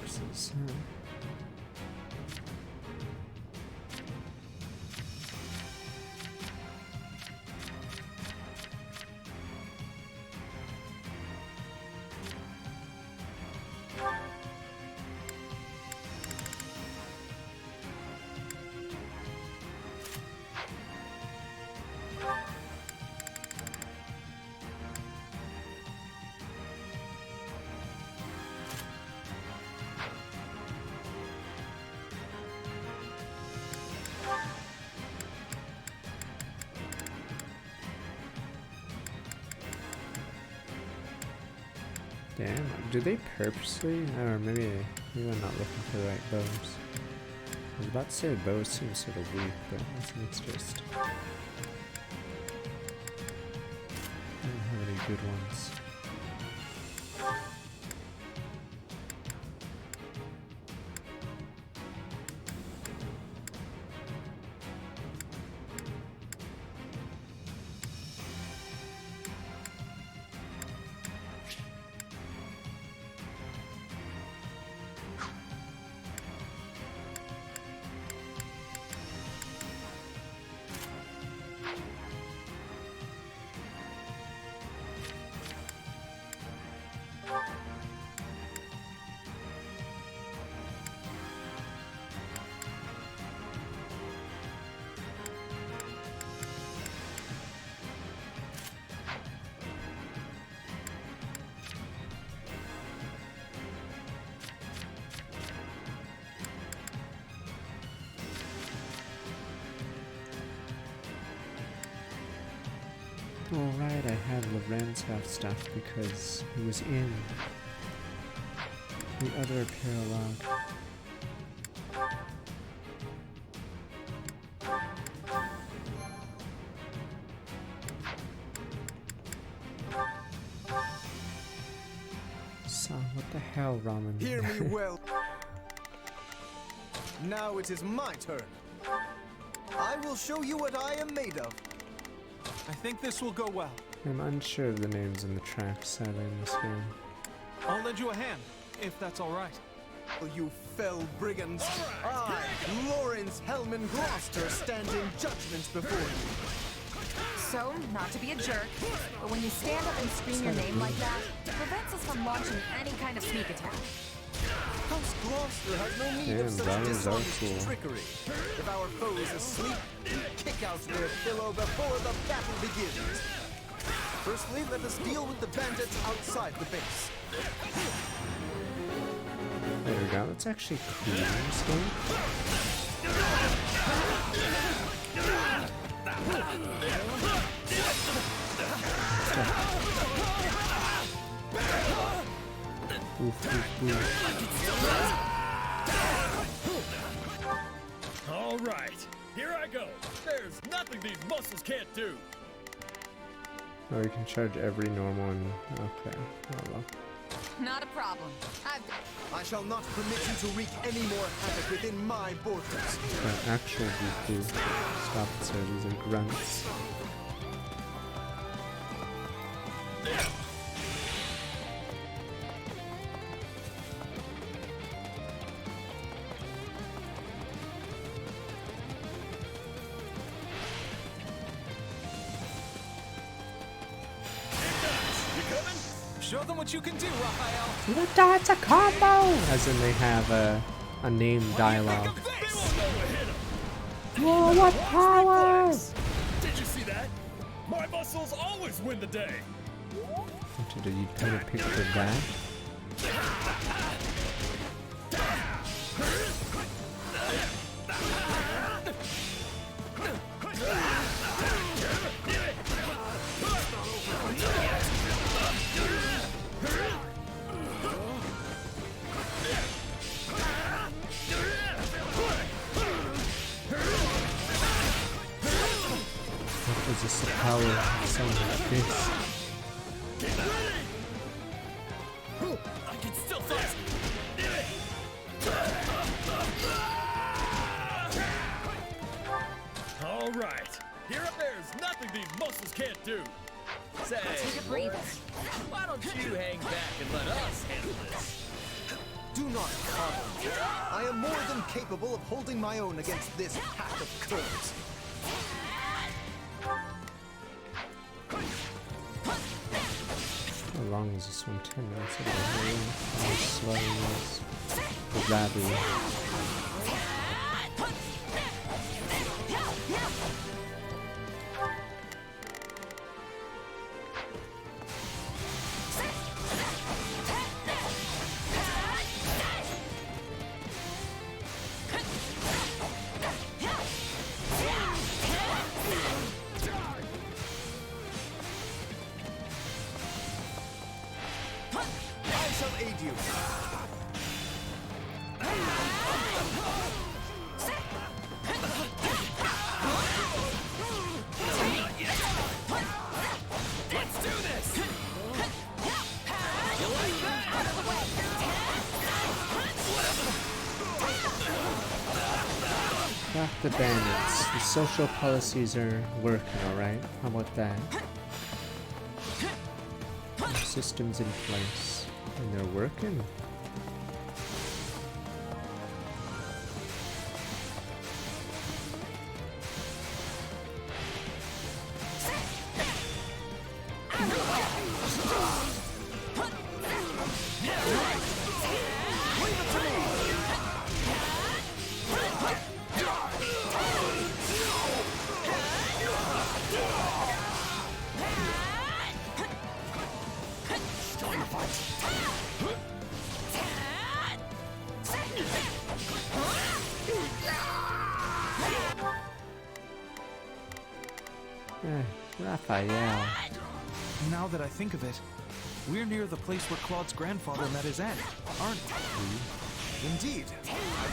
Axes, huh? Damn, do they purposely? Or maybe I'm not looking for the right bows. I was about to say the bows seem sort of weak, but I think it's just I don't have any good ones. Alright, I had Lorenz have stuff because he was in the other paralog. So, what the hell, Ramen? Hear me well. Now it is my turn. I will show you what I am made of. I think this will go well. I'm unsure of the names in the tracks, sadly, in this game. I'll lend you a hand, if that's all right. You fell brigands. I, Lawrence Hellman Gloucester, stand in judgment before you. So, not to be a jerk, but when you stand up and scream your name like that, it prevents us from launching any kind of sneak attack. House Gloucester has no need of such dishonest trickery. If our foe is asleep, we kick out their pillow before the battle begins. Firstly, let us deal with the bandits outside the base. There we go, let's actually clean this game. Oof, oof, oof. All right, here I go. There's nothing these muscles can't do. Or you can charge every normal one. Okay. Oh well. Not a problem. I shall not permit you to wreak any more havoc within my borders. Actual Goku. Stop it, sir. These are grunts. Show them what you can do, Raphael. Look, that's a combo! As in they have a name dialogue. Whoa, what power! Did you see that? My muscles always win the day. Did you paint a picture of that? What is the power of something like this? I can still fight. All right, here up there's nothing these muscles can't do. Say, Take a breather. Why don't you hang back and let us handle this? Do not coddle me. I am more than capable of holding my own against this pack of curs. How long is this one? 10 minutes. How slow is the rabbit? I shall aid you. Let's do this. Back the bandits. The social policies are working, alright? How about that? Systems in place. And they're working. Raphael. Now that I think of it, we're near the place where Claude's grandfather met his aunt, aren't we? Indeed. I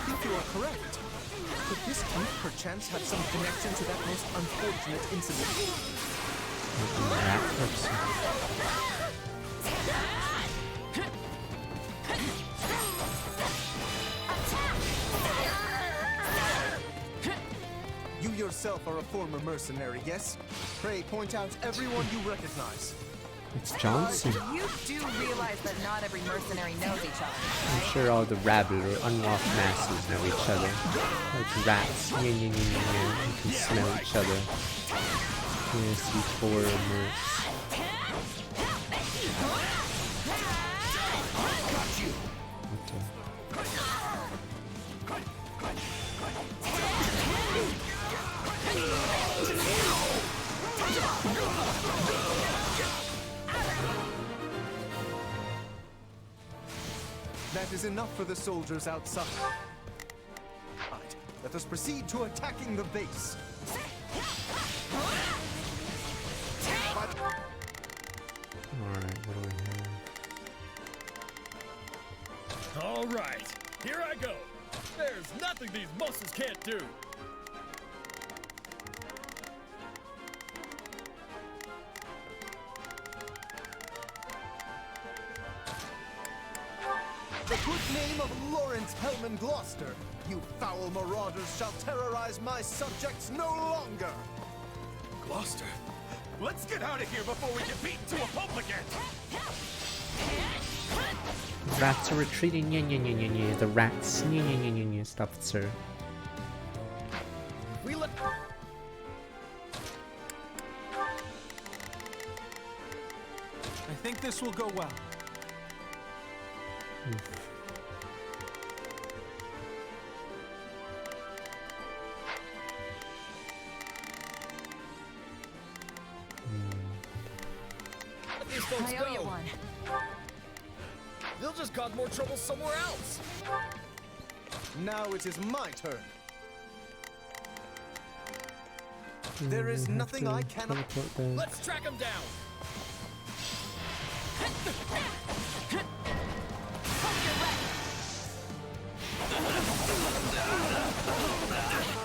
think you are correct. Could this youth perchance have some connection to that most unfortunate incident? That person. You yourself are a former mercenary, yes? Pray point out everyone you recognize. It's Johnson. You do realize that not every mercenary knows each other. I'm sure all the rabid or unwashed masses know each other. Like rats. You can smell each other. Yes, you four mercs. That is enough for the soldiers outside. Right, let us proceed to attacking the base. Alright, what do we have? All right, here I go. There's nothing these muscles can't do. the good name of Lawrence Hellman Gloucester, you foul marauders shall terrorize my subjects no longer! Gloucester, let's get out of here before we get beaten to a pulp again! Rats are retreating. The rats. Stop it, sir. We let. I think this will go well. Let these folks I owe you go. one. They'll just cause more trouble somewhere else. Now it is my turn. There is nothing I cannot... Let's track them down.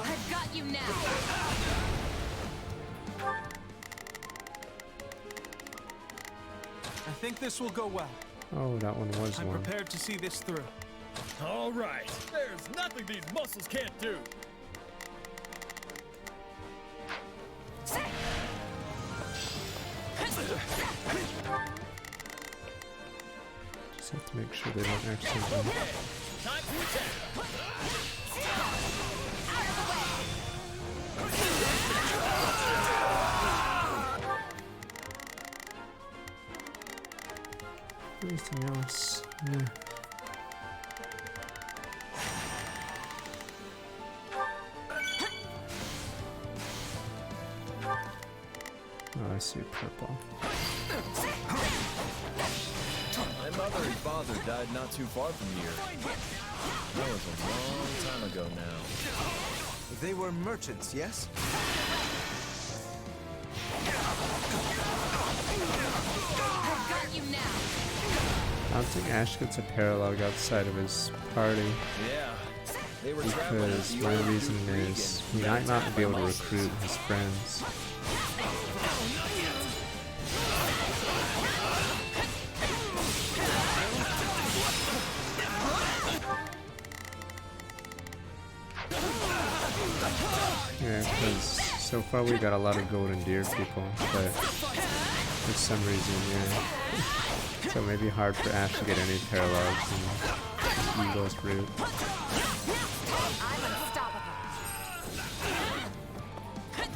I've got you now. I think this will go well. Oh, that one was I'm one. prepared to see this through. All right. There's nothing these muscles can't do. Just have to make sure they don't actually. Time to attack. Anything else? Yeah. Oh, I see purple. My mother and father died not too far from here. That was a long time ago now. They were merchants, yes? I've got you now. I don't think Ash gets a paralog outside of his party. Yeah. They were traveling with Because the my old reason Duke is Regan. he might not be able to recruit his friends. Yeah, because so far we got a lot of golden deer people, but for some reason, yeah. So maybe hard for Ash to get any paralogs in Eagle's route.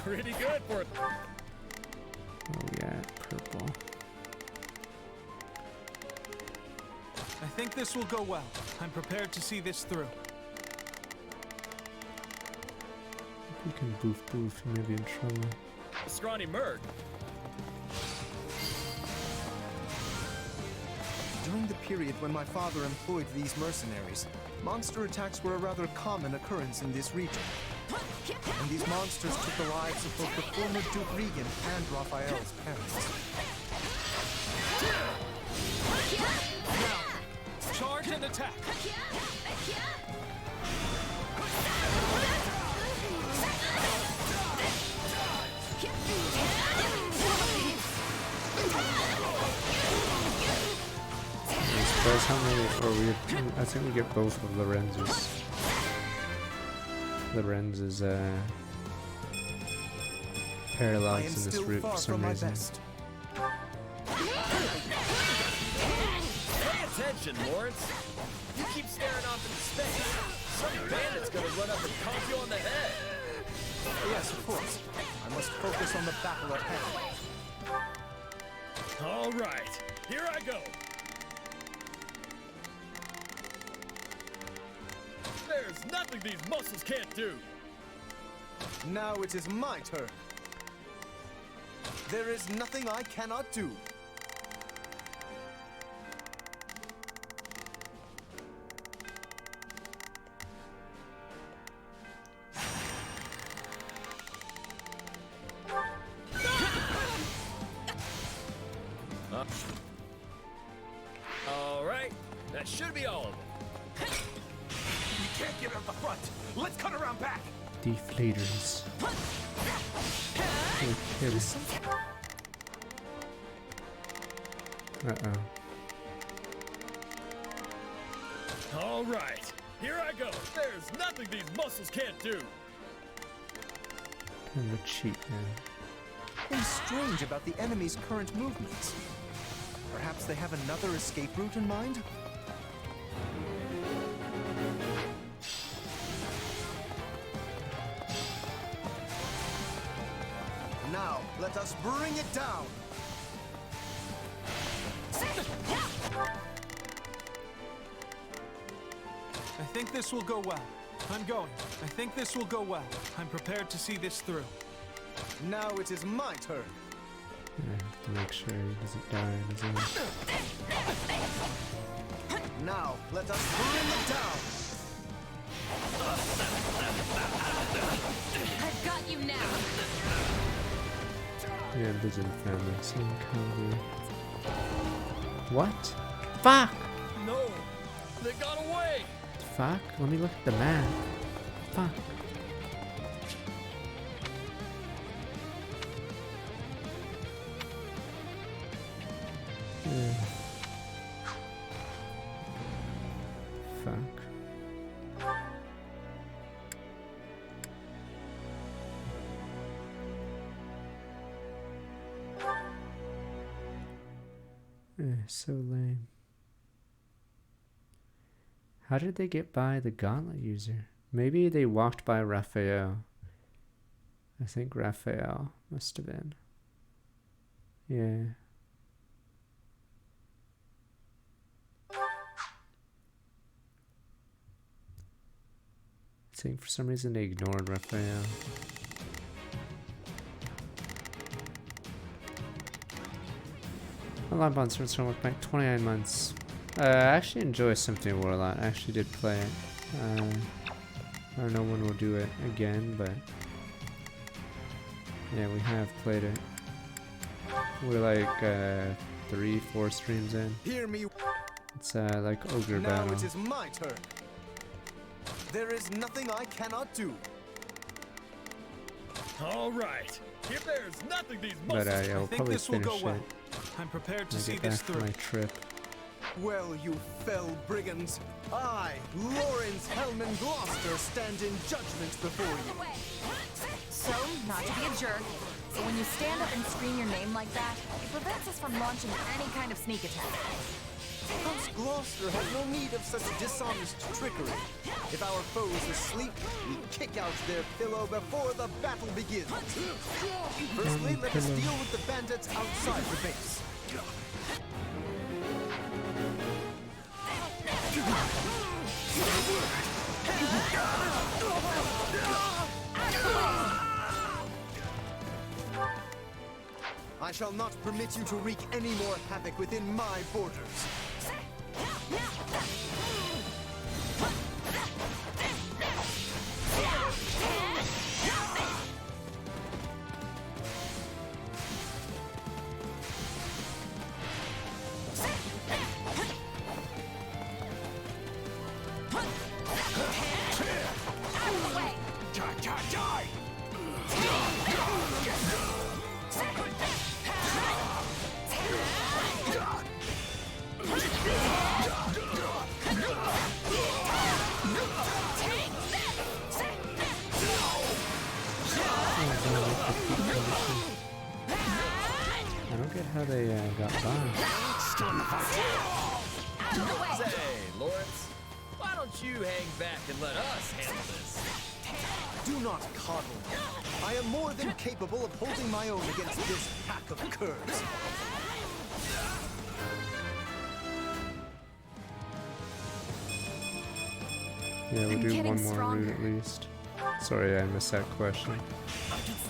Pretty good for it. Oh yeah, purple. I think this will go well. I'm prepared to see this through. If we can boof, he may be in trouble. Scrawny Merc. During the period when my father employed these mercenaries, monster attacks were a rather common occurrence in this region. And these monsters took the lives of both the former Duke Regan and Raphael's parents. Now, charge and attack. I suppose how many, I think we get both of Lorenz's paralogs in this route for some reason. Pay attention, Lawrence. You keep staring off into space. Some bandit's gonna run up and conk you on the head. Yes, of course. I must focus on the battle at hand. All right, here I go. There's nothing these muscles can't do. Now it is my turn. There is nothing I cannot do. All right, that should be all of it. You can't get out the front. Let's cut around back. Deflators. Okay. Uh-oh. All right, here I go. There's nothing these muscles can't do. And the cheat man. Things strange about the enemy's current movements. Perhaps they have another escape route in mind? Now, let us bring it down! I think this will go well. I'm going. I think this will go well. I'm prepared to see this through. Now it is my turn. I have to make sure he doesn't die, does he? Now, let us bring it down! I've got you now! Yeah, Vision family, same cover. What? Fuck! No, they got away. Fuck? Let me look at the map. Fuck. Yeah. Fuck. So lame. How did they get by the gauntlet user? Maybe they walked by Raphael. I think Raphael must have been. Yeah. I think for some reason they ignored Raphael. A lot of months from look back 29 months. I actually enjoy Symphony War a lot. I actually did play it. I don't know when we'll do it again, but yeah, we have played it. We're like 3-4 streams in. Hear me. It's like ogre now battle. It is my turn. There is nothing I cannot do. All right, if there's nothing these But muscles. yeah, we'll probably finish it. I'm prepared to when I see get this back from through. my trip. Well, you fell brigands. I, Lawrence Hellman Gloucester, stand in judgment before you. So, not to be a jerk, but when you stand up and scream your name like that, it prevents us from launching any kind of sneak attack. House Gloucester has no need of such dishonest trickery. If our foe is asleep, we kick out their pillow before the battle begins. Firstly, let us deal with the bandits outside the base. I shall not permit you to wreak any more havoc within my borders. I don't get how they got by. Say, Lawrence, why don't you hang back and let us handle this? Do not coddle me. I am more than capable of holding my own against this pack of curs. Yeah, we'll do one more route at least. Sorry, I missed that question.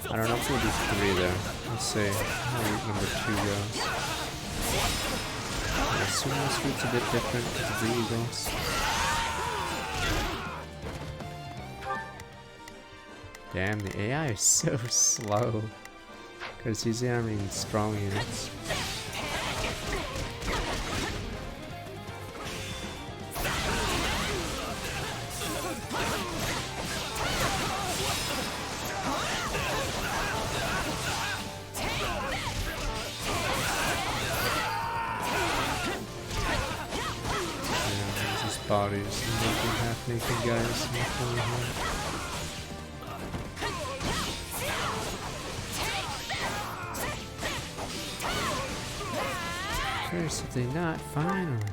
I don't know if we'll do 3 though. Let's see how route number 2 goes. I assume this route's a bit different because of the eagles. Damn, the AI is so slow. Because he's aiming strong units. bodies and making half-naked guys in the corner here. Seriously not? Finally.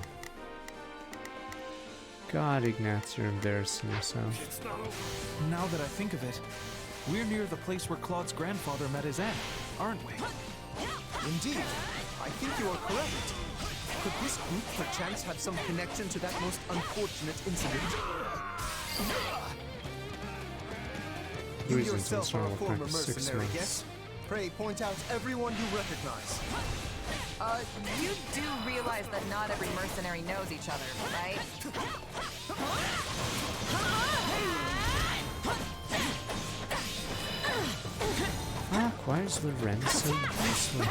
God, Ignatz, you're embarrassing yourself. Now that I think of it, we're near the place where Claude's grandfather met his end, aren't we? Indeed. I think you are correct. Could this group perchance have some connection to that most unfortunate incident? You yourself are a former mercenary, yes? Pray point out everyone you recognize. You do realize that not every mercenary knows each other, right? Fuck, why is Loren so useless?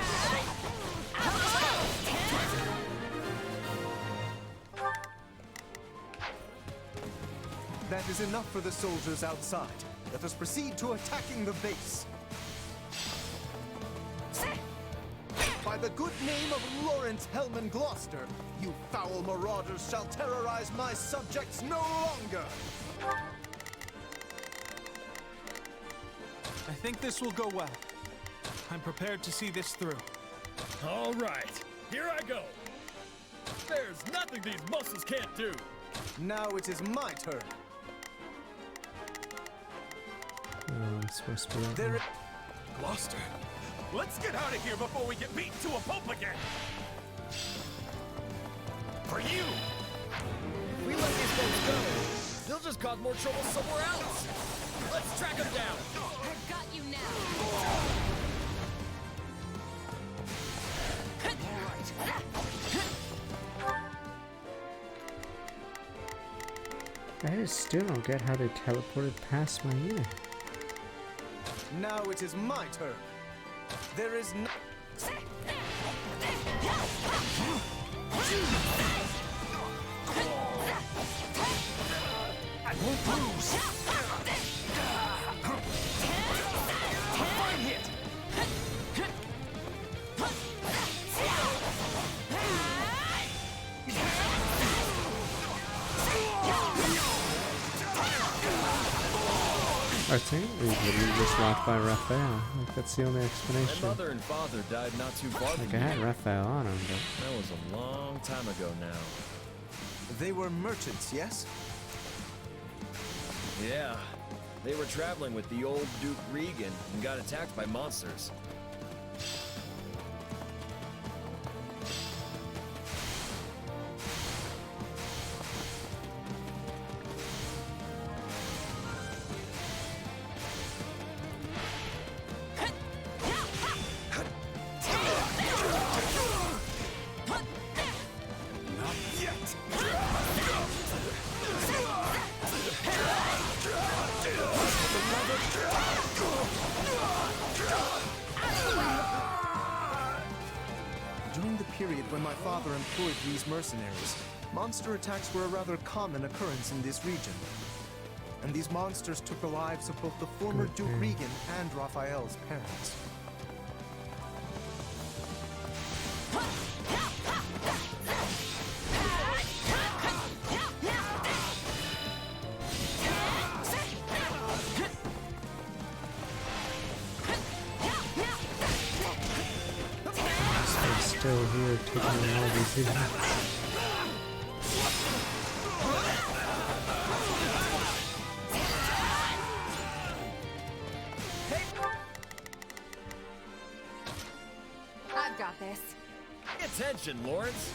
That is enough for the soldiers outside. Let us proceed to attacking the base. By the good name of Lawrence Hellman Gloucester, you foul marauders shall terrorize my subjects no longer! I think this will go well. I'm prepared to see this through. All right, here I go. There's nothing these muscles can't do. Now it is my turn. I'm supposed to be there. Gloucester, let's get out of here before we get beaten to a pulp again. For you! If we let these folks go, they'll just cause more trouble somewhere else. Let's track them down. I've got you now. I just still don't get how they teleported past my unit. Now it is my turn. There is no... I won't lose. Fine hit. I think we literally just walked by Raphael. Like, that's the only My explanation. mother and father died not too far from Like, I had here. Raphael on him, but... That was a long time ago now. They were merchants, yes? Yeah. They were traveling with the old Duke Regan and got attacked by monsters. During the period when my father employed these mercenaries, monster attacks were a rather common occurrence in this region. And these monsters took the lives of both the former Duke Regan and Raphael's parents. Still here taking all these idiots. I've got this. Attention, Lawrence.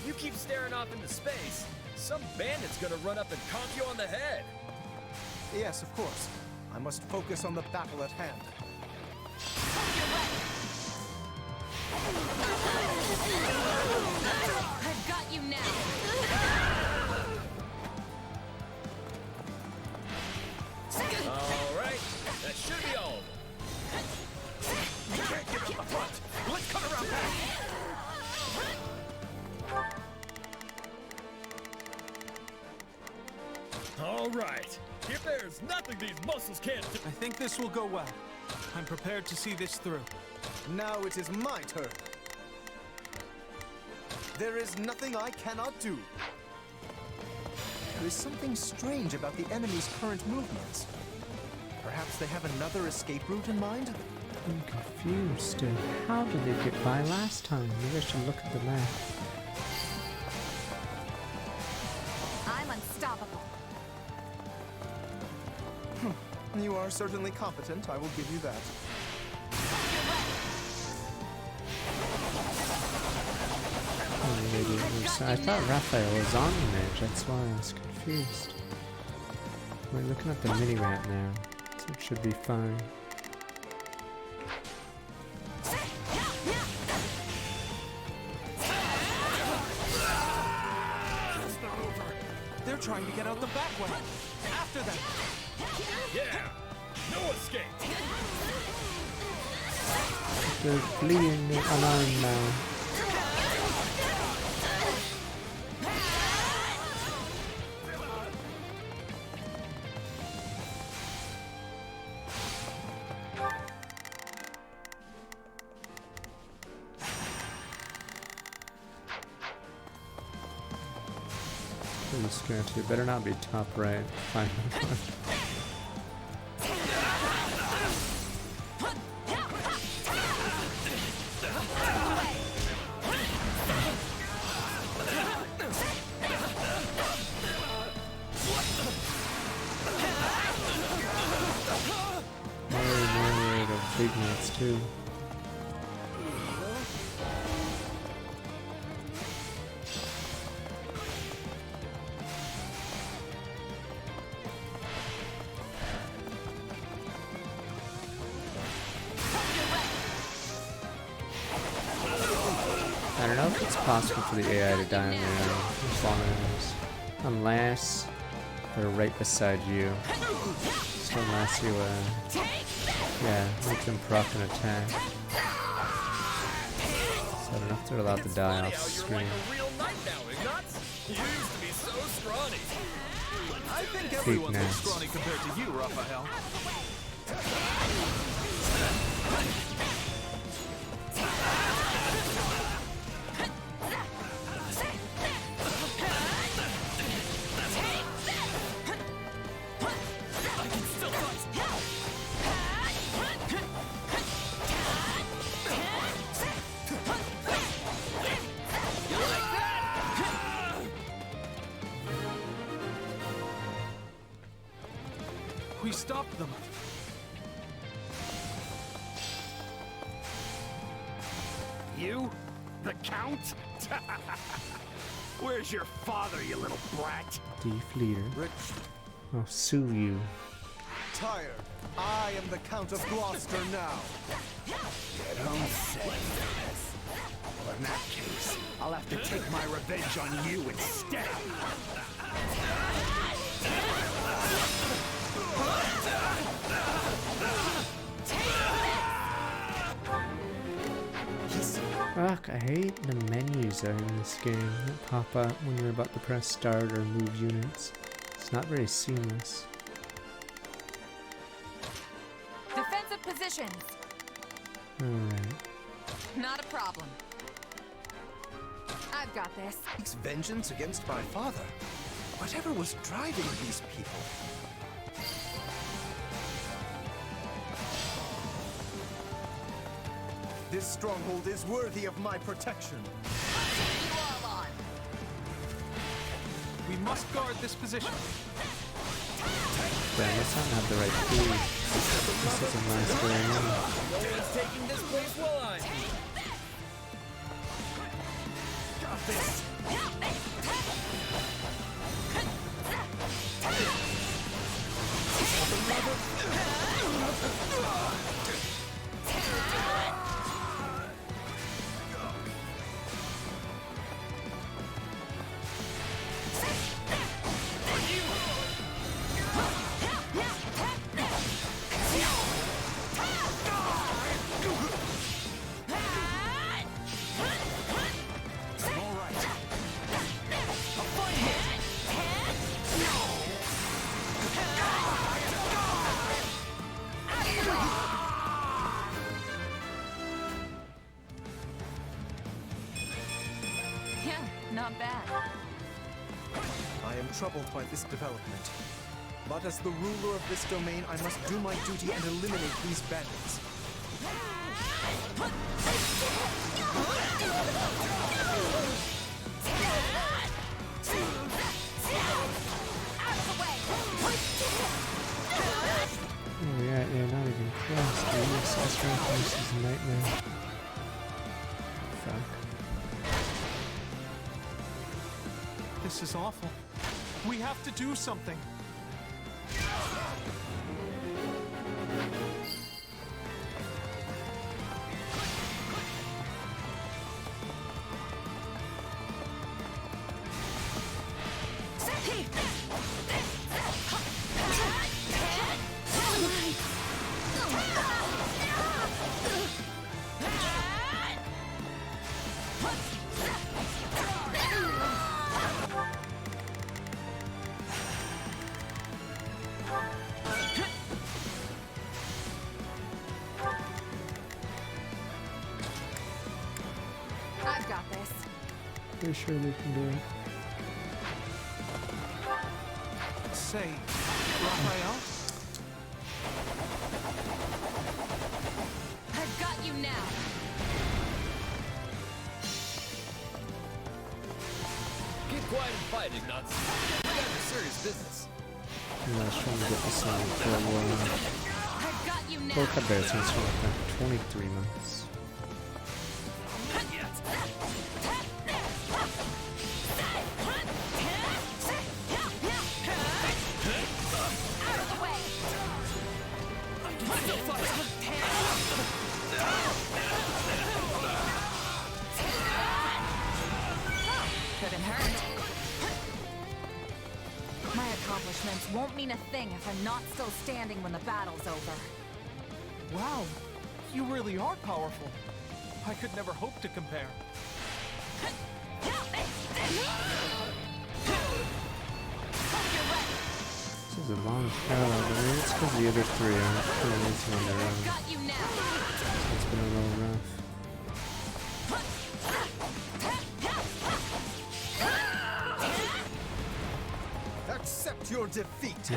You keep staring off into space, some bandit's gonna run up and conk you on the head. Yes, of course. I must focus on the battle at hand. I've got you now. All right, that should be all. You can't give up the front. Let's cut around back. All right. If there's nothing these muscles can't do. I think this will go well. I'm prepared to see this through. Now it is my turn. There is nothing I cannot do. There is something strange about the enemy's current movements. Perhaps they have another escape route in mind? I'm confused. How did they get by last time? Maybe I should look at the map. I'm unstoppable. You are certainly competent, I will give you that. Oh, maybe it was, I thought Raphael was on the mage, that's why I was confused. We're looking at the mini-map now, so it should be fine. They're trying to get out the back way. After them. Yeah! No escape! They're fleeing unarmed now. Pretty sketchy. Better not be top right. Fine. Big nuts too. I don't know if it's possible for the AI to die on their own as long as, unless they're right beside you. So unless you yeah, make them proc an attack. So I don't know if they're allowed to die off screen. You used to be so scrawny. I think everyone's been scrawny compared to you, Raphael. We stopped them. You? The Count? Where's your father, you little brat? Thief leader. I'll sue you. Tired. I am the Count of Gloucester now. Don't say this. Well, in that case, I'll have to take my revenge on you instead. Fuck, I hate the menus that are in this game that pop up when you're about to press start or move units. It's not very seamless. Defensive positions. Alright. Not a problem. I've got this. Seeks vengeance against my father. Whatever was driving these people? This stronghold is worthy of my protection. We must guard this position. Damn, let's not have the right food. This isn't nice going on. No one's taking this place while I'm here. Got this. Yeah, not bad. I am troubled by this development. But as the ruler of this domain, I must do my duty and eliminate these bandits. Oh yeah, not even close. The Ancestral Place is a nightmare. Fuck. This is awful. We have to do something. I've got this. Pretty sure we can do it. Say, Raphael? I've got you now. Keep quiet and fight, Ignatz. We got serious business. I was trying to get this on for a while. I've got you now. Look at this, it's like 23 months. Couldn't hurt. My accomplishments won't mean a thing if I'm not still standing when the battle's over. Wow, you really are powerful. I could never hope to compare. This is a long parallel, but maybe it's because the other three aren't doing anything on their own. So it's been a little rough. Accept your defeat!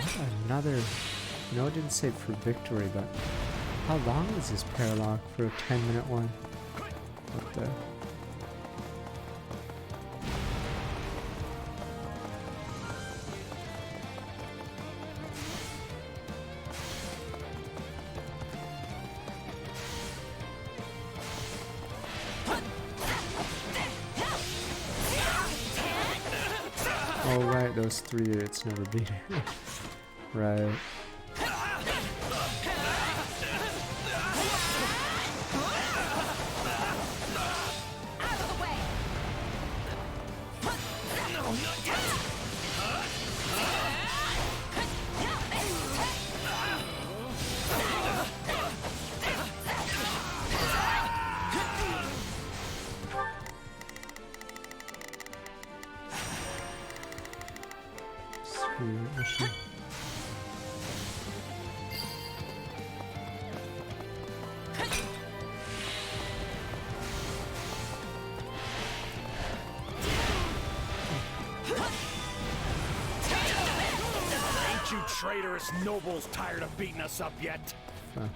Another... No, it didn't say for victory, but... How long is this paralogue for a 10-minute one? What the... Oh right, those three it's never beaten. Right. Sweet. Ain't you traitorous nobles tired of beating us up yet? Huh.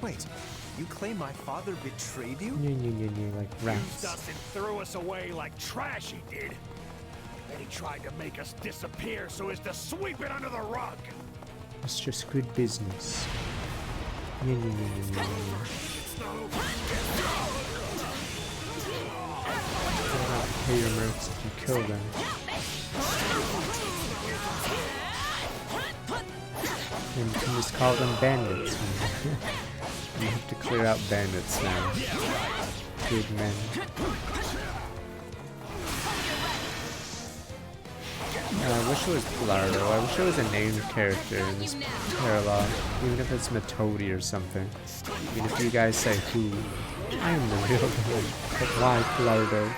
Wait, you claim my father betrayed you? Like rats. Used us and threw us away like trash he did. Then he tried to make us disappear so as to sweep it under the rug. It's just good business. Pay your mercs if you kill them. And you can just call them bandits. You have to clear out bandits now. Good men. I wish it was Blardo. I wish it was a named character in this paralogue. Even if it's Matodi or something. Even if you guys say who, I am the real villain. But why Blardo?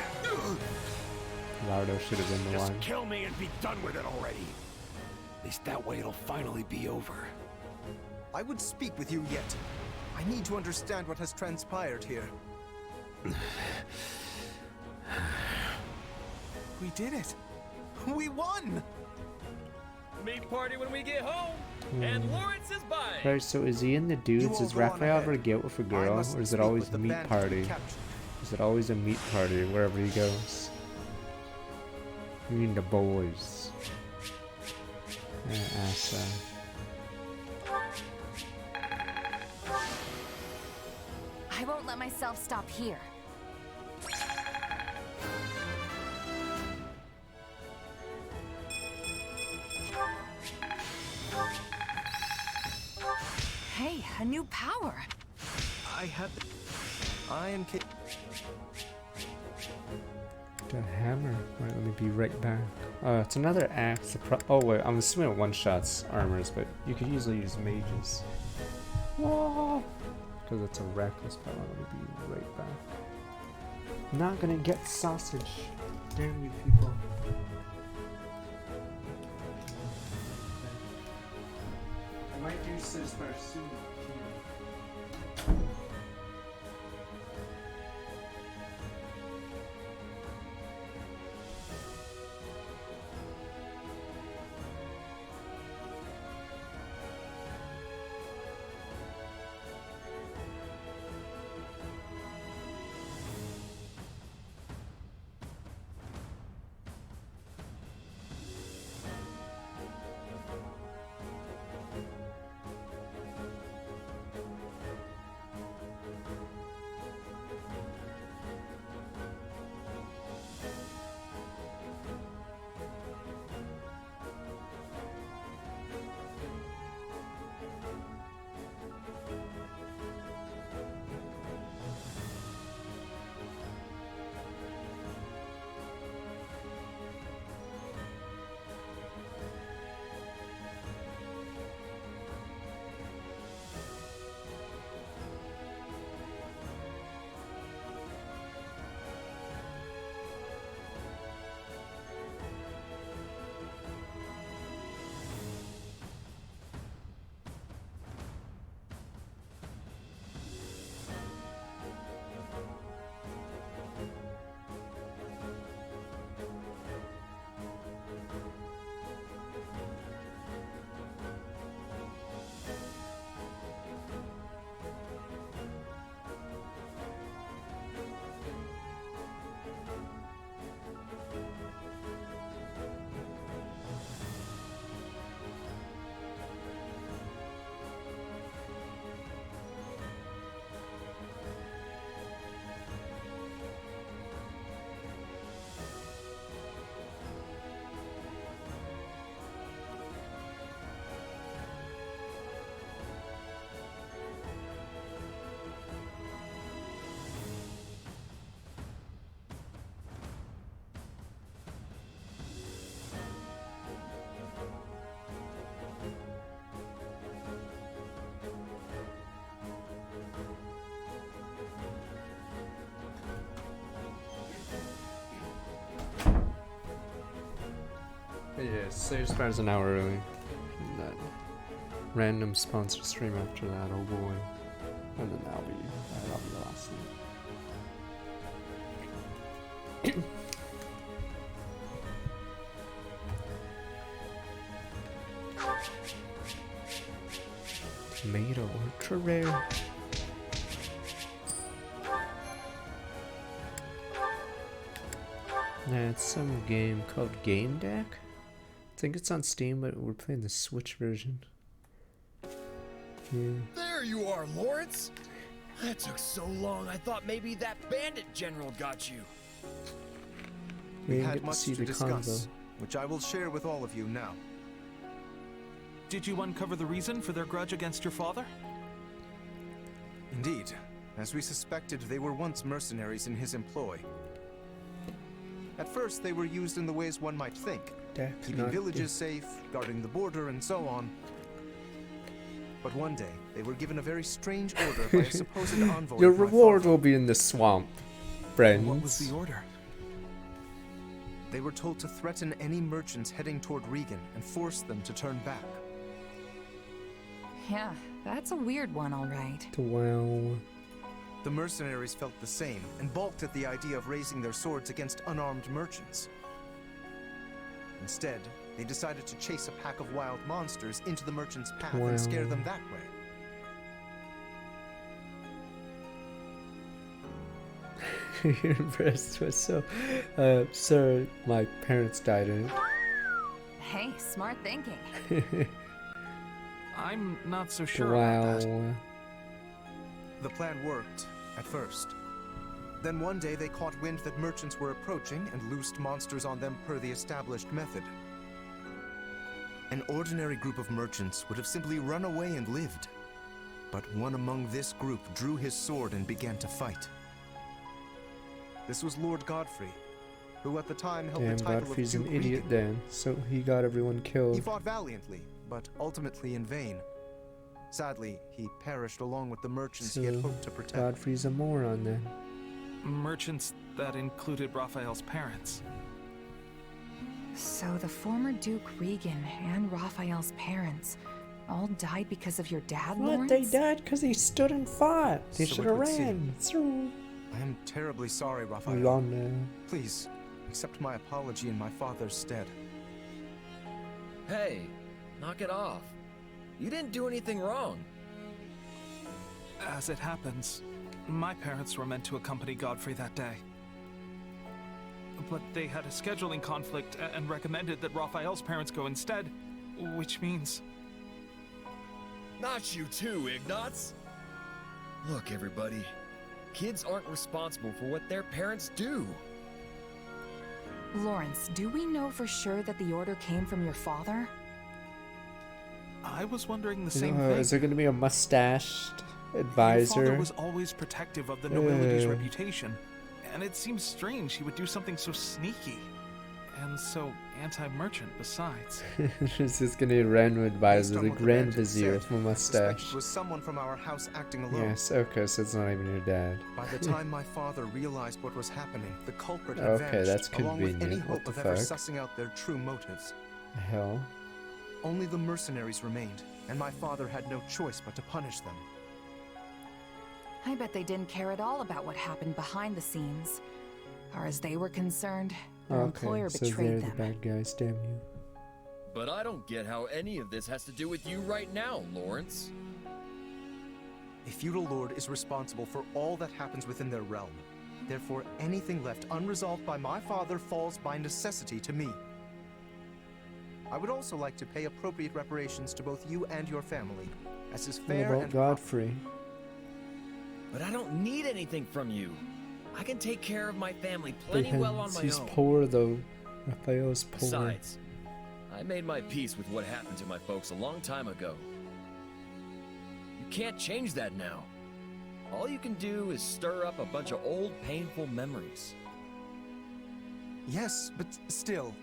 Blardo should have been the one. Just kill me and be done with it already. At least that way it'll finally be over. I would speak with you yet. I need to understand what has transpired here. We did it! We won! Meat party when we get home, and Lawrence is buying. Right, so is he in the dudes? Does Raphael ever get with a girl, or is it always meat party? Is it always a meat party wherever he goes? We need the boys. Asa. I won't let myself stop here. Hey, a new power. I am The hammer. Right, let me be right back. It's another axe. Oh wait, I'm assuming it one-shots armors, but you could easily use mages. Whoa! Because it's a reckless power. Let me be right back. I'm not gonna get sausage. Damn you people. I might do Sizzler soon. Yeah, Sage Spire's an hour early. And then random sponsor stream after that, oh boy. And then that'll be the last thing. Tomato ultra rare. Nah, it's some game called Game Deck. I think it's on Steam, but we're playing the Switch version. Yeah. There you are, Lawrence. That took so long. I thought maybe that bandit general got you. We had much to discuss, which I will share with all of you now. Did you uncover the reason for their grudge against your father? Indeed. As we suspected, they were once mercenaries in his employ. At first, they were used in the ways one might think. Keeping villages safe, guarding the border, and so on. But one day, they were given a very strange order by a supposed envoy. Your reward will be in the swamp, friends. What was the order? They were told to threaten any merchants heading toward Regan and force them to turn back. Yeah, That's a weird one, all right. Wow. The mercenaries felt the same and balked at the idea of raising their swords against unarmed merchants. Instead, they decided to chase a pack of wild monsters into the merchants' path and scare them that way. You're impressed with so sir, my parents died in it. Hey, smart thinking. I'm not so sure about that. The plan worked, at first. Then one day they caught wind that merchants were approaching and loosed monsters on them per the established method. An ordinary group of merchants would have simply run away and lived. But one among this group drew his sword and began to fight. This was Lord Godfrey, who at the time held the title Godfrey's of an Duke idiot Regan. then, so he got everyone killed. He fought valiantly, but ultimately in vain. Sadly, he perished along with the merchants he had hoped to protect. Godfrey's a moron then. Merchants that included Raphael's parents. So the former Duke Regan and Raphael's parents all died because of your dad, What? Lawrence? They died because he stood and fought. They So should it have would ran. seem. I am terribly sorry, Raphael. Long now. Please, accept my apology in my father's stead. Hey, knock it off. You didn't do anything wrong. As it happens, my parents were meant to accompany Godfrey that day. But they had a scheduling conflict and recommended that Raphael's parents go instead, which means... Not you too, Ignatz. Look, everybody. Kids aren't responsible for what their parents do. Lawrence, do we know for sure that the order came from your father? I was wondering the same thing. Is there going to be a mustached Your advisor? father was always protective of the nobility's reputation, and it seems strange he would do something so sneaky, and so anti-merchant besides. This is going to be a random advisor, the Grand Vizier with a It mustache. was someone from our house acting alone. Yes, okay, so it's not even your dad. By the time my father realized what was happening, the culprit had Okay, vanished, that's along with any convenient. What hope the of ever fuck? sussing out their true motives. The hell? Only the mercenaries remained, and my father had no choice but to punish them. I bet they didn't care at all about what happened behind the scenes. Far as they were concerned, their employer Okay, so they're betrayed the them. bad guys, damn you. But I don't get how any of this has to do with you right now, Lawrence. A feudal lord is responsible for all that happens within their realm. Therefore, anything left unresolved by my father falls by necessity to me. I would also like to pay appropriate reparations to both you and your family, as is What fair about and Godfrey? But I don't need anything from you. I can take care of my family plenty well on my He's own. poor though. Raphael's poor. Besides, I made my peace with what happened to my folks a long time ago. You can't change that now. All you can do is stir up a bunch of old, painful memories. Yes, but still.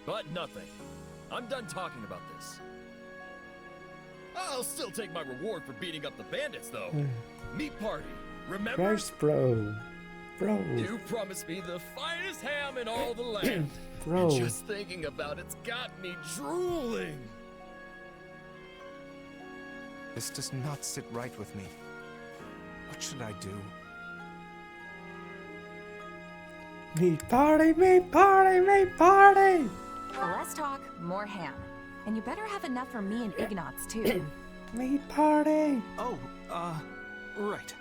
But nothing. I'm done talking about this. I'll still take my reward for beating up the bandits, though. Meat party, remember? Christ, bro. Bro. You promised me the finest ham in all the land. Bro. And just thinking about it's got me drooling. This does not sit right with me. What should I do? Meat party, meat party, meat party! Less talk, more ham. And you better have enough for me and Ignatz, too. Meat party! Oh, right.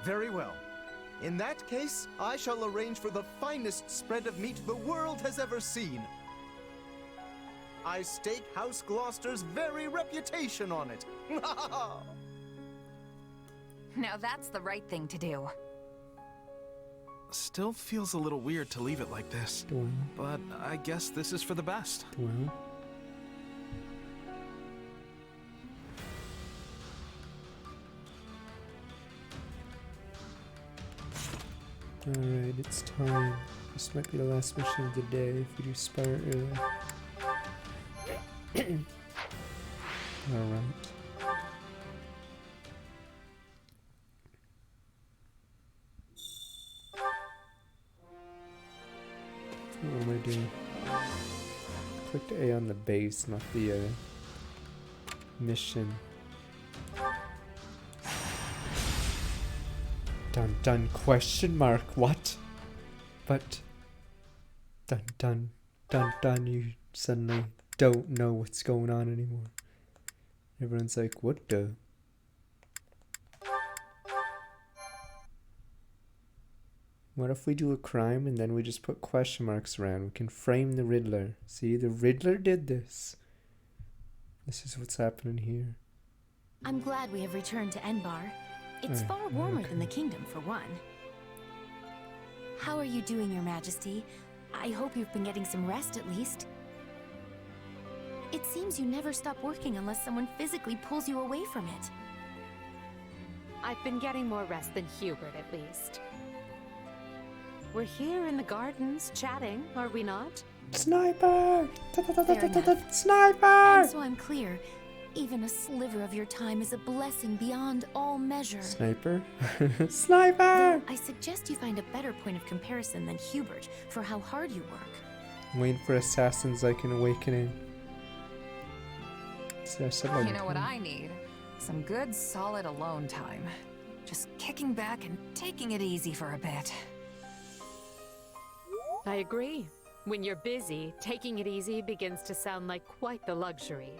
Very well. In that case, I shall arrange for the finest spread of meat the world has ever seen. I stake House Gloucester's very reputation on it. Now that's the right thing to do. Still feels a little weird to leave it like this, but I guess this is for the best. Well. Alright, it's time. This might be the last mission of the day if we do Spire early. Alright. What am I doing? Click A on the base, not the Mission. Dun dun question mark. What? But dun dun dun dun, you suddenly don't know what's going on anymore. Everyone's like, what the? What if we do a crime and then we just put question marks around? We can frame the Riddler. See, the Riddler did this. This is what's happening here. I'm glad we have returned to Enbar. It's far warmer than the kingdom, for one. How are you doing, Your Majesty? I hope you've been getting some rest at least. It seems you never stop working unless someone physically pulls you away from it. I've been getting more rest than Hubert, at least. We're here in the gardens, chatting, are we not? Sniper! Fair enough. Sniper! And so I'm clear, even a sliver of your time is a blessing beyond all measure. Sniper? Sniper! Though I suggest you find a better point of comparison than Hubert for how hard you work. I'm waiting for assassins like an awakening. You know what I need? Some good, solid alone time. Just kicking back and taking it easy for a bit. I agree. When you're busy, taking it easy begins to sound like quite the luxury.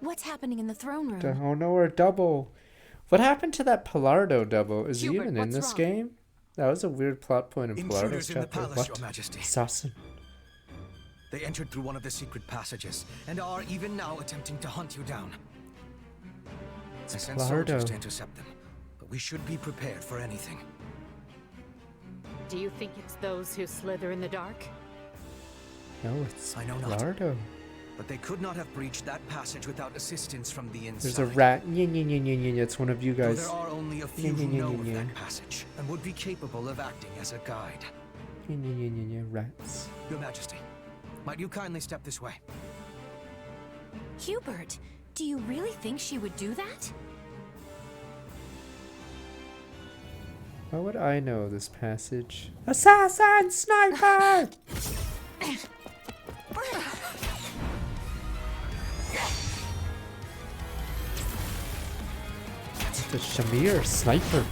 What's happening in the throne room? Oh no, we're double. What happened to that Pilardo double? Is he Hubert, even in what's this wrong? game? That was a weird plot point in Pilardo's Intruders in the chapter. palace, What? Your Majesty. Assassin. They entered through one of the secret passages and are even now attempting to hunt you down. I sent soldiers to intercept them, but we should be prepared for anything. Do you think it's those who slither in the dark? No, it's I know not. Pilardo. But they could not have breached that passage without assistance from the inside. There's a rat. It's one of you Though guys. there are only a few who know of that passage and would be capable of acting as a guide. Rats. Your Majesty, might you kindly step this way? Hubert, do you really think she would do that? How would I know this passage? Assassin! Sniper! The Shamir sniper.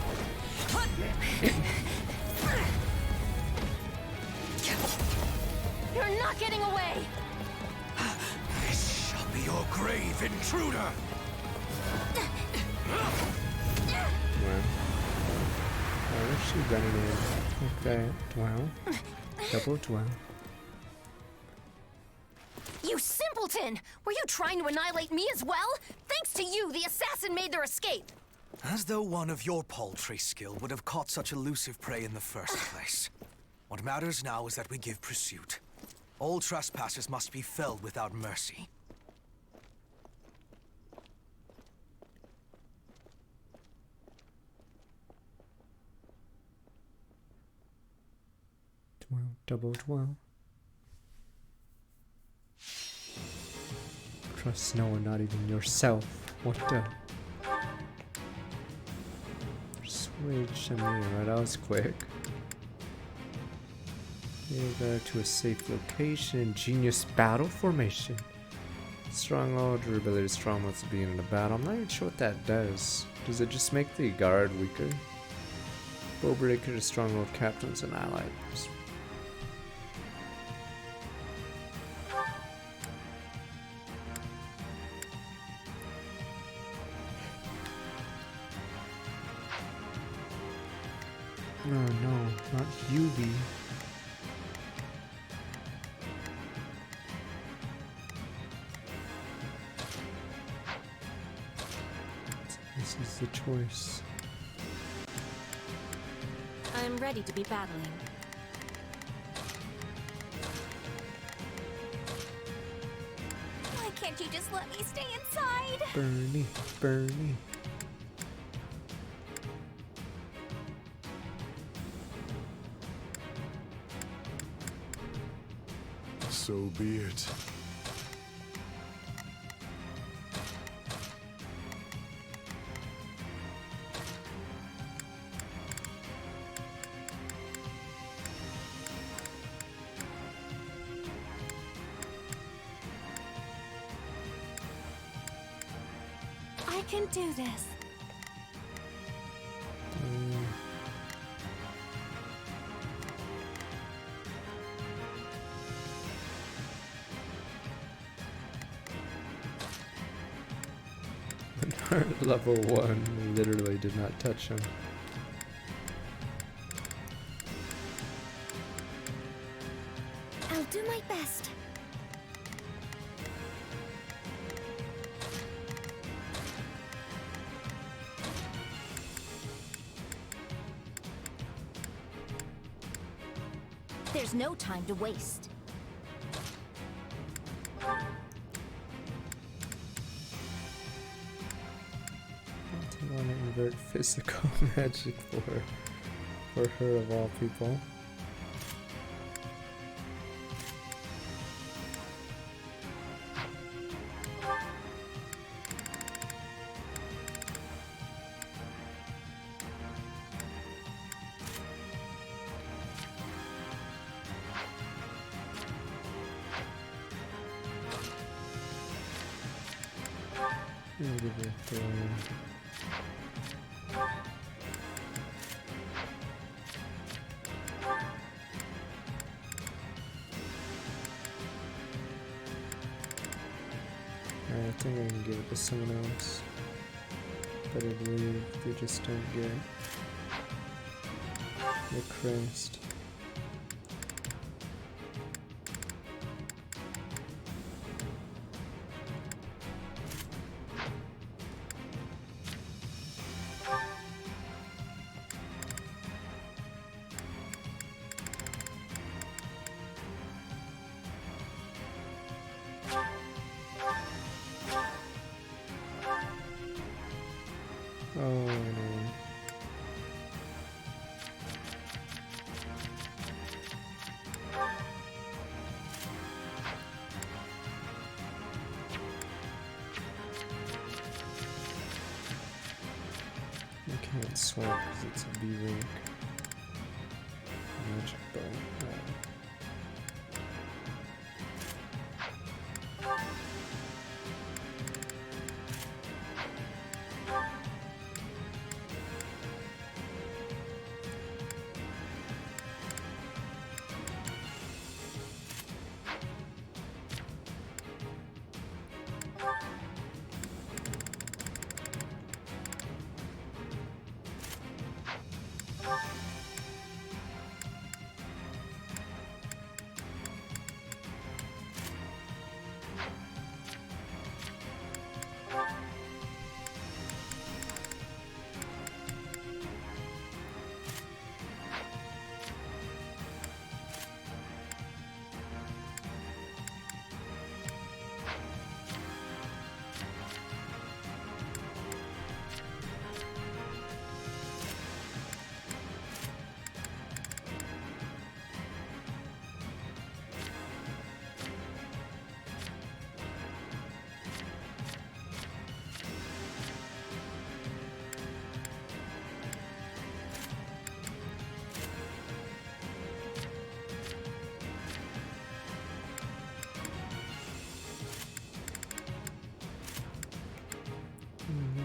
You're not getting away! This shall be your grave, intruder! Wow. Why is she running in like that? Dwell. Double dwell. You simpleton! Were you trying to annihilate me as well? Thanks to you, the assassin made their escape! As though one of your paltry skill would have caught such elusive prey in the first place. What matters now is that we give pursuit. All trespassers must be felled without mercy. Dwell. Double dwell. Trust no one, not even yourself. What the? Persuade Shamir. Right, that was quick. Go to a safe location. Genius battle formation. Stronghold. Your ability to stronghold at the beginning of the battle. I'm not even sure what that does. Does it just make the guard weaker? Bowbreaker to stronghold captains and allies. No, no, not Yubi. This is the choice. I'm ready to be battling. Why can't you just let me stay inside? Bernie, Bernie. So be it. can do this. Level 1 literally did not touch him. I'll do my best. There's no time to waste. I want to invert physical magic for her of all people. I'll give it a throw. I think I can give it to someone else, but I believe they just don't get the crest. Oh no. I can't swap because it's a B rank. Magic bow.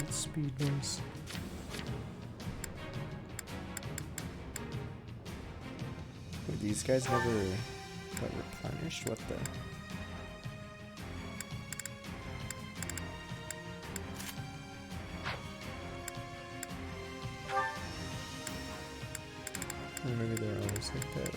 Speed was. Wait, these guys never got replenished? What the? Or maybe they're always like that.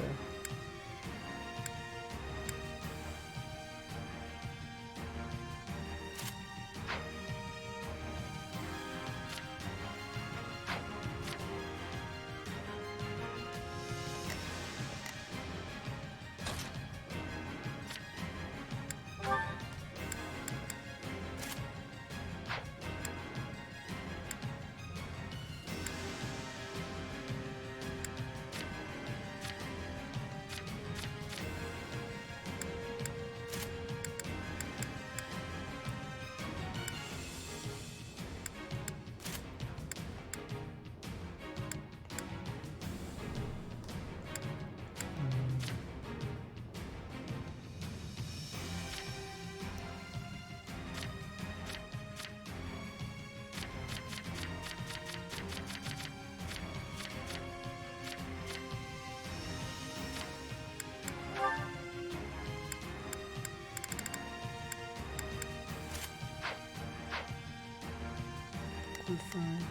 are fine.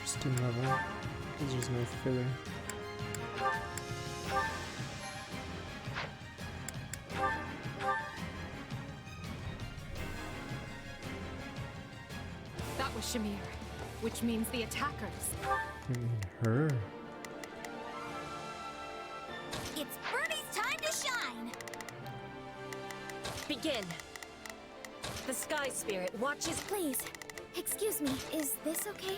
Interesting level. Because there's no filler. That was Shamir, which means the attackers. I mean, her. It's Birdie's time to shine! Begin. The Sky Spirit watches. Please, excuse me, is this okay?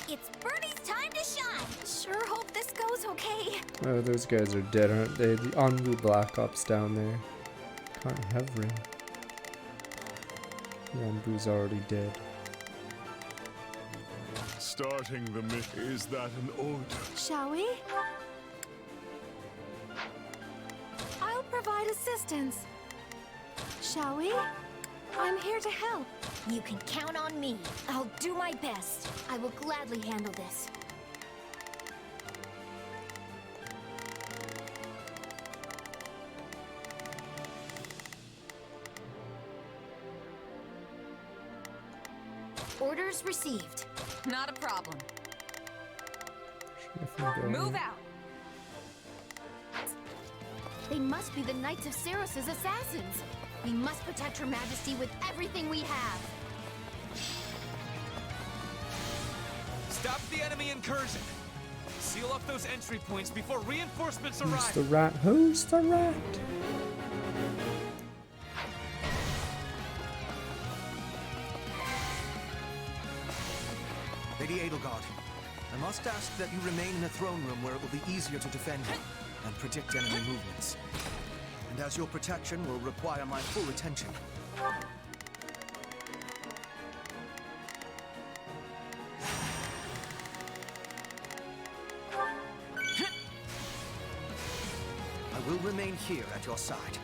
It's Birdie's time to shine! Sure hope this goes okay. Oh, those guys are dead, aren't they? The Onwu Black Ops down there. Can't have Ring. Onwu's already dead. Starting the mission. Is that an order? Shall we? I'll provide assistance. Shall we? I'm here to help. You can count on me. I'll do my best. I will gladly handle this. Orders received. Not a problem. Move out! They must be the Knights of Saros' assassins. We must protect Her Majesty with everything we have. Stop the enemy incursion. Seal off those entry points before reinforcements Who's arrive. the rat? Who's the rat? Lady Edelgard, I must ask that you remain in the throne room where it will be easier to defend you and predict enemy movements. And as your protection will require my full attention. I will remain here at your side.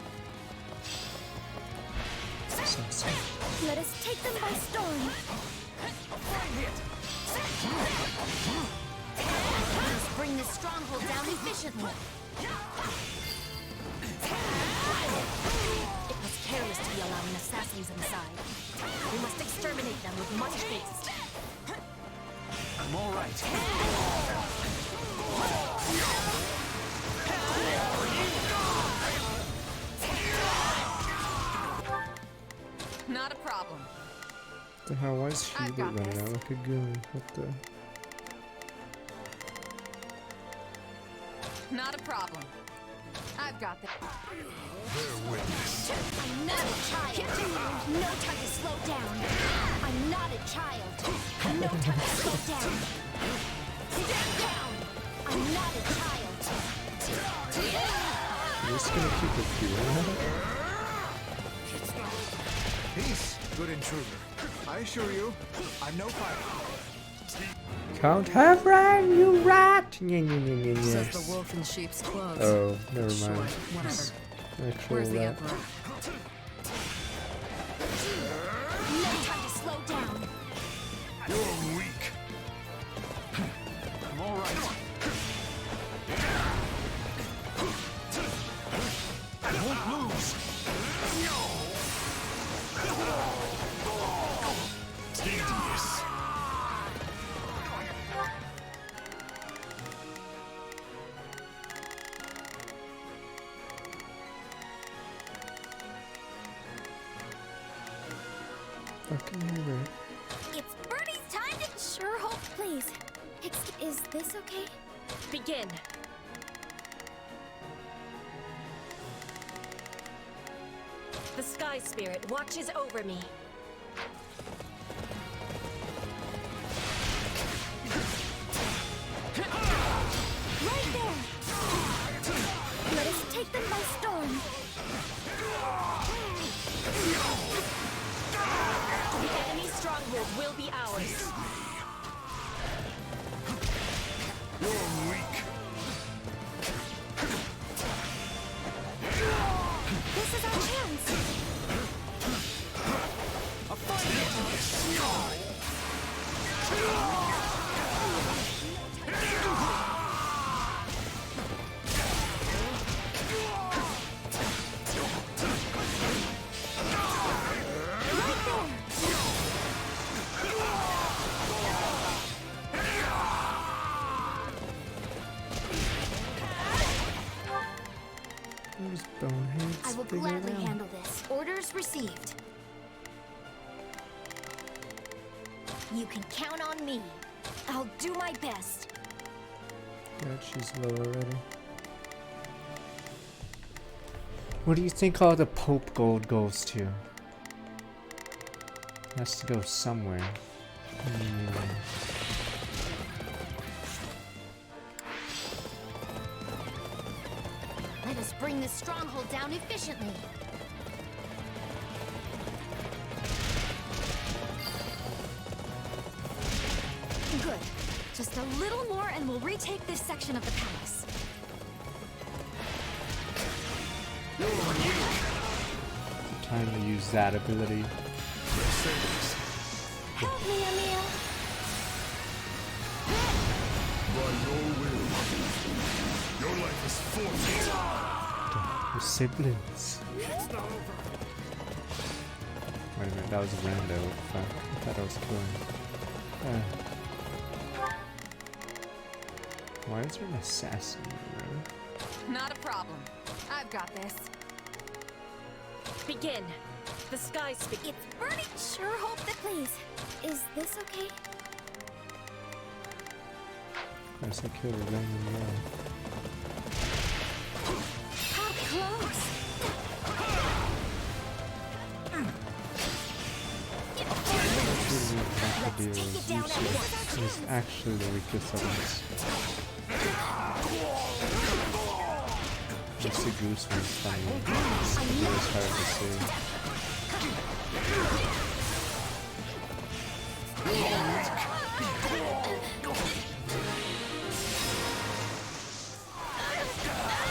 Let us take them by storm. Let us bring this stronghold down efficiently. It was careless to be allowing assassins inside. We must exterminate them with much haste. I'm all right. Not a problem. What the hell? Why is Hubert running out like a goon? What the? Not a problem. I've got this. Bear witness. I'm not a child. No time to slow down. I'm not a child. No time to slow down. Stand down. I'm not a child. I'm just gonna keep repeating Peace, good intruder. I assure you, I'm no fighter. Count Hevran, you rat! Says Yes. the wolf in sheep's clothes. Oh, never Sure, mind. whatever. Actual Where's the rat. Emperor? No time to slow down. You're weak. I'm all right. I won't lose. Tedious. Fucking Hubert. It's Birdie's time to... Sure hope, please. Is this okay? Begin. The Sky Spirit watches over me. Right there! Let us take them by storm. The enemy stronghold will be ours. You're weak. This is our chance. Those boneheads. I will figure it gladly out. handle this. Orders received. You can count on me. I'll do my best. Yeah, she's low already. Where do you think all the Pope gold goes to? Has to go somewhere. Let us bring this stronghold down efficiently. Good. Just a little more and we'll retake this section of the palace. Time to use that ability. Help me, Emil. By your will, your life is forfeit. Your siblings. It's not over. Wait a minute, that was a rando. Fuck. I thought I was killing. Why is there an assassin in the room? Not a problem. I've got this. Begin. The sky speak. It's burning. Sure hope that please. Is this okay? I said kill a random row. How close? Is actually the weakest of us. It's the goose one's funny. It's hard to see.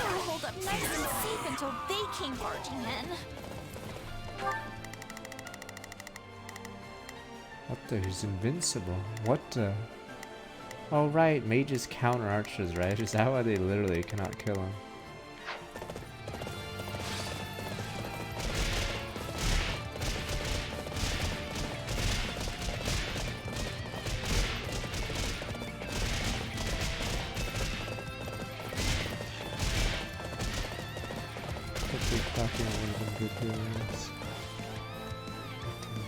I'll hold up nice and safe until they came barging in. What the? He's invincible. What the? Oh right, mages counter archers, right? Is that why they literally cannot kill him?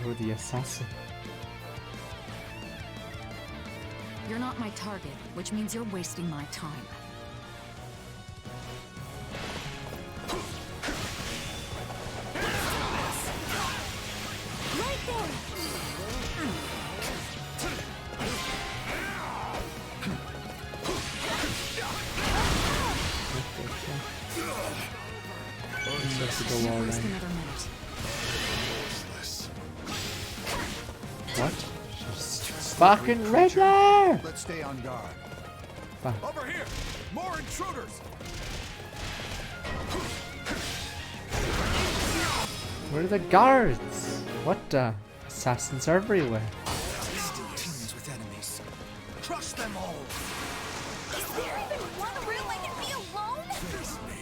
You're the assassin. You're not my target, which means you're wasting my time. Right there. What? She's fucking Riddler! Let's stay on guard. Fuck. Over here! More intruders! Where are the guards? What the? Assassins everywhere. Teams with enemies. Crush them all! Is there even one room I can be alone? Face me.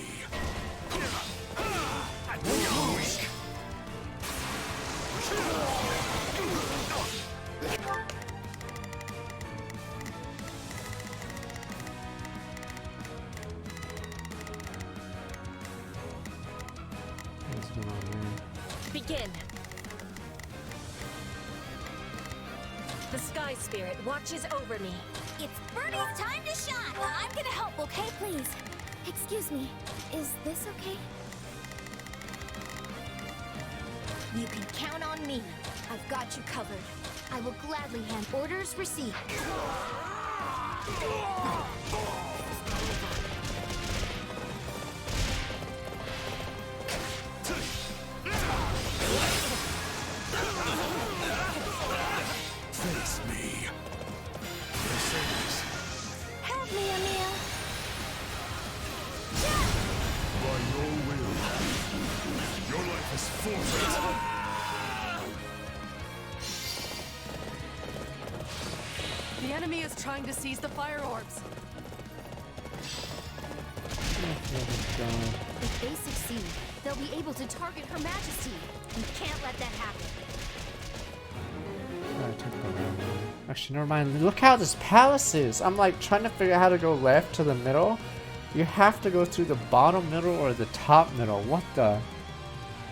Begin. The sky spirit watches over me. It's Birdie's time to shine. I'm gonna help, okay? Please. Excuse me. Is this okay? You can count on me. I've got you covered. I will gladly hand orders received. Face me. Help me, Emil. By your will, your life is forfeit. The enemy is trying to seize the fire orbs. If they succeed, they'll be able to target Her Majesty. We can't let that happen. Actually, never mind. Look how this palace is. I'm like trying to figure out how to go left to the middle. You have to go through the bottom middle or the top middle. What the?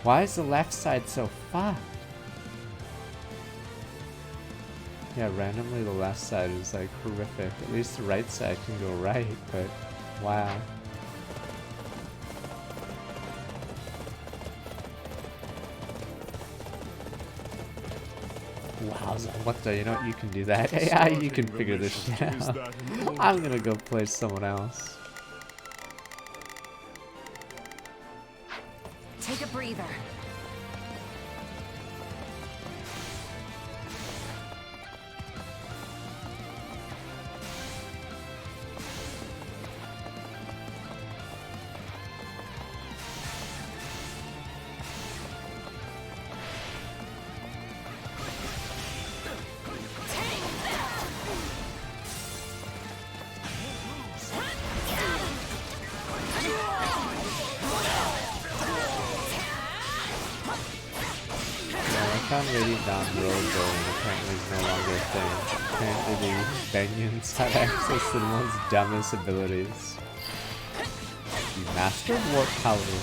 Why is the left side so fucked? Yeah, randomly the left side is like horrific. At least the right side can go right, but wow. Wow, what the? You know what? You can do that. AI, you can figure this shit out. I'm gonna go play someone else. Take a breather. Radiant down the road going apparently is no longer a thing. Apparently the Banyans had access to the most dumbest abilities. The Master Warp Paladin.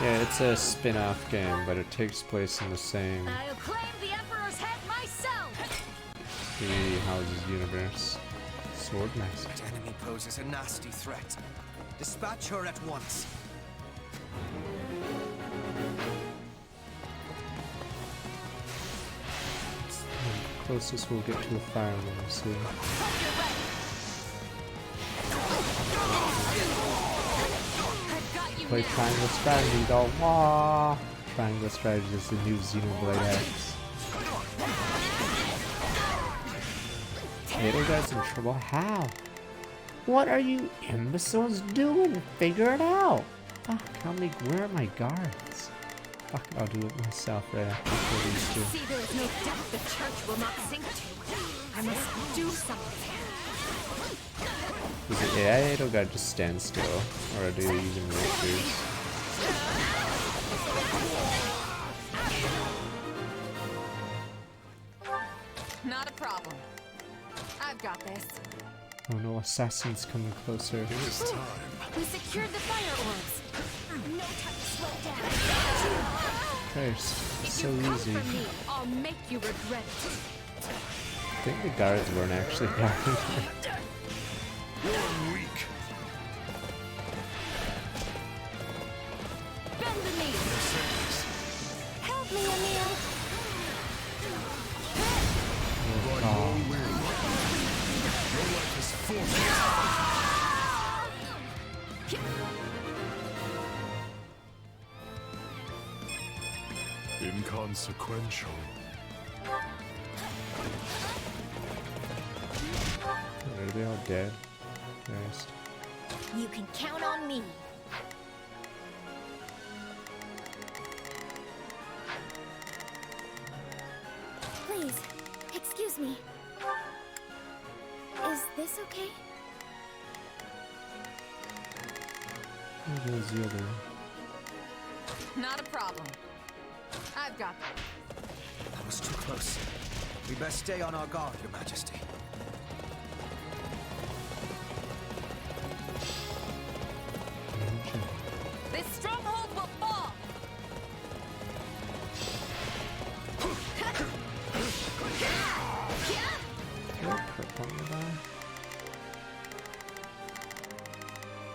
Yeah, it's a spin-off game, but it takes place in the same I'll claim the Emperor's head myself. Three Houses universe. Swordmaster. That enemy poses a nasty threat. Dispatch her at once. Closest we'll get to a fireman, we'll see. Play Triangle Strategy, though. Wah! Triangle Strategy is the new Xenoblade X. Edelgard's in trouble? How? What are you imbeciles doing? Figure it out! Fuck, where are my guards? Fuck, I'll do it myself right after these two. See, there is no depth the church will not sink to. I must do something. Does the AI Edelgard just stand still? Or do you even roll Not a problem. I've got this. Oh no, assassins coming closer. It is time. We secured the fire orbs. No time to slow down. Christ, it's If so you come easy. for me, I'll make you regret it. I think the guards weren't actually guarding. You're weak. Bend the knee. Help me, Emil. Oh, Your life is forfeit. Inconsequential. Are they all dead? Christ. You can count on me. Please, excuse me. Is this okay? Where goes the other? Not a problem. I've got this. That was too close. We best stay on our guard, Your Majesty. This stronghold will fall.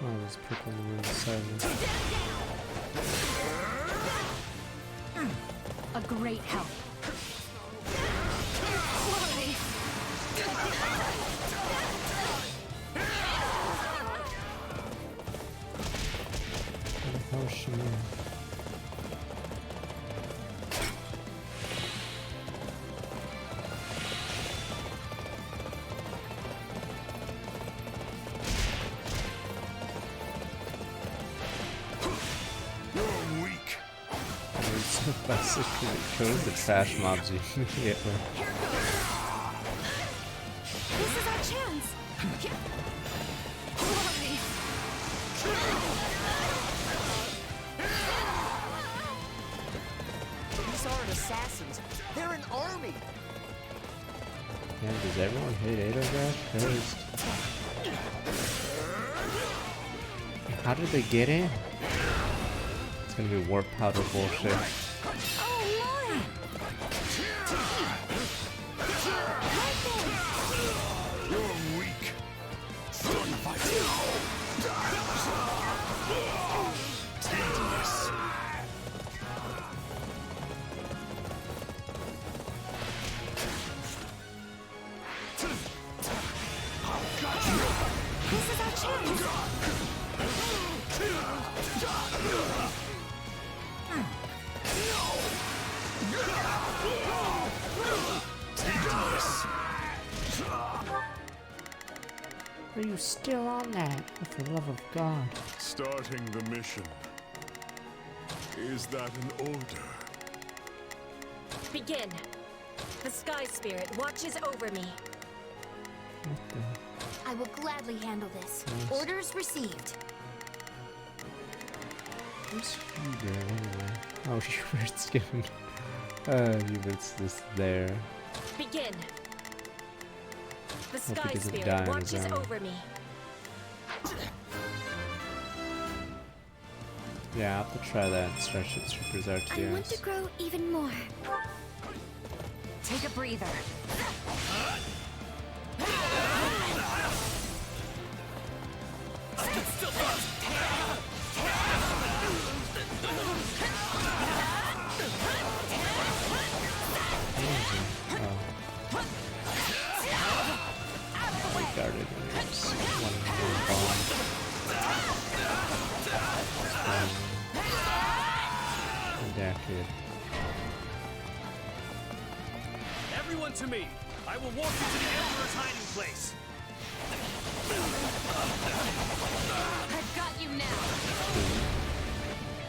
Oh, there's purple on the room beside me. A great help. Where the hell is she in? You're weak. It's so basically it kills the trash mobs immediately. This is our chance. These aren't assassins. They're an army. Man, does everyone hate Adograt? Christ. How did they get in? It's gonna be warp powder bullshit. You're weak. Start fighting. Tedious. This is our chance. Are you still on that? For the love of God. Starting the mission. Is that an order? Begin. The Sky Spirit watches over me. What the? I will gladly handle this. Yes. Orders received. Who's Hubert anyway? Oh, Hubert's given. Hubert's just there. Begin. The Hope Sky he doesn't die Spirit on his watches own. over me. Yeah, I'll have to try that and stretch its troopers out to the I want to ice. grow even more. Take a breather. Guarded enemies. One bomb. Redacted. Everyone to me! I will walk you to the Emperor's hiding place! I've got you now.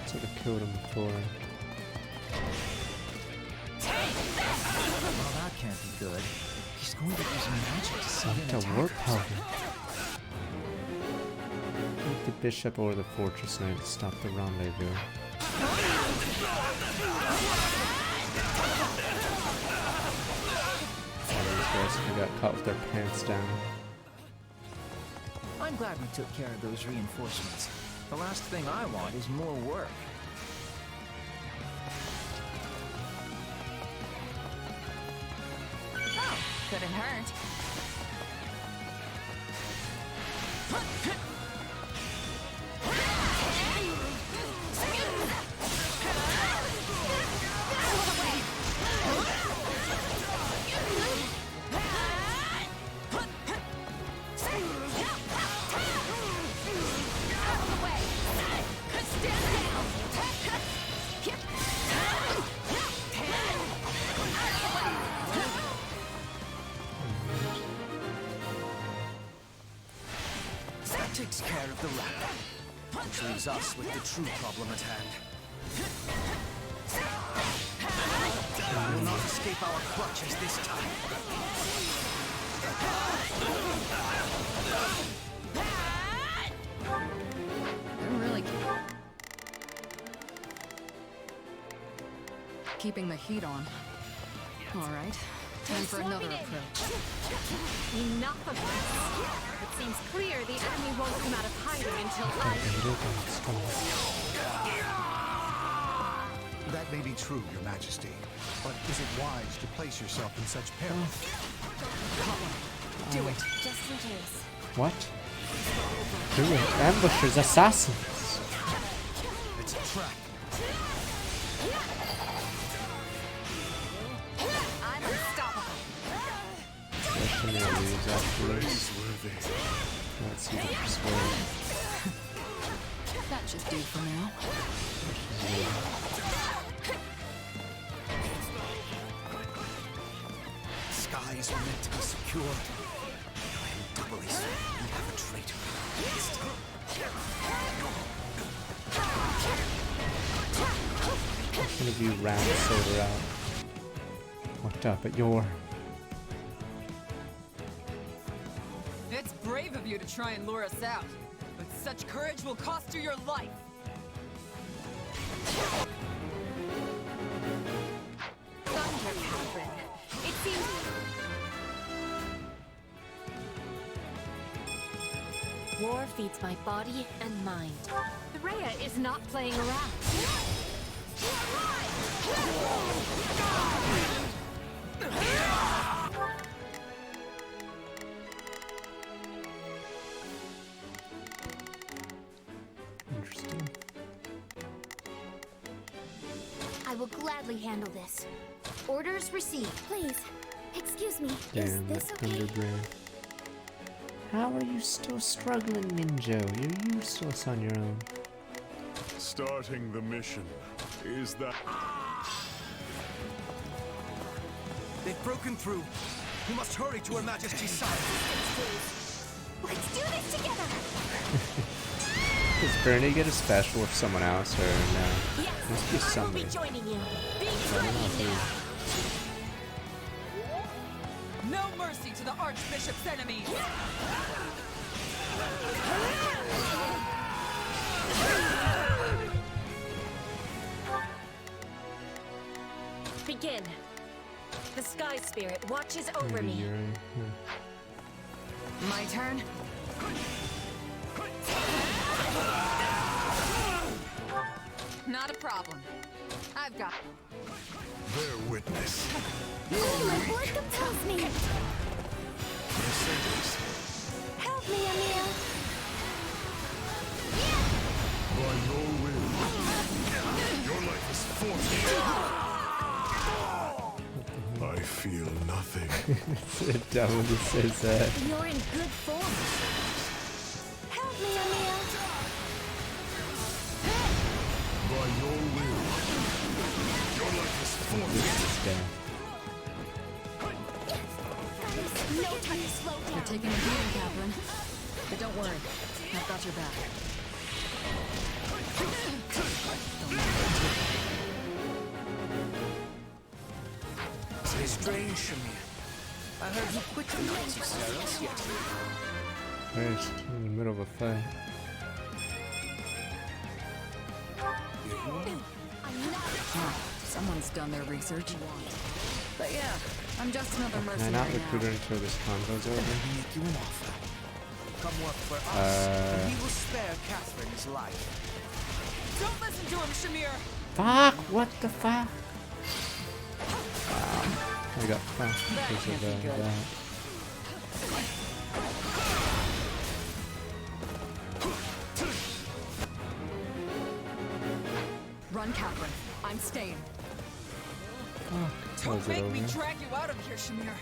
Sort of killed him before. Well, that can't be good. He's going to use magic to send an To attack. warp powder. Take the bishop or the fortress knight to stop the rendezvous. All these guys who got caught with their pants down. I'm glad we took care of those reinforcements. The last thing I want is more work. Oh, couldn't hurt. That takes care of the rat, which leaves us with the true problem at hand. We will not escape our clutches this time. They're really keeping the heat on. All right, time for another approach. Enough of this. It seems clear the enemy won't come out of hiding until That may be true, Your Majesty, but is it wise to place yourself in such peril? Do it. Just in case. What? Do it. Ambushers, assassins. It's a trap. I'm unstoppable. Especially when I lose after this. Let's see the persuade. That should do for now. Skies were meant to be secure. I am doubly certain we have a traitor. I'm gonna be round soda out. Looked up at your. It's brave of you to try and lure us out, but such courage will cost you your life. Thunder, Catherine. It seems... War feeds my body and mind. Rhea is not playing around. Interesting. I will gladly handle this. Orders received. Please, excuse me. Is Damn, this that okay? Thunderbrand. How are you still struggling, Ninjo? You're useless on your own. Starting the mission. Is that... They've broken through. We must hurry to Her Majesty's side. Let's do this together. Does Bernie get a special with someone else, or no? Yes, Must be I will somebody. be joining you. Be I don't know friendly now. No mercy to the Archbishop's enemies! Begin. The Sky Spirit watches over Maybe me. you're right. My turn? Not a problem. I've got... Bear witness. My blood tells me. Help me, Emil. By your will. Your life is forfeit. I feel nothing. It's a devil that says that. You're in good form. Help me, Emil. By your will. Your life is forfeit. No time to slow down. You're taking a beating, Catherine. But don't worry, I've got your back. Say strange, Shamir. I heard you quit the Knights of Saros yesterday. First, in the middle of a fight. Someone's done their research. But yeah, I'm just another Can I mercenary not now. recruit her until this convo's over? Make you an offer. Come work for us, and we will spare Catherine's life. Don't listen to him, Shamir! Fuck! What the fuck? I got fucked because of that. Run, Catherine. I'm staying. Fuck. Don't Was it make me over? drag you out of here, Shamir.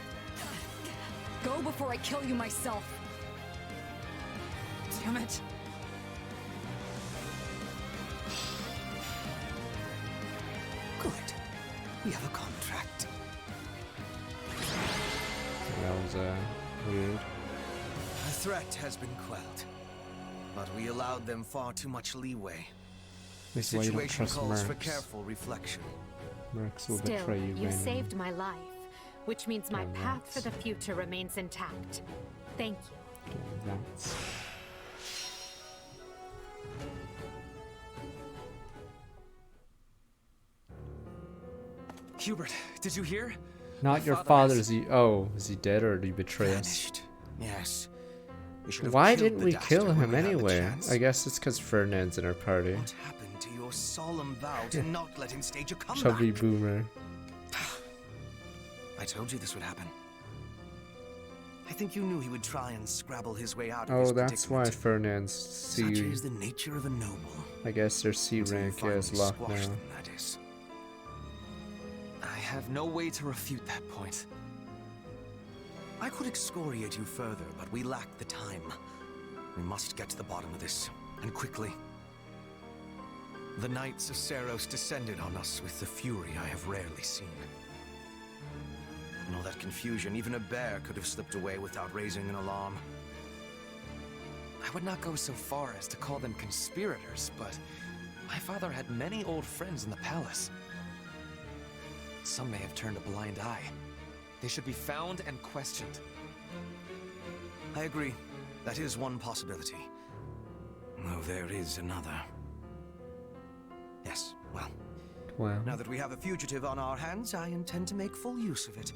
Go before I kill you myself. Damn it. Good. We have a contract. That was weird. The threat has been quelled, but we allowed them far too much leeway. The This is why you don't situation trust calls for mercs. careful reflection. Mercs will Still, betray you you randomly. saved my life, which means my Damn path for rats. the future remains intact. Thank you. Damn rats. Hubert, did you hear? Not My your father father. is- Is he? Oh, is he dead or did he betray us? Vanished. Yes. We should have Why killed didn't the we dastard kill when him we had the anyway? chance. I guess it's because Ferdinand's in our party. What happened to your solemn vow to not let him stage a comeback? Chubby boomer. I told you this would happen. I think you knew he would try and scrabble his way out of Oh, his that's why predicament. Ferdinand's Such C. is the nature of a noble. I guess their C Until you rank finally is locked squash now. them, that is. I have no way to refute that point. I could excoriate you further, but we lack the time. We must get to the bottom of this, and quickly. The Knights of Saros descended on us with the fury I have rarely seen. In all that confusion, even a bear could have slipped away without raising an alarm. I would not go so far as to call them conspirators, but my father had many old friends in the palace. Some may have turned a blind eye. They should be found and questioned. I agree. That is one possibility. Though there is another. Yes, well. Well. Now that we have a fugitive on our hands, I intend to make full use of it.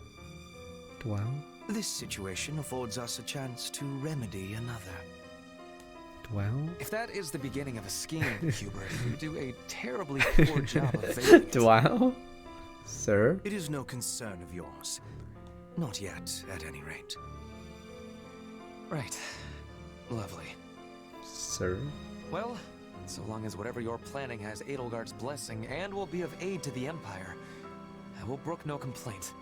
Well. This situation affords us a chance to remedy another. Well. If that is the beginning of a scheme, Hubert, you do a terribly poor job of evading it. Well, sir? It is no concern of yours. Not yet, at any rate. Right. Lovely. Sir? Well, so long as whatever you're planning has Edelgard's blessing and will be of aid to the Empire, I will brook no complaint.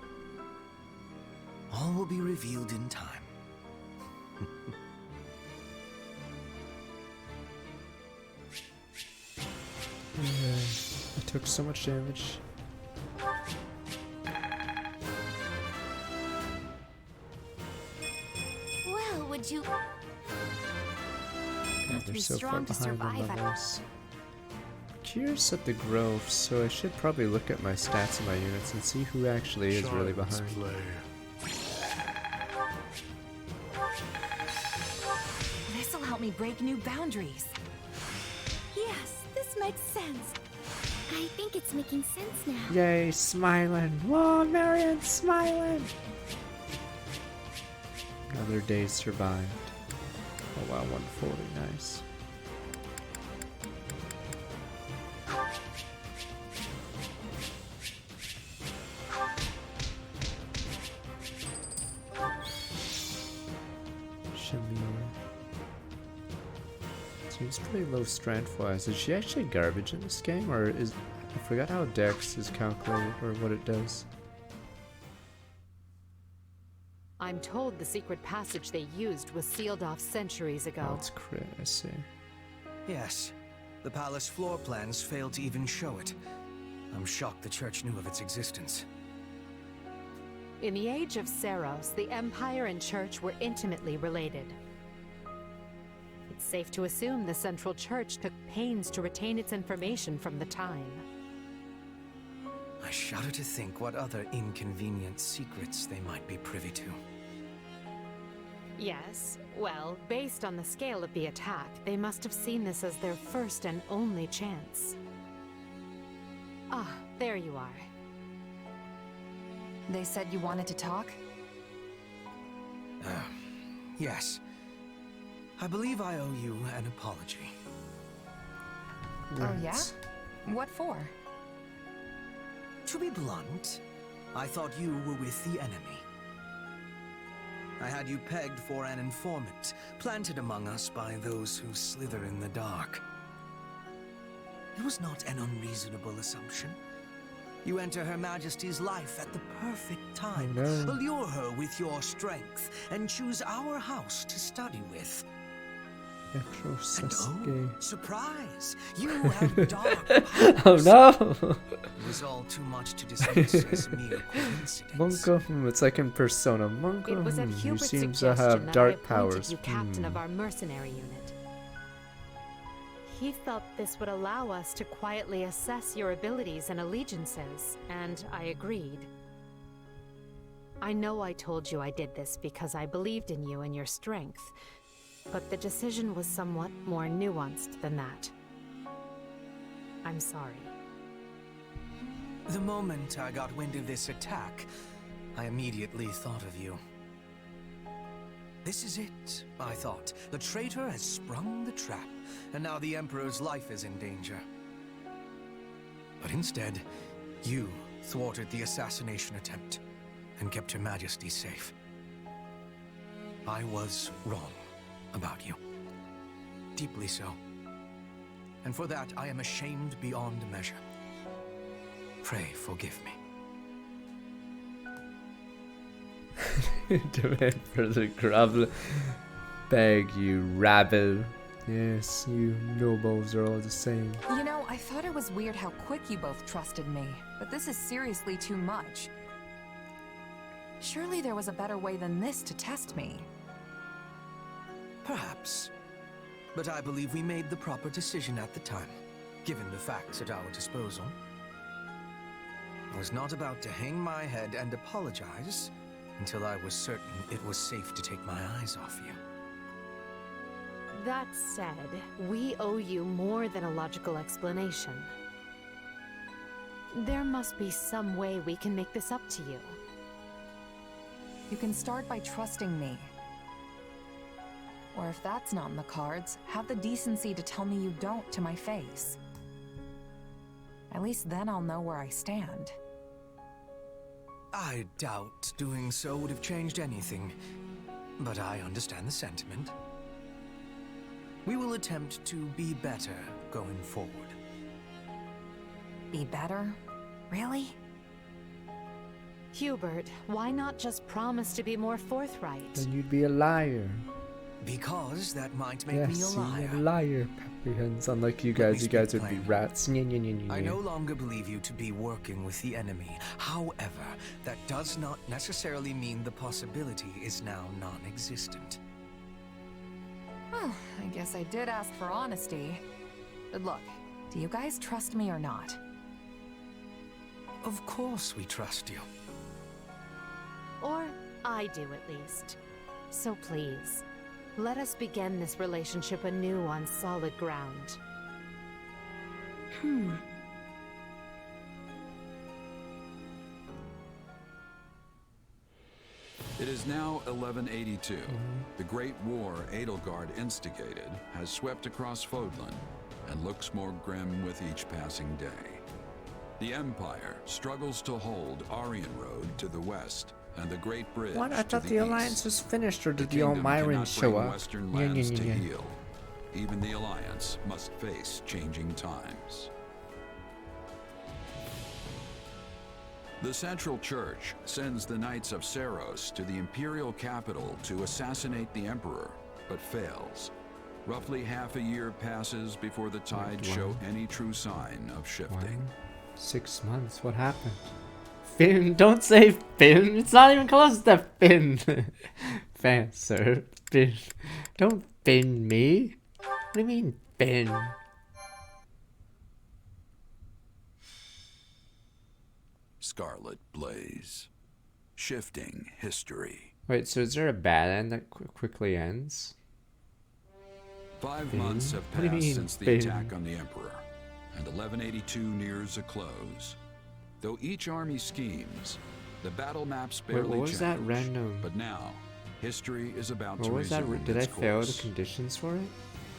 All will be revealed in time. I took so much damage. Well, would you... God, they're be so far strong to behind on survive. levels. Curious at the growth, so I should probably look at my stats and my units and see who actually is really Child's behind. play. This'll help me break new boundaries. Yes, this makes sense. I think it's making sense now. Yay, smiling. Whoa, Marion's smiling. Another day survived. Oh wow, 140, nice. Shamir. Seems pretty low strength wise. Is she actually garbage in this game, or is... I forgot how Dex is calculated, or what it does. I'm told the secret passage they used was sealed off centuries ago. Oh, it's crit, I see. Yes. The palace floor plans failed to even show it. I'm shocked the church knew of its existence. In the age of Seros, the Empire and Church were intimately related. It's safe to assume the Central Church took pains to retain its information from the time. I shudder to think what other inconvenient secrets they might be privy to. Yes, well, based on the scale of the attack, they must have seen this as their first and only chance. Ah, there you are. They said you wanted to talk? Yes. I believe I owe you an apology. Oh yeah? What for? To be blunt, I thought you were with the enemy. I had you pegged for an informant, planted among us by those who slither in the dark. It was not an unreasonable assumption. You enter Her Majesty's life at the perfect time, allure her with your strength, and choose our house to study with. And oh, surprise! You have dark powers. Oh no! It is all too much to dismiss as mere coincidence. Monko, it's like in Persona. Monko, It was at who Hubert's seems to suggestion have that I dark appointed powers. you captain of our mercenary unit. He felt this would allow us to quietly assess your abilities and allegiances, and I agreed. I know I told you I did this because I believed in you and your strength, but the decision was somewhat more nuanced than that. I'm sorry. The moment I got wind of this attack, I immediately thought of you. This is it, I thought. The traitor has sprung the trap, and now the Emperor's life is in danger. But instead, you thwarted the assassination attempt and kept Her Majesty safe. I was wrong about you. Deeply so. And for that, I am ashamed beyond measure. Pray forgive me. Demand for the grovel. Beg you, rabble. Yes, you nobles are all the same. You know, I thought it was weird how quick you both trusted me, but this is seriously too much. Surely there was a better way than this to test me. Perhaps. But I believe we made the proper decision at the time, given the facts at our disposal. I was not about to hang my head and apologize until I was certain it was safe to take my eyes off you. That said, we owe you more than a logical explanation. There must be some way we can make this up to you. You can start by trusting me. Or if that's not in the cards, have the decency to tell me you don't to my face. At least then I'll know where I stand. I doubt doing so would have changed anything, but I understand the sentiment. We will attempt to be better going forward. Be better? Really? Hubert, why not just promise to be more forthright? Then you'd be a liar. Because that might make me a Yes, liar. you're a liar, Peppy Hens. Unlike you guys would be rats. I no longer believe you to be working with the enemy. However, that does not necessarily mean the possibility is now non-existent. Well, I guess I did ask for honesty. But look, do you guys trust me or not? Of course we trust you. Or I do at least. So please, let us begin this relationship anew on solid ground. It is now 1182. The Great War Edelgard instigated has swept across Fodlan and looks more grim with each passing day. The Empire struggles to hold Aryan Road to the west and the Great Bridge What? I to thought the alliance east. was finished, or did the kingdom Almirans cannot show bring up? Western Yeah, lands yeah, to yeah. heal. Even the alliance must face changing times. The Central Church sends the Knights of Saros to the Imperial capital to assassinate the Emperor, but fails. Roughly half a year passes before the tides show any true sign of shifting. 6 months. What happened? Finn, don't say Finn. It's not even close to Finn. Fan, sir. Finn. Don't Finn me. What do you mean, Finn? Scarlet Blaze. Shifting history. Wait, so is there a bad end that quickly ends? 5 Finn? months have What do you passed mean, since the Finn? attack on the Emperor, and 1182 nears a close. Though each army schemes, the battle maps Wait, barely what was change. that random? But now, history is about What to was that? resume Did I its fail the course. conditions for it?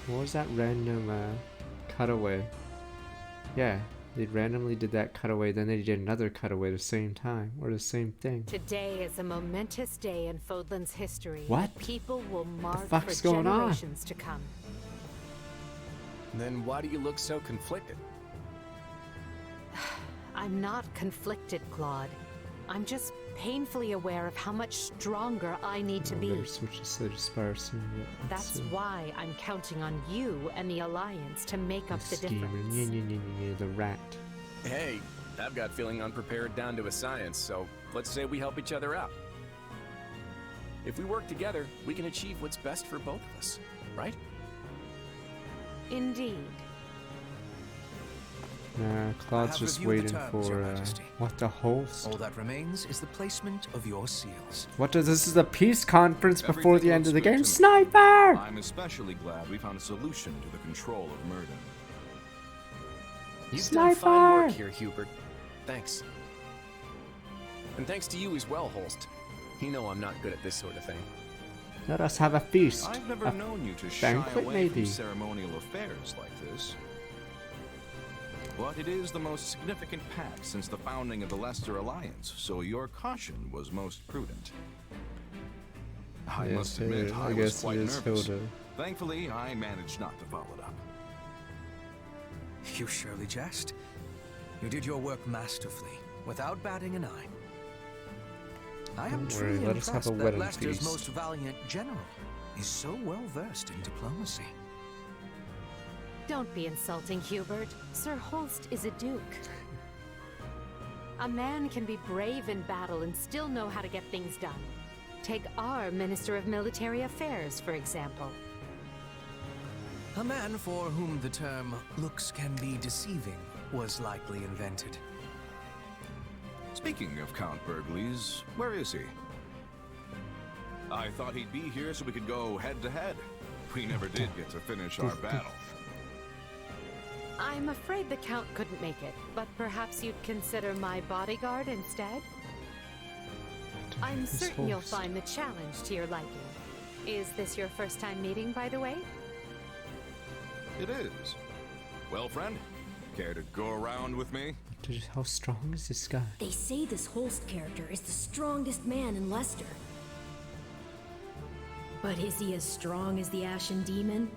What was that random cutaway? Yeah, they randomly did that cutaway, then they did another cutaway at the same time, or the same thing. Today is a momentous day in Fodlan's history. What? that people will mark fuck's for going on? generations to come. Then why do you look so conflicted? I'm not conflicted, Claude. I'm just painfully aware of how much stronger I need to be. Better switch to Slade Aspire soon. That's why I'm counting on you and the Alliance to make up the Schemer. difference. Yeah, the rat. Hey, I've got feeling unprepared down to a science, so let's say we help each other out. If we work together, we can achieve what's best for both of us, right? Indeed. Nah, I Claude's have just reviewed the waiting terms, Your for Majesty. what the host? All that remains is the placement of your seals. What does this is a peace conference before Everything the end of the looks good game? to me. Sniper! I'm especially glad we found a solution to the control of Murden. You've done fine work Sniper! here, Hubert. Thanks. And thanks to you as well, Holst. You know I'm not good at this sort of thing. Let us have a feast. I've never A known you to shy banquet, away maybe. from ceremonial affairs like this. But it is the most significant pact since the founding of the Leicester Alliance, so your caution was most prudent. I Yes, must admit, it- I I was guess it quite is nervous. Hilda. Thankfully, I managed not to follow it up. You surely jest. You did your work masterfully, without batting an eye. I am Don't worry, truly let us have impressed a that wedding Leicester's feast. most valiant general is so well versed in diplomacy. Don't be insulting, Hubert. Sir Holst is a duke. A man can be brave in battle and still know how to get things done. Take our Minister of Military Affairs, for example. A man for whom the term looks can be deceiving was likely invented. Speaking of Count Burgleys, where is he? I thought he'd be here so we could go head to head. We never did get to finish our battle. I'm afraid the Count couldn't make it, but perhaps you'd consider my bodyguard instead? I'm certain you'll find the challenge to your liking. Is this your first time meeting, by the way? It is. Well, friend, care to go around with me? How strong is this guy? They say this Holst character is the strongest man in Leicester. But is he as strong as the Ashen Demon?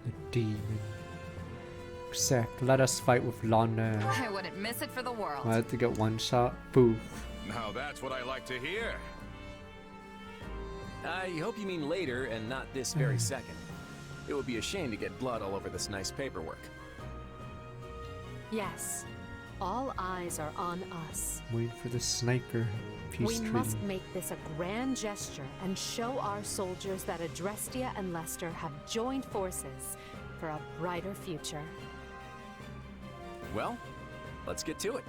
The demon. Sec, let us fight with Lana. I wouldn't miss it for the world. I had to get one shot. Boof. Now that's what I like to hear. I hope you mean later and not this very second. It would be a shame to get blood all over this nice paperwork. Yes. All eyes are on us. Wait for the sniper. Peace We treaty. must make this a grand gesture and show our soldiers that Adrestia and Leicester have joined forces for a brighter future. Well, let's get to it.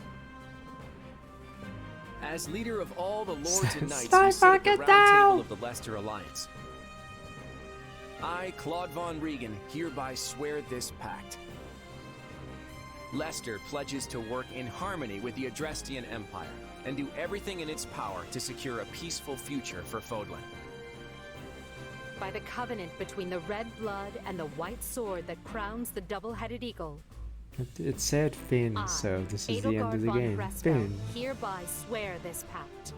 As leader of all the lords and knights who sit at the round table of the Leicester Alliance, I, Claude von Regan, hereby swear this pact. Leicester pledges to work in harmony with the Adrestian Empire and do everything in its power to secure a peaceful future for Fodlan. By the covenant between the red blood and the white sword that crowns the double-headed eagle, It said Finn, so this is the end of the game. Finn. hereby swear this pact.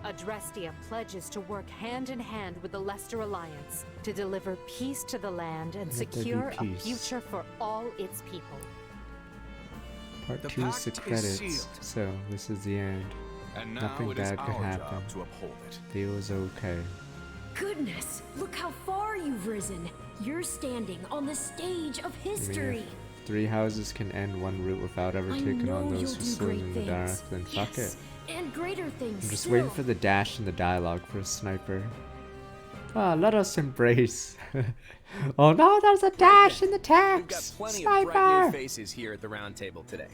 Adrestia pledges to work hand in hand with the Leicester Alliance to deliver peace to the land and Let there be secure a peace. future for all its people. Part The 2 is the pact is credits, sealed. so this is the end. And now Nothing it is bad could our happen. job to uphold it. Feels okay. Goodness, look how far you've risen. You're standing on the stage of I mean, history. if 3 houses can end 1 route without ever I taking know on those you'll who do swim great in the dark, things. then fuck Yes, it. and greater things I'm just still. waiting for the dash in the dialogue for a sniper. Ah, let us embrace. Oh no, there's a dash in the We've got text! plenty of bright new Sniper! faces here at the round table today.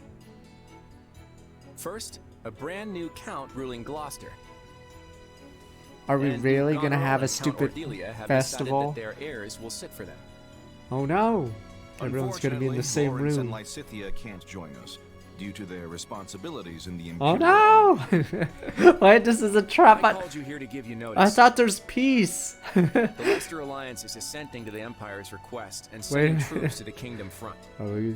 First, a brand new count ruling Gloucester. Are we And really Duke gonna Goneril have a and Count stupid Cordelia have festival? decided that their heirs will sit for them. Oh no! Everyone's gonna be in the same Lawrence and room. Lysithea can't join us due to their responsibilities in the Oh Imperial no! Wait, this is a trap. I called you here to give you notice. I thought there's peace. The Leicester Alliance is assenting to the Empire's request and sending Wait. troops to the Kingdom front. Oh,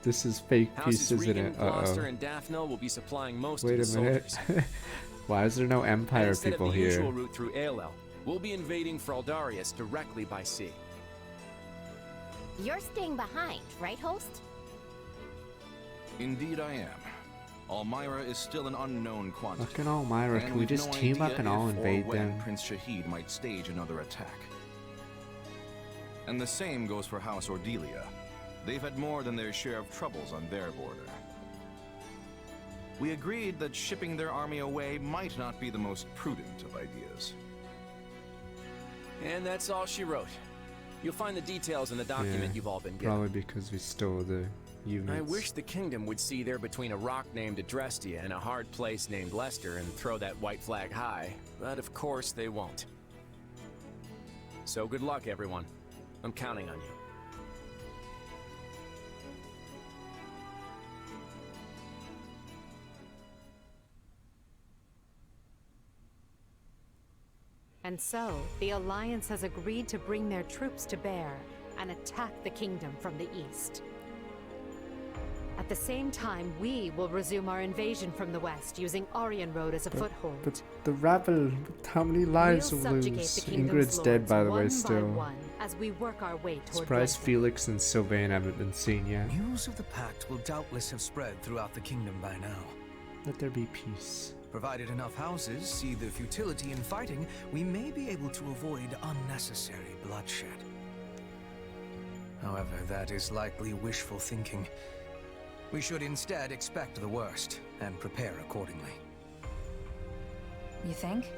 this is fake peace, Houses isn't Regan, it? Gloucester, Uh-oh. and Daphne will be supplying most Wait of the a minute. soldiers. Why is there no And Empire instead people of the here? usual route through Aelel, we'll be invading Fraldarius directly by sea. You're staying behind, right, Holst? Indeed I am. Almyra is still an unknown quantity. Fucking Almyra, and can we we've just no team up idea and all if or invade when them? Prince Shahid might stage another attack. And the same goes for House Ordelia. They've had more than their share of troubles on their border. We agreed that shipping their army away might not be the most prudent of ideas. And that's all she wrote. You'll find the details in the document Yeah, you've all been given. Probably because we stole the units. I wish the kingdom would see there between a rock named Adrestia and a hard place named Leicester and throw that white flag high, but of course they won't. So good luck, everyone. I'm counting on you. And so, the Alliance has agreed to bring their troops to bear and attack the kingdom from the east. At the same time, we will resume our invasion from the west, using Aryan Road as a foothold. But the rebel, how many lives We'll will subjugate lose? the kingdom's Ingrid's dead, by the way, lords still. one by one, as we work our way toward Surprised Dresden. Felix and Sylvain haven't been seen yet. News of the pact will doubtless have spread throughout the kingdom by now. Let there be peace. Provided enough houses see the futility in fighting, we may be able to avoid unnecessary bloodshed. However, that is likely wishful thinking. We should instead expect the worst and prepare accordingly. You think?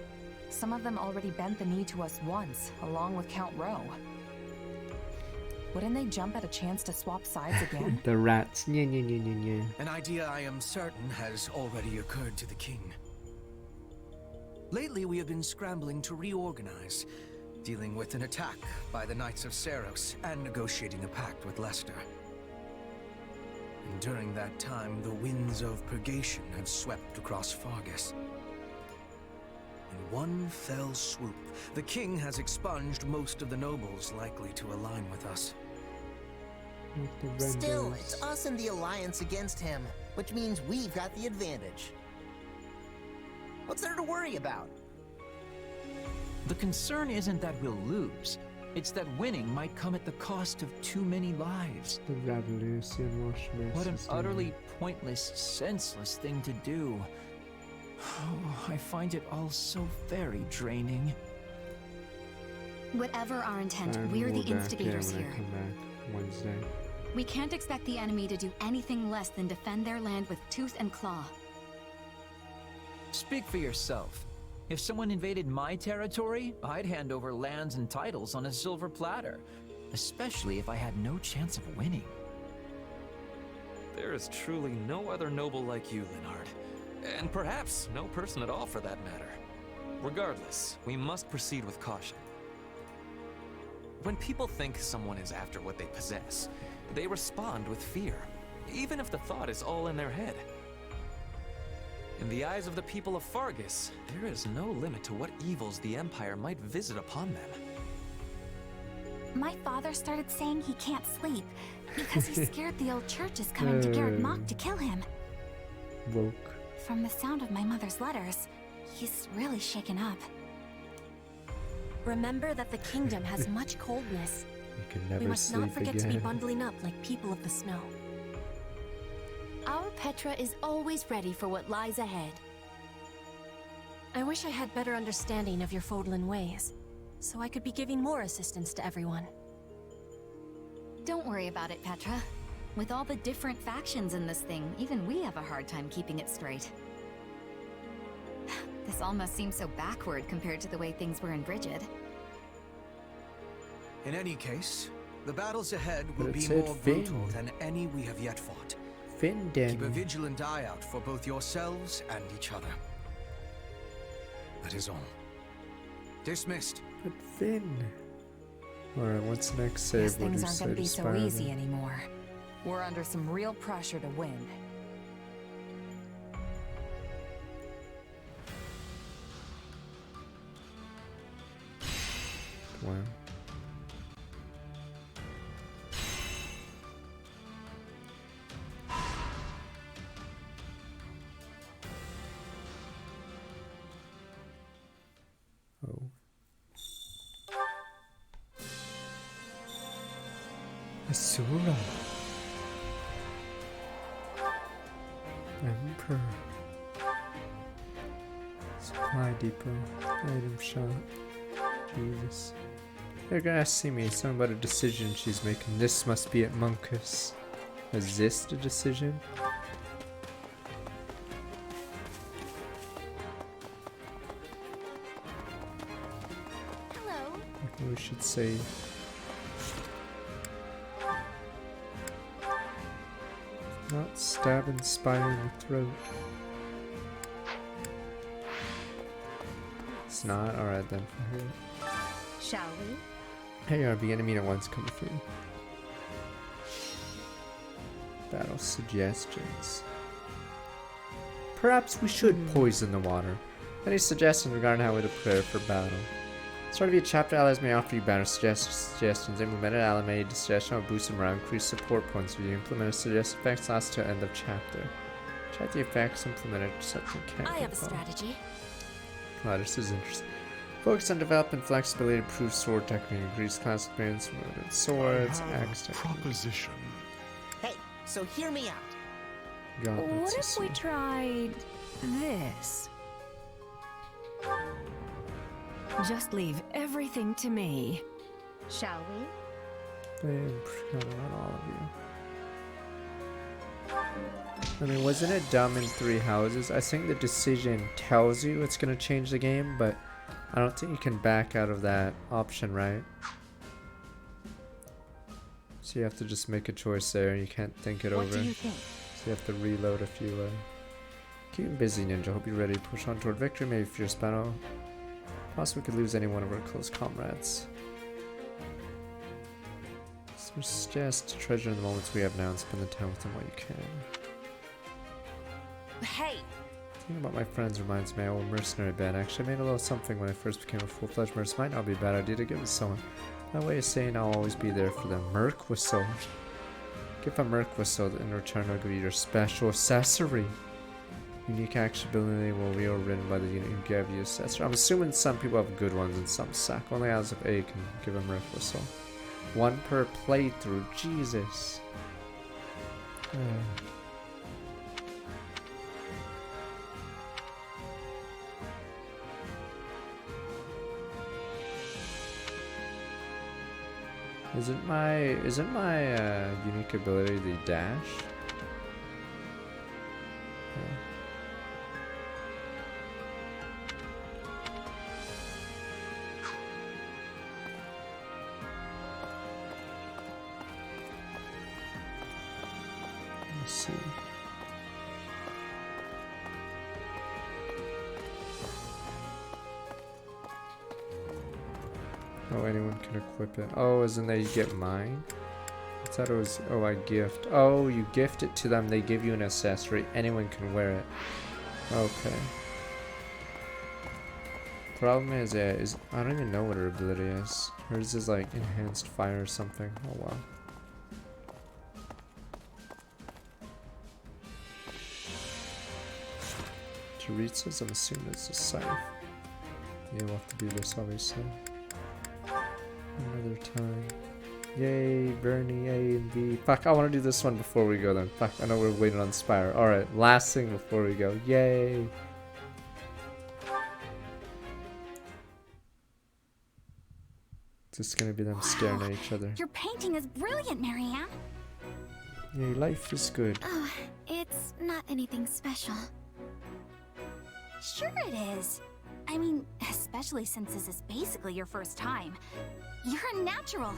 Some of them already bent the knee to us once, along with Count Rowe. Wouldn't they jump at a chance to swap sides again? The rats. Nya, nya, nya, nya, nya. An idea I am certain has already occurred to the king. Lately, we have been scrambling to reorganize. dealing with an attack by the Knights of Seros and negotiating a pact with Leicester. And during that time, the winds of purgation have swept across Fargus. In one fell swoop, the king has expunged most of the nobles likely to align with us. Still, it's us and the Alliance against him, which means we've got the advantage. What's there to worry about? The concern isn't that we'll lose. It's that winning might come at the cost of too many lives. The revolution was What an utterly pointless, senseless thing to do. Oh, I find it all so very draining. Whatever our intent, we're the instigators here. Come back Wednesday. We can't expect the enemy to do anything less than defend their land with tooth and claw. Speak for yourself. If someone invaded my territory, I'd hand over lands and titles on a silver platter. Especially if I had no chance of winning. There is truly no other noble like you, Linhard. And perhaps no person at all for that matter. Regardless, we must proceed with caution. When people think someone is after what they possess, they respond with fear, even if the thought is all in their head. In the eyes of the people of Fargus, there is no limit to what evils the Empire might visit upon them. My father started saying he can't sleep because he's scared the old church is coming to Garreg Mach to kill him. Woke. From the sound of my mother's letters, he's really shaken up. Remember that the kingdom has much coldness. You can never We must sleep not forget again. to be bundling up like people of the snow. Our Petra is always ready for what lies ahead. I wish I had better understanding of your Fodlan ways, so I could be giving more assistance to everyone. Don't worry about it, Petra. With all the different factions in this thing, even we have a hard time keeping it straight. This almost seems so backward compared to the way things were in Brigid. In any case, the battles ahead will But it be said more Finn. brutal than any we have yet fought. Finn, Keep a Daniel. vigilant eye out for both yourselves and each other. That is all. Dismissed. But Finn. Alright, what's next save? Guess What things do aren't say gonna to be so Spider-Man? easy anymore. We're under some real pressure to win. Wow. Oh. Asura. Emperor. Supply depot. Item shop. Jesus. They're gonna see me something about a decision she's making. This must be at Monkus. Is this the decision? Hello. We should say. Not stab and spy in the throat. It's not? Alright then for her. Shall we? Hey, our begin to meet at once come through. Battle suggestions. Perhaps we should poison the water. Any suggestions regarding how we to prepare for battle? Start of each chapter, allies may offer you battle suggestions. Implemented ally made suggestion will boost morale, increase support points for you. Implemented suggest effects last to end of chapter. Check the effects implemented such a can't I have a recall. strategy. Wow, this is interesting. Focus on developing flexibility, improve sword technique, increase class experience, loaded swords, axe technique. Proposition. Hey, so hear me out. Gauntlets What is if we tried this? Just leave everything to me. Shall we? They improve on all of you. I mean, wasn't it dumb in Three Houses? I think the decision tells you it's gonna change the game, but I don't think you can back out of that option, right? So you have to just make a choice there, and you can't think it What over. do you think? So you have to reload a few. Keep him busy, Ninja. Hope you're ready to push on toward victory. Maybe fierce battle. Plus, we could lose any one of our close comrades. So just treasure in the moments we have now and spend the time with them while you can. Hey! Thinking about my friends reminds me of my old mercenary band. Actually, I made a little something when I first became a full-fledged merc. Might not be a bad idea to give it to someone. My way of saying I'll always be there for them. Merc whistle. Give a merc whistle, in return I'll give you your special accessory. Unique action ability will be overridden by the unit who gave you accessory. I'm assuming some people have good ones and some suck. Only as of A can give a merc whistle. One per playthrough. Jesus. Isn't my unique ability the dash? Okay. Let's see. Oh, anyone can equip it. Oh, isn't that you get mine? I thought it was, oh, I gift. Oh, you gift it to them, they give you an accessory. Anyone can wear it. Okay. Problem is I don't even know what her ability is. Hers is like enhanced fire or something. Oh, wow. Teresa's, I'm assuming it's a scythe. Yeah, we'll have to do this obviously. Another time. Yay, Bernie, A and B. Fuck, I want to do this one before we go then. Fuck, I know we're waiting on Spire. Alright, last thing before we go. Yay! It's just gonna be them staring at each other. Your painting is brilliant, Marianne. Yay, life is good. Oh, it's not anything special. Sure it is. I mean, especially since this is basically your first time. You're a natural.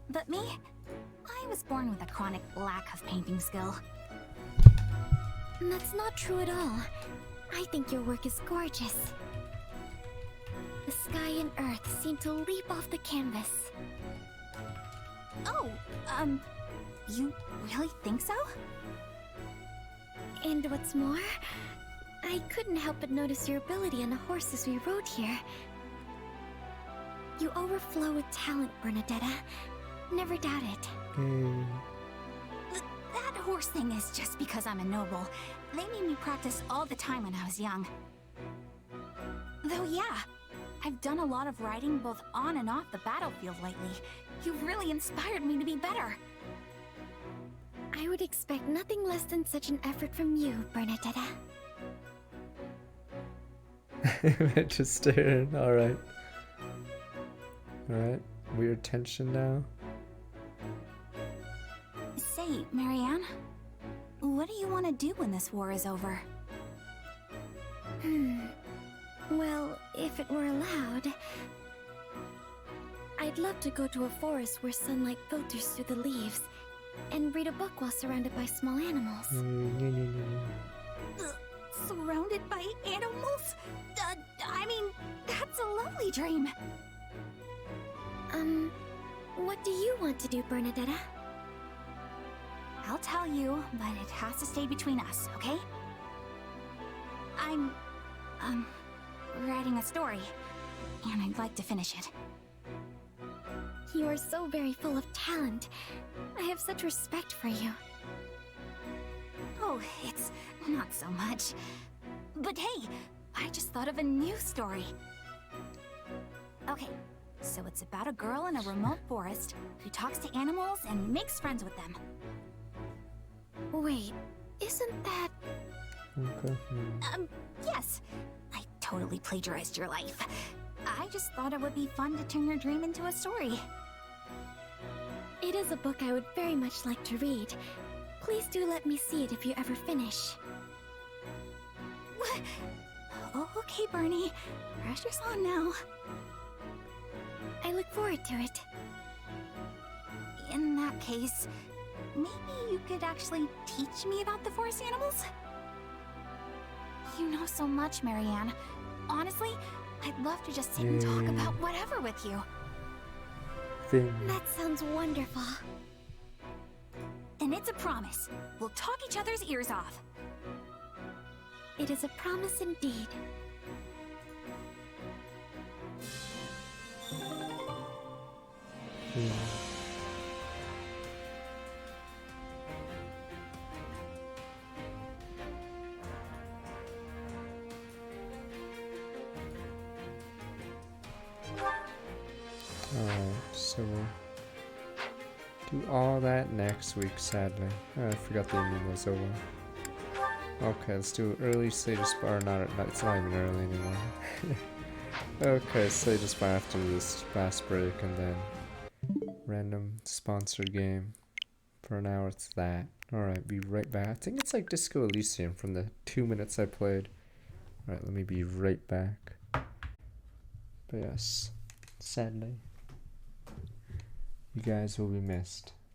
But me? I was born with a chronic lack of painting skill. That's not true at all. I think your work is gorgeous. The sky and earth seem to leap off the canvas. Oh, you really think so? And what's more, I couldn't help but notice your ability on the horses we rode here. You overflow with talent, Bernadetta. Never doubt it. That horse thing is just because I'm a noble. They made me practice all the time when I was young. Though yeah, I've done a lot of riding both on and off the battlefield lately. You've really inspired me to be better. I would expect nothing less than such an effort from you, Bernadetta. Just staring. Alright. Alright. Weird tension now. Say, Marianne, what do you want to do when this war is over? Well, if it were allowed, I'd love to go to a forest where sunlight filters through the leaves and read a book while surrounded by small animals. Surrounded by animals? I mean, that's a lovely dream. What do you want to do, Bernadetta? I'll tell you, but it has to stay between us, okay? I'm, writing a story, and I'd like to finish it. You are so very full of talent. I have such respect for you. Oh, it's not so much. But hey, I just thought of a new story. Okay, so it's about a girl in a remote forest who talks to animals and makes friends with them. Wait, isn't that... Okay. Yes. I totally plagiarized your life. I just thought it would be fun to turn your dream into a story. It is a book I would very much like to read. Please do let me see it if you ever finish. Oh, okay, Bernie. Pressure's on now. I look forward to it. In that case, maybe you could actually teach me about the forest animals? You know so much, Marianne. Honestly, I'd love to just sit and talk about whatever with you. That sounds wonderful. And it's a promise. We'll talk each other's ears off. It is a promise indeed. Alright, so we'll do all that next week, sadly. I forgot the ending was over. Okay, let's do early stages bar. It's not even early anymore. Okay, stages bar after this fast break, and then random sponsored game. For an hour, it's that. Alright, be right back. I think it's like Disco Elysium from the 2 minutes I played. Alright, let me be right back. But yes, sadly, you guys will be missed.